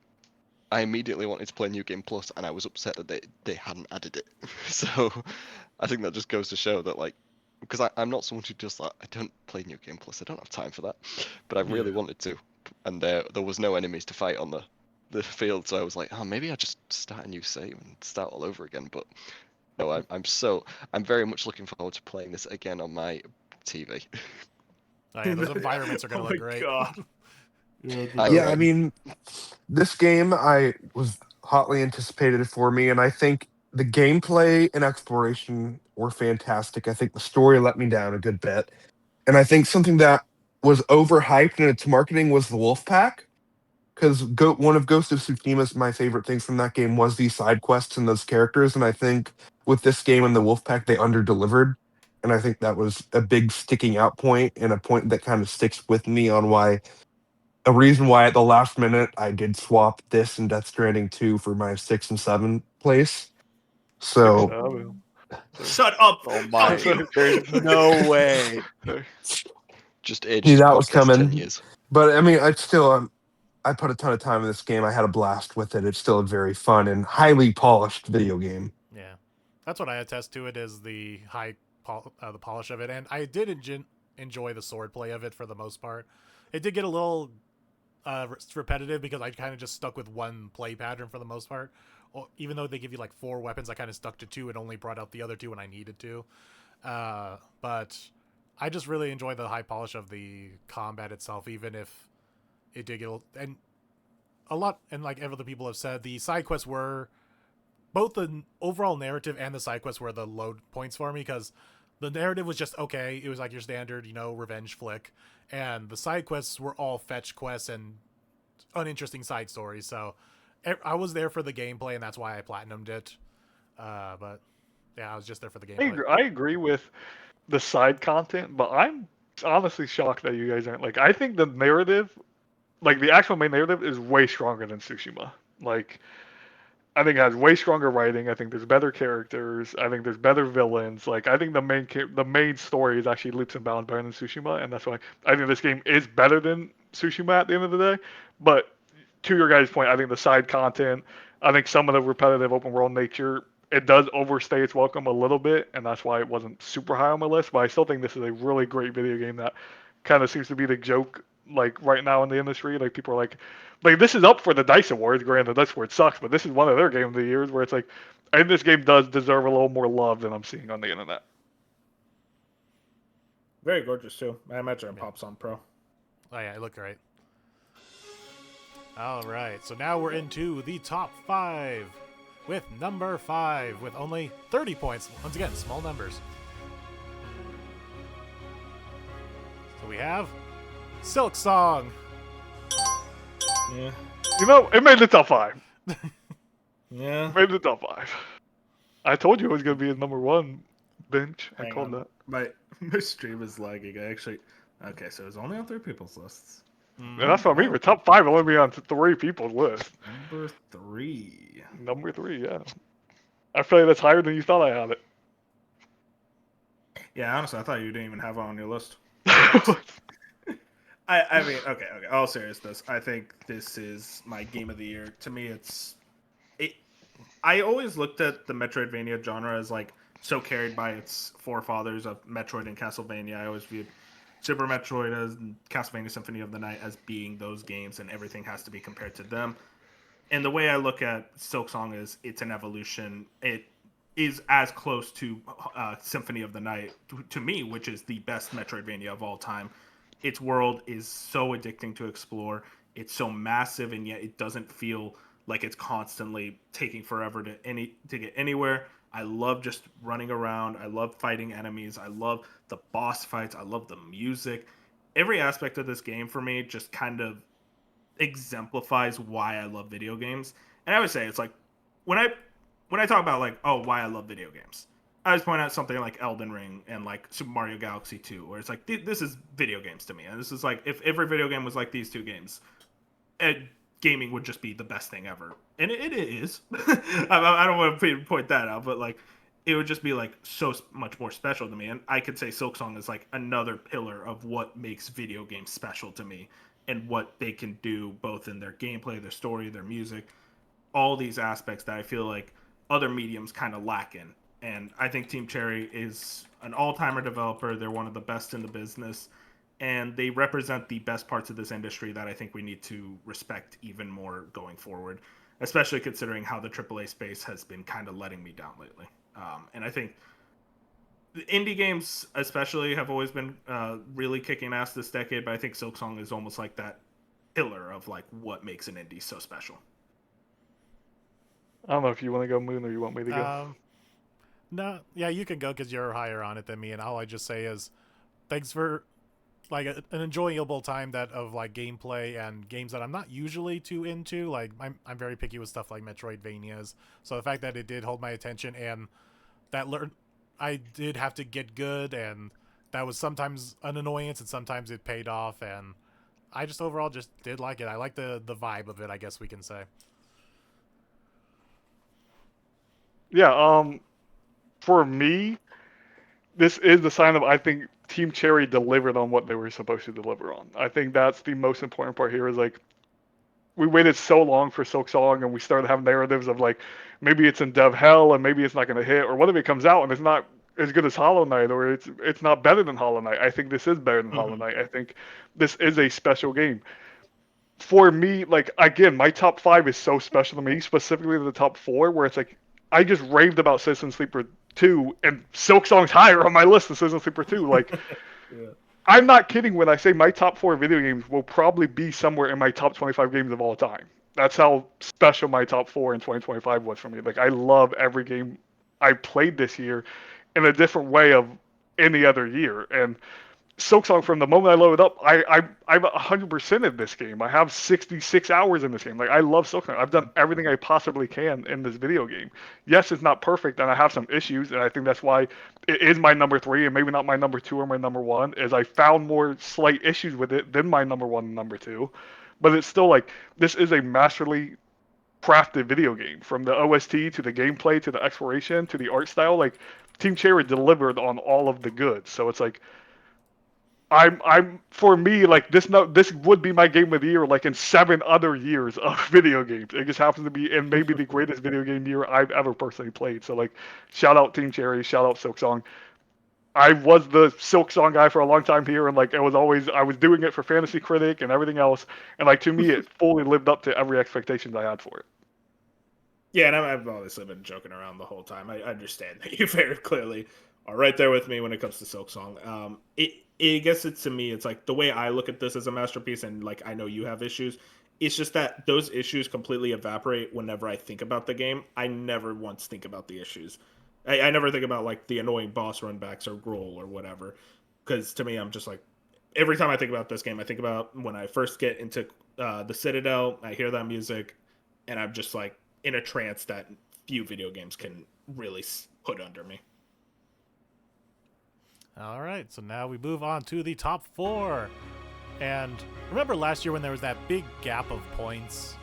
I immediately wanted to play New Game Plus, and I was upset that they hadn't added it. So I think that just goes to show that like because I'm not someone who just like I don't play New Game Plus. I don't have time for that, but I really wanted to, and there was no enemies to fight on the field, so I was like, oh, maybe I just start a new save and start all over again. But no, I'm very much looking forward to playing this again on my TV. Oh, yeah, those environments are gonna Oh look my great. God. Yeah, I mean, this game I was hotly anticipated for me, and I think the gameplay and exploration were fantastic. I think the story let me down a good bit, and I think something that was overhyped in its marketing was the wolf pack. Because one of Ghost of Tsushima's my favorite things from that game was these side quests and those characters, and I think with this game and the wolf pack they underdelivered, and I think that was a big sticking out point and a point that kind of sticks with me on why a reason why at the last minute I did swap this and Death Stranding 2 for my 6 and 7 place. So 6-7. Shut up. Oh Fuck my! you. There's no way. Just knew ages that was podcast 10 coming. years. But I mean, I put a ton of time in this game. I had a blast with it. It's still a very fun and highly polished video game. Yeah, that's what I attest to. It is the the polish of it, and I did enjoy the swordplay of it for the most part. It did get a little repetitive because I kind of just stuck with one play pattern for the most part. Even though they give you like 4 weapons, I kind of stuck to 2 and only brought out the other 2 when I needed to. But I just really enjoy the high polish of the combat itself, even if it did get and a lot. And like other people have said, the side quests were both the overall narrative and the side quests were the low points for me because the narrative was just okay. It was like your standard, revenge flick, and the side quests were all fetch quests and uninteresting side stories. So I was there for the gameplay, and that's why I platinumed it. But yeah, I was just there for the gameplay. I agree with the side content, but I'm honestly shocked that you guys aren't like. I think the narrative, like the actual main narrative, is way stronger than Tsushima. Like, I think it has way stronger writing. I think there's better characters. I think there's better villains. Like, I think the main story is actually leaps and bounds better than Tsushima, and that's why I think this game is better than Tsushima at the end of the day. But to your guys' point, I think the side content, I think some of the repetitive open world nature, it does overstay its welcome a little bit, and that's why it wasn't super high on my list. But I still think this is a really great video game that kind of seems to be the joke, like right now in the industry. Like people are like this is up for the Dice Awards. Granted, that's where it sucks, but this is one of their game of the years where it's like, I think this game does deserve a little more love than I'm seeing on the internet. Very gorgeous too. I imagine it pops on Pro. Oh yeah, it looked great. All right, so now we're into the top 5 with number 5 with only 30 points. Once again, small numbers. So we have Silk Song. Yeah. You know, it made the top 5. Yeah. It made the top 5. I told you it was gonna be a number 1 bench. I Hang called on. that. My stream is lagging. Okay, so it's only on 3 people's lists. And that's what I mean. The top 5 will only be on 3 people's list. Number 3. Number 3, yeah. I feel like that's higher than you thought I had it. Yeah, honestly, I thought you didn't even have it on your list. I mean, okay. All seriousness, I think this is my game of the year. To me, I always looked at the Metroidvania genre as like so carried by its forefathers of Metroid and Castlevania. I always viewed Super Metroid as Castlevania Symphony of the Night as being those games, and everything has to be compared to them. And the way I look at Silk Song is it's an evolution. It is as close to Symphony of the Night to me, which is the best Metroidvania of all time. Its world is so addicting to explore. It's so massive, and yet it doesn't feel like it's constantly taking forever to get anywhere. I love just running around. I love fighting enemies. I love the boss fights. I love the music. Every aspect of this game for me just kind of exemplifies why I love video games. And I would say it's like when I talk about like, oh, why I love video games, I always point out something like Elden Ring and like Super Mario Galaxy 2, where it's like this is video games to me. And this is like if every video game was like these 2 games, gaming would just be the best thing ever, and it is. I don't want to point that out, but like it would just be like so much more special to me. And I could say Silksong is like another pillar of what makes video games special to me, and what they can do both in their gameplay, their story, their music, all these aspects that I feel like other mediums kind of lack in. And I think Team Cherry is an all-timer developer. They're one of the best in the business, and they represent the best parts of this industry that I think we need to respect even more going forward, especially considering how the AAA space has been kind of letting me down lately. And I think the indie games especially have always been really kicking ass this decade, but I think Silksong is almost like that pillar of like what makes an indie so special. I don't know if you want to go, Moon, or you want me to go. No, yeah, you can go because you're higher on it than me, and all I just say is thanks for like an enjoyable time that of like gameplay and games that I'm not usually too into. Like I'm very picky with stuff like Metroidvanias, so the fact that it did hold my attention and that I did have to get good, and that was sometimes an annoyance and sometimes it paid off, and I just overall just did like it. I like the vibe of it, I guess we can say. Yeah, for me, this is the sign of I think Team Cherry delivered on what they were supposed to deliver on. I think that's the most important part here is like we waited so long for Silksong and we started having narratives of like maybe it's in dev hell and maybe it's not going to hit, or what if it comes out and it's not as good as Hollow Knight, or it's not better than Hollow Knight. I think this is better than Hollow Knight. I think this is a special game. For me, like again, my top 5 is so special to me, specifically the top 4, where it's like I just raved about Citizen Sleeper 2, and Silksong's higher on my list than Citizen Sleeper 2. Like, Yeah. I'm not kidding when I say my top 4 video games will probably be somewhere in my top 25 games of all time. That's how special my top 4 in 2025 was for me. Like, I love every game I played this year in a different way of any other year. And Silksong, from the moment I load it up, I've 100% in this game. I have 66 hours in this game. Like, I love Silksong. I've done everything I possibly can in this video game. Yes, it's not perfect, and I have some issues, and I think that's why it is my number 3, and maybe not my number 2 or my number 1, is I found more slight issues with it than my number 1 and number 2. But it's still like, this is a masterly crafted video game. From the OST to the gameplay to the exploration to the art style, like, Team Cherry delivered on all of the goods. So it's like, I'm for me, like this would be my game of the year like in 7 other years of video games. It just happens to be in maybe the greatest video game year I've ever personally played. So like, shout out Team Cherry, shout out Silksong. I was the Silksong guy for a long time here, and like I was doing it for Fantasy Critic and everything else, and like to me it fully lived up to every expectation I had for it. Yeah, and I've obviously been joking around the whole time. I understand that you very clearly are right there with me when it comes to Silksong. I guess it's to me, it's like the way I look at this as a masterpiece, and like I know you have issues. It's just that those issues completely evaporate whenever I think about the game. I never once think about the issues. I never think about like the annoying boss runbacks or Grohl or whatever. Because to me, I'm just like, every time I think about this game, I think about when I first get into the Citadel, I hear that music, and I'm just like in a trance that few video games can really put under me. All right, so now we move on to the top 4. And remember last year when there was that big gap of points?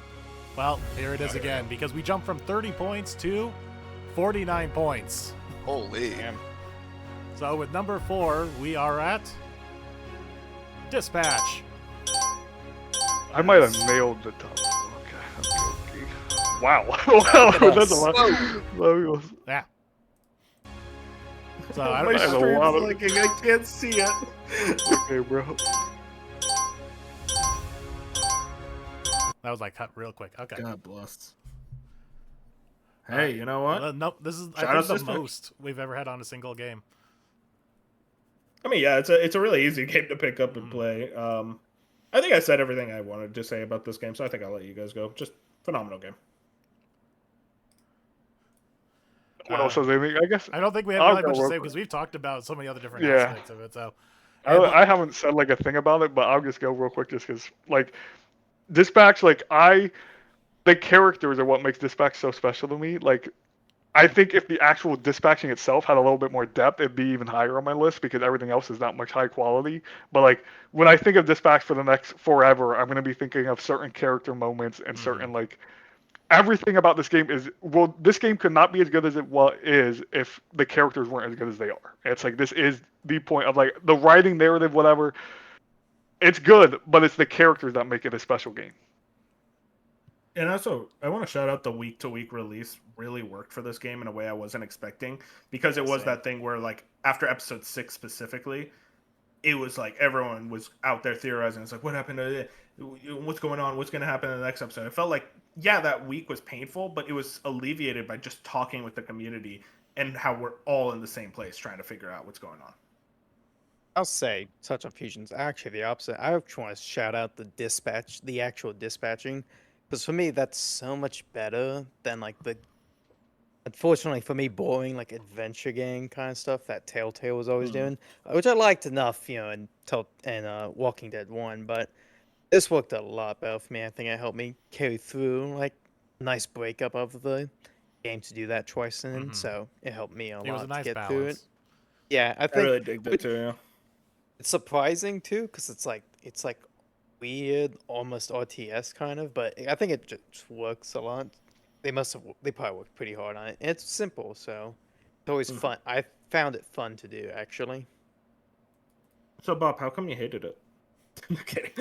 Well, here it is again, because we jumped from 30 points to 49 points. Holy. So with number 4, we are at Dispatch. I might have nailed the top. Okay, I'm joking. Wow. Wow, that's a lot. Yeah. So I My don't know. stream's lot of- lagging. I can't see it. Okay, bro. That was like cut real quick. Okay. God bless. Hey, you know what? No, this is Shout I out think the Dispatch. most we've ever had on a single game. I mean, yeah, it's a really easy game to pick up and play. I think I said everything I wanted to say about this game, so I think I'll let you guys go. Just phenomenal game. What else was anything? I guess I don't think we have I'll really go much to real say quick. because we've talked about so many other different Yeah. aspects of it. So I haven't said like a thing about it, but I'll just go real quick just because like Dispatch, like the characters are what makes Dispatch so special to me. Like I think if the actual dispatching itself had a little bit more depth, it'd be even higher on my list because everything else is not much high quality. But like when I think of dispatch for the next forever, I'm gonna be thinking of certain character moments and certain like everything about this game is well. This game could not be as good as it is if the characters weren't as good as they are. It's like this is the point of like the writing, narrative, whatever. It's good, but it's the characters that make it a special game. And also, I want to shout out the week to week release really worked for this game in a way I wasn't expecting because it was that thing where, like, after episode 6 specifically, it was like everyone was out there theorizing. It's like, what happened to it? What's going on? What's going to happen in the next episode? It felt like, yeah, that week was painful, but it was alleviated by just talking with the community and how we're all in the same place trying to figure out what's going on. I'll say Touch on Fusion's actually the opposite. I just want to shout out the actual dispatching, because for me that's so much better than like the, unfortunately for me, boring like adventure game kind of stuff that Telltale was always doing, which I liked enough, in Walking Dead 1, but this worked a lot better for me. I think it helped me carry through like a nice breakup of the game to do that twice in, so it helped me a It was a lot nice to get through it. balance. Yeah, I I think really digged it too. Yeah. it's surprising too, because it's like weird, almost RTS kind of, but I think it just works a lot. They probably worked pretty hard on it. And it's simple, so it's always fun. I found it fun to do, actually. So, Bob, how come you hated it? I'm kidding.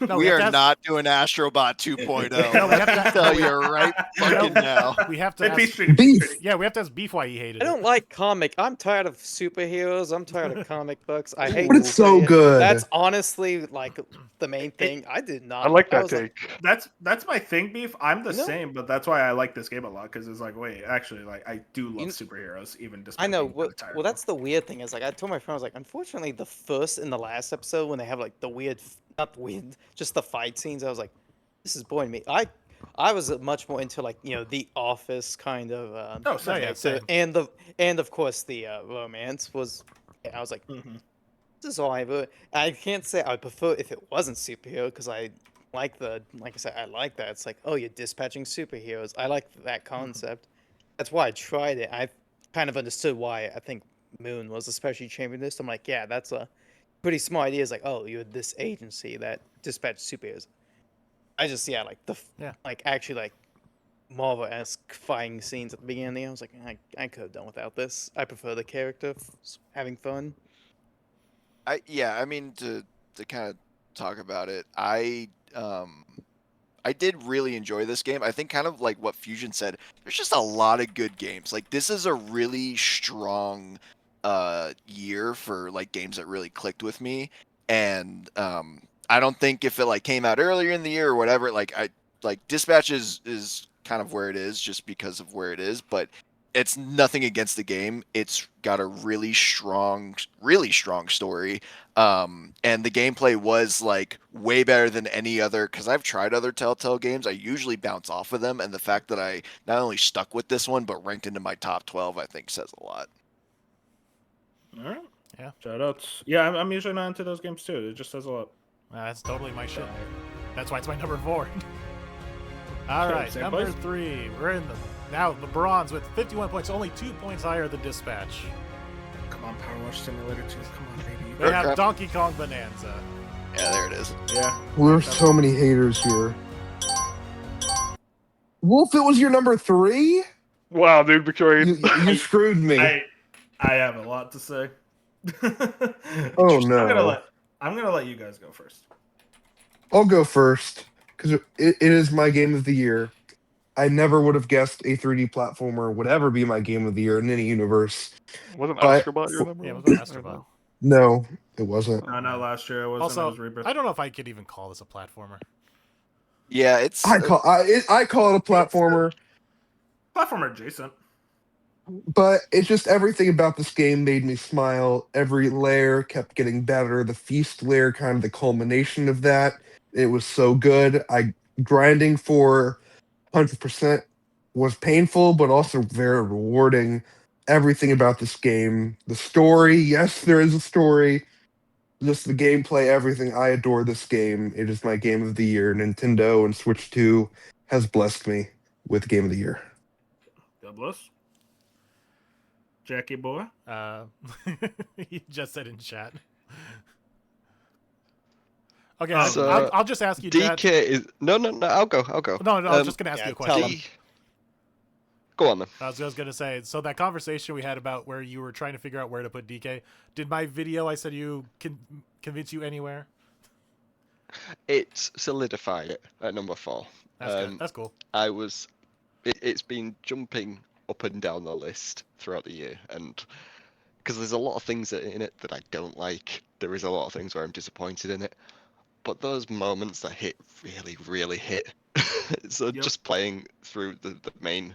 No, we have are to ask- not doing Astrobot 2.0. No, we have to- I tell you right fucking now. We have to Hey, ask, Peach Street, Beef. yeah, we have to ask Beef why he hated I it. don't like comic. I'm tired of superheroes. I'm tired of comic books. I hate. But it's so Wolverine. good. That's honestly like the main thing. I did not. I like that was like, take. That's my thing, Beef. I'm the You know- same, but that's why I like this game a lot because it's like, wait, actually, like I do love You- superheroes, even despite I know. being really tired Well, of that's the weird thing. Is like I told my friend, I was like, unfortunately, the first and the last episode when they have like the weird, not weird, just the fight scenes. I was like, this is boring me. I was much more into like the Office kind of. Oh, same. yeah, like same. and of course the romance was. I was like, this is all I ever. I can't say I would prefer if it wasn't superhero because I like I said, I like that. It's like, oh, you're dispatching superheroes. I like that concept. That's why I tried it. I kind of understood why I think Moon was especially championed this. I'm like, yeah, that's a pretty smart idea. It's like, oh, you're this agency that dispatches superheroes. I just like like actually like Marvel-esque fighting scenes at the beginning. I was like, I could have done without this. I prefer the character having fun. I mean to kind of talk about it, I did really enjoy this game. I think kind of like what Fusion said, there's just a lot of good games. Like this is a really strong year for like games that really clicked with me. And I don't think if it like came out earlier in the year or whatever, Dispatch is kind of where it is just because of where it is, but it's nothing against the game. It's got a really strong story. And the gameplay was like way better than any other, because I've tried other Telltale games. I usually bounce off of them, and the fact that I not only stuck with this one but ranked into my top 12, I think says a lot. All right. Yeah. Shout outs. Yeah, I'm usually not into those games too. It just says a lot. That's totally my shit. That's why it's my number 4. All right, Same number place? 3. We're in now the bronze with 51 points, only 2 points higher than Dispatch. Come on, Power Wash Simulator 2. Come on, baby. They have crap. Donkey Kong Bonanza. Yeah, there it is. Yeah. We're so many haters here. Wolf, it was your number 3? Wow, dude, betrayed. You screwed me. I have a lot to say. Oh, no. I'm gonna let you guys go first. I'll go first because it is my game of the year. I never would have guessed a 3D platformer would ever be my game of the year in any universe. Wasn't But- Astrobot your number Yeah, it one? was on Astrobot. No, it wasn't. No, not last year. It wasn't. it Also, was Rebirth. I don't know if I could even call this a platformer. Yeah, it's I call it a platformer, Platformer adjacent. but it's just everything about this game made me smile. Every layer kept getting better. The feast layer, kind of the culmination of that. It was so good. Grinding for 100% was painful, but also very rewarding. Everything about this game, the story, yes, there is a story. Just the gameplay, everything. I adore this game. It is my game of the year. Nintendo and Switch 2 has blessed me with game of the year. God bless. Jackie boy. He just said in chat. Okay, Oh, So, I'll just ask you, Jet. DK is no. I'll go. No, I was just gonna ask you a question. Go on then. I was just gonna say, so that conversation we had about where you were trying to figure out where to put DK, did my video I said you can convince you anywhere? It's solidified it at number 4. That's good. That's cool. It's been jumping up and down the list throughout the year, and because there's a lot of things in it that I don't like, there is a lot of things where I'm disappointed in it. But those moments that hit really hit. So Yep. just playing through the main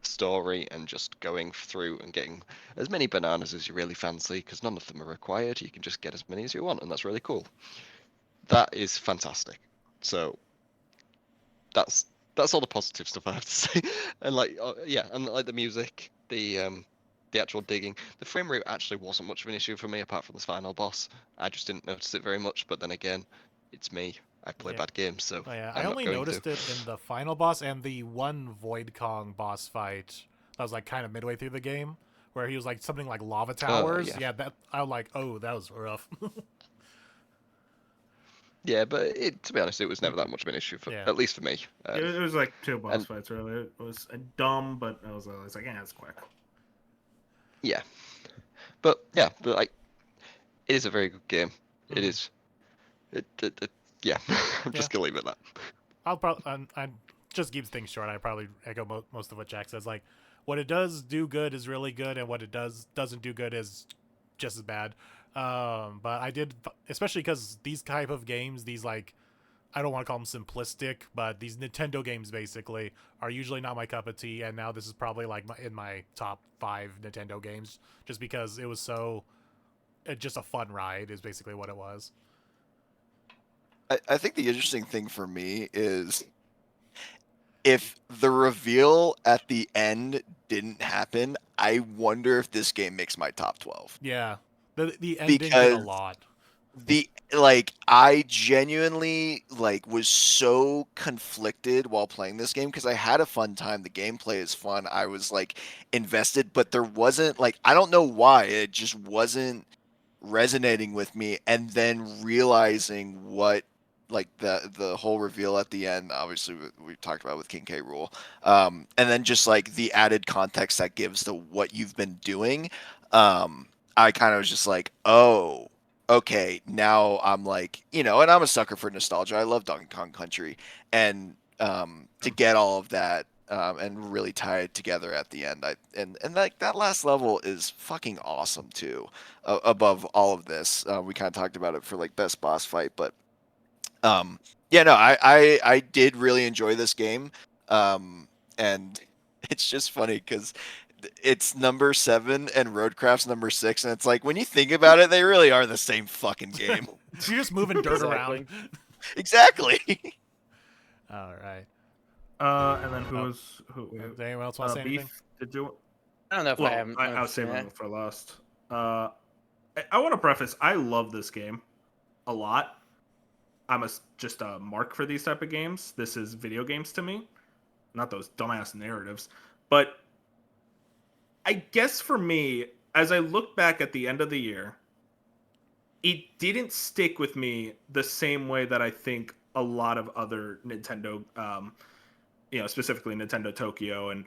story and just going through and getting as many bananas as you really fancy, because none of them are required. You can just get as many as you want, and that's really cool. That is fantastic. So that's all the positive stuff I have to say. And and like the music, the actual digging, the frame rate actually wasn't much of an issue for me apart from this final boss. I just didn't notice it very much. But then again, it's me. I play bad games, so I only noticed it in the final boss and the one Void Kong boss fight that was like kind of midway through the game, where he was like something like lava towers. Yeah, that I was like, oh, that was rough. Yeah, but to be honest, it was never that much of an issue at least for me. It was like 2 boss fights really. It was dumb, but I was like, yeah, it's quick. Yeah, but like, it is a very good game. Mm-hmm. It is. Yeah, I'm just gonna leave it at that. I'll probably I just keep things short. I probably echo most of what Jack says. Like, what it does do good is really good, and what it doesn't do good is just as bad. But I did, especially because these type of games, these like, I don't want to call them simplistic, but these Nintendo games basically are usually not my cup of tea. And now this is probably like in my top 5 Nintendo games, just because it was just a fun ride is basically what it was. I think the interesting thing for me is if the reveal at the end didn't happen, I wonder if this game makes my top 12. Yeah. The ending did a lot. I genuinely was so conflicted while playing this game because I had a fun time. The gameplay is fun. I was invested, but there wasn't I don't know why it just wasn't resonating with me. And then realizing what the whole reveal at the end, obviously we talked about with King K. Rool, and then just the added context that gives to what you've been doing. I kind of was just oh, okay, now I'm and I'm a sucker for nostalgia. I love Donkey Kong Country, and to get all of that and really tie it together at the end, and that last level is fucking awesome too. Above all of this, we kind of talked about it for best boss fight, but I did really enjoy this game, and it's just funny because it's number 7 and Roadcraft's number 6, and it's when you think about it, they really are the same fucking game. You're just moving dirt around. Exactly. All right. And then who? Does anyone else want to say anything? Beef? Did you? I don't know if I haven't. I was saving it for last. I want to preface. I love this game a lot. I'm just a mark for these type of games. This is video games to me, not those dumbass narratives. But I guess for me, as I look back at the end of the year, it didn't stick with me the same way that I think a lot of other Nintendo, specifically Nintendo Tokyo and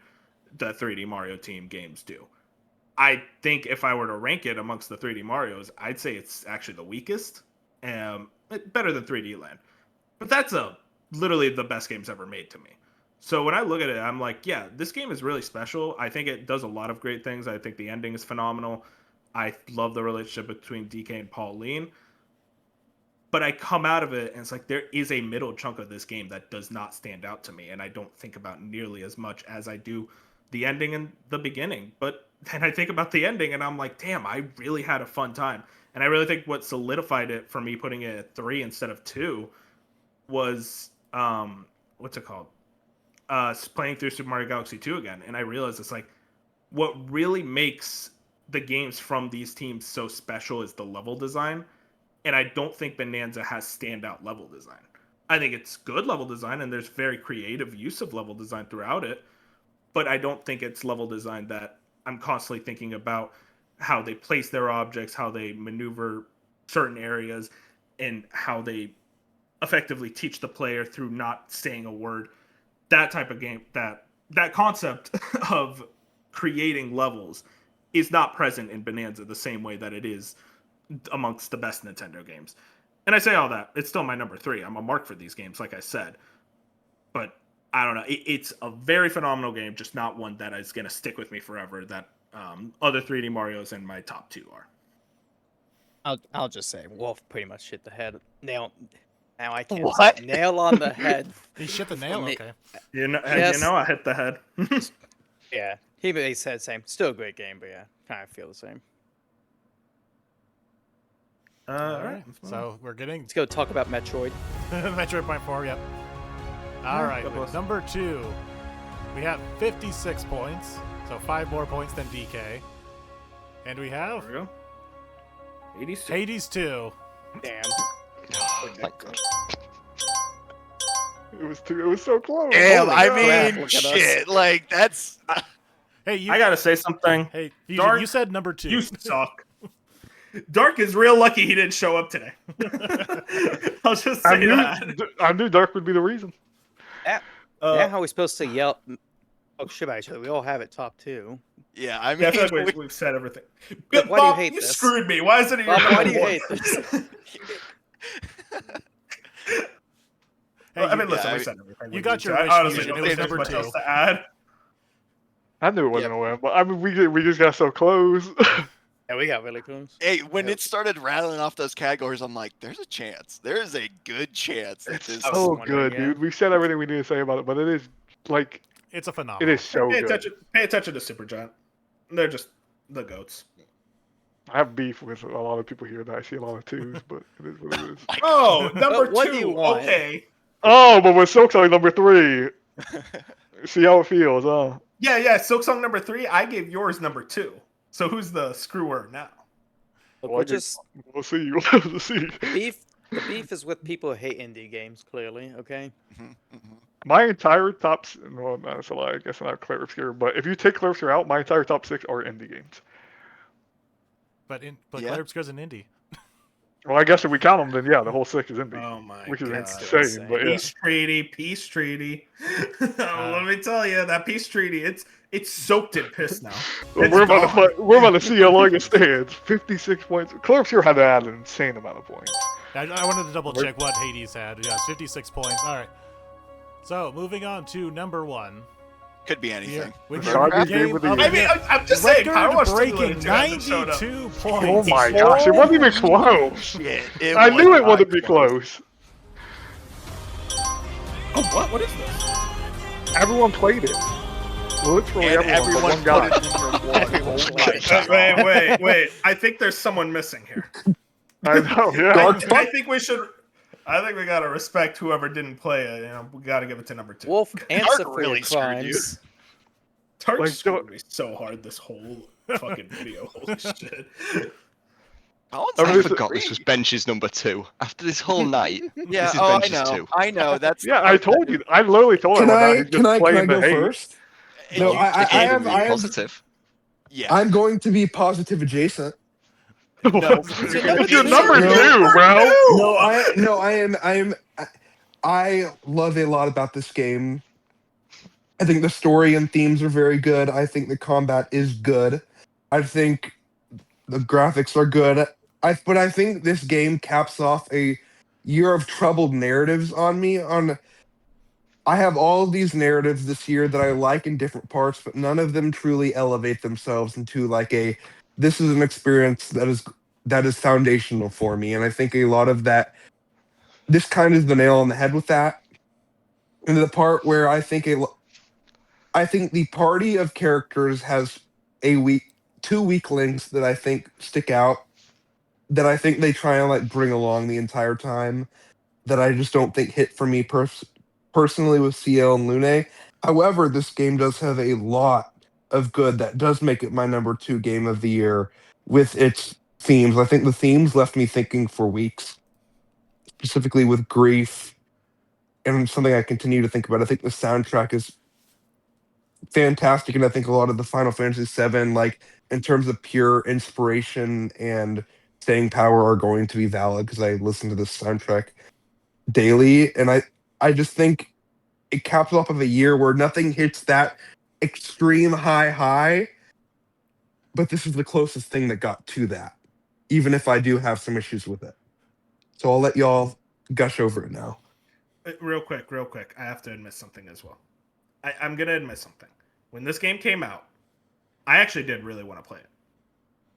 the 3D Mario Team games do. I think if I were to rank it amongst the 3D Marios, I'd say it's actually the weakest. Better than 3D Land. But that's literally the best games ever made to me. So when I look at it, I'm like, yeah, this game is really special. I think it does a lot of great things. I think the ending is phenomenal. I love the relationship between DK and Pauline. But I come out of it and it's there is a middle chunk of this game that does not stand out to me. And I don't think about nearly as much as I do the ending and the beginning. But then I think about the ending and I'm like, damn, I really had a fun time. And I really think what solidified it for me putting it at 3 instead of 2 was, what's it called? Playing through Super Mario Galaxy 2 again. And I realized it's what really makes the games from these teams so special is the level design. And I don't think Bonanza has standout level design. I think it's good level design and there's very creative use of level design throughout it. But I don't think it's level design that I'm constantly thinking about how they place their objects, how they maneuver certain areas, and how they effectively teach the player through not saying a word. That type of game, that concept of creating levels is not present in Bonanza the same way that it is amongst the best Nintendo games. And I say all that, it's still my number 3. I'm a mark for these games, like I said. But I don't know. It's a very phenomenal game, just not one that is going to stick with me forever. That other 3D Marios in my top 2 are. I'll just say Wolf pretty much hit the head nail. Now I can't What? say nail on the head. He shit the nail. me. Okay. Yes. I hit the head. Yeah, he said the same. Still a great game, but yeah, kind of feel the same. All right. So we're getting Let's go talk about Metroid. Metroid Prime 4. Yep. All right. God With bless. number 2, we have 56 points. So 5 more points than DK. And we have There we go. 86. Hades 2. Damn. Thank God. It was so close. Damn, Holy I crap. mean, look at us. shit. Like that's. Hey, you. I gotta say something. Hey, Fusion, Dark, you said number 2. You suck. Dark is real lucky he didn't show up today. I'll just say that. I knew Dark would be the reason. Now how are we supposed to yell? Oh shit! Actually, we all have it top 2. Yeah, I mean, Yeah, I feel like we've said everything. Why do you Bob, hate you this? screwed me. Why is it your Bob, why number do you 1? hate this? Hey, I mean, you, listen, yeah, we said everything. you we got need your to. wish, I honestly Fusion. don't It was think there's number much 2. else to add. I knew it wasn't gonna win, but I mean, we just got so close. Yeah, we got really close. hey, when Yep. it started rattling off those categories, I'm like, there's a chance. There is a good chance that this. I was So wondering, good, yeah. dude. We said everything we need to say about it, but it is like It's a it phenomenal. is so Pay good. attention to Supergiant. They're just the goats. I have beef with a lot of people here that I see a lot of twos, but it is what it is. Oh, number What 2. do you want? Okay. Oh, but with Silksong number 3, see how it feels, huh? Yeah. Silksong number 3. I gave yours number 2. So who's the screwer now? Look, Well, we're I think- just We'll see. We'll see. beef. The beef is with people who hate indie games. Clearly, okay. My entire top, well, that's a lie. I guess not Claire Obscure, but if you take Claire Obscure out, my entire top 6 are indie games. But Yeah. Claire Obscure's an indie. Well, I guess if we count them, then yeah, the whole 6 is indie, Oh my which is god. insane. But yeah. Peace treaty. Let me tell you, that peace treaty, it's soaked in piss now. Well, It's we're about to gone. we're about to see how long it stands. 56 points. Claire Obscure had to add an insane amount of points. I wanted to double check what Hades had. Yeah, it's 56 points. All right. So moving on to number 1. Could be Here, anything. we Sorry, got game of the of year. I mean, I'm just saying, Power Wash record-breaking Simulator 2 hasn't showed up. 92 Oh points. my gosh, it wasn't even close. Shit, I knew was it wouldn't not be close. Oh, what is this? Everyone played it. Literally And everyone. everyone But one guy. put it in your one. Everyone Holy played shit. Wait. I think there's someone missing here. I know, yeah. I think we should. I think we gotta respect whoever didn't play it. You know, we gotta give it to number 2. Wolf, answer for really your screwed you. crimes. Tart Like, screwed me so hard this whole fucking video. Holy shit. Colin's I I mean, forgot this was Bench's number 2. After this whole night, Yeah, this is oh, I Bench's know. 2. I know. That's Yeah, I told you. I literally told him Can about I he's just can I playing go the hate. first? No, You I If can you have be I have positive. Yeah. I'm going to be positive adjacent. It's your No. number No. 2, bro. No, I love a lot about this game. I think the story and themes are very good. I think the combat is good. I think the graphics are good. But I think this game caps off a year of troubled narratives on me. I have all of these narratives this year that I like in different parts, but none of them truly elevate themselves into like this is an experience that is foundational for me. And I think a lot of that, this kind of is the nail on the head with that. And the part where I think the party of characters has two weak links that I think stick out, that I think they try and like bring along the entire time, that I just don't think hit for me personally with CL and Lune. However, this game does have a lot of good that does make it my number 2 game of the year with its themes. I think the themes left me thinking for weeks, specifically with grief, and something I continue to think about. I think the soundtrack is fantastic, and I think a lot of the Final Fantasy VII, like in terms of pure inspiration and staying power, are going to be valid because I listen to this soundtrack daily, and I just think it caps off of a year where nothing hits that extreme high, but this is the closest thing that got to that, even if I do have some issues with it. So I'll let y'all gush over it now. Real quick. I have to admit something as well. I'm gonna admit something. When this game came out, I actually did really want to play it.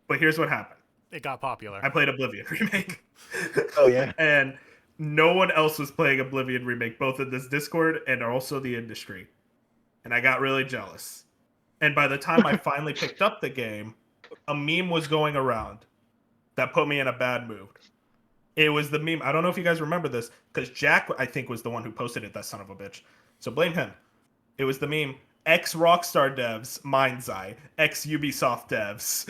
But here's what happened. It got popular. I played Oblivion Remake. Oh, yeah. And no one else was playing Oblivion Remake, both in this Discord and also the industry. And I got really jealous. And by the time I finally picked up the game, a meme was going around that put me in a bad mood. It was the meme. I don't know if you guys remember this, because Jack, I think, was the one who posted it, that son of a bitch. So blame him. It was the meme, ex Rockstar devs, Mind's Eye, ex Ubisoft devs,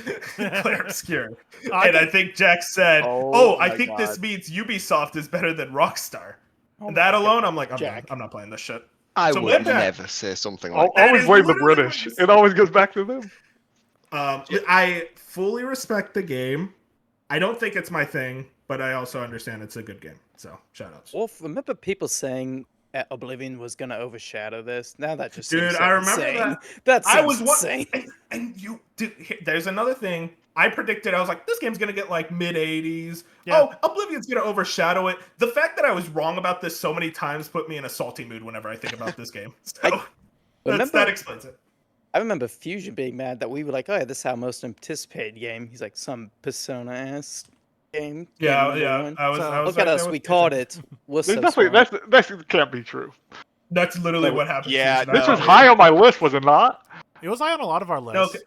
Claire Obscure. And I think Jack said, I think this means Ubisoft is better than Rockstar. And that alone, I'm like, I'm not playing this shit. I So would blame Jack. never say something like That Always is blame the literally British. what you It always goes back to them. I fully respect the game. I don't think it's my thing, but I also understand it's a good game. So, shout outs. Well, remember people saying Oblivion was going to overshadow this? Now that just Dude, seems so I remember insane. that. That I seems was insane. and you did. There's another thing. I predicted. I was like, this game's gonna get like mid 80s. Yeah. Oh, Oblivion's gonna overshadow it. The fact that I was wrong about this so many times put me in a salty mood whenever I think about this game. So that explains it. I remember Fusion being mad that we were like, oh, yeah, this is our most anticipated game. He's like, some Persona-ass game. Yeah. I was Look right at us, there we with caught Fusion. it. We're There's so definitely smart. that can't be true. That's literally what happened. Yeah, Fusion. This I was love high on my list, was it not? It was high on a lot of our lists. Okay.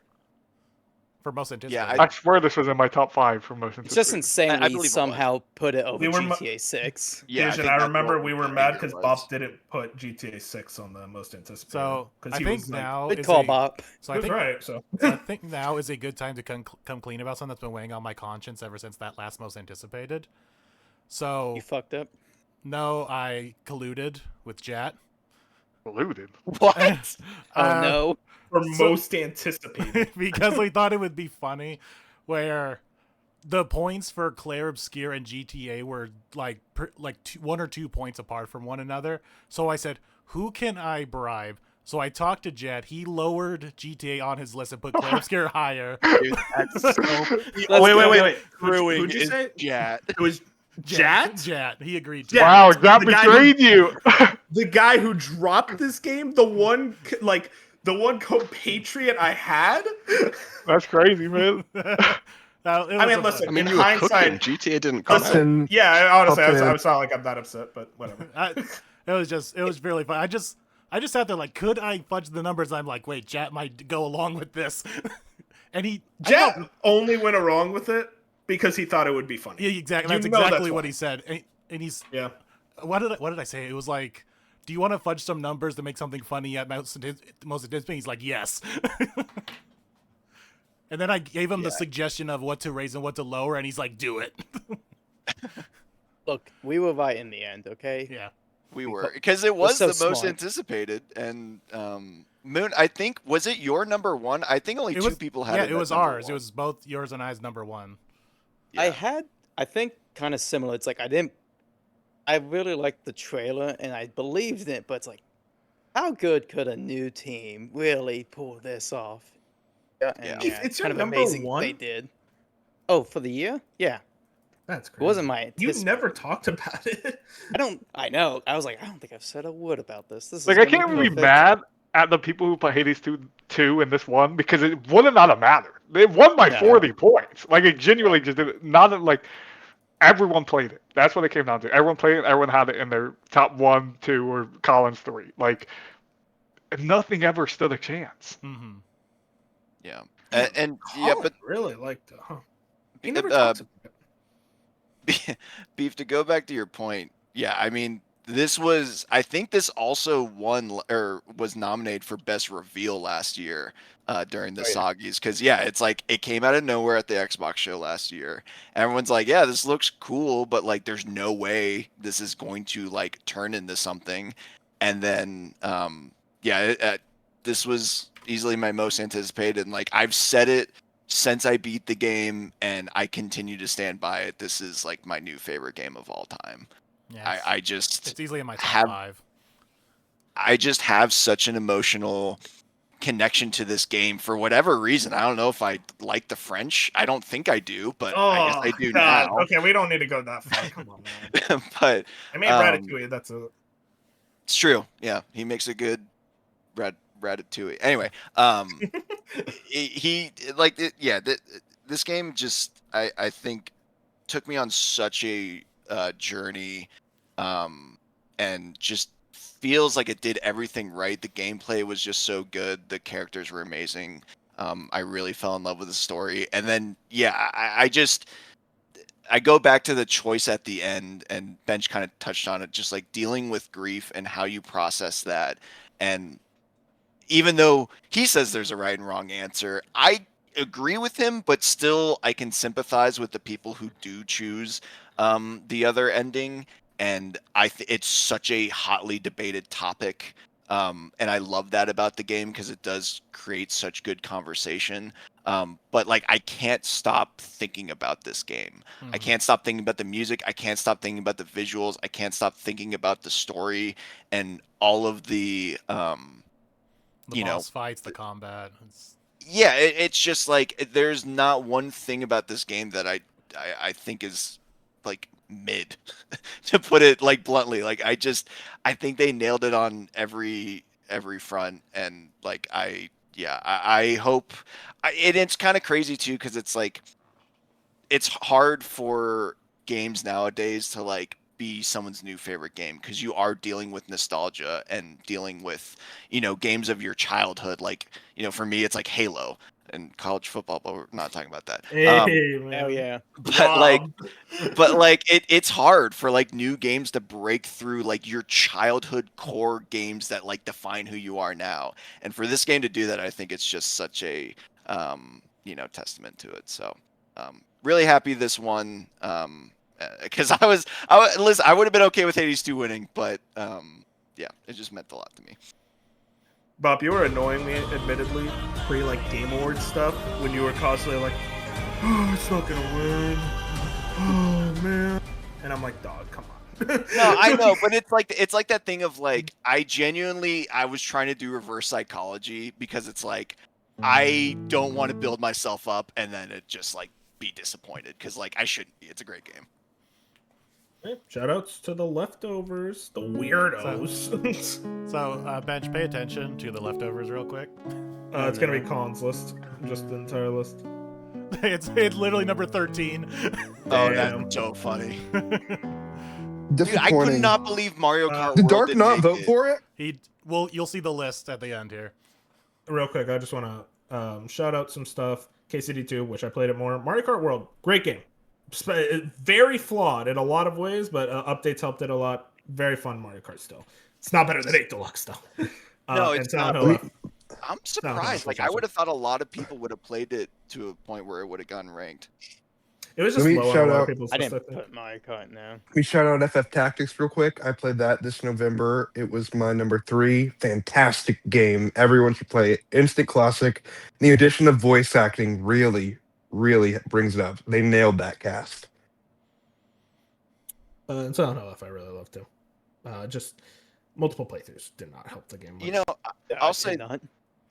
For most anticipated. Yeah, I swear this was in my top 5 for most It's just anticipated. insane I we believe it was. somehow put it over We were GTA 6. Yeah, Fusion, think I that's remember what we were the mad anger because was. Bob didn't put GTA 6 on the most anticipated. So I he think was like, now Good is call, a, Bob. so he I was think right. So I think now is a good time to come clean about something that's been weighing on my conscience ever since that last most anticipated. So You fucked up. no, I colluded with Jat. Polluted. What? Oh, no. for So- most anticipated. because we thought it would be funny, where the points for Claire Obscure and GTA were like 1 or 2 points apart from one another. So I said, "Who can I bribe?" So I talked to Jet. He lowered GTA on his list and put Claire Obscure higher. Dude, that's so Wait. screwing Who'd you is say? Jat. It was Jat? Jat. He agreed to. Jat. Wow, that The guy who- betrayed you. The guy who dropped this game, the one compatriot I had. That's crazy, man. I mean, listen. I mean, in you were hindsight, cooking. GTA didn't come out. Listen, yeah, honestly, Up in. I was not like I'm that upset, but whatever. It was really fun. I just sat there like, could I fudge the numbers? I'm like, wait, Jat might go along with this, and he Jet only went along with it because he thought it would be funny. Yeah, exactly. You That's know exactly that's what why. he said. And he's Yeah. what did I say? It was like, do you want to fudge some numbers to make something funny at most anticipated? He's like, yes. And then I gave him the suggestion of what to raise and what to lower, and he's like, do it. Look, we were right in the end, okay? Yeah. We were, because it was so the most smart. anticipated. And Moon, I think, was it your number one? I think only It two was, people had yeah, it. it as was number ours. one. It was both yours and I's number one. I think, kind of similar. It's like, I really liked the trailer, and I believed it, but it's like, how good could a new team really pull this off? Yeah, and Yeah. It's your kind of number amazing one? they did. Oh, for the year? Yeah. That's It crazy. wasn't my You anticip- never talked about it. I know. I was like, I don't think I've said a word about this. This Like, is I gonna can't even be perfect. mad at the people who put Hades 2 in this one because it wouldn't not have mattered. They won by No. 40 points. Like, it genuinely just did it. Not that, like, everyone played it. That's what it came down to. Everyone played it. Everyone had it in their top 1, 2, or Collins 3. Like, nothing ever stood a chance. Mm-hmm. Yeah. And yeah, but really liked it, huh? He uh, never talks about it. Beef, to go back to your point, yeah, I mean, I think this also won or was nominated for Best Reveal last year during the Sagis. Because, yeah, it's like it came out of nowhere at the Xbox show last year. Everyone's like, yeah, this looks cool, but like there's no way this is going to like turn into something. And then, the this was easily my most anticipated. And like I've said it since I beat the game, and I continue to stand by it. This is like my new favorite game of all time. Yeah, I just it's easily in my top have 5. I just have such an emotional connection to this game for whatever reason. I don't know if I like the French. I don't think I do, but I guess I do God. now. Okay, we don't need to go that far. Come on, man. But I made Ratatouille. That's a. it's true. Yeah, he makes a good Ratatouille. Anyway, he like it, yeah. This game just I think took me on such a journey, and just feels like it did everything right. The gameplay was just so good. The characters were amazing. I really fell in love with the story, and then yeah, I go back to the choice at the end, and Bench kind of touched on it, just like dealing with grief and how you process that. And even though he says there's a right and wrong answer, I agree with him, but still I can sympathize with the people who do choose the other ending. And it's such a hotly debated topic. And I love that about the game because it does create such good conversation. But like, I can't stop thinking about this game. I can't stop thinking about the music. I can't stop thinking about the visuals. I can't stop thinking about the story and all of the boss fights, the combat. Yeah, it's just like there's not one thing about this game that I think is like mid, to put it like bluntly. Like I think they nailed it on every front, and like I hope. It's kind of crazy too because it's like it's hard for games nowadays to like be someone's new favorite game because you are dealing with nostalgia and dealing with games of your childhood. Like for me it's like Halo and college football, but we're not talking about that. Hey, man. Hell yeah. But like it's hard for like new games to break through like your childhood core games that like define who you are now, and for this game to do that, I think it's just such a testament to it. So really happy this one, because listen, I would have been okay with Hades 2 winning, but yeah, it just meant a lot to me. Bob, you were annoying me, admittedly, pre like Game Awards stuff when you were constantly like, "Oh, it's not gonna win. Oh man," and I'm like, "Dog, come on." No, I know, but it's like that thing of like I was trying to do reverse psychology because it's like I don't want to build myself up and then it just like be disappointed because like I shouldn't be. It's a great game. Shoutouts to the leftovers, the weirdos. So, Bench, pay attention to the leftovers real quick. It's gonna be Colin's list, just the entire list. It's literally number 13. Oh, that's so funny. Dude, I Disappointing. could not believe Mario Kart Did World Dark didn't not make vote it. for it? You'll see the list at the end here. Real quick, I just want to shout out some stuff. KCD2, which I played it more. Mario Kart World, great game. Very flawed in a lot of ways, but updates helped it a lot. Very fun Mario Kart still. It's not better than 8 Deluxe though. No, it's not. I'm I'm surprised. Like I would have thought a lot of people would have played it to a point where it would have gotten ranked. It was just Let me low on shout a lot of out- people's I list, didn't think. put Mario Kart now. Let me shout out FF Tactics real quick. I played that this November. It was my number 3. Fantastic game. Everyone should play it. Instant classic. The addition of voice acting really, really brings it up. They nailed that cast. And so I don't know if I really love to. Just multiple playthroughs did not help the game much.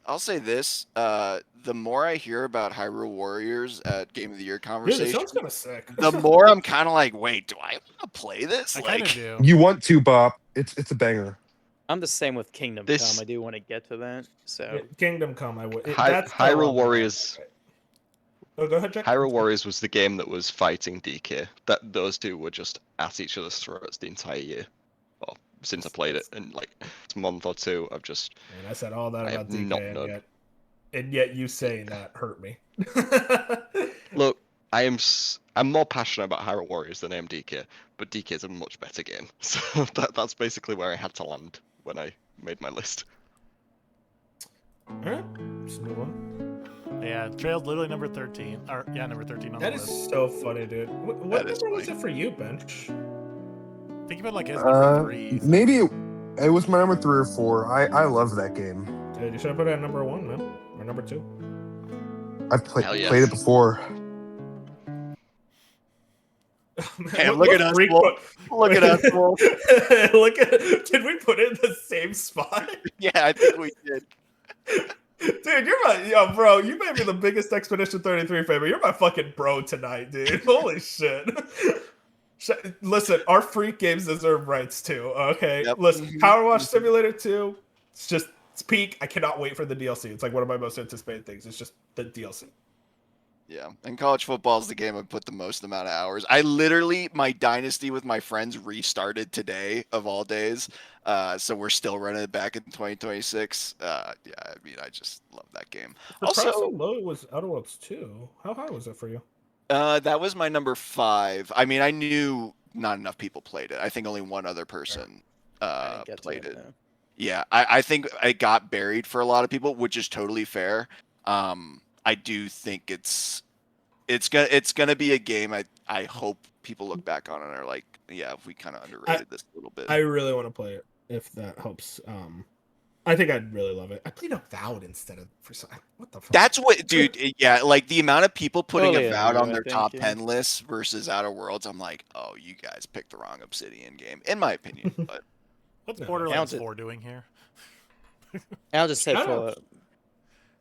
I'll say this. The more I hear about Hyrule Warriors at Game of the Year Dude, it conversation, sounds kind of sick. the more I'm kind of like, wait, do I want to play this? I kind of Like, do. You want to, Bop. It's a banger. I'm the same with Kingdom This- Come. I do want to get to that. So Yeah, Kingdom Come, I would. Hyrule Warriors. Oh, go ahead, Jack. Hyrule Warriors was the game that was fighting DK. Those two were just at each other's throats the entire year. Well, since I played it, in like a month or two, I've just. Man, I said all that I about have not DK, done. and yet you saying that hurt me. Look, I'm more passionate about Hyrule Warriors than I am DK, but DK is a much better game. So that's basically where I had to land when I made my list. All right, just move on. Yeah, Trail's literally number 13. Number 13 on That the is list. so funny, dude. What That is number was funny. it for you, Bench? Think of it like as number 3. Maybe it was my number 3 or 4. I love that game. Dude, you should have put it at number 1, man, or number 2. I've played Hell yeah. played it before. Man, look at us, Wolf. Look at us, Wolf. Look at. Did we put it in the same spot? Yeah, I think we did. Dude, you're my bro. You may be the biggest Expedition 33 fan, but you're my fucking bro tonight, dude. Holy shit. Listen, our freak games deserve rights too. Okay, Yep. listen, Power Wash Simulator 2. It's peak. I cannot wait for the DLC. It's like one of my most anticipated things. It's just the DLC. Yeah, and college football is the game I put the most amount of hours. I literally, my dynasty with my friends restarted today of all days. So we're still running it back in 2026. Yeah, I mean, I just love that game. The price Also, so low was Outer Worlds 2. How high was it for you? that was my number 5. I mean, I knew not enough people played it. I think only one other person I didn't get to played it. no. Yeah, I think it got buried for a lot of people, which is totally fair. I do think it's gonna be a game I hope people look back on and are like, yeah, we kind of underrated this a little bit. I really want to play it if that helps. I think I'd really love it. I played Avowed instead of what the fuck? That's what, dude. Yeah, like the amount of people putting Totally Avowed agree, on I their think, top yeah. 10 lists versus Outer Worlds, I'm like, oh, you guys picked the wrong Obsidian game, in my opinion. But What's No, Borderlands Counted. 4 doing here? And I'll just say Shut for up.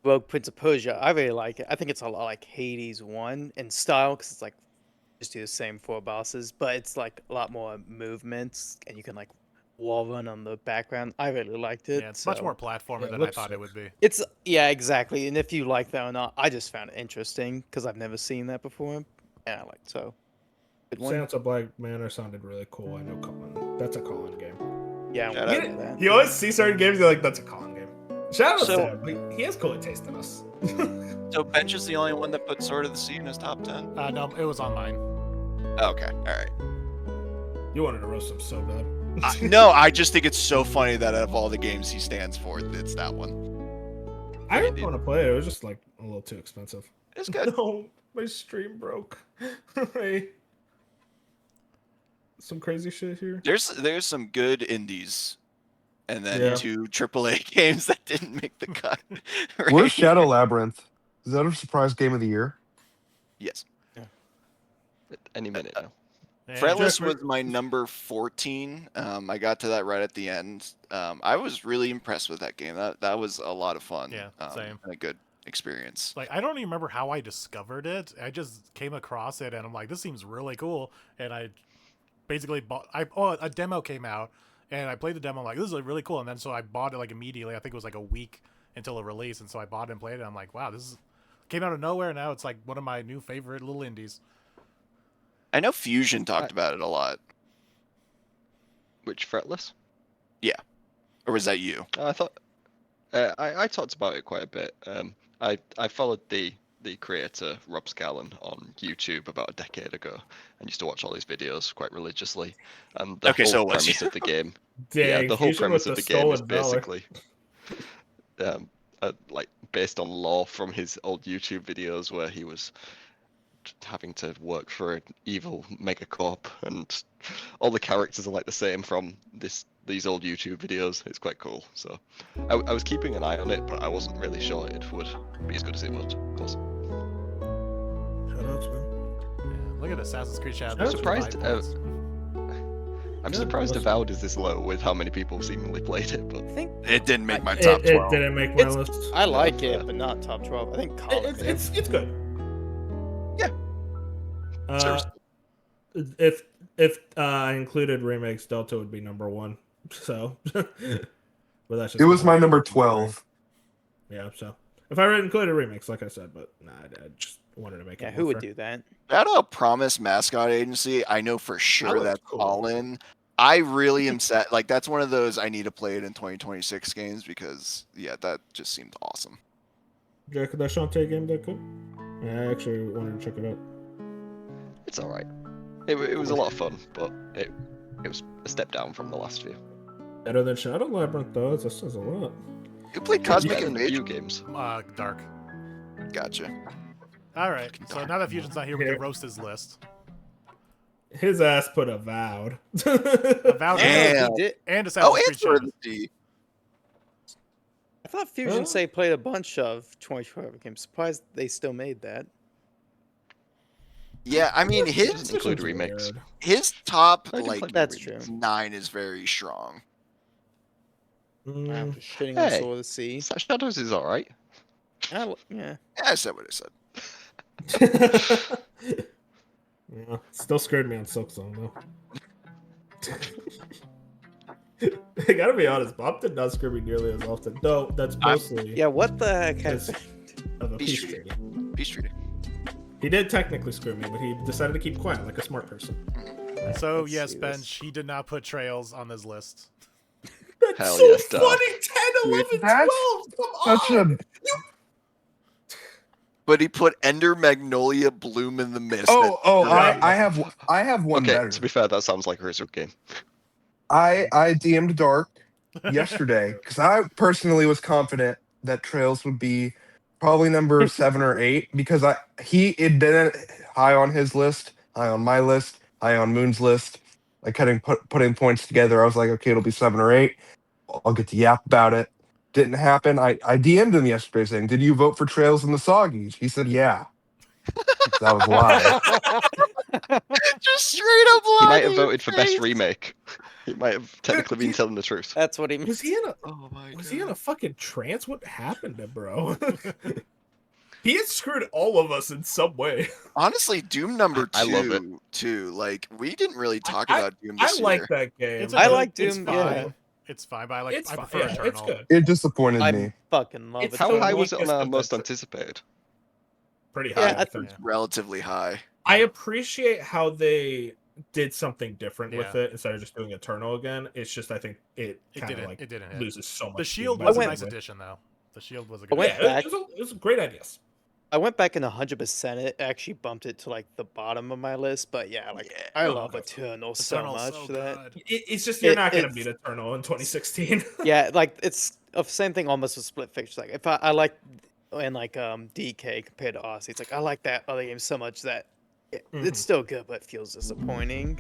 Rogue Prince of Persia, I really like it. I think it's a lot like Hades 1 in style because it's like just do the same 4 bosses, but it's like a lot more movements and you can like wall run on the background. I really liked it. Yeah, it's much so- more platformer Yeah, it than I looks thought sick. it would be. It's yeah, exactly. And if you like that or not, I just found it interesting because I've never seen that before, and I like so. Good one. Silence of Black Manor sounded really cool. I know Colin. That's a Colin game. Yeah, Shout we'll out. get to that. You always see certain games, you're like, that's a Colin game. Shout out So- to him. He has cooler taste than us. so Bench is the only one that put Sword of the Sea in his top 10. No, it was on mine. Okay, all right. You wanted to roast him so bad. No, I just think it's so funny that out of all the games he stands for, it's that one. I didn't Indeed. want to play it. It was just like a little too expensive. It's good. No, my stream broke. Hey. Some crazy shit here. There's some good indies, and then Yeah. 2 AAA games that didn't make the cut. Right? Where's Shadow Labyrinth? Is that a surprise game of the year? Yes. Any minute now. And Fretless Jack, was my number 14. I got to that right at the end. I was really impressed with that game. That was a lot of fun. Yeah, same. And a good experience. like, I don't even remember how I discovered it. I just came across it, and I'm like, this seems really cool. And I basically bought. A demo came out, and I played the demo. I'm like, this is like, really cool. And then so I bought it like immediately. I think it was like a week until it released, and so I bought it and played it. I'm like, wow, this is came out of nowhere. And now it's like one of my new favorite little indies. I know Fusion talked about it a lot. Which Fretless? Or was that you? I thought I talked about it quite a bit. I followed the creator Rob Scallon on YouTube about a decade ago, and used to watch all his videos quite religiously. And the Okay, whole so it was premise you. of the game, Dang, the whole Fusion premise with of the the game is stolen valor. basically like based on lore from his old YouTube videos where he was having to work for an evil megacorp, and all the characters are like the same from these old YouTube videos. It's quite cool. So I was keeping an eye on it, but I wasn't really sure it would be as good as it was. Shout outs, man. Yeah, look at Assassin's Creed Shadows. I'm surprised, I'm Yeah, surprised listen. Avowed is this low with how many people seemingly played it, but I think It didn't make my top It 12. didn't make my It's- list. I like it, but not top 12. I think Colin. It's good. Yeah. Seriously. If I included remakes, Delta would be number 1. So, but that's just It was my number 12. Yeah. So if I included remakes, like I said, but nah, I just wanted to make Yeah, it. who more would fair. do that? Shout out Promise Mascot Agency. I know for sure looks that's cool. all in. I really am set. Like, that's one of those I need to play it in 2026 games because, yeah, that just seemed awesome. Jack, that Shantae game that good? Yeah, I actually wanted to check it out. it's all right. It was a lot of fun, but it was a step down from the last few. Better than Shadow Labyrinth, though. That says a lot. You played Cosmic Better than a few Invasion? games. Dark. Gotcha. All right. So now that Fusion's not here, we Yeah. can roast his list. His ass put Avowed. Avowed Damn. He did. and Oh, Assassin's and Creed Sword of Shadows. the Sea. I thought Fusion Say played a bunch of 2012 games. Surprised they still made that. Yeah, I mean Doesn't include Fusion's remakes. weird. his top I did like play That's remakes. true. 9 is very strong. I'm just shitting Hey. on Sword of the Sea. Shadows is alright. Yeah. Yeah, I said what I said. Yeah, still scared me on Silksong though. I gotta be honest, Bob did not scare me nearly as often. No, that's mostly Yeah, what the heck because happened? of a Peace peace treaty. treaty. Peace treaty. He did technically scare me, but he decided to keep quiet like a smart person. So Let's yes, see Bench, this. he did not put Trails on this list. That's Hell so yes, Doc. funny! 10, 11, 12! Come Such on! a But he put Ender Magnolia Bloom in the Mist. I have one Okay, better. to be fair, that sounds like a Rizzo game. I DM'd Dark yesterday because I personally was confident that Trails would be probably number 7 or 8 because it didn't high on his list, high on my list, high on Moon's list. Like putting points together, I was like, okay, it'll be 7 or 8. I'll get to yap about it. Didn't happen. I DM'd him yesterday saying, "Did you vote for Trails in the Soggies?" He said, "Yeah." That was a lie. Just straight up He lying might to have your voted for best face. remake. He might have technically been telling the truth. That's what he Was he in a Oh my was god. he in a fucking trance? What happened to bro? He had screwed all of us in some way. Honestly, Doom number 2 I love it. too. Like we didn't really talk I- about Doom I this like year. that game. It's I good- like it's Doom, fine. yeah. It's fine, but I It's I fine. prefer Yeah, Eternal. it's good. It disappointed I me. fucking love It's it. How the high was it on weakest our of the most tr- anticipated? Pretty Yeah, high. I I think. Relatively high. I appreciate how they did something different with Yeah. it instead of just doing Eternal again. It's just I think it kind of like It didn't hit. loses so much. The Shield steam was a by nice the way. addition, though. The Shield was a I good. went addition. Yeah, back- it was great ideas. I went back and 100% it actually bumped it to like the bottom of my list, but yeah, like Yeah. I Oh, love okay. Eternal so Eternal's much so that good. It's just you're not gonna it's- beat Eternal in 2016. yeah, like it's the same thing almost with Split Fiction. Like if I like and like DK compared to Aussie, it's like I like that other game so much that it's still good, but it feels disappointing.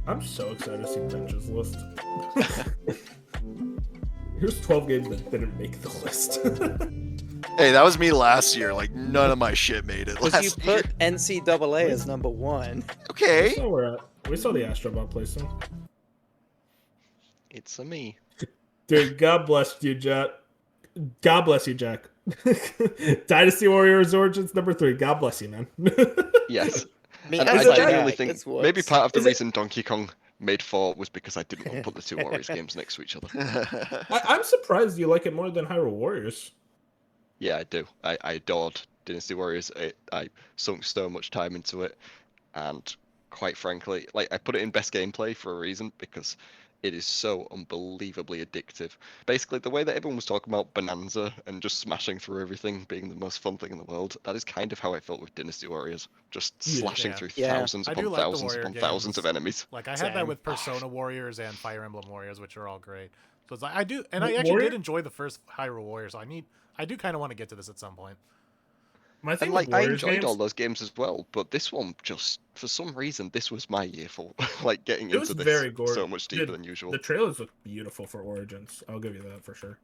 I'm so excited to see Bench's list. Here's 12 games that didn't make the list. Hey, that was me last year. Like none of my shit made it Because you last year. put NCAA as number 1. Okay. We saw the Astrobot play some. It's a me. Dude, God bless you, Jack. God bless you, Jack. Dynasty Warriors Origins number 3. God bless you, man. Yes. I mean, And as I a genuinely Jack, think it's maybe works. part of the Is it- reason Donkey Kong made 4 was because I didn't want to put the 2 Warriors games next to each other. I'm surprised you like it more than Hyrule Warriors. Yeah, I do. I adored Dynasty Warriors. I sunk so much time into it, and quite frankly, like I put it in best gameplay for a reason because it is so unbelievably addictive. Basically, the way that everyone was talking about Bonanza and just smashing through everything being the most fun thing in the world, that is kind of how I felt with Dynasty Warriors. Just Yeah. slashing Yeah. through Yeah. thousands I do upon like the thousands Warrior upon thousands of games. enemies. Like I had that Same. with Persona Warriors and Fire Emblem Warriors, which are all great. So it's like I do, and Wa- I actually Warrior- did enjoy the first Hyrule Warriors. I do kind of want to get to this at some point. My thing And like with I Warriors enjoyed games, all those games as well, but this one just for some reason this was my year for like getting it was into this very gorgeous. so much deeper Dude, than usual. The trailers look beautiful for Origins. I'll give you that for sure.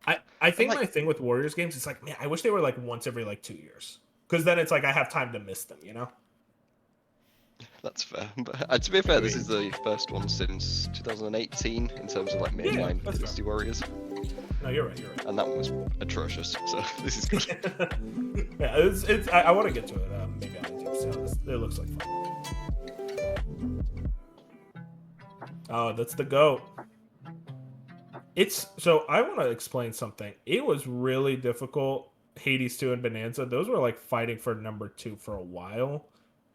I think like- my thing with Warriors games is like, man, I wish they were like once every like 2 years. Because then it's like I have time to miss them, you know? That's fair. But to be fair, this is the first one since 2018 in terms of like mainline that's Dynasty Warriors, No, you're right, you're right. and that one was atrocious. So this is good. Yeah, it's I want to get to it maybe on YouTube soon. It looks like fun. Oh, that's the GOAT. So I want to explain something. It was really difficult. Hades 2 and Bonanza, those were like fighting for number 2 for a while.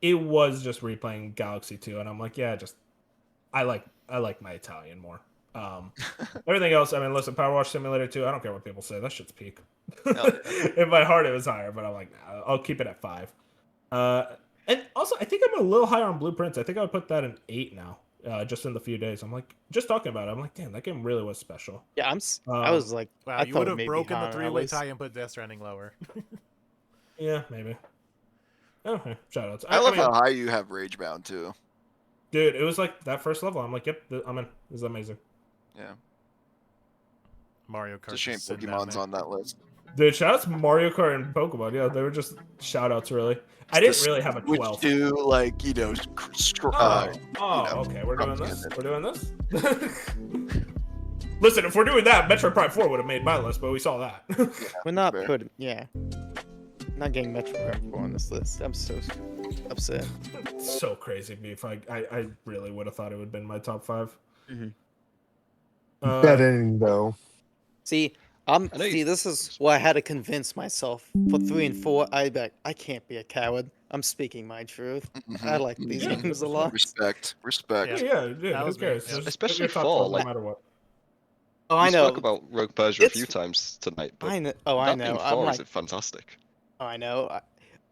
It was just replaying Galaxy 2, and I'm like, yeah, I like my Italian more. Everything else, I mean, listen, Power Wash Simulator 2, I don't care what people say, that shit's peak. In my heart, it was higher, but I'm like, nah, I'll keep it at 5. And also, I think I'm a little higher on Blueprints. I think I would put that in 8 now. Just in the few days, I'm like, just talking about it, I'm like, damn, that game really was special. Yeah, I was like, Wow, I you thought would have maybe broken the higher. I three-way was- tie and put Death Stranding lower. Yeah, maybe. Okay, shoutouts. I love mean, how high you have Ragebound too. dude, it was like that first level. I'm like, yep, I'm in. This is amazing. Yeah. Mario It's a Kart. shame just sitting down Pokemon's there. on that list. Dude, shout out to Mario Kart and Pokemon. Yeah, they were just shout outs, really. I didn't really have a Which 12. do, like, Oh, you know, okay, we're doing this? propaganda. We're doing this? Listen, if we're doing that, Metroid Prime 4 would have made my list, but we saw that. We're not fair. putting, not getting Metroid Prime 4 on this list. I'm so upset. So crazy, Beef. I really would have thought it would have been my top 5. Bad ending though. See, this is what I had to convince myself for 3 and 4. I can't be a coward. I'm speaking my truth. I like these Yeah, games a lot. Respect. Yeah. Yeah, That who was me, cares? yeah. Just Especially pick your top 4, 12 like- no matter what. Oh, We I know. spoke about Rogue Persia a few It's- times tonight, but I know. Oh, I that know. being I'm 4 like, is fantastic. oh, I know.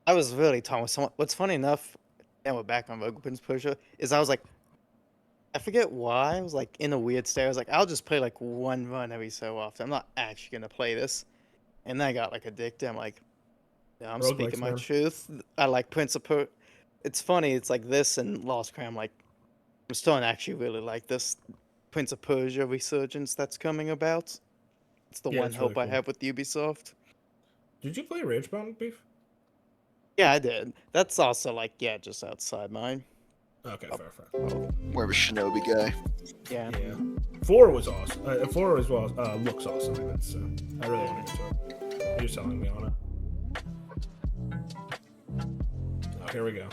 I was really talking with someone. What's funny enough, now we're back on Rogue Persia, is I was like, I forget why. I was like in a weird state. I was like, I'll just play like one run every so often. I'm not actually gonna play this. And then I got like addicted. I'm like, yeah, I'm Roguelikes, speaking my man. truth. I like Prince of Per. It's funny. It's like this and Lost Crown. Like, I'm starting to actually really like this Prince of Persia resurgence that's coming about. It's the Yeah, one it's really hope I cool. have with Ubisoft. Did you play Ragebound, Beef? Yeah, I did. That's also like, just outside mine. Okay, Oh. fair. More of a shinobi guy. Yeah. Yeah. 4 was awesome. 4 as well looks awesome, I guess, so I really want to get to it. You're selling me on it. Oh, here we go.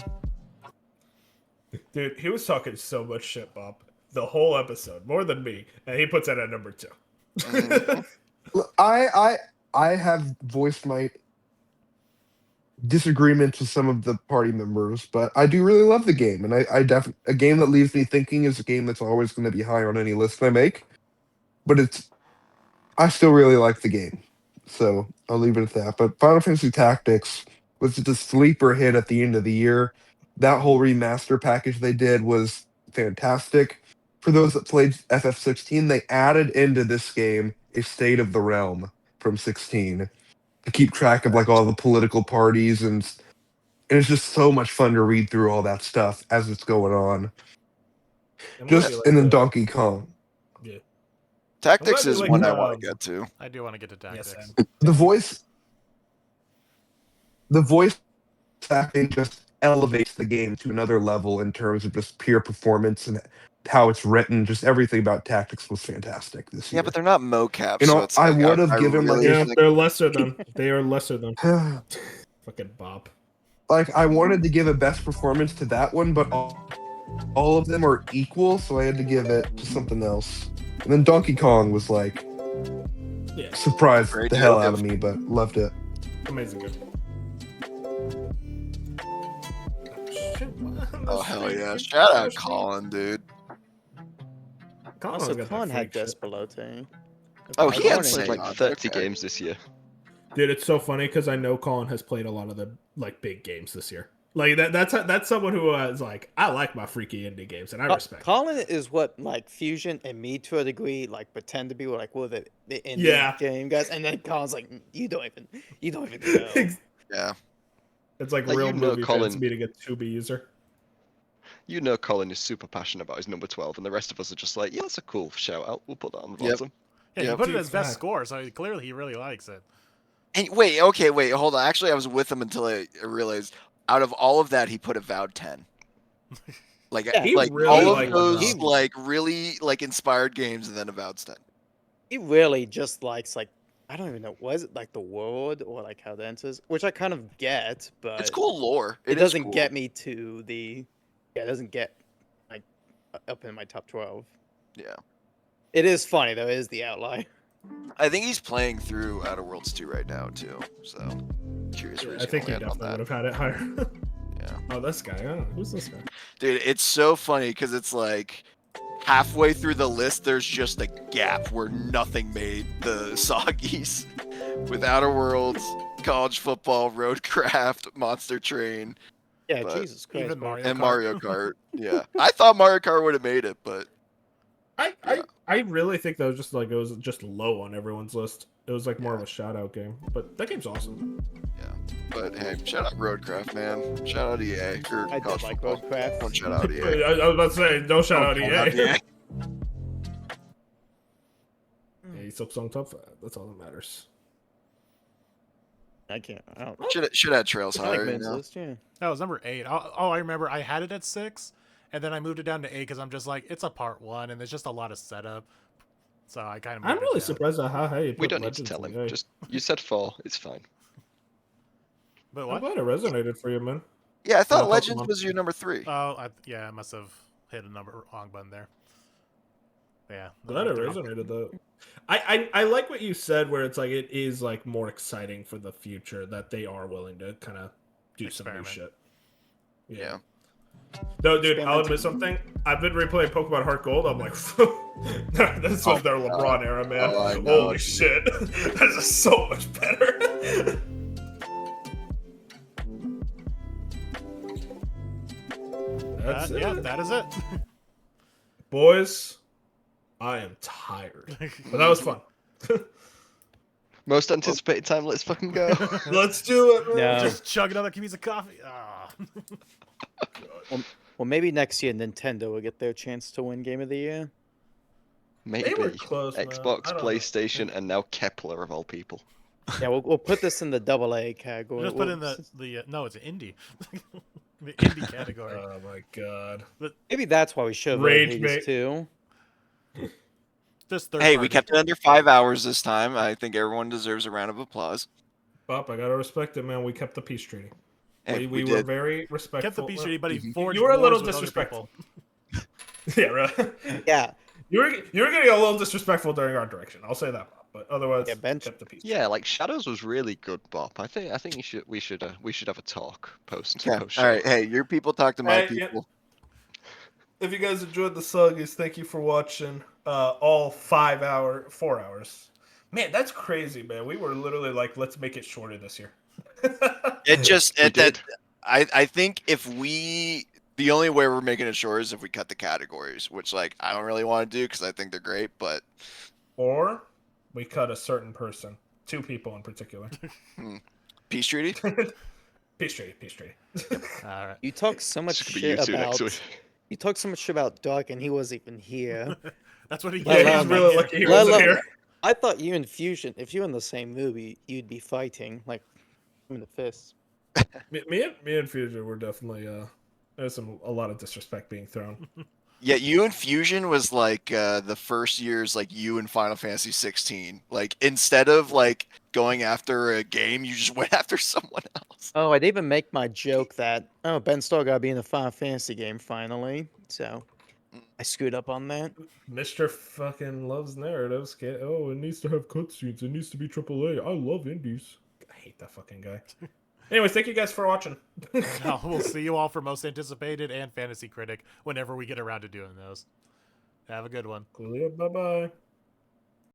Dude, he was talking so much shit, Bob. The whole episode, more than me, and he puts it at number 2. Look, I have voiced my disagreements with some of the party members, but I do really love the game, and a game that leaves me thinking is a game that's always going to be high on any list I make. But I still really like the game, so I'll leave it at that. But Final Fantasy Tactics was just a sleeper hit at the end of the year. That whole remaster package they did was fantastic. For those that played FF16, they added into this game a State of the Realm from 16 to keep track of like all the political parties, and it's just so much fun to read through all that stuff as it's going on. I'm glad you like And then the- Donkey Kong. Yeah. Tactics I'm glad you is like one I the, want to get to. I do want to get to Yes, tactics. Sam. The voice acting just elevates the game to another level in terms of just pure performance and how it's written. Just everything about Tactics was fantastic this year. Yeah, but they're not mocap, You know, so it's I like, would have given, like- Yeah, think- they're lesser than. They are lesser than. Fucking Bob. Like, I wanted to give a best performance to that one, but all of them are equal, so I had to give it to something else. And then Donkey Kong was like, Yeah, surprised Great the hell deal. out of me, but loved it. amazing good. Oh hell yeah! Shout out Colin, dude. Also, Colin had Despelote. Oh, he had Warning. Played like God, 30 okay. games this year. Dude, it's so funny because I know Colin has played a lot of the like big games this year. Like that's someone who is like, I like my freaky indie games, and I respect. Colin is what like Fusion and me to a degree like pretend to be like the indie game guys, and then Colin's like, you don't even know. Yeah. It's like Like, real you know movie Colin- fans meeting a Tubi user. You know Colin is super passionate about his number 12, and the rest of us are just like, yeah, that's a cool shout out. We'll put that on the Yep. bottom. Yeah, you Yep. put it Dude, as best fact. score, so clearly he really likes it. And wait, hold on. Actually, I was with him until I realized out of all of that, he put Avowed 10. Like, Yeah, he like really all liked of those Avowed. like really like inspired games, and then Avowed 10. He really just likes like, I don't even know, was it like the world or like how that enters, which I kind of get, but It's cool lore. It is doesn't cool. get me to the, it doesn't get like up in my top 12. Yeah. It is funny though. It is the outlier. I think he's playing through Outer Worlds 2 right now too. So curious where Yeah, he's I think he going on definitely would that. have had it higher. Yeah. Oh, this guy. Oh, who's this guy? Dude, it's so funny because it's like halfway through the list, there's just a gap where nothing made the Soggies. With Outer Worlds, College Football, Roadcraft, Monster Train, Yeah, But Jesus Christ. Even man. Mario and Kart. Mario Kart. Yeah, I thought Mario Kart would have made it, but I really think that was just like it was just low on everyone's list. It was like more of a shout out game, but that game's awesome. hey, shout out Roadcraft, man. Shout out EA. Or I College did like Football. Roadcraft. Don't shout out I, EA. I was about to say, no shout out EA. EA. Yeah, Silk Song top 5. That's all that matters. I can't. I don't. Should have Trails I like higher. You Man's know? list. Yeah. That was number 8. Oh, I remember I had it at 6, and then I moved it down to 8 because I'm just like, it's a part 1, and there's just a lot of setup. So I kind of. I'm really surprised at how high you put We don't need to Legends tell in him. A. Just you said 4. It's fine. But I'm what? glad it resonated for you, man. Yeah, I thought Pokemon. Legends was your number 3. Yeah, I must have hit a wrong button there. Yeah. Glad it resonated though. I like what you said, where it's like it is like more exciting for the future that they are willing to kind of do some new Experiment. shit. Yeah. No, dude, I'll admit something. I've been replaying Pokemon Heart Gold. I'm like, this was their LeBron era, man. Oh, I know, Holy dude. shit, this is so much better. That's it. Yeah, that is it. Boys, I am tired, but that was fun. Most anticipated time. Let's fucking go. Let's do it, man. Yeah. Just chug another piece of coffee. Ah. Well, maybe next year Nintendo will get their chance to win Game of the Year. Maybe were close, man. Xbox, I don't know. PlayStation, and now Kepler of all people. Yeah, we'll put this in the AA category. Just put We'll- in the no, it's an indie. The indie category. Oh my god. Maybe that's why we should Rage Hades bait. too. Just third Hey, party. we kept it under 5 hours this time. I think everyone deserves a round of applause. Bob, I gotta respect it, man. We kept the peace treaty. Hey, we we were did. very respectful. Kept the peace treaty, but he You forged were a little wars with other disrespectful. people. Yeah, right. Yeah, You were getting a little disrespectful during our direction. I'll say that, Bob. But otherwise, Yeah, Ben- kept the peace. Yeah, like Shadows was really good, Bob. I think we should have a talk post. Yeah. post All right. Hey, your people talk to my Hey, yeah. people. If you guys enjoyed the Suggies, thank you for watching all 4 hours. Man, that's crazy, man. We were literally like, let's make it shorter this year. It just We did. I think if the only way we're making it short is if we cut the categories, which like I don't really want to do because I think they're great, but Or we cut a certain person, 2 people in particular. Peace Treaty. Peace treaty. All right. you talk so much It's gonna be shit you two about. next week. You talk so much shit about Doc, and he wasn't even here. That's what he Let Yeah, alone- he's really lucky he let wasn't alone- here. I thought you and Fusion, if you were in the same movie, you'd be fighting like in the fists. Me and Fusion were definitely there's a lot of disrespect being thrown. Yeah, you and Fusion was like the first year's like you in Final Fantasy 16. Like instead of like going after a game, you just went after someone else. Oh, I'd even make my joke that Ben Starr got to be in a Final Fantasy game finally. So I screwed up on that. Mr. fucking loves narratives. Oh, it needs to have cutscenes. It needs to be AAA. I love indies. I hate that fucking guy. Anyways, thank you guys for watching. No, we'll see you all for most anticipated and fantasy critic whenever we get around to doing those. Have a good one. Bye bye.